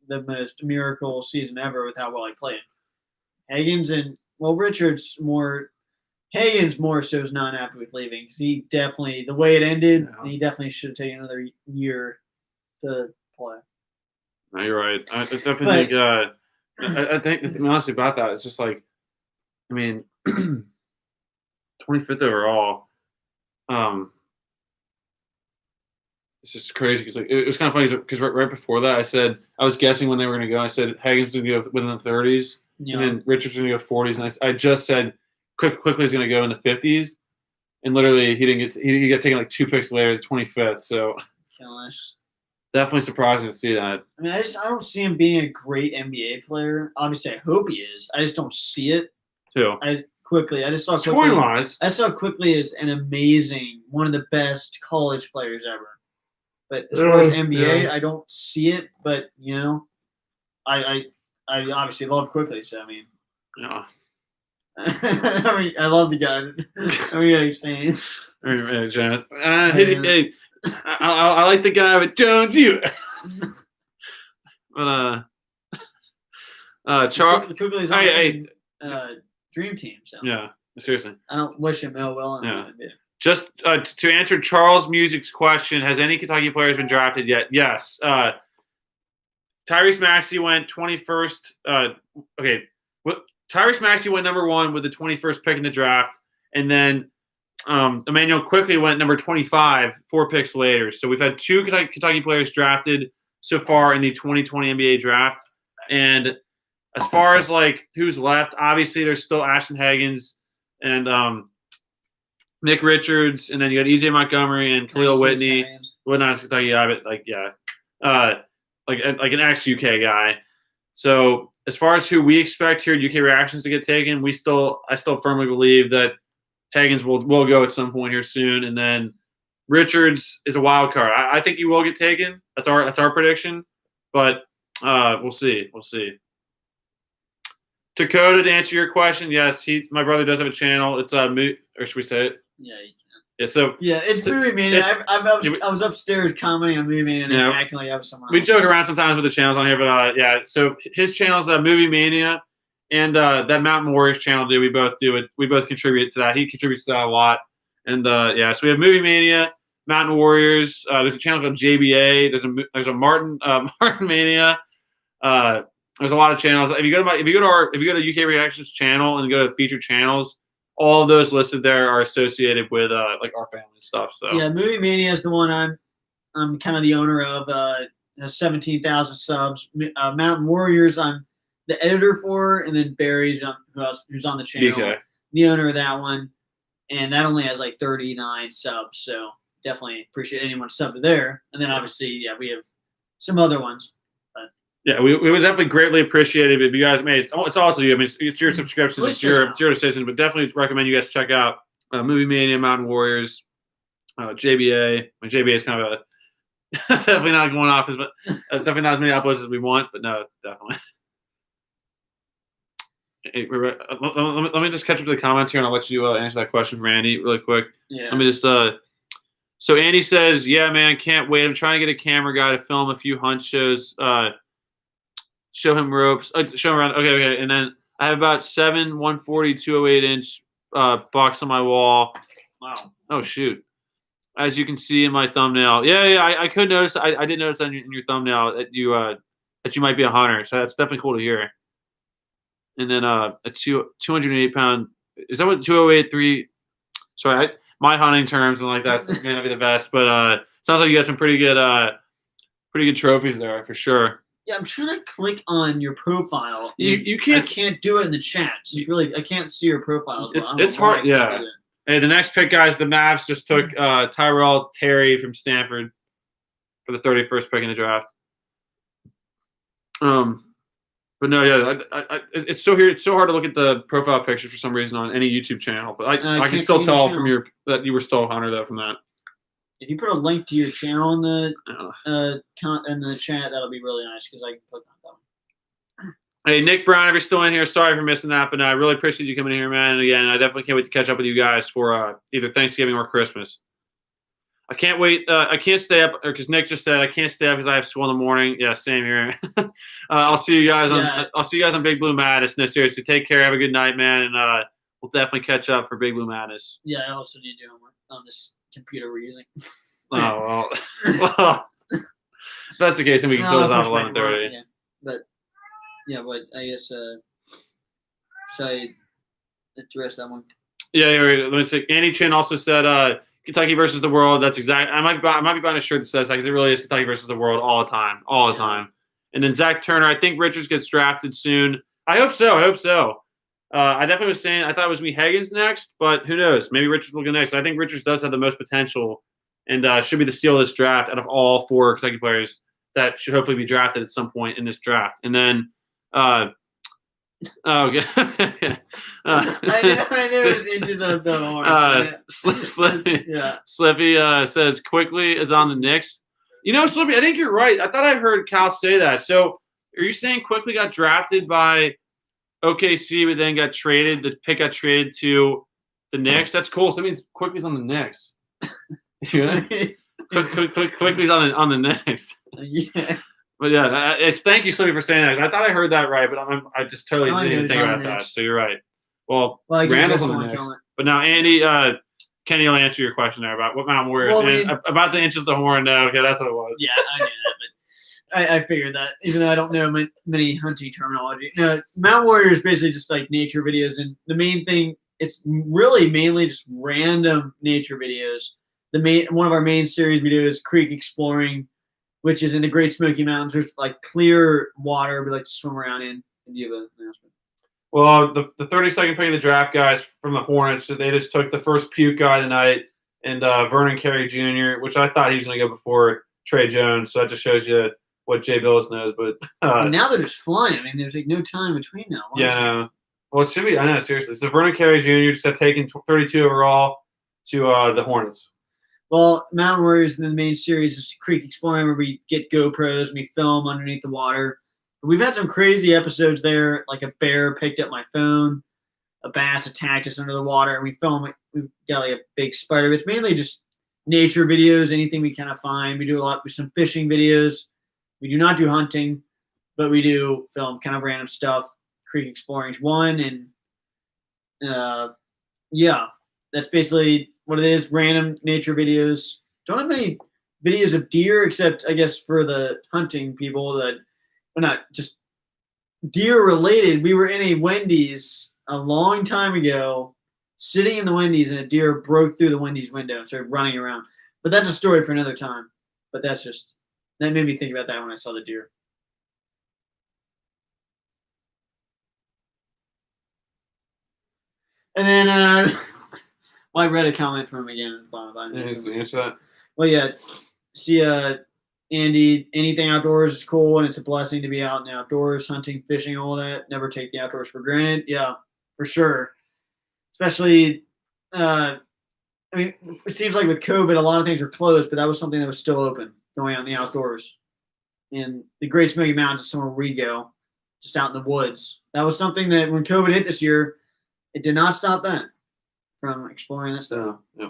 the most miracle season ever with how well he played. Higgins and Richards Higgins more so is not happy with leaving because he definitely the way it ended, he definitely should have taken another year to play. No, you're right. I definitely think. I think honestly about that, it's just like, I mean, 25th overall. It's just crazy because like it was kind of funny because right before that, I was guessing when they were going to go. I said Hagen's going to go within the 30s, Yeah. and then Richards going to go 40s, and I just said quickly is going to go in the 50s, and literally he didn't get he got taken like 2 picks later, the 25th. So Gosh. definitely surprising to see that. I mean, I don't see him being a great NBA player. Obviously, I hope he is. I just don't see it. Too I just saw scoring quickly. wise. I saw quickly as an amazing, one of the best college players ever. But as far as NBA, yeah. I don't see it. But I obviously love Quickly. So I mean, Yeah. I love the guy. I mean, you're saying. Janet. Hey, I like the guy, but don't you? But Charles. Quickly's on Dream Team. So Yeah, seriously. I don't wish him ill will. Yeah. Just to answer Charles Music's question, has any Kentucky players been drafted yet? Yes. Tyrese Maxey went 21st. Okay. Tyrese Maxey went number 1 with the 21st pick in the draft. And then Emmanuel Quickly went number 25, 4 picks later. So we've had 2 Kentucky players drafted so far in the 2020 NBA draft. And as far as like who's left, obviously there's still Ashton Hagens and Nick Richards, and then you got EJ Montgomery and Khalil Whitney. Well, not Kentucky guy, but like an ex-UK guy. So as far as who we expect here at UK Reactions to get taken, I still firmly believe that Hagens will go at some point here soon, and then Richards is a wild card. I think he will get taken. That's our prediction, but we'll see. We'll see. Dakota, to answer your question, yes, my brother does have a channel. It's or should we say it? Yeah, you can. Yeah, so it's Movie Mania. I was upstairs commenting on Movie Mania and acting like I was someone else. We joke around sometimes with the channels on here, but yeah. So his channel is Movie Mania, and that Mountain Warriors channel. We both do it. We both contribute to that. He contributes to that a lot, and yeah. So we have Movie Mania, Mountain Warriors. There's a channel called JBA. There's a Martin Mania. There's a lot of channels. If you go to UK Reactions channel and go to featured channels, all of those listed there are associated with like our family stuff. So yeah, Movie Mania is the one I'm kind of the owner of. Has 17,000 subs. Mountain Warriors, I'm the editor for, and then Barry's who's on the channel. BK. The owner of that one, and that only has like 39 subs. So definitely appreciate anyone subbed there. And then obviously, yeah, we have some other ones. Yeah, we would definitely greatly appreciate it if you guys made it. It's all to you. I mean, it's your subscriptions, it's your decision, but definitely recommend you guys check out Movie Mania, Mountain Warriors, JBA. I mean, JBA is kind of definitely not going off definitely not as many uploads as we want, but no, definitely. Hey, let me just catch up to the comments here, and I'll let you answer that question, Randy, really quick. Yeah. Let me just. So Andy says, "Yeah, man, can't wait. I'm trying to get a camera guy to film a few hunt shows. Show him ropes. Show him around. Okay. And then I have about 7 140 208 inch box on my wall. Wow. Oh shoot! As you can see in my thumbnail. Yeah. I could notice. I did notice in your thumbnail that you might be a hunter. So that's definitely cool to hear. And then a 208 pound. Is that what 208 3? Sorry, my hunting terms and like that's may not be the best, but sounds like you got some pretty good trophies there for sure. Yeah, I'm trying to click on your profile. You can't. I can't do it in the chat. So it's really I can't see your profile. As well. It's hard. Yeah. Hey, the next pick, guys. The Mavs just took Tyrell Terry from Stanford for the 31st pick in the draft. But no, yeah, it's so hard to look at the profile picture for some reason on any YouTube channel. But I can still tell from that you were still a hunter though from that. If you put a link to your channel in the in the chat, that'll be really nice because I can click on that one. Hey, Nick Brown, if you're still in here, sorry for missing that, but I really appreciate you coming in here, man. And again, I definitely can't wait to catch up with you guys for either Thanksgiving or Christmas. I can't wait. I can't stay up because Nick just said I can't stay up because I have school in the morning. Yeah, same here. I'll see you guys on Big Blue Madness. No, seriously, take care. Have a good night, man, and we'll definitely catch up for Big Blue Madness. Yeah, I also need to do homework on this computer we're using. Oh well. if that's the case, then we can No, close I'll out push back 11:30. tomorrow, yeah, but I guess should I address that one? Yeah, let me see. Andy Chin also said Kentucky versus the world. That's exact. I might be buying a shirt that says that because it really is Kentucky versus the world all the time, all the Yeah. time. And then Zach Turner, I think Richards gets drafted soon. I hope so. I definitely was saying I thought it was me Higgins next, but who knows? Maybe Richards will go next. I think Richards does have the most potential and should be the steal of this draft out of all 4 Kentucky players that should hopefully be drafted at some point in this draft. And then, I I knew it was inches of the horn. Slippy says quickly is on the Knicks. You know, Slippy, I think you're right. I thought I heard Cal say that. So are you saying quickly got drafted by OKC, but then got traded? The pick got traded to the Knicks. That's cool. So that means quickly's on the Knicks. You know? Quickly's on the Knicks. Yeah. But yeah, thank you, Slippy, for saying that. 'Cause I thought I heard that right, but I just totally I didn't knew even think it was on about the that. Knicks. So you're right. Well I can Randall's guess on the one Knicks. comment. But now Andy, Kenny will answer your question there about what Mount Warriors Well, I and mean- about the inches of the horn. No, okay, that's what it was. Yeah, I knew that, but I figured that, even though I don't know many hunting terminology. No, Mount Warrior is basically just like nature videos, and the main thing, it's really mainly just random nature videos. One of our main series we do is Creek Exploring, which is in the Great Smoky Mountains. There's like clear water we like to swim around in. And do you have an announcement? Well, the 32nd pick of the draft guys from the Hornets, so they just took the first puke guy tonight, and Vernon Carey Jr., which I thought he was going to go before Trey Jones. So that just shows you what Jay Billis knows. But And now they're just flying. I mean, there's like no time between now. Why is it? yeah, well, it should be. I know, seriously. So Vernon Carey Jr. just got taken 32 overall to the Hornets. Well, Mountain Warriors in the main series is Creek Exploring, where we get GoPros and we film underneath the water. We've had some crazy episodes there, like a bear picked up my phone, a bass attacked us under the water, and we film it. We've got like a big spider. It's mainly just nature videos, anything we kind of find. We do a lot with some fishing videos. We do not do hunting, but we do film kind of random stuff. Creek Exploring is one, and yeah, that's basically what it is. Random nature videos. Don't have many videos of deer, except I guess for the hunting people that, well, not just deer related. We were in a Wendy's a long time ago, sitting in the Wendy's, and a deer broke through the Wendy's window and started running around. But that's a story for another time. But that made me think about that when I saw the deer. And then well, I read a comment from him again. Answer that. Well, yeah. See, Andy, anything outdoors is cool, and it's a blessing to be out in the outdoors, hunting, fishing, all that. Never take the outdoors for granted. Yeah, for sure. Especially, I mean, it seems like with COVID, a lot of things are closed, but that was something that was still open, going out in the outdoors. And the Great Smoky Mountains is somewhere we go, just out in the woods. That was something that when COVID hit this year, it did not stop that from exploring that stuff. Yeah.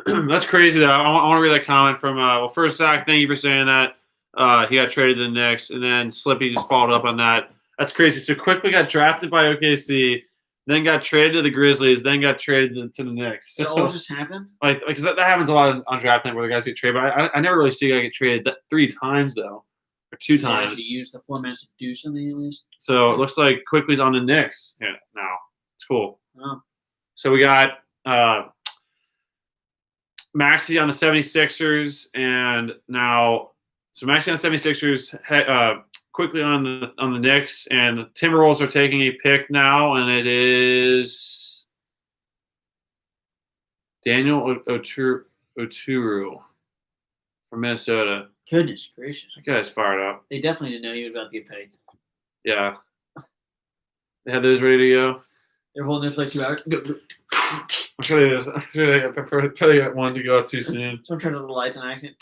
That's crazy, though. I want to read that comment from, well, first, Zach, thank you for saying that. He got traded to the Knicks, and then Slippy just followed up on that. That's crazy. So quickly got drafted by OKC, then got traded to the Grizzlies, then got traded to the Knicks. It all just happened? Like, because that happens a lot on draft night where the guys get traded. But I never really see a guy get traded 3 times, though, or 2 Did they times. actually use the formats to do something at least? So it looks like Quickly's on the Knicks. Yeah, now it's cool. Oh. So we got Maxey on the 76ers, and now Maxey on the 76ers, Quickly on the Knicks, and the Timberwolves are taking a pick now, and it is Daniel Oturu from Minnesota. Goodness gracious. That guy's fired up. They definitely didn't know he was about to get paid. Yeah. They had those ready to go. They were holding there for like 2 hours. I'm sure they got one to go out too soon. Someone turned on the lights on accident.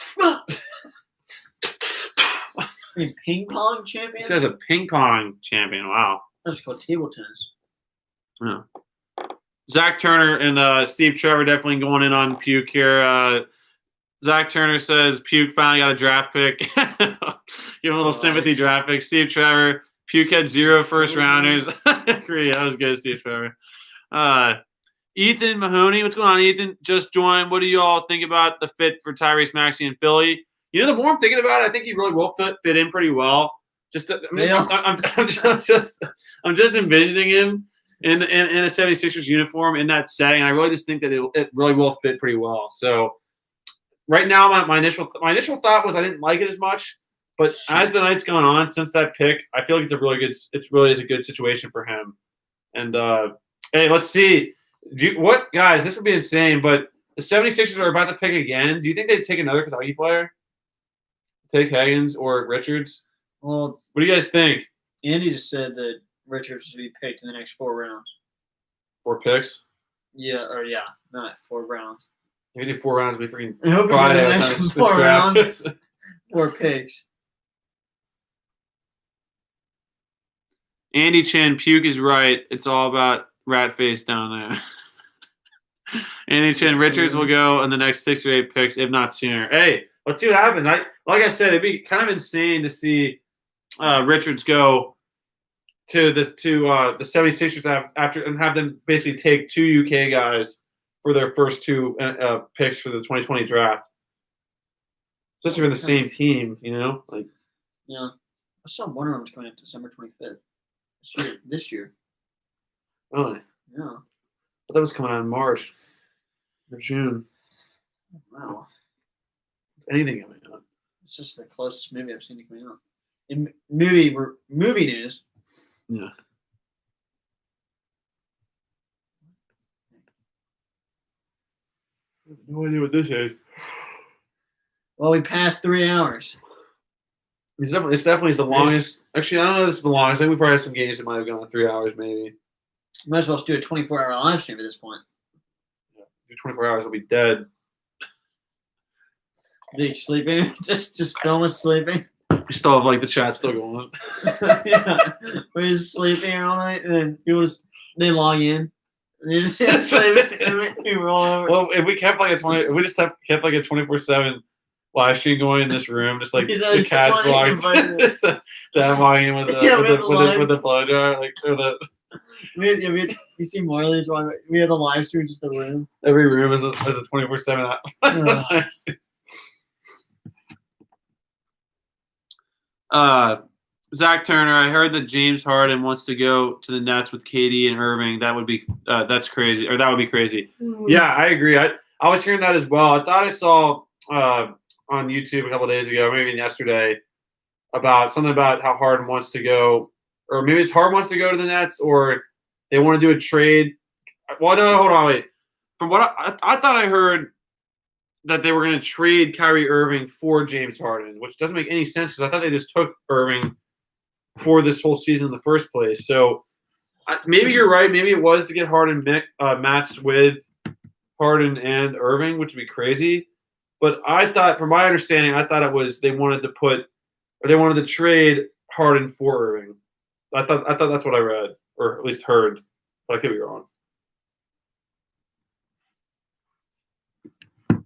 I mean, ping pong champion? This guy's a ping pong champion. Wow. That was called table tennis. Yeah. Zach Turner and Steve Trevor definitely going in on Puke here. Zach Turner says Puke finally got a draft pick. Give him a little sympathy draft pick. Steve Trevor, Puke had 0 first rounders. I agree. That was good, Steve Trevor. Ethan Mahoney, what's going on, Ethan? Just joined. What do you all think about the fit for Tyrese Maxey in Philly? You know, the more I'm thinking about it, I think he really will fit in pretty well. I'm just envisioning him in a 76ers uniform in that setting. I really just think that it really will fit pretty well. So right now, my initial thought was I didn't like it as much, but as the night's gone on since that pick, I feel like it really is a good situation for him. And hey, let's see. Guys, this would be insane, but the 76ers are about to pick again. Do you think they'd take another Kentucky player? Take Higgins or Richards? Well, what do you guys think? Andy just said that Richards should be picked in the next 4 rounds. 4 picks? Yeah, not 4 rounds. We do 4 rounds. We freaking I hope Friday. the next 4 rounds. 4 picks. Andy Chan, Puke is right. It's all about rat face down there. Andy Chan, Richards will go in the next 6 or 8 picks, if not sooner. Hey, let's see what happens. Like I said, it'd be kind of insane to see Richards go to the 76ers after and have them basically take 2 UK guys for their first 2 picks for the 2020 draft. Especially for the same team, you know? Like, yeah. I saw one of them coming up December 25th. This year. Really? Yeah. But that was coming out in March or June. Wow. It's anything coming out. It's just the closest movie I've seen to coming out. In movie news. Yeah. I have no idea what this is. Well, we passed 3 hours. It's definitely the longest. Actually, I don't know if this is the longest. I think we probably have some games that might have gone 3 hours, maybe. Might as well do a 24-hour live stream at this point. Yeah. Do 24 hours, I'll be dead. Big sleeping. just film us sleeping. We still have like the chat still going. Yeah. We're just sleeping here all night, and then people they log in. And they just sleeping, and we roll over. Well, if we kept like a 24/7 live stream going in this room, just like the catch vlogs. Dad walking in with the blow jar, like or the. You see Morley's one. We had a live stream, just the room. Every room is a 24/7. Zach Turner, I heard that James Harden wants to go to the Nets with KD and Irving. That would be that's crazy, or that would be crazy. Yeah, I agree. I was hearing that as well. I thought I saw on YouTube a couple of days ago, maybe yesterday, about something about how Harden wants to go, or maybe it's Harden wants to go to the Nets, or they want to do a trade. Well, no, hold on, wait. From what I thought I heard that they were going to trade Kyrie Irving for James Harden, which doesn't make any sense because I thought they just took Irving for this whole season in the first place. So maybe you're right. Maybe it was to get Harden matched with Harden and Irving, which would be crazy. But I thought, from my understanding, I thought it was they wanted to trade Harden for Irving. I thought that's what I read, or at least heard. But I could be wrong. Okay.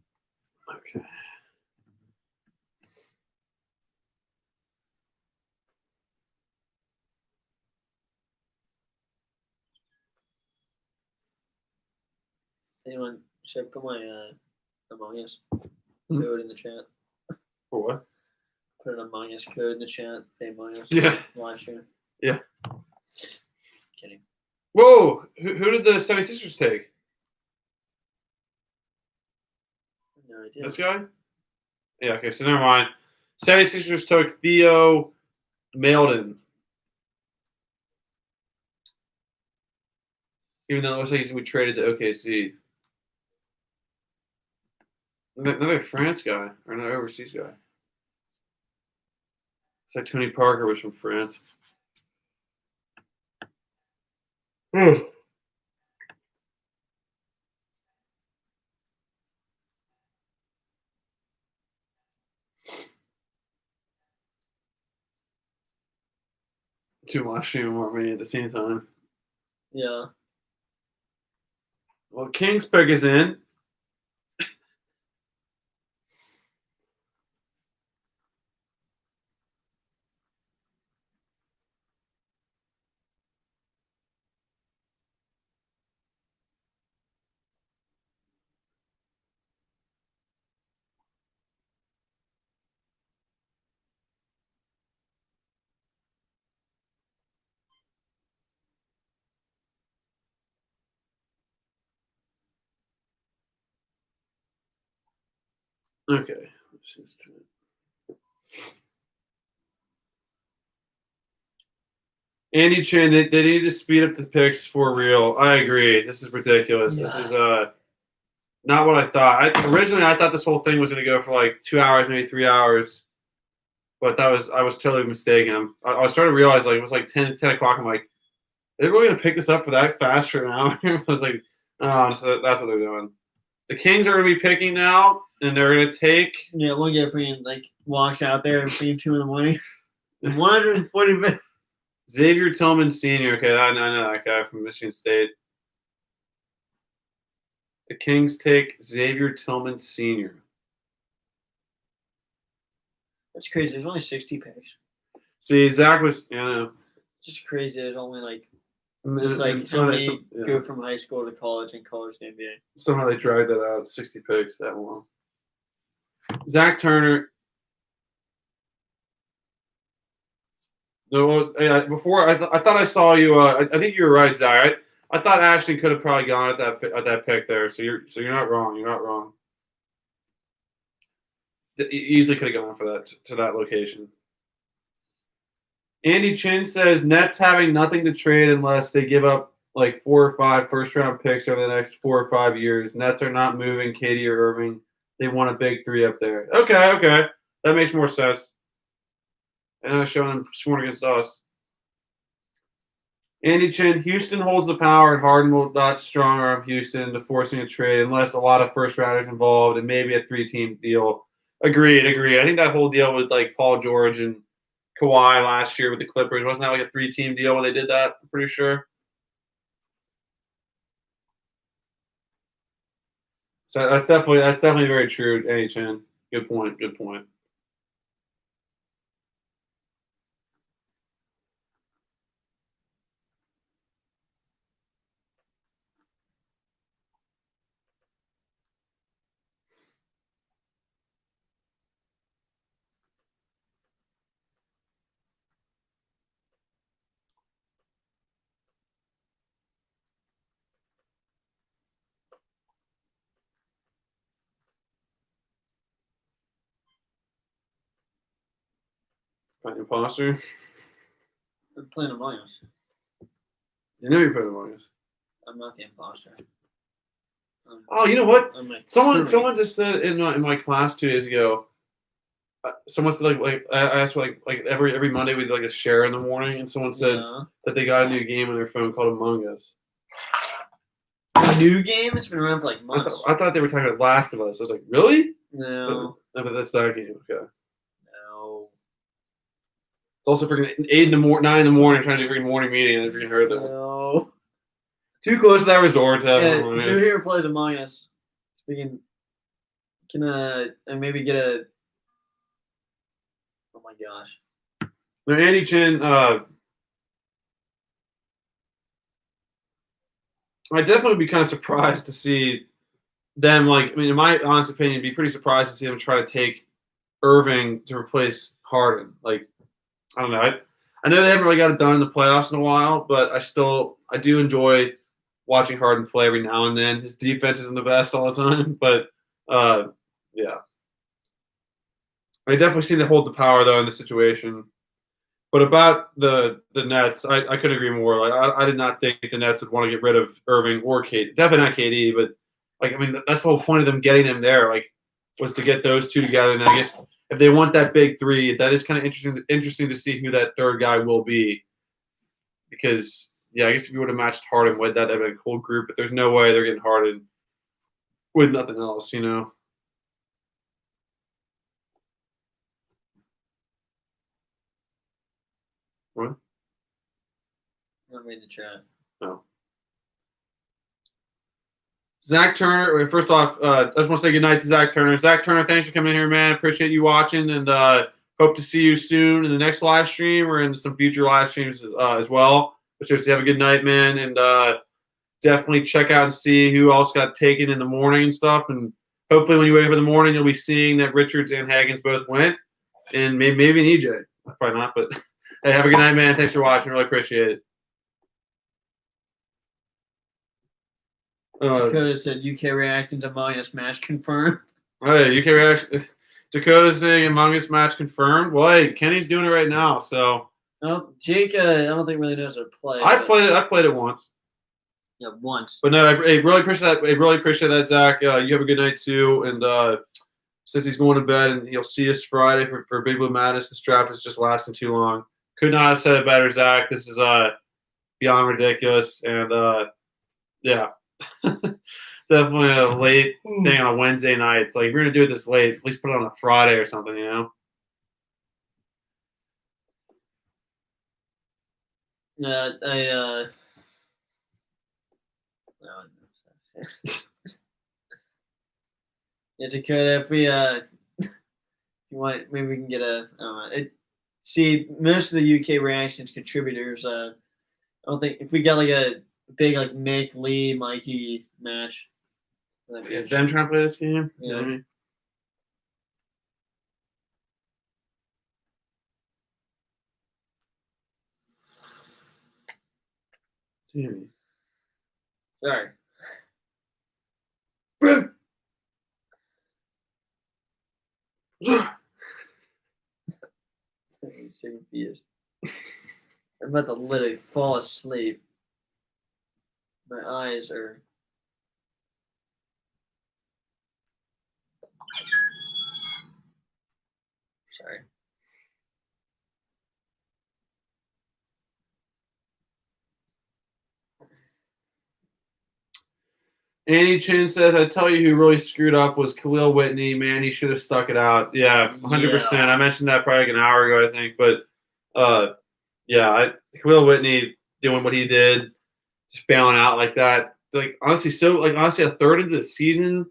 Anyone should I put my Among Us code in the chat? For what? Put an Among Us code in the chat. The Among Us live stream. Yeah. Kidding. Whoa! Who did the 76ers take? No idea. This guy? Yeah, okay, so never mind. 76ers took Theo Maildon. Even though it looks like we traded to OKC. Another France guy, or another overseas guy. It's like Tony Parker was from France. Too much streaming more money at the same time. Yeah. Well, King's pick is in. Okay. Andy Chin, they need to speed up the picks for real. I agree. This is ridiculous. This is not what I thought. Originally I thought this whole thing was going to go for like 2 hours, maybe 3 hours. But I was totally mistaken. I was starting to realize like it was like 10 o'clock. I'm like, are they really going to pick this up for that fast for an hour? I was like, oh, so that's what they're doing. The Kings are going to be picking now, and they're going to take. Yeah, one guy freaking like walks out there and freaking 2 in the morning. 140 minutes. Xavier Tillman Sr. Okay, I know that guy from Michigan State. The Kings take Xavier Tillman Sr. That's crazy. There's only 60 picks. See, Zach was, it's Just crazy. There's only like just like so many go from high school to college and college to NBA. Somehow they dragged that out. 60 picks that long. Zach Turner. No, before I thought I saw you. I think you were right, Zach. I thought Ashton could have probably gone at that pick there. So you're not wrong. You're not wrong. You easily could have gone for that to that location. Andy Chin says Nets having nothing to trade unless they give up like 4 or 5 first-round picks over the next 4 or 5 years. Nets are not moving KD or Irving. They want a big 3 up there. Okay. That makes more sense. And I was showing them scoring against us. Andy Chin, Houston holds the power, and Harden will not strong arm Houston into forcing a trade unless a lot of first-rounders involved and maybe a 3-team deal. Agreed. I think that whole deal with like Paul George and Kawhi last year with the Clippers, wasn't that like a 3-team deal when they did that? I'm pretty sure. So that's definitely very true, Andy Chin. Good point. Imposter. I'm playing Among Us. You know you're playing Among Us. I'm not the imposter. Oh, you know what? I'm like Someone just said in my class 2 days ago. Someone said like I asked like every Monday we do like a share in the morning, and someone said that they got a new game on their phone called Among Us. A new game? It's been around for like months. I thought they were talking about Last of Us. I was like, really? No. But that's that game. Okay. No. It's also freaking 9 in the morning trying to do a freaking morning meeting, and I freaking heard that. No. Too close to that resort to have Yeah, Among who Us. here plays Among Us? We can and maybe get a. Oh my gosh. Now, Andy Chin, I'd definitely be kind of surprised to see them, like, I mean, in my honest opinion, be pretty surprised to see them try to take Irving to replace Harden. Like, I don't know. I know they haven't really got it done in the playoffs in a while, but I do enjoy watching Harden play every now and then. His defense isn't the best all the time, but yeah. I definitely seem to hold the power though in this situation. But about the Nets, I couldn't agree more. Like I did not think the Nets would want to get rid of Irving or KD. Definitely not KD, but like I mean that's the whole point of them getting them there. Like was to get those two together. And I guess if they want that big 3, that is kind of interesting to see who that third guy will be. Because yeah, I guess if you would have matched Harden with that'd be a cool group. But there's no way they're getting Harden with nothing else, you know. What? I'm reading the chat. No. Zach Turner. First off, I just want to say goodnight to Zach Turner. Zach Turner, thanks for coming in here, man. Appreciate you watching, and hope to see you soon in the next live stream or in some future live streams as well. But seriously, have a good night, man, and definitely check out and see who else got taken in the morning and stuff. And hopefully, when you wake up in the morning, you'll be seeing that Richards and Haggins both went, and maybe an EJ. Probably not, but. Hey, have a good night, man. Thanks for watching. Really appreciate it. Dakota said UK reaction to Among Us match confirmed. Hey, UK reaction. Dakota's saying Among Us match confirmed. Well, hey, Kenny's doing it right now, so No, Jake, I don't think really knows how to play. I but- played it once. Yeah, once. But no, I really appreciate that. I really appreciate that, Zach. You have a good night too. And since he's going to bed, and you'll see us Friday for Big Blue Madness. This draft is just lasting too long. Could not have said it better, Zach. This is beyond ridiculous, and yeah, definitely a late thing on a Wednesday night. It's like if you're gonna do it this late, at least put it on a Friday or something, you know. Yeah, yeah, Dakota, if we you want, maybe we can get a see most of the UK reactions contributors. I don't think if we got like a big like Mick Lee Mikey match. that'd be Is Ben trying to play this game? Yeah. You know what I mean? Damn. Sorry. I'm so confused. I'm about to literally fall asleep. My eyes are. Sorry. Andy Chin says, I tell you who really screwed up was Khalil Whitney. Man, he should have stuck it out. Yeah, 100%. Yeah. I mentioned that probably like an hour ago, I think. But yeah, Khalil Whitney doing what he did, just bailing out like that. Like honestly, a third into the season,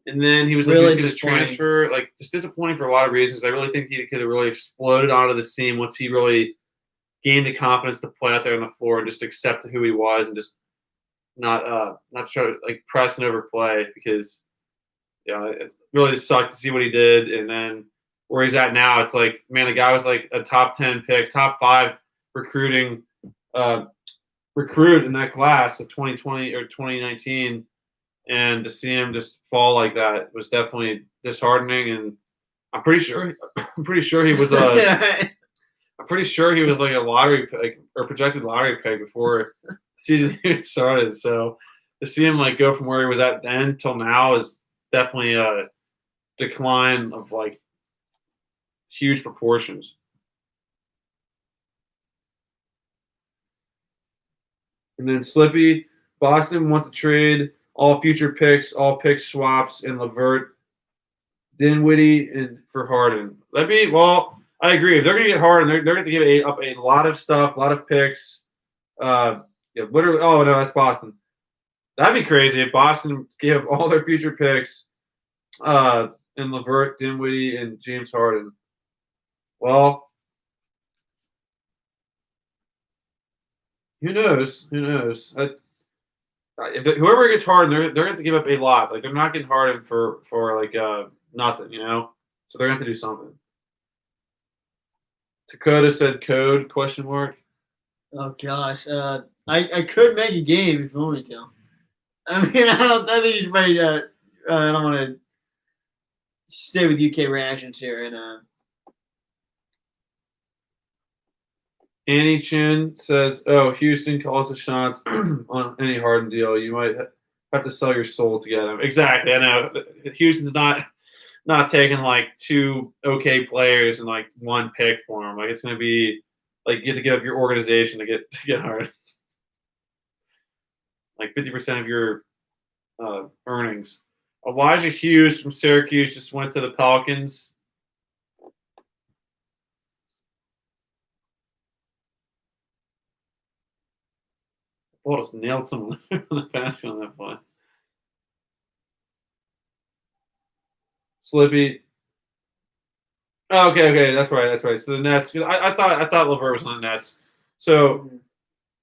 and then he was like, Really he was going to disappointing. transfer. Like just disappointing for a lot of reasons. I really think he could have really exploded onto the scene once he really gained the confidence to play out there on the floor and just accept who he was and just not try to like press and overplay because it really just sucked to see what he did. And then where he's at now, it's like, man, the guy was like a top 10 pick, top 5 recruit in that class of 2020 or 2019, and to see him just fall like that was definitely disheartening. And I'm pretty sure he was I'm pretty sure he was like a lottery pick or projected lottery pick before the season even started. So to see him like go from where he was at then till now is definitely a decline of like huge proportions. And then Slippy, Boston want to trade all future picks, all pick swaps, and Levert, Dinwiddie, and for Harden. I agree. If they're going to get Harden, they're going to give up a lot of stuff, a lot of picks. Literally. Oh no, that's Boston. That'd be crazy if Boston gave all their future picks, and Levert, Dinwiddie, and James Harden. Well, who knows? Who knows? Whoever gets Harden, they're going to give up a lot. Like they're not getting Harden for like nothing, you know. So they're going to have to do something. Dakota said code ? Oh gosh, I could make a game if you want me to. I mean, I think you should probably. I don't want to stay with UK reactions here, and Annie Chin says, "Oh, Houston calls the shots on any Harden deal. You might have to sell your soul to get him." Exactly. I know Houston's not taking like 2 okay players and like 1 pick for him. Like it's going to be like you have to give up your organization to get Harden. Like 50% of your earnings. Elijah Hughes from Syracuse just went to the Pelicans. Ball just nailed someone on the basket on that play. Slippy. Oh, okay, that's right. So the Nets. I thought LeVert was on the Nets. So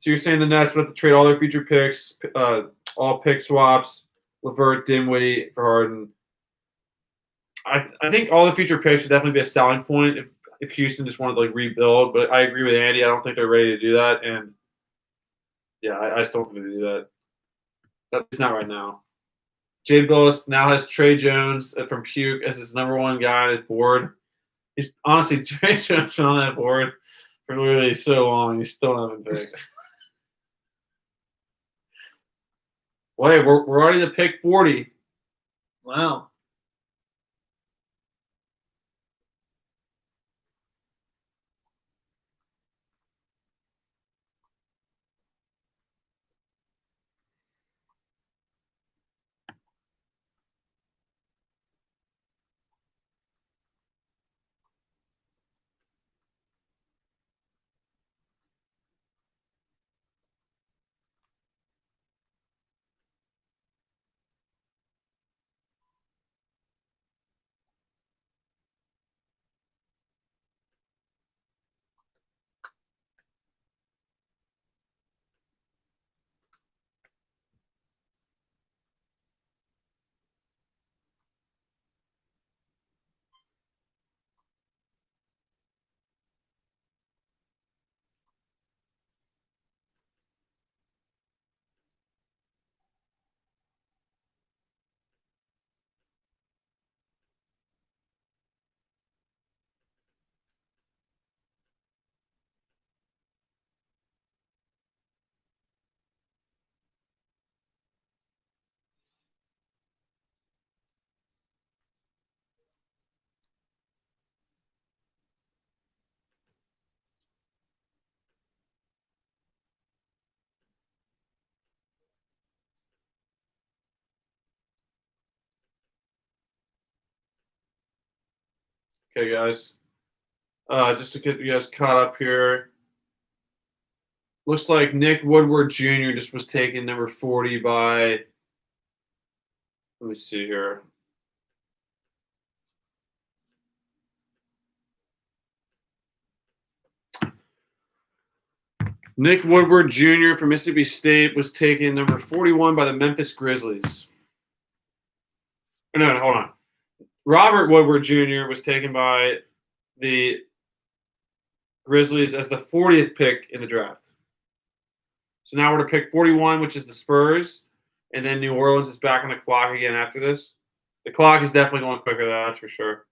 you're saying the Nets would have to trade all their future picks, all pick swaps, LeVert, Dinwiddie for Harden. I think all the future picks would definitely be a selling point if Houston just wanted to like rebuild. But I agree with Andy. I don't think they're ready to do that. And yeah, I just don't think they do that. At least not right now. Jay Billis now has Trey Jones from Puke as his number one guy on his board. He's honestly Trey Jones been on that board for literally so long. He's still haven't picked. Well, hey, we're already to pick 40. Wow. Okay, guys. Just to get you guys caught up here. Looks like Nick Woodward Jr. just was taken number 40 by. Let me see here. Nick Woodward Jr. from Mississippi State was taken number 41 by the Memphis Grizzlies. No, hold on. Robert Woodward Jr. was taken by the Grizzlies as the 40th pick in the draft. So now we're to pick 41, which is the Spurs, and then New Orleans is back on the clock again after this. The clock is definitely going quicker, though, that's for sure.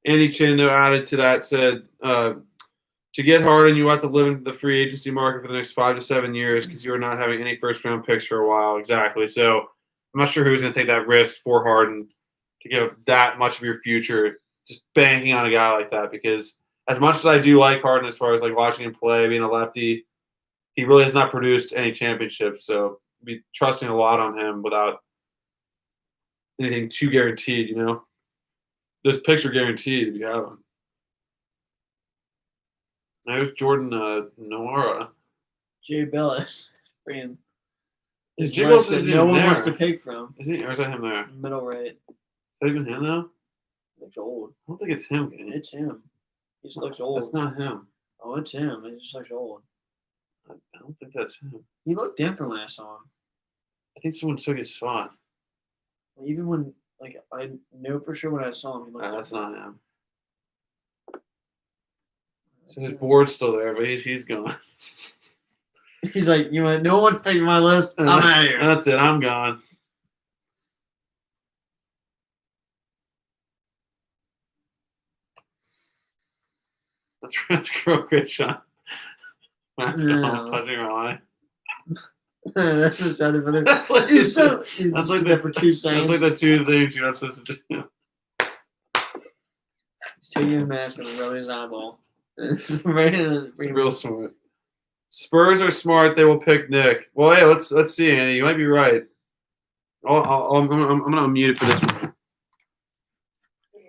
Andy Chindo added to that, said, to get Harden, you have to live in the free agency market for the next 5 to 7 years because you are not having any first-round picks for a while. Exactly. So I'm not sure who's going to take that risk for Harden to give up that much of your future just banking on a guy like that, because as much as I do like Harden as far as like watching him play, being a lefty, he really has not produced any championships. So be trusting a lot on him without anything too guaranteed, you know? Those picks are guaranteed if you have them. There's Jordan Noara. Jay Billis. Freaking. Is His Jay Billis list that isn't no even one there? wants to pick from. Is he, or is that him there? Is Middle right. that even him though? Looks old. I don't think it's him. Kenny. It's him. He just looks old. That's not him. Oh, it's him. He just looks old. I don't think that's him. He looked different when I saw him. I think someone took his spot. Even when, like, I know for sure when I saw him, he looked That's different. not him. So That's his him. board's still there, but he's gone. He's like, you know, no one's picking my list. I'm out of here. That's it. I'm gone. That's Krokic, Sean. That's No. touching my eye. That's just trying to put it. That's like He's so. that's He's like like the for 2 That's seconds. like the two things you're not supposed to do. He's taking his mask and rubbing his eyeball. Right in the It's real smart. Spurs are smart. They will pick Nick. Well, hey, let's see, Andy. You might be right. I'm gonna unmute it for this one.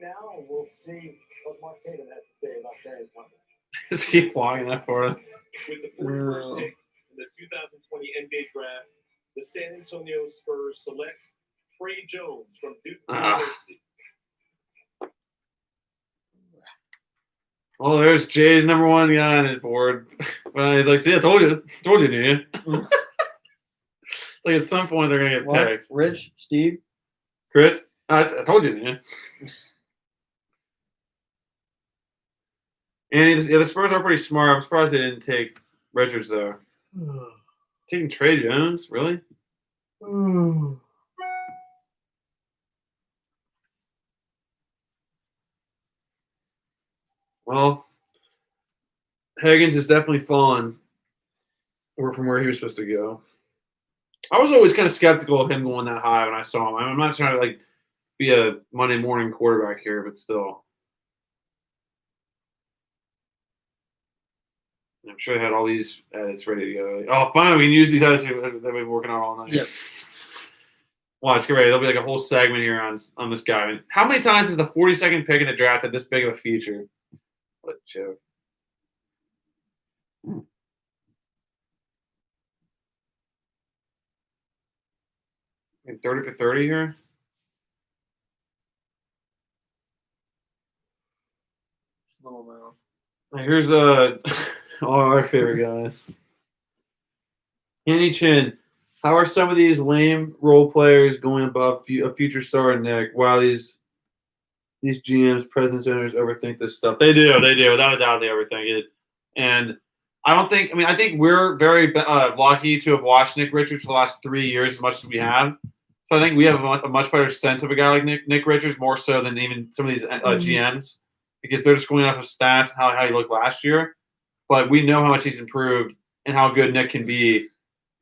Now we'll see what Mark Tatum has to say about Terry Thomas. Just keep walking that for him. With the 41st pick in the 2020 NBA draft, the San Antonio Spurs select Trey Jones from Duke University. Oh, there's Jay's number one guy on his board. Well, he's like, see, I told you, didn't you? It's like at some point they're gonna get What? picked. Rich? Steve? Chris, I told you, didn't you? And the Spurs are pretty smart. I'm surprised they didn't take Richards though. Taking Trey Jones, really? Well, Higgins is definitely fallen from where he was supposed to go. I was always kind of skeptical of him going that high when I saw him. I'm not trying to like be a Monday morning quarterback here, but still. I'm sure they had all these edits ready to go. Like, oh, finally, we can use these edits that we've been working on all night. Yep. Watch, get ready. There'll be like a whole segment here on this guy. How many times has the 42nd pick in the draft had this big of a feature? What a joke. I mean, 30 for 30 here? Little mouth. Here's all our favorite guys. Andy Chin, how are some of these lame role players going above a future star Nick? Wow, these GMs, presidents, owners overthink this stuff. They do, without a doubt, they overthink it. And I think we're very lucky to have watched Nick Richards for the last 3 years as much as we have. So I think we have a much better sense of a guy like Nick Richards, more so than even some of these GMs, because they're just going off of stats and how he looked last year. But we know how much he's improved and how good Nick can be.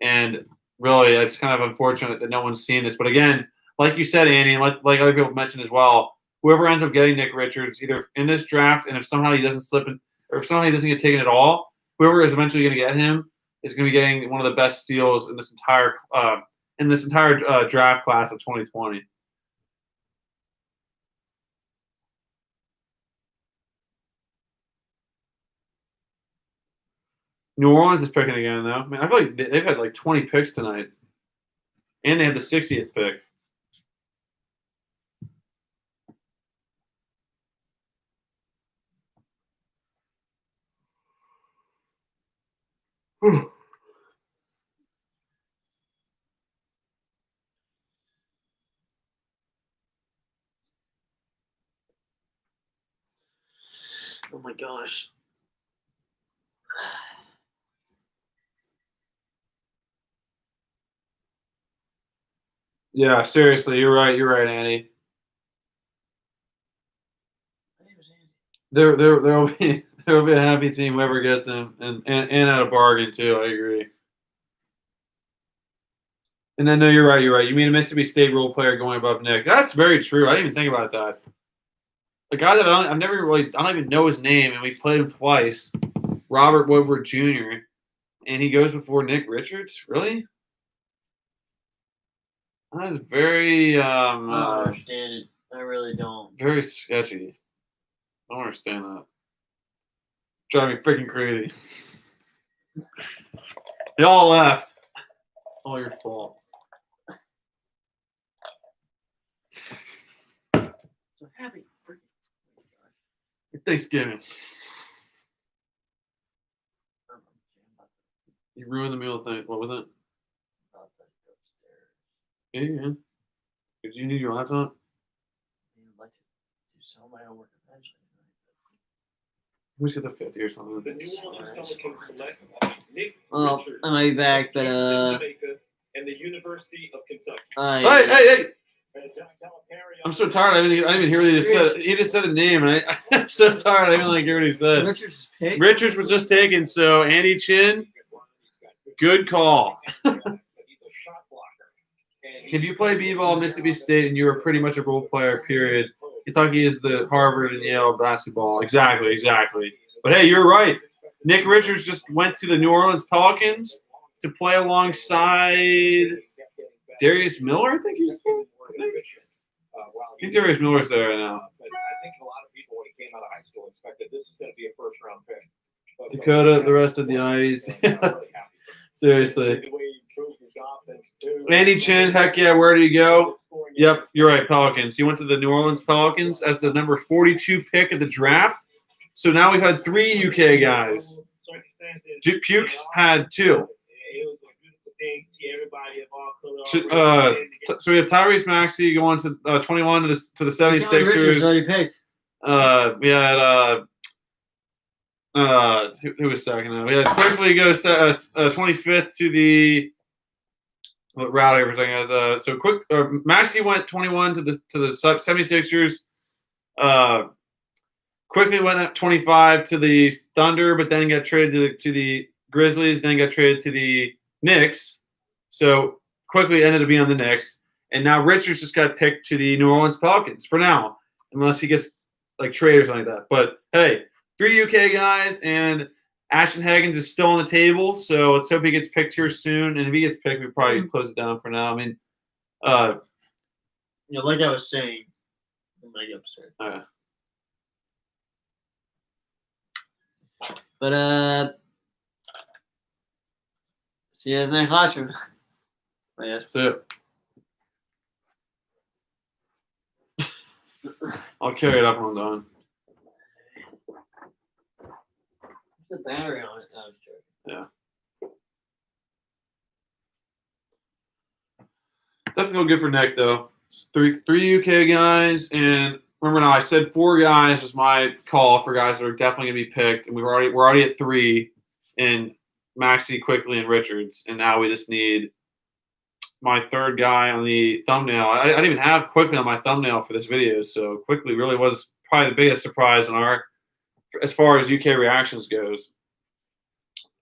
And really, it's kind of unfortunate that no one's seen this. But again, like you said, Andy, and like other people mentioned as well, whoever ends up getting Nick Richards, either in this draft, and if somehow he doesn't slip in, or if somehow he doesn't get taken at all, whoever is eventually going to get him is going to be getting one of the best steals in this entire draft class of 2020. New Orleans is picking again, though. I mean, I feel like they've had like 20 picks tonight, and they have the 60th pick. Oh my gosh. Yeah, seriously, you're right, Andy. There will be a happy team whoever gets him, and at a bargain too. I agree. And then no, you're right. You mean a Mississippi State role player going above Nick? That's very true. I didn't even think about that. A guy that I don't even know his name, and we played him twice. Robert Woodward Jr. And he goes before Nick Richards. Really? That is very. I don't understand it. I really don't. Very sketchy. I don't understand that. Drive me freaking crazy. They all left. All your fault. So happy. Thanksgiving. You ruined the meal thing. What was it? Yeah, you can. Did you need your laptop? I'd like to do some of my homework eventually. We should get the 50 or something. The New Orleans Pelicans select Nick Well, Richards I might be back, but Jamaica and the University of Kentucky. Hey! I'm so tired. I didn't even hear what he just said. He just said a name, and I'm so tired. I didn't like hear what he said. Richards pick. Richards was just taken, so Andy Chin, good call. If you play b-ball at Mississippi State and you were pretty much a role player, period, Kentucky is the Harvard and Yale basketball. Exactly. But hey, you're right. Nick Richards just went to the New Orleans Pelicans to play alongside Darius Miller, I think he's there. I think Darius Miller's there right now. But I think a lot of people, when he came out of high school, expected this is going to be a first-round pick. But Dakota, the rest of the Ivies. Seriously. Andy Chin, heck yeah, where did he go? Yep, you're right, Pelicans. He went to the New Orleans Pelicans as the number 42 pick of the draft. So now we've had 3 UK guys. Pukes had 2. So we have Tyrese Maxey going to 21 to the 76ers. Richards already picked. We had Who was second? We had quickly go 25th to the Rowdy for a second. So quick. Maxey went 21 to the 76ers. Quickly went at 25 to the Thunder, but then got traded to the Grizzlies. Then got traded to the Knicks. So quickly ended up being on the Knicks, and now Richards just got picked to the New Orleans Pelicans for now, unless he gets like traded or something like that. But hey, 3 UK guys, and Ashton Hagens is still on the table, so let's hope he gets picked here soon. And if he gets picked, we probably close it down for now. I mean, like I was saying, I might get upset. But see you guys next live stream. Yeah. that's it. I'll carry it up when I'm done. The battery on it. Oh, sure. Definitely good for Nick though. Three UK guys, and remember now I said 4 guys was my call for guys that are definitely gonna be picked, and we're already at 3 in Maxey, Quickly, and Richards, and now we just need my 3rd guy on the thumbnail. I didn't even have Quickly on my thumbnail for this video, so Quickly really was probably the biggest surprise in as far as UK reactions goes.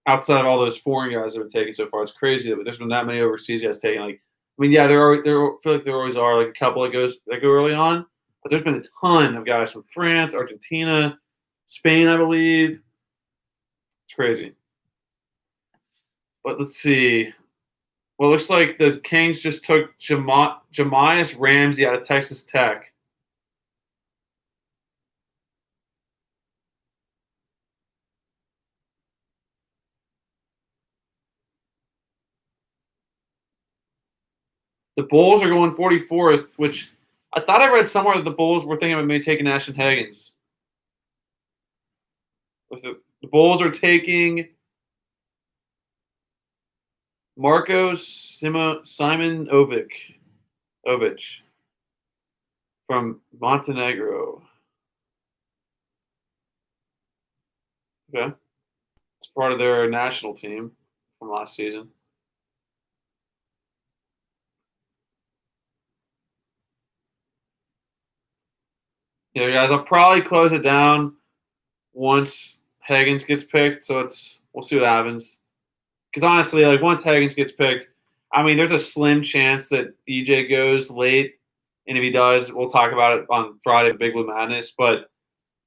Outside of all those foreign guys that have been taken so far, it's crazy that there's been that many overseas guys taken. Like, I mean, yeah, I feel like there always are like a couple that go early on, but there's been a ton of guys from France, Argentina, Spain, I believe. It's crazy. But let's see. Well, it looks like the Kings just took Jamias Ramsey out of Texas Tech. The Bulls are going 44th, which I thought I read somewhere that the Bulls were thinking about maybe taking Ashton Hagens. The Bulls are taking Marcos Simonovic from Montenegro. Okay. It's part of their national team from last season. Yeah, guys, I'll probably close it down once Hagens gets picked. So we'll see what happens. Because honestly, like once Hagens gets picked, I mean, there's a slim chance that EJ goes late, and if he does, we'll talk about it on Friday, Big Blue Madness. But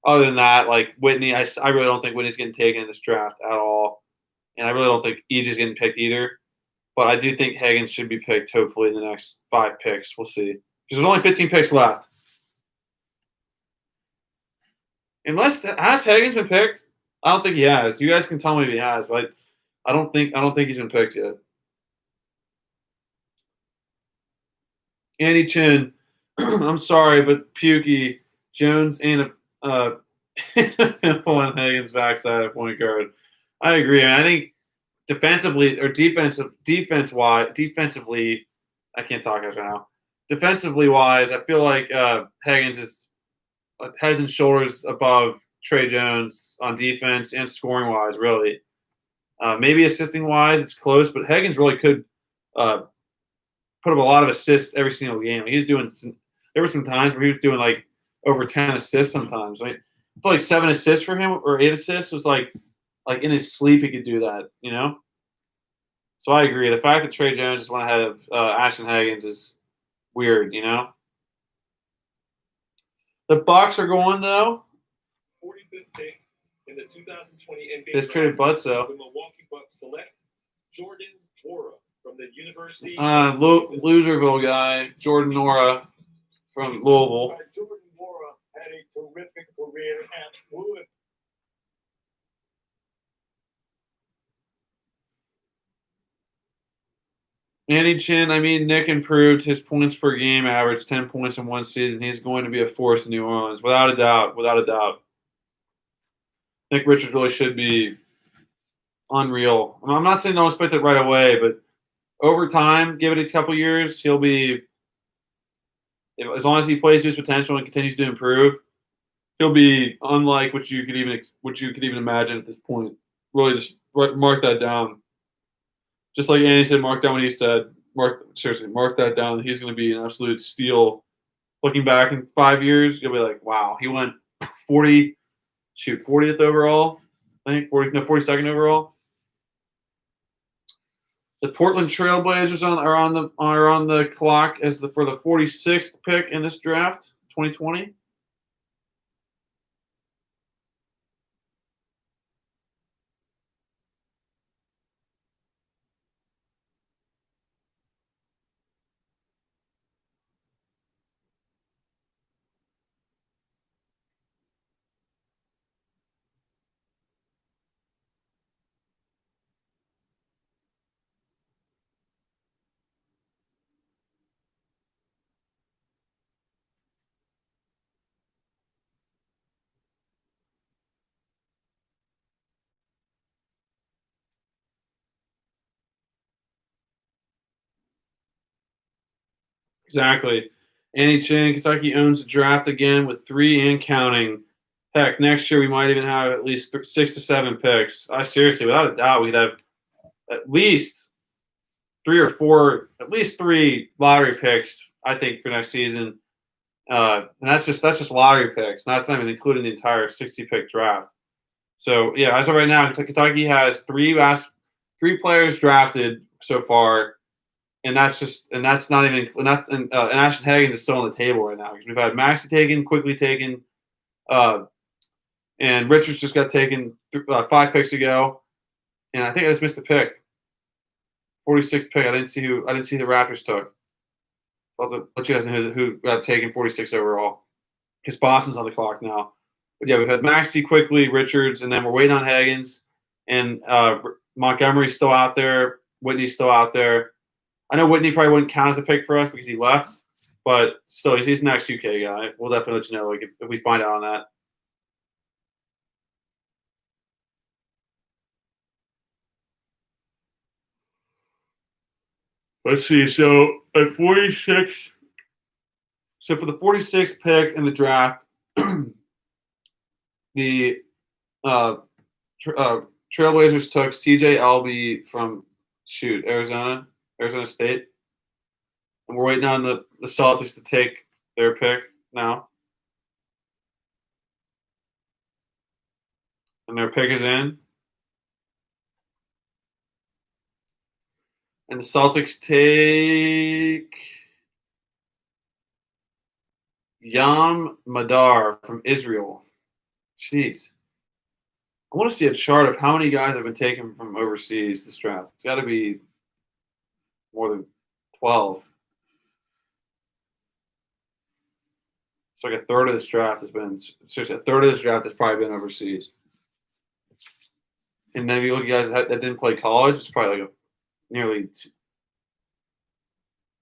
other than that, like Whitney, I really don't think Whitney's getting taken in this draft at all, and I really don't think EJ's getting picked either. But I do think Hagens should be picked hopefully in the next 5 picks. We'll see. Because there's only 15 picks left. Has Hagens been picked? I don't think he has. You guys can tell me if he has, but I don't think he's been picked yet. Andy Chin, I'm sorry, but Pukey, Jones, and pulling Hagens backside of point guard. I agree. I think defensively, I can't talk right now. Defensively wise, I feel like Hagens is heads and shoulders above Trey Jones on defense and scoring wise, really. Maybe assisting wise, it's close, but Hagens really could put up a lot of assists every single game. Like there were some times where he was doing like over 10 assists sometimes. I feel like 7 assists for him or 8 assists was like in his sleep he could do that, you know? So I agree. The fact that Trey Jones just went ahead of Ashton Hagens is weird, you know? The Bucks are going though. 45th pick in the 2020 NBA Just traded Bledsoe. The Milwaukee Bucks select Jordan Nwora from the University. Loserville guy, Jordan Nwora from Louisville. Jordan Nwora had a terrific career at Louisville. Andy Chin, Nick improved his points per game average, 10 points in one season. He's going to be a force in New Orleans, without a doubt. Nick Richards really should be unreal. I'm not saying don't expect it right away, but over time, give it a couple years, he'll be, as long as he plays to his potential and continues to improve, he'll be unlike what you could even imagine at this point. Really, just mark that down. Just like Andy said, mark down what he said. Mark that down. He's going to be an absolute steal. Looking back in 5 years, you'll be like, wow, he went 40th overall. I think 42nd overall. The Portland Trailblazers are on the clock for the 46th pick in this draft, 2020. Exactly. Andy Chin, Kentucky owns the draft again with 3 and counting. Heck, next year we might even have at least 6 to 7 picks. Seriously, without a doubt, we'd have at least 3 or 4, at least 3 lottery picks, I think, for next season. And that's just lottery picks. That's not even including the entire 60-pick draft. So yeah, as of right now, Kentucky has 3 players drafted so far, and that's not even and Ashton Hagen is still on the table right now because we've had Maxey taken, quickly taken, and Richards just got taken 5 picks ago, and I think I just missed a pick. 46th pick. I didn't see the Raptors took. I'll let you guys know who got taken 46 overall. Because Boston's on the clock now. But yeah, we've had Maxey, quickly, Richards, and then we're waiting on Higgins. And Montgomery's still out there. Whitney's still out there. I know Whitney probably wouldn't count as a pick for us because he left. But still, he's the next UK guy. We'll definitely let you know if we find out on that. Let's see. So at 46, so for the 46th pick in the draft, the Trailblazers took CJ Albee from Arizona State, and we're waiting on the Celtics to take their pick now, and their pick is in. And the Celtics take Yam Madar from Israel. Jeez. I want to see a chart of how many guys have been taken from overseas this draft. It's got to be more than 12. It's like a third of this draft has probably been overseas. And then if you look at guys that didn't play college, it's probably like nearly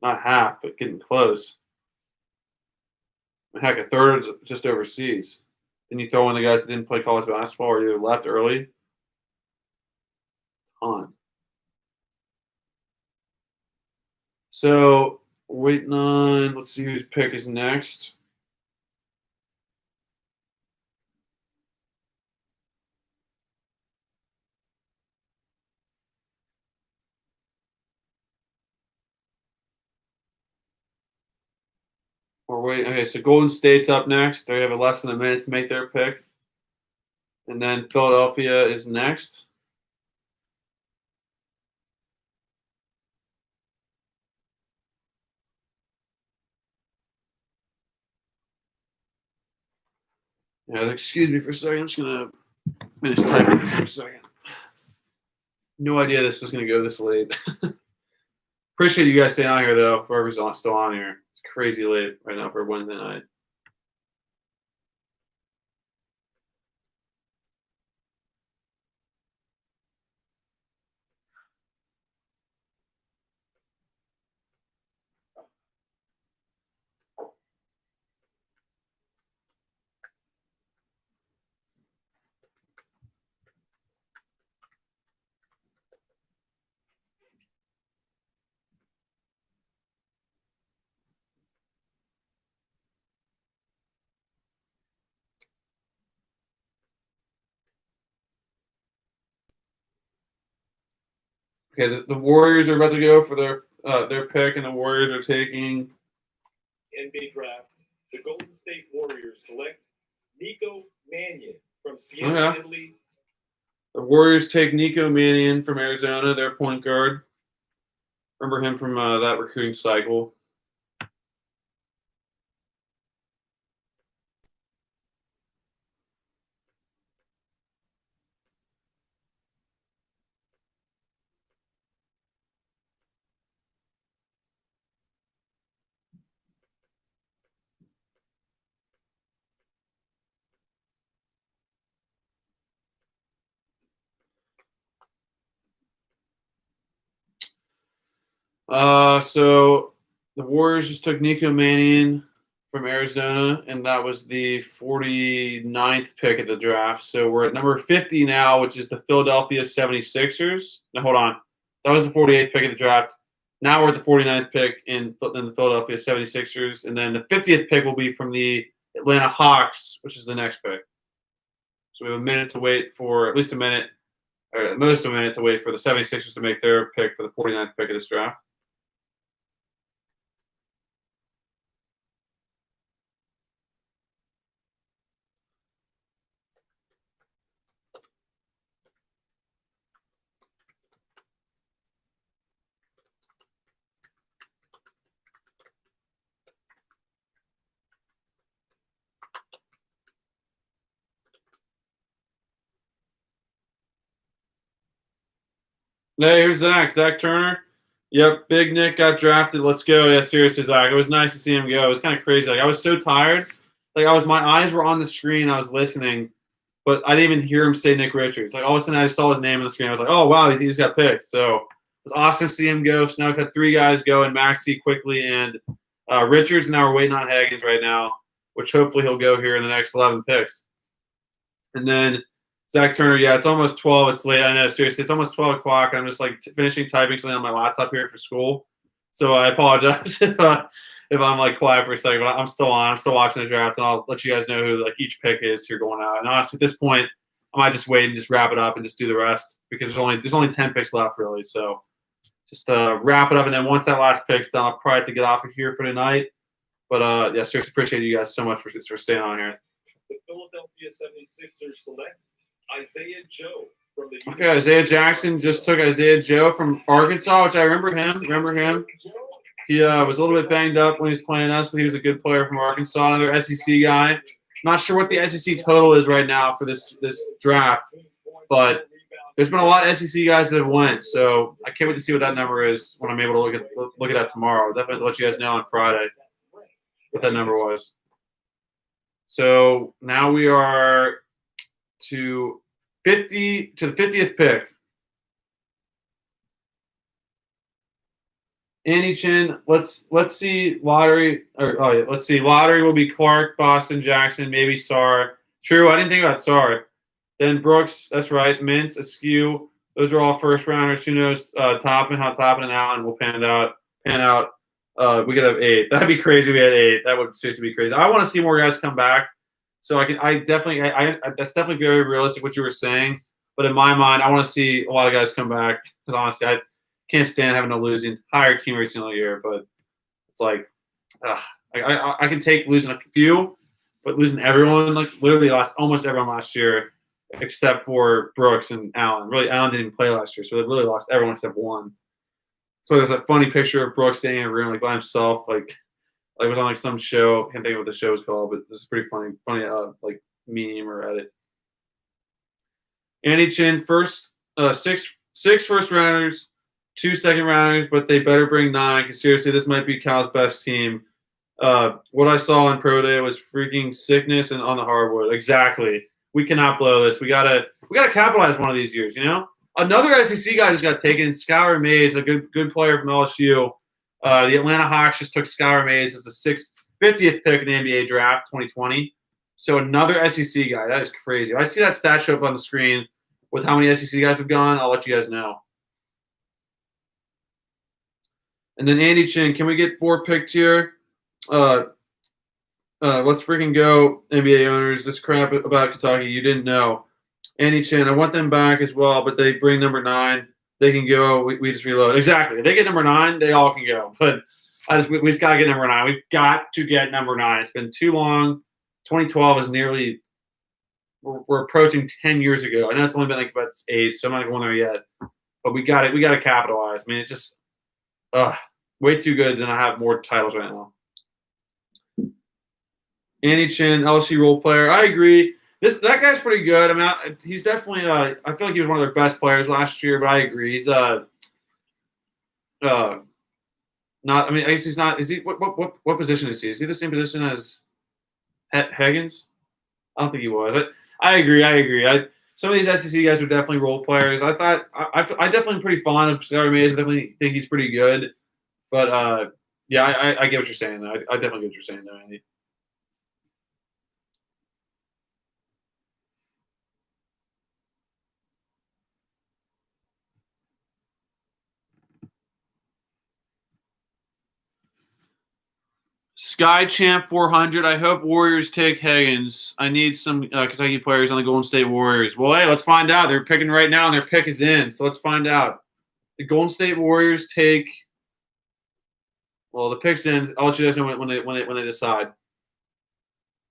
not half, but getting close. Heck, a third is just overseas. Then you throw in the guys that didn't play college basketball or either left early. So waiting on, let's see whose pick is next. We're waiting. Okay, so Golden State's up next. They have less than a minute to make their pick. And then Philadelphia is next. Yeah, excuse me for a second. I'm just going to finish typing for a second. No idea this was going to go this late. Appreciate you guys staying out here, though, whoever's still on here. It's crazy late right now for Wednesday night. Okay, the Warriors are about to go for their pick, and the Warriors are taking. NBA draft. The Golden State Warriors select Nico Mannion from Siena, Italy. The Warriors take Nico Mannion from Arizona, their point guard. Remember him from that recruiting cycle. So the Warriors just took Nico Mannion from Arizona, and that was the 49th pick of the draft. So we're at number 50 now, which is the Philadelphia 76ers. Now, hold on. That was the 48th pick of the draft. Now we're at the 49th pick in the Philadelphia 76ers, and then the 50th pick will be from the Atlanta Hawks, which is the next pick. So we have a minute to wait for, at least a minute, or at most a minute to wait for the 76ers to make their pick for the 49th pick of this draft. Hey, here's Zach. Zach Turner. Yep, Big Nick got drafted. Let's go. Yeah, seriously, Zach. It was nice to see him go. It was kind of crazy. Like I was so tired. Like my eyes were on the screen. I was listening, but I didn't even hear him say Nick Richards. Like all of a sudden, I saw his name on the screen. I was like, oh wow, he's got picked. So it was awesome to see him go. So now we've had 3 guys go, and Maxey quickly and Richards. Now we're waiting on Higgins right now, which hopefully he'll go here in the next 11 picks. And then Zach Turner, yeah, it's almost 12. It's late. I know, seriously. It's almost 12 o'clock. I'm just like finishing typing something on my laptop here for school. So I apologize if I'm like quiet for a second, but I'm still on. I'm still watching the draft, and I'll let you guys know who like each pick is here going out. And honestly, at this point, I might just wait and just wrap it up and just do the rest because there's only 10 picks left really. So just wrap it up, and then once that last pick's done, I'll probably have to get off of here for tonight. But yeah, seriously, appreciate you guys so much for staying on here. The Philadelphia 76ers select Isaiah Joe from the. Okay, Isaiah Jackson just took Isaiah Joe from Arkansas, which I remember him. He was a little bit banged up when he was playing us, but he was a good player from Arkansas, another SEC guy. Not sure what the SEC total is right now for this draft, but there's been a lot of SEC guys that have went, so I can't wait to see what that number is when I'm able to look at that tomorrow. I'll definitely let you guys know on Friday what that number was. So now we are to the 50th pick. Andy Chin, let's see lottery let's see lottery will be Clark, Boston, Jackson, maybe Sarr. True, I didn't think about Sarr. Then Brooks, that's right. Mintz, Askew, those are all first rounders. Who knows? Toppin and Allen will pan out. We could have 8. That'd be crazy. We had 8. That would seriously be crazy. I want to see more guys come back. So that's definitely very realistic what you were saying. But in my mind, I want to see a lot of guys come back because honestly, I can't stand having to lose the entire team every single year. But it's like, I can take losing a few, but losing everyone, like literally lost almost everyone last year, except for Brooks and Allen. Really, Allen didn't even play last year, so they really lost everyone except one. So there's a funny picture of Brooks standing in a room like by himself, like it was on like some show. I can't think of what the show was called, but it was pretty funny like meme or edit. Andy Chin, six first rounders, 2 second rounders, but they better bring 9 because seriously, this might be Cal's best team. What I saw in Pro Day was freaking sickness and on the hardwood. Exactly. We cannot blow this. We gotta capitalize one of these years, you know? Another SEC guy just got taken, Skylar Mays, a good player from LSU. The Atlanta Hawks just took Skylar Mays as the 50th pick in the NBA draft 2020. So another SEC guy. That is crazy. If I see that stat show up on the screen with how many SEC guys have gone, I'll let you guys know. And then Andy Chin, can we get 4 picked here? Let's freaking go, NBA owners. This crap about Kentucky, you didn't know. Andy Chin, I want them back as well, but they bring number 9. they can go. We just reload. Exactly. If they get number 9, they all can go. But we just got to get number 9. We've got to get number 9. It's been too long. 2012 is nearly. We're approaching 10 years ago. I know it's only been like about 8, so I'm not going there yet. But we got it. We got to capitalize. I mean, it just, way too good to not have more titles right now. Andy Chin, LSU role player. I agree. That guy's pretty good. I mean, he's definitely. I feel like he was one of their best players last year, but I agree. He's not. I mean, I guess he's not. Is he? What position is he? Is he the same position as Higgins? I don't think he was. I agree. Some of these SEC guys are definitely role players. I thought I definitely pretty fond of Skylar Mays. I definitely think he's pretty good. But yeah, I get what you're saying. Though. I definitely get what you're saying, though, Andy. Sky Champ 400. I hope Warriors take Higgins. I need some Kentucky players on the Golden State Warriors. Well, hey, let's find out. They're picking right now, and their pick is in. So let's find out. The Golden State Warriors take. Well, the pick's in. I'll let you guys know when they decide.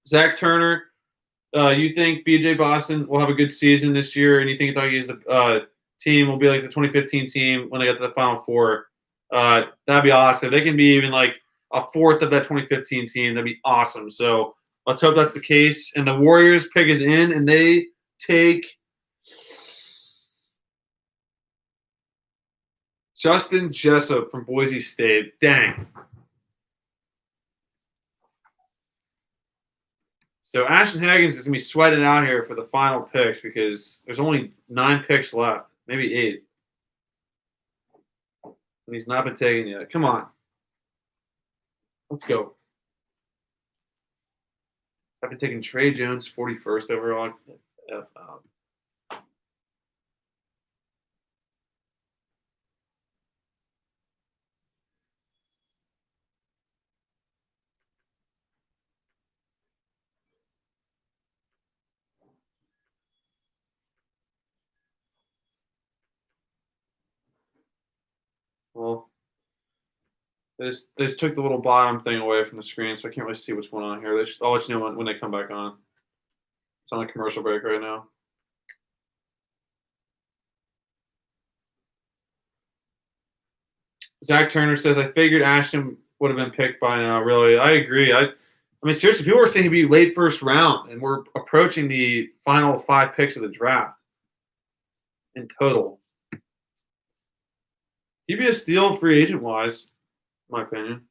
Zach Turner, you think BJ Boston will have a good season this year, and you think Kentucky's team will be like the 2015 team when they get to the Final Four? That'd be awesome. If they can be even like a fourth of that 2015 team, that'd be awesome. So let's hope that's the case. And the Warriors pick is in, and they take Justin Jessup from Boise State. Dang. So Ashton Higgins is going to be sweating out here for the final picks because there's only 9 picks left, maybe 8. And he's not been taken yet. Come on. Let's go. I've been taking Trey Jones 41st overall. F out. Well, they just took the little bottom thing away from the screen, so I can't really see what's going on here. I'll let you know when they come back on. It's on a commercial break right now. Zach Turner says, I figured Ashton would have been picked by now. Really, I agree. I mean, seriously, people were saying he'd be late first round, and we're approaching the final 5 picks of the draft in total. He'd be a steal free agent wise, in my opinion.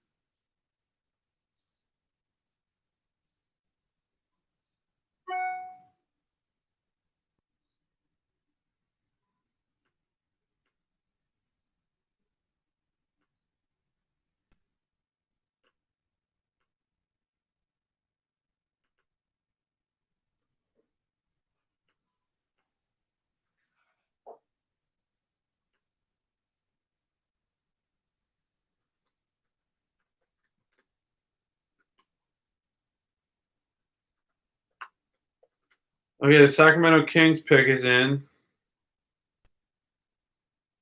Okay, the Sacramento Kings pick is in.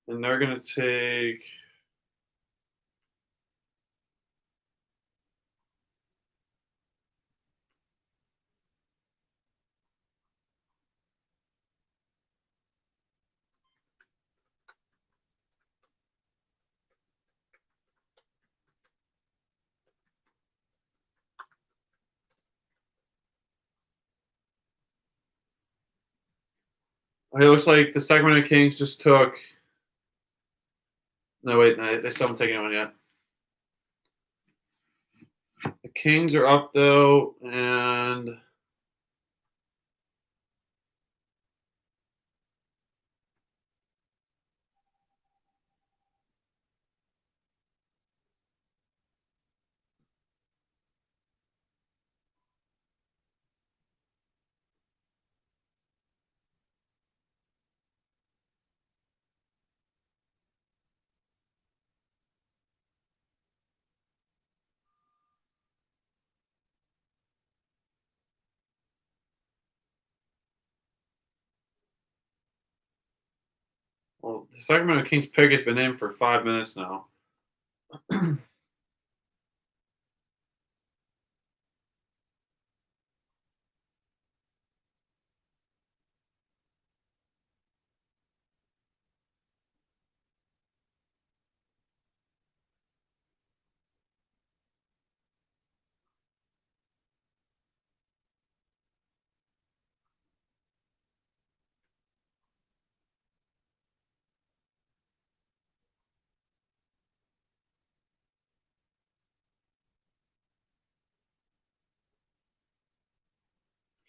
And they're going to take. Okay, it looks like the Sacramento Kings just took. No, wait, no, they still haven't taken one yet. The Kings are up, though, and. Well, the Sacramento Kings pick has been in for 5 minutes now.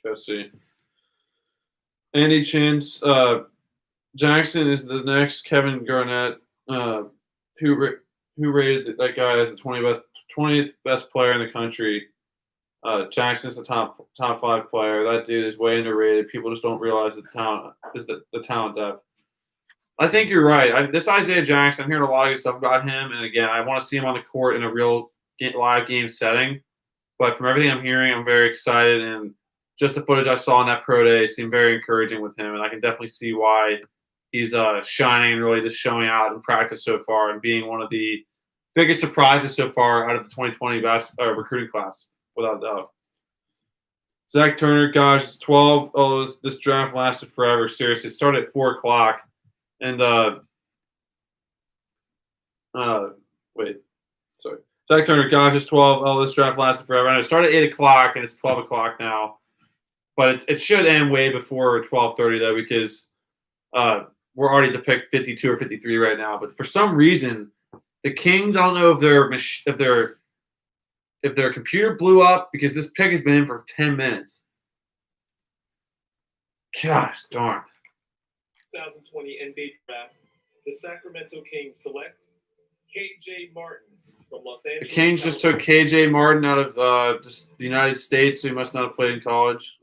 Let's see. Andy Chins, Jackson is the next Kevin Garnett, who rated that guy as the 20th best player in the country. Jackson's the top 5 player. That dude is way underrated. People just don't realize the talent depth. I think you're right. This Isaiah Jackson, I'm hearing a lot of good stuff about him, and again, I want to see him on the court in a real live game setting. But from everything I'm hearing, I'm very excited, and just the footage I saw in that pro day seemed very encouraging with him, and I can definitely see why he's shining and really just showing out in practice so far and being one of the biggest surprises so far out of the 2020 recruiting class, without a doubt. Zach Turner, gosh, it's 12. Oh, this draft lasted forever. Seriously, it started at 4 o'clock. And wait, sorry. Zach Turner, gosh, it's 12. Oh, this draft lasted forever. And it started at 8 o'clock, and it's 12 o'clock now. But it should end way before 12:30 though, because we're already to pick 52 or 53 right now. But for some reason, the Kings, I don't know if their computer blew up, because this pick has been in for 10 minutes. Gosh darn. 2020 NBA Draft, the Sacramento Kings select KJ Martin from Los Angeles. The Kings just took KJ Martin out of just the United States, so he must not have played in college.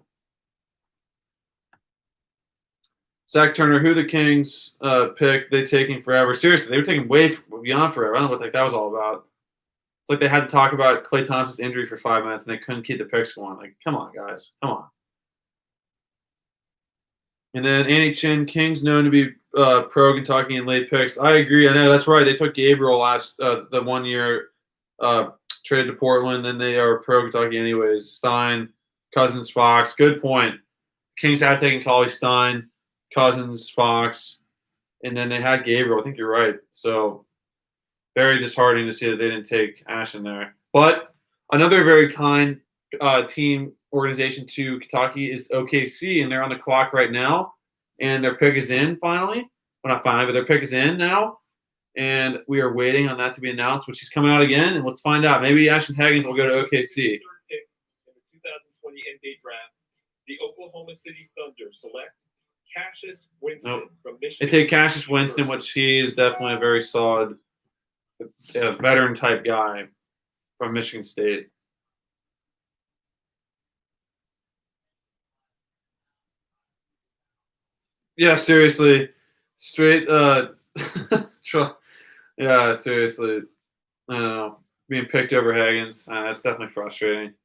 Zach Turner, who the Kings picked, they taking forever. Seriously, they were taking way beyond forever. I don't know what that was all about. It's like they had to talk about Klay Thompson's injury for 5 minutes, and they couldn't keep the picks going. Like, come on, guys. Come on. And then Andy Chin, Kings known to be pro Kentucky in late picks. I agree. I know that's right. They took Gabriel the 1 year traded to Portland. Then they are pro Kentucky anyways. Stein, Cousins, Fox. Good point. Kings had taken Cauley Stein, Cousins, Fox, and then they had Gabriel. I think you're right. So very disheartening to see that they didn't take Ashton there. But another very kind team organization to Kentucky is OKC, and they're on the clock right now, and their pick is in finally. Well, not finally, but their pick is in now, and we are waiting on that to be announced, which is coming out again, and let's find out. Maybe Ashton Hagens will go to OKC. Third pick in the 2020 NBA Draft, the Oklahoma City Thunder select Cassius Winston from Michigan. They take Cassius Winston, which he is definitely a very solid veteran-type guy from Michigan State. Yeah, seriously. Straight yeah, seriously. I don't know. Being picked over Hagens, that's definitely frustrating.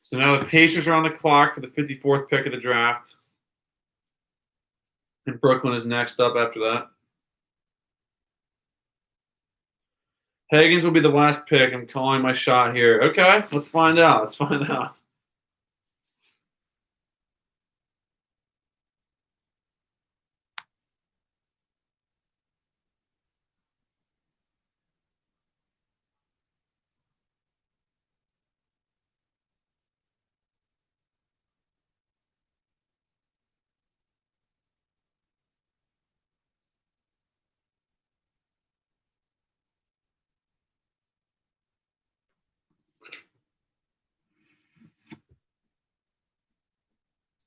So now the Pacers are on the clock for the 54th pick of the draft. And Brooklyn is next up after that. Hagens will be the last pick. I'm calling my shot here. Okay, let's find out. Let's find out.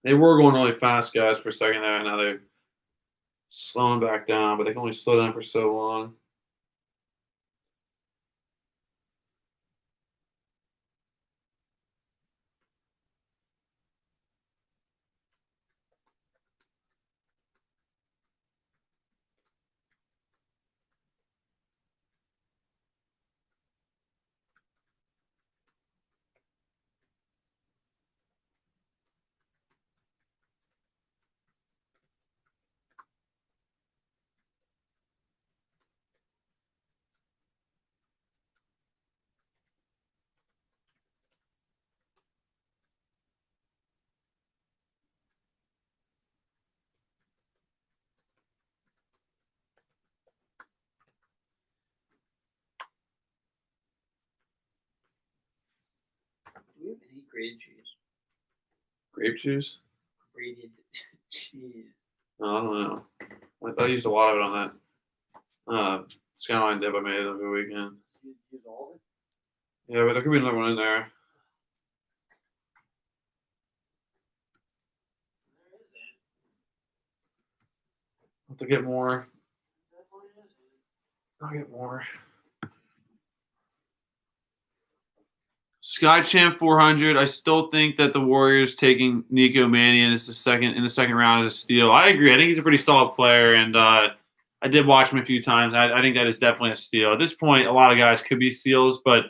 They were going really fast, guys, for a second there. Now they're slowing back down, but they can only slow down for so long. Do we have any grated cheese? Grape juice? Grated cheese. No, I don't know. I used a lot of it on that skyline dip I made over the weekend. You use all of it? Yeah, but there could be another one in there. I'll have to get more. I'll get more. Sky Champ 400. I still think that the Warriors taking Nico Mannion is in the second round as a steal. I agree. I think he's a pretty solid player, and I did watch him a few times. I think that is definitely a steal. At this point, a lot of guys could be steals, but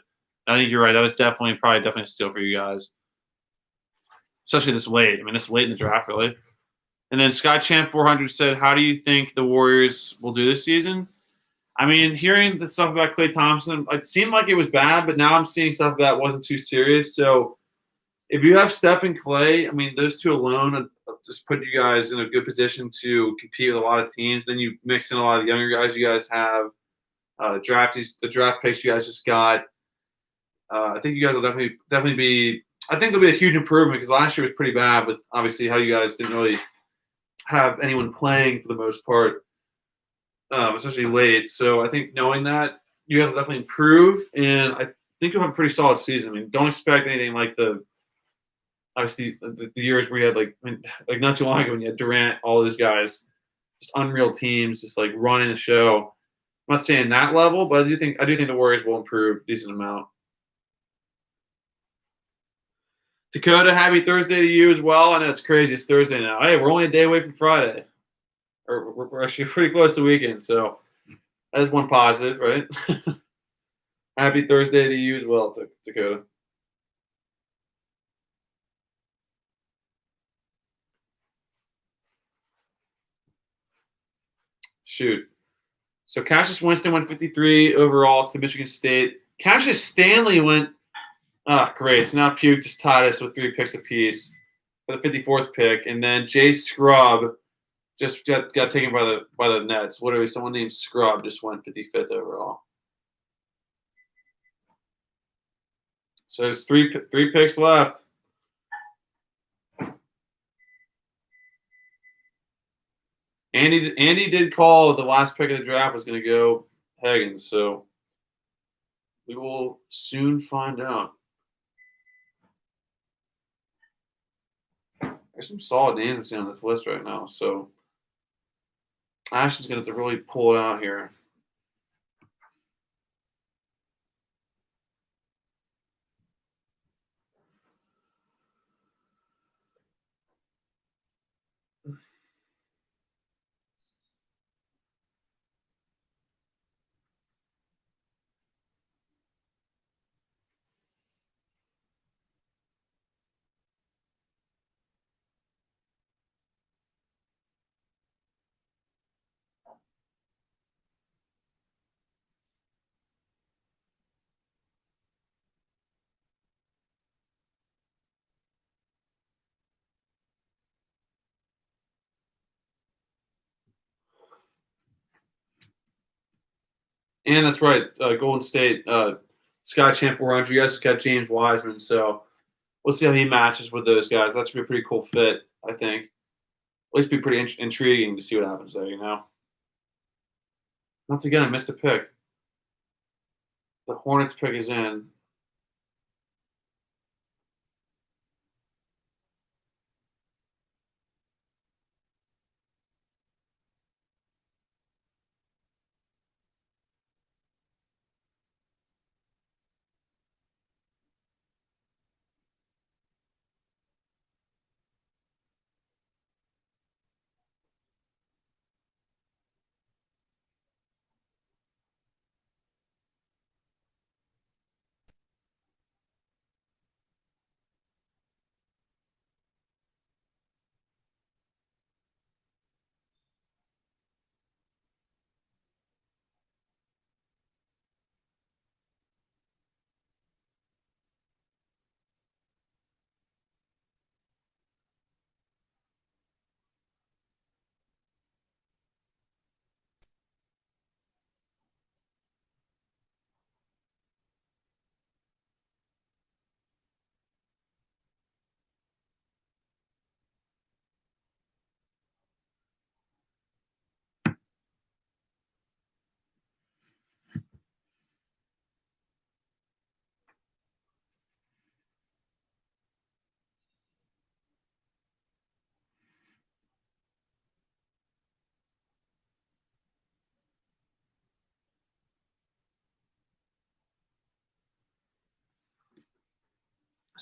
I think you're right. That was definitely a steal for you guys, especially this late. I mean, this late in the draft, really. And then Sky Champ 400 said, "How do you think the Warriors will do this season?" I mean, hearing the stuff about Klay Thompson, it seemed like it was bad, but now I'm seeing stuff that wasn't too serious. So if you have Steph and Klay, I mean, those two alone just put you guys in a good position to compete with a lot of teams. Then you mix in a lot of younger guys you guys have, the draft picks you guys just got. I think you guys will definitely be. I think there'll be a huge improvement because last year was pretty bad with obviously how you guys didn't really have anyone playing for the most part. Especially late. So I think knowing that, you guys will definitely improve, and I think you'll have a pretty solid season. I mean, don't expect anything like the years where you had like not too long ago when you had Durant, all those guys, just unreal teams, just like running the show. I'm not saying that level, but I do think the Warriors will improve a decent amount. Dakota, happy Thursday to you as well. I know it's crazy. It's Thursday now. Hey, we're only a day away from Friday. Or we're actually pretty close to the weekend, so that is one positive, right? Happy Thursday to you as well, Dakota. Shoot. So Cassius Winston went 53 overall to Michigan State. Cassius Stanley went great. So now Puke just tied us with 3 picks apiece for the 54th pick. And then Jay Scrub just got taken by the Nets. Literally, someone named Scrub just went 55th overall. So there's three picks left. Andy did call the last pick of the draft was going to go Higgins, so we will soon find out. There's some solid names I'm seeing on this list right now, so Ashton's going to have to really pull it out here. And that's right, Golden State, Sky Champ 400. You guys got James Wiseman, so we'll see how he matches with those guys. That should be a pretty cool fit, I think. At least be pretty intriguing to see what happens there, you know? Once again, I missed a pick. The Hornets pick is in.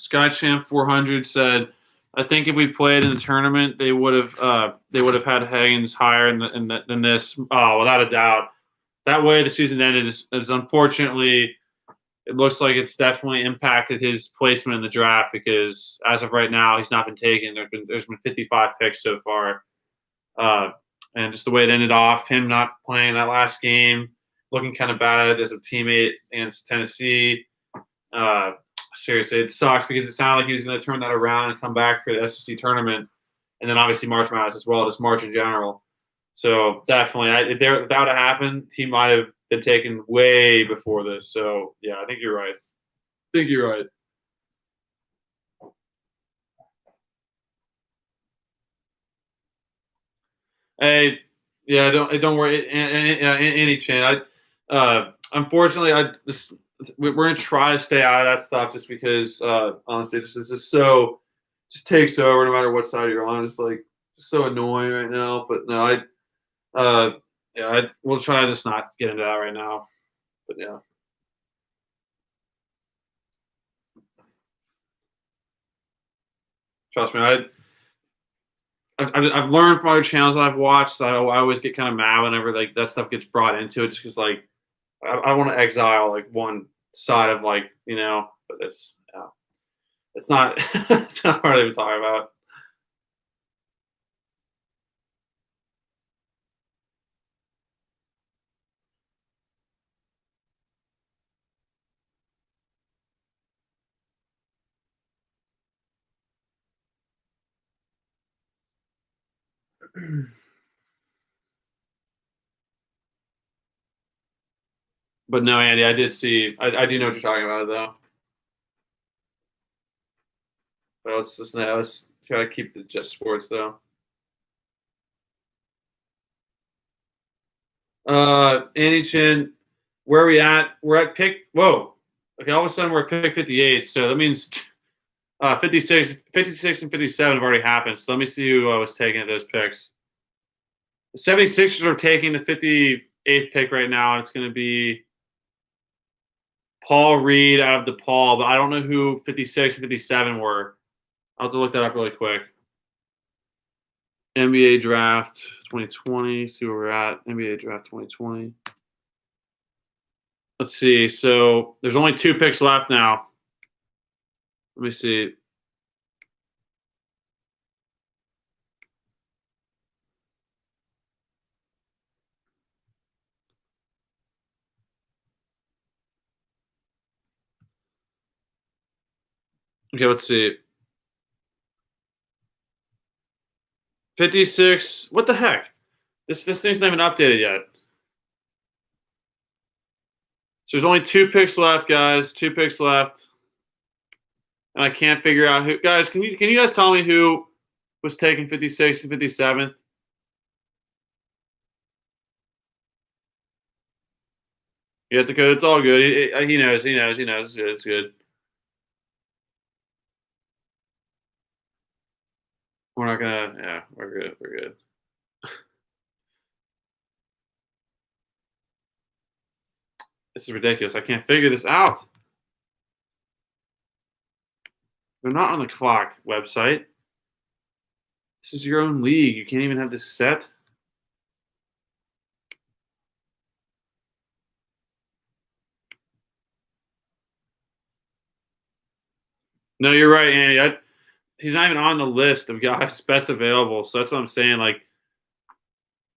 SkyChamp 400 said, I think if we played in the tournament, they would have had Higgins higher than this. Oh, without a doubt. That way the season ended is unfortunately, it looks like it's definitely impacted his placement in the draft because as of right now, he's not been taken. There's been 55 picks so far. And just the way it ended off, him not playing that last game, looking kind of bad as a teammate against Tennessee. Seriously, it sucks because it sounded like he was going to turn that around and come back for the SEC tournament. And then obviously March Madness as well, just March in general. So definitely, if that would have happened, he might have been taken way before this. So yeah, I think you're right. Hey, yeah, don't worry, any Chan. Unfortunately, we're gonna try to stay out of that stuff just because honestly, this is just takes over no matter what side you're on. It's like just so annoying right now. But no, we'll try to just not get into that right now. But yeah. Trust me, I've learned from other channels that I've watched that I always get kind of mad whenever like that stuff gets brought into it, just because like I want to exile like one side of like but it's not it's not hard to even talk about. But no, Andy, I did see. I do know what you're talking about though. But let's try to keep the just sports though. Andy Chin, where are we at? We're at pick. Whoa. Okay, all of a sudden we're at pick 58. So that means 56 and 57 have already happened. So let me see who was taking those picks. The 76ers are taking the 58th pick right now. And it's going to be Paul Reed out of DePaul, but I don't know who 56 and 57 were. I'll have to look that up really quick. NBA Draft 2020. See where we're at. NBA Draft 2020. Let's see. So there's only 2 picks left now. Let me see. Okay, let's see. 56. What the heck? This thing's not even updated yet. So there's only 2 picks left, guys. 2 picks left. And I can't figure out who. Guys, can you guys tell me who was taking 56 and 57th? Yeah, Dakota, it's all good. He knows. It's good. We're not gonna. Yeah, we're good. We're good. This is ridiculous. I can't figure this out. They're not on the clock website. This is your own league. You can't even have this set. No, you're right, Andy. He's not even on the list of guys best available. So that's what I'm saying. Like,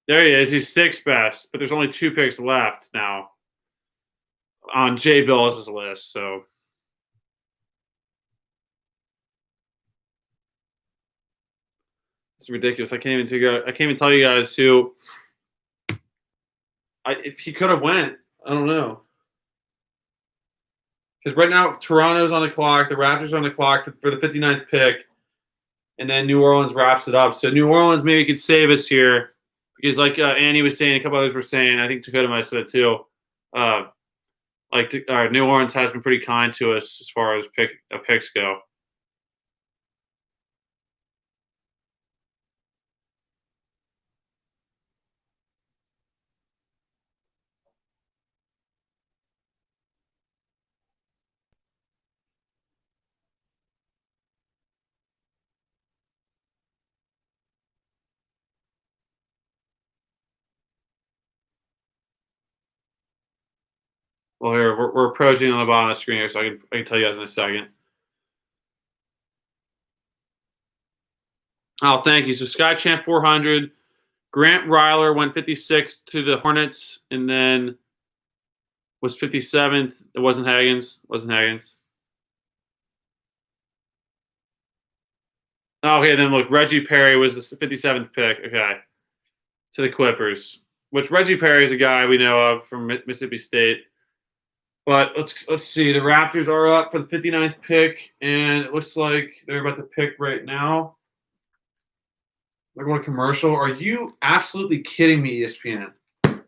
there he is. He's 6th best, but there's only 2 picks left now on Jay Billis's list. So it's ridiculous. I can't even tell you guys who. If he could have went, I don't know. Because right now Toronto's on the clock, the Raptors are on the clock for the 59th pick, and then New Orleans wraps it up. So New Orleans maybe could save us here, because like Andy was saying, a couple others were saying, I think Dakota might have said it too. New Orleans has been pretty kind to us as far as picks go. Well, here we're approaching on the bottom of the screen here, so I can tell you guys in a second. Oh, thank you. So Sky Champ 400, Grant Ryler went 56th to the Hornets, and then was 57th. It wasn't Higgins. Okay, then look, Reggie Perry was the 57th pick. Okay, to the Clippers, which Reggie Perry is a guy we know of from Mississippi State. But let's see. The Raptors are up for the 59th pick, and it looks like they're about to pick right now. They're going commercial. Are you absolutely kidding me, ESPN? You're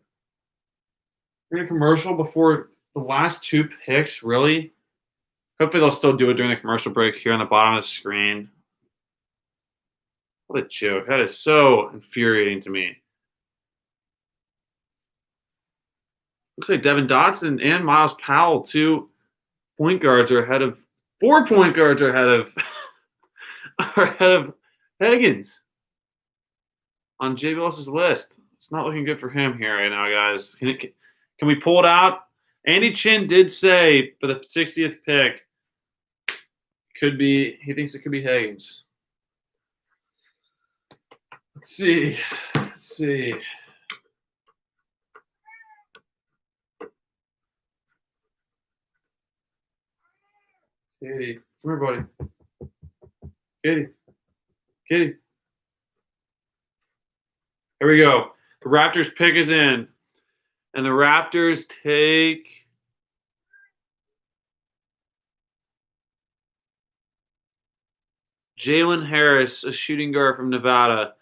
in a commercial before the last two picks? Really? Hopefully they'll still do it during the commercial break here on the bottom of the screen. What a joke. That is so infuriating to me. Looks like Devin Dotson and Miles Powell, 2 point guards, are ahead of 4 point guards are ahead of Higgins on Jay Willis's list. It's not looking good for him here right now, guys. Can we pull it out? Andy Chin did say for the 60th pick, he thinks it could be Higgins. Let's see. Katie, come here, buddy. Katie. Here we go. The Raptors pick is in. And the Raptors take Jalen Harris, a shooting guard from Nevada.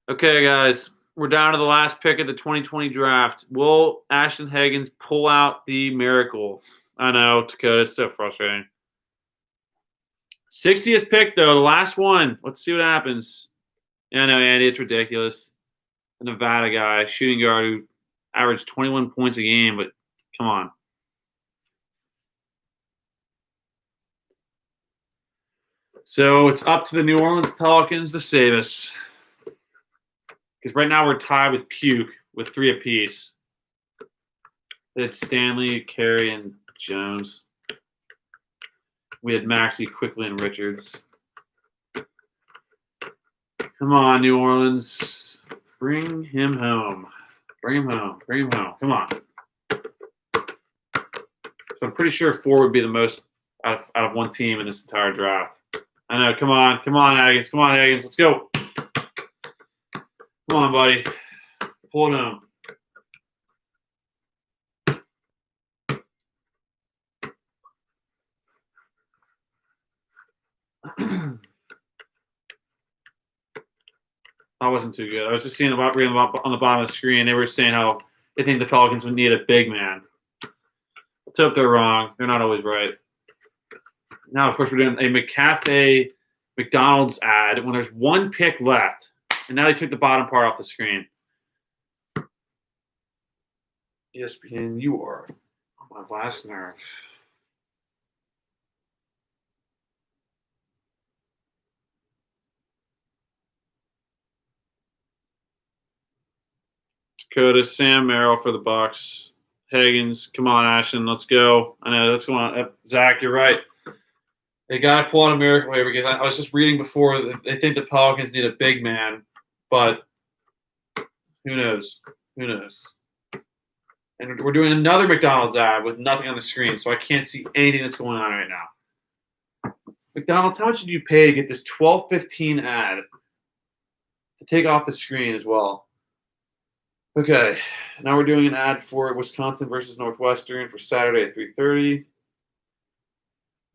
Okay, guys, we're down to the last pick of the 2020 draft. Will Ashton Higgins pull out the miracle? I know, Dakota, it's so frustrating. 60th pick, though, the last one. Let's see what happens. Yeah, I know, Andy, it's ridiculous. A Nevada guy, shooting guard who averaged 21 points a game, but come on. So it's up to the New Orleans Pelicans to save us. Because right now we're tied with Puke with 3 apiece. It's Stanley, Carey, and Jones. We had Maxey, Quickly, and Richards. Come on, New Orleans. Bring him home. Come on. So I'm pretty sure 4 would be the most out of one team in this entire draft. I know. Come on, Higgins. Let's go. Come on, buddy. Pull it home. That wasn't too good. I was just reading about on the bottom of the screen. They were saying how they think the Pelicans would need a big man. Let's hope they're wrong. They're not always right. Now, of course, we're doing a McCafe McDonald's ad when there's 1 pick left. And now they took the bottom part off the screen. ESPN, you are on my last nerve. Dakota, Sam Merrill for the Bucks. Higgins, come on, Ashton, let's go. I know that's going on. Zach, you're right. They got to pull out a miracle here because I was just reading before that they think the Pelicans need a big man, but who knows? And we're doing another McDonald's ad with nothing on the screen, so I can't see anything that's going on right now. McDonald's, how much did you pay to get this 12:15 ad to take off the screen as well? Okay, now we're doing an ad for Wisconsin versus Northwestern for Saturday at 3:30.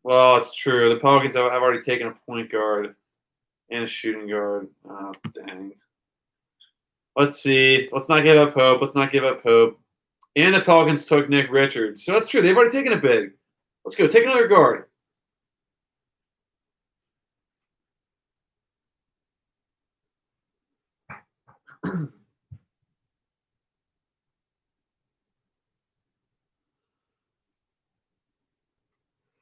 Well, it's true. The Pelicans have already taken a point guard and a shooting guard. Oh, dang. Let's see. Let's not give up hope. And the Pelicans took Nick Richards. So that's true. They've already taken a big. Let's go. Take another guard.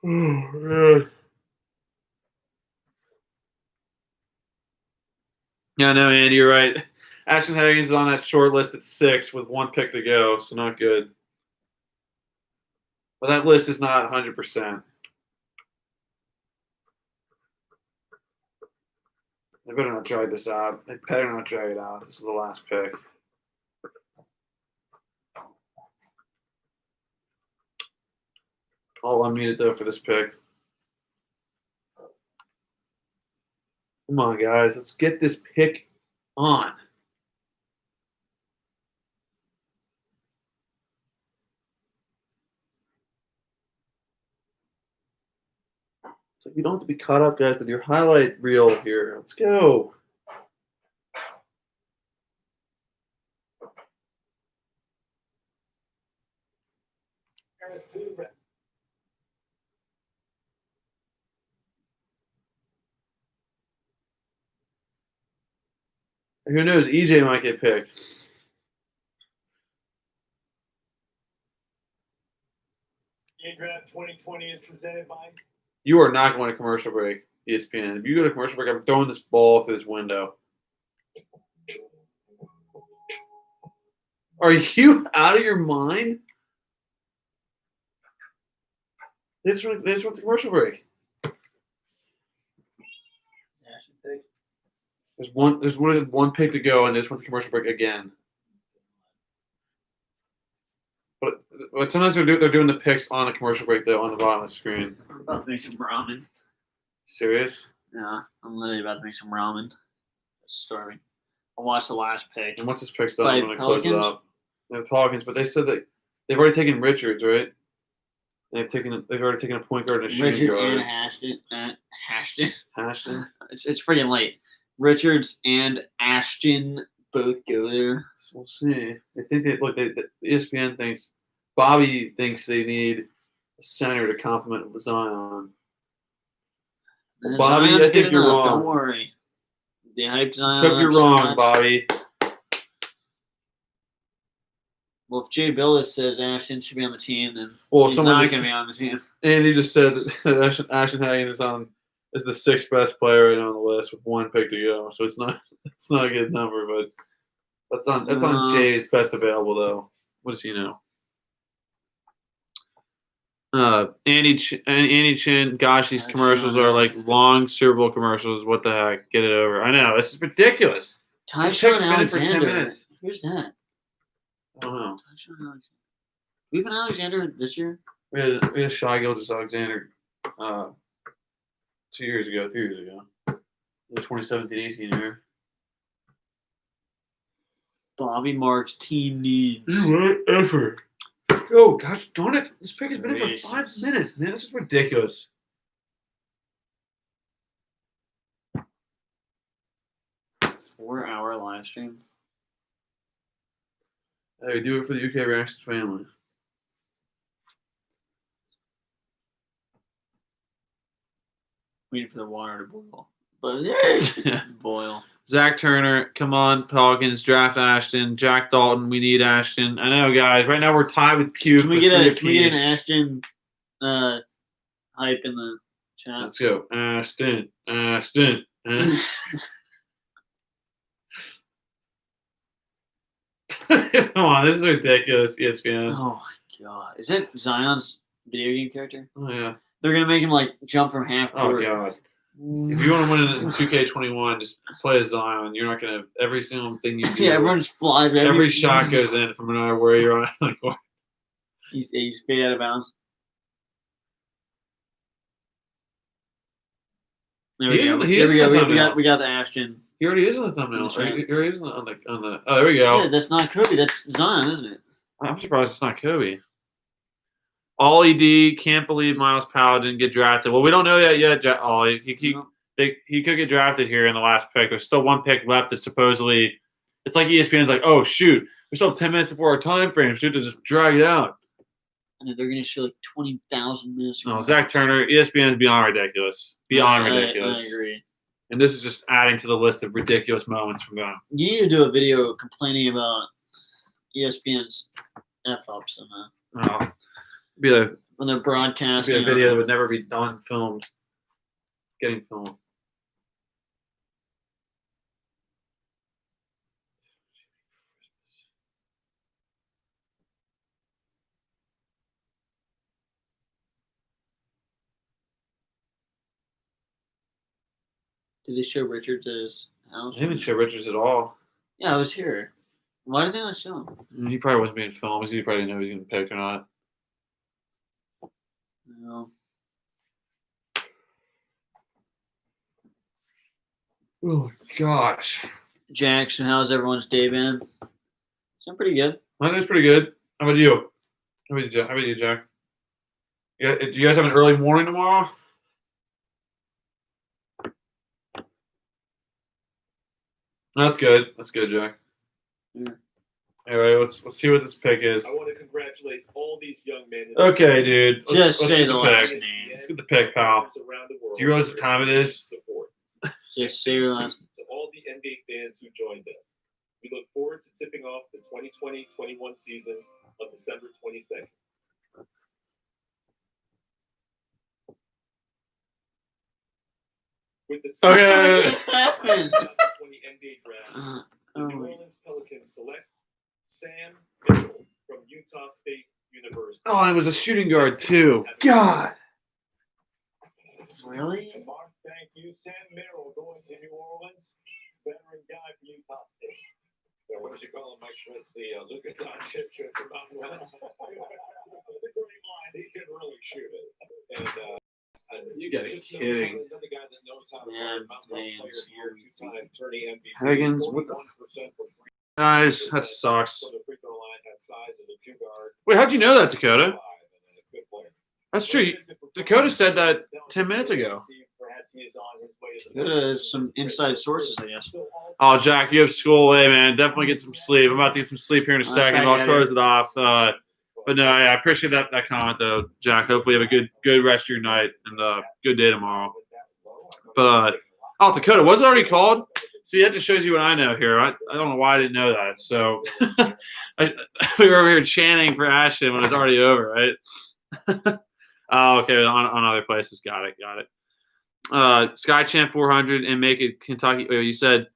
Oh, man. Yeah, no, Andy, you're right. Ashton Higgins is on that short list at 6 with 1 pick to go, so not good. But that list is not 100%. They better not drag this out. They better not drag it out. This is the last pick. I'll unmute it though for this pick. Come on, guys. Let's get this pick on. It's like you don't have to be caught up, guys, with your highlight reel here. Let's go. Harris to the red. Who knows? EJ might get picked. NBA Draft 2020 is presented by. You are not going to commercial break, ESPN. If you go to commercial break, I'm throwing this ball through this window. Are you out of your mind? They just went to commercial break. There's one pick to go, and they just went to commercial break again. But sometimes they're doing the picks on the commercial break though on the bottom of the screen. I'm about to make some ramen. Serious? Yeah, I'm literally about to make some ramen. It's starving. I watched the last pick. And once this pick's done, By I'm going to close it Pelicans? up. The Pelicans, but they said that they've already taken Richards, right? They've already taken a point guard and a shooting Richard guard. and Ashton. Ashton. It's freaking late. Richards and Ashton both go there. So we'll see. I think ESPN thinks Bobby thinks they need a center to complement Zion. And Bobby, Zion's I think good you're enough, wrong. Don't worry. They hyped Zion. Hope you're up so wrong, much. Bobby. Well, if Jay Billis says Ashton should be on the team, then Well, he's someone not just- going to be on the team. And he just said that Ashton Hagen is the sixth best player right now on the list with one pick to go. So it's not a good number, but that's on Jay's best available though. What does he know? Andy Chin, gosh, these commercials are like long Super Bowl commercials. What the heck? Get it over. I know this is ridiculous. This Tyshawn pick's been in for 10 Alexander. minutes. Who's that? I don't know. Tyshawn Alexander. We have an Alexander this year? We had Shai Gilgeous-Alexander 2 years ago, 3 years ago. The 2017-18 year. Bobby Marks team needs. Whatever. Oh, gosh darn it. This pick has been in for Jesus. 5 minutes, man. This is ridiculous. Four-hour live stream. Hey, we do it for the UK Reactions family. Waiting for the water to boil. But boil. Zach Turner, come on, Pelicans, draft Ashton. Jack Dalton, we need Ashton. I know, guys. Right now we're tied with Q. Can we get an Ashton hype in the chat? Let's go. Ashton. Ashton. Come on, this is ridiculous, ESPN. Oh my god. Is that Zion's video game character? Oh, yeah. They're gonna make him like jump from half Oh, court. God. If you want to win in 2K21, just play as Zion. You're not going to – every single thing you do. Yeah, everyone just flies. Every shot goes in from no matter where you're on. Like, what? He's fade out of bounds. There we He is- go. he There is we in go. the We got the Ashton. He already is on the thumbnail. That's right. He already is on the oh, there we go. Yeah, that's not Kobe. That's Zion, isn't it? I'm surprised it's not Kobe. Ollie D, can't believe Miles Powell didn't get drafted. Well, we don't know that yet, Ollie. He could get drafted here in the last pick. There's still one pick left that supposedly – it's like ESPN's like, oh, shoot. We still have 10 minutes before our time frame. Shoot, to just drag it out. And they're going to show like 20,000 minutes. No, Zach Turner, ESPN is beyond ridiculous. Beyond ridiculous. I agree. And this is just adding to the list of ridiculous moments from them. You need to do a video complaining about ESPN's F-ups and Oh, be a when they're broadcasting. video that would never be done filmed. Getting filmed. Did they show Richards at his house? They didn't show Richards at all. Yeah, I was here. Why did they not show him? He probably wasn't being filmed. He probably didn't know he was getting picked or not. No. Oh gosh, Jackson, how's everyone's day been? It's been pretty good. mine is pretty good. How about you? How about you, Jack? How about you, Jack? Yeah, do you guys have an early morning tomorrow? That's good. That's good, Jack. Yeah. Anyway, let's see what this pick is. I want to congratulate all these young men. Okay, dude. Just say get the the last pick. name. Let's get the pick, pal. Do Do you realize what time it is? Support. Just say your last. To all the NBA fans who joined us, we look forward to tipping off the 2020-21 season on December 22nd. With the Okay. What just happened? 2020 NBA draft, the Oh, New Orleans Pelicans select Sam Mitchell from Utah State University. Oh, and it was a shooting guard too. God. really? Mark, thank you. Sam Merrill going to New Orleans. Veteran guy for Utah State. Yeah, what did you call him, Mike Schmitz? The Luka Doncic of the Mountain West. That's a great line. He can really shoot it. And You gotta be just knows kidding. how- another guy that knows how to Yeah, play Mountain West player of the year, two-time tourney MVP. Higgins, what the 41% for free Guys, that sucks. from the free throw line, has size of a two guard. Wait, how'd you know that, Dakota? And a good player. That's true. Dakota said that 10 minutes ago. Good as some inside sources, I guess. Oh, Jack, you have school away, man. Definitely get some sleep. I'm about to get some sleep here in a second. I'll close it off. But no, yeah, I appreciate that comment though, Jack. Hopefully you have a good rest of your night and good day tomorrow. But oh, Dakota, was it already called? See, that just shows you what I know here. I don't know why I didn't know that. So we were over here chanting for Ashton when it's already over, right? Oh, okay, on other places. Got it. Sky Champ 400 and make it Kentucky. You said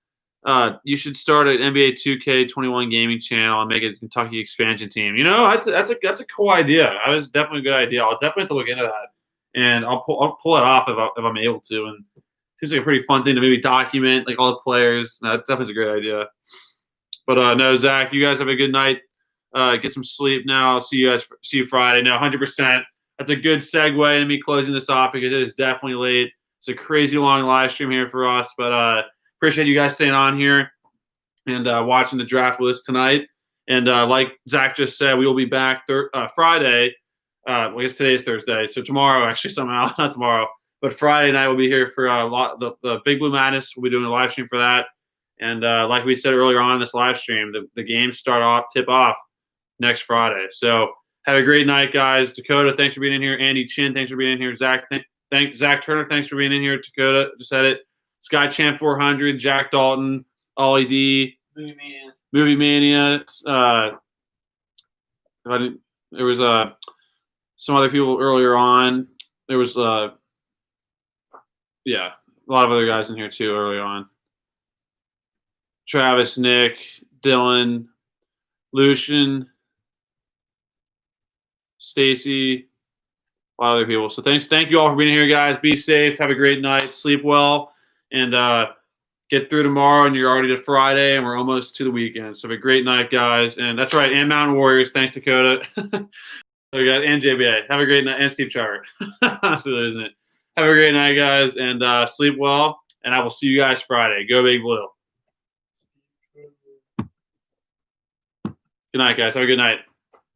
you should start an NBA 2K21 gaming channel and make it a Kentucky expansion team. You know, that's a cool idea. That was definitely a good idea. I'll definitely have to look into that, and I'll pull it off if I'm able to. And it seems like a pretty fun thing to maybe document like all the players. No, that definitely is a great idea. But no, Zach, you guys have a good night. Get some sleep now. See you Friday. No, 100%. That's a good segue into me closing this off because it is definitely late. It's a crazy long live stream here for us, but appreciate you guys staying on here and watching the draft list tonight. And like Zach just said, we will be back Friday. I guess today is Thursday, so tomorrow actually somehow not tomorrow, but Friday night we'll be here for the Big Blue Madness. We'll be doing a live stream for that. And like we said earlier on in this live stream, the games tip off next Friday. So have a great night, guys. Dakota, thanks for being in here. Andy Chin, thanks for being in here. Zach Turner, thanks for being in here. Dakota, just said it. Sky Champ 400, Jack Dalton, Ollie D, Movie Mania. There was some other people earlier on. There was a lot of other guys in here too early on. Travis, Nick, Dylan, Lucian, Stacy, a lot of other people. So thank you all for being here, guys. Be safe. Have a great night. Sleep well. And get through tomorrow, and you're already to Friday, and we're almost to the weekend. So have a great night, guys. And that's right, and Mountain Warriors. Thanks, Dakota. So guys, and JBA. Have a great night. And Steve Charter. So isn't it? Have a great night, guys, and sleep well. And I will see you guys Friday. Go Big Blue. Good night, guys. Have a good night.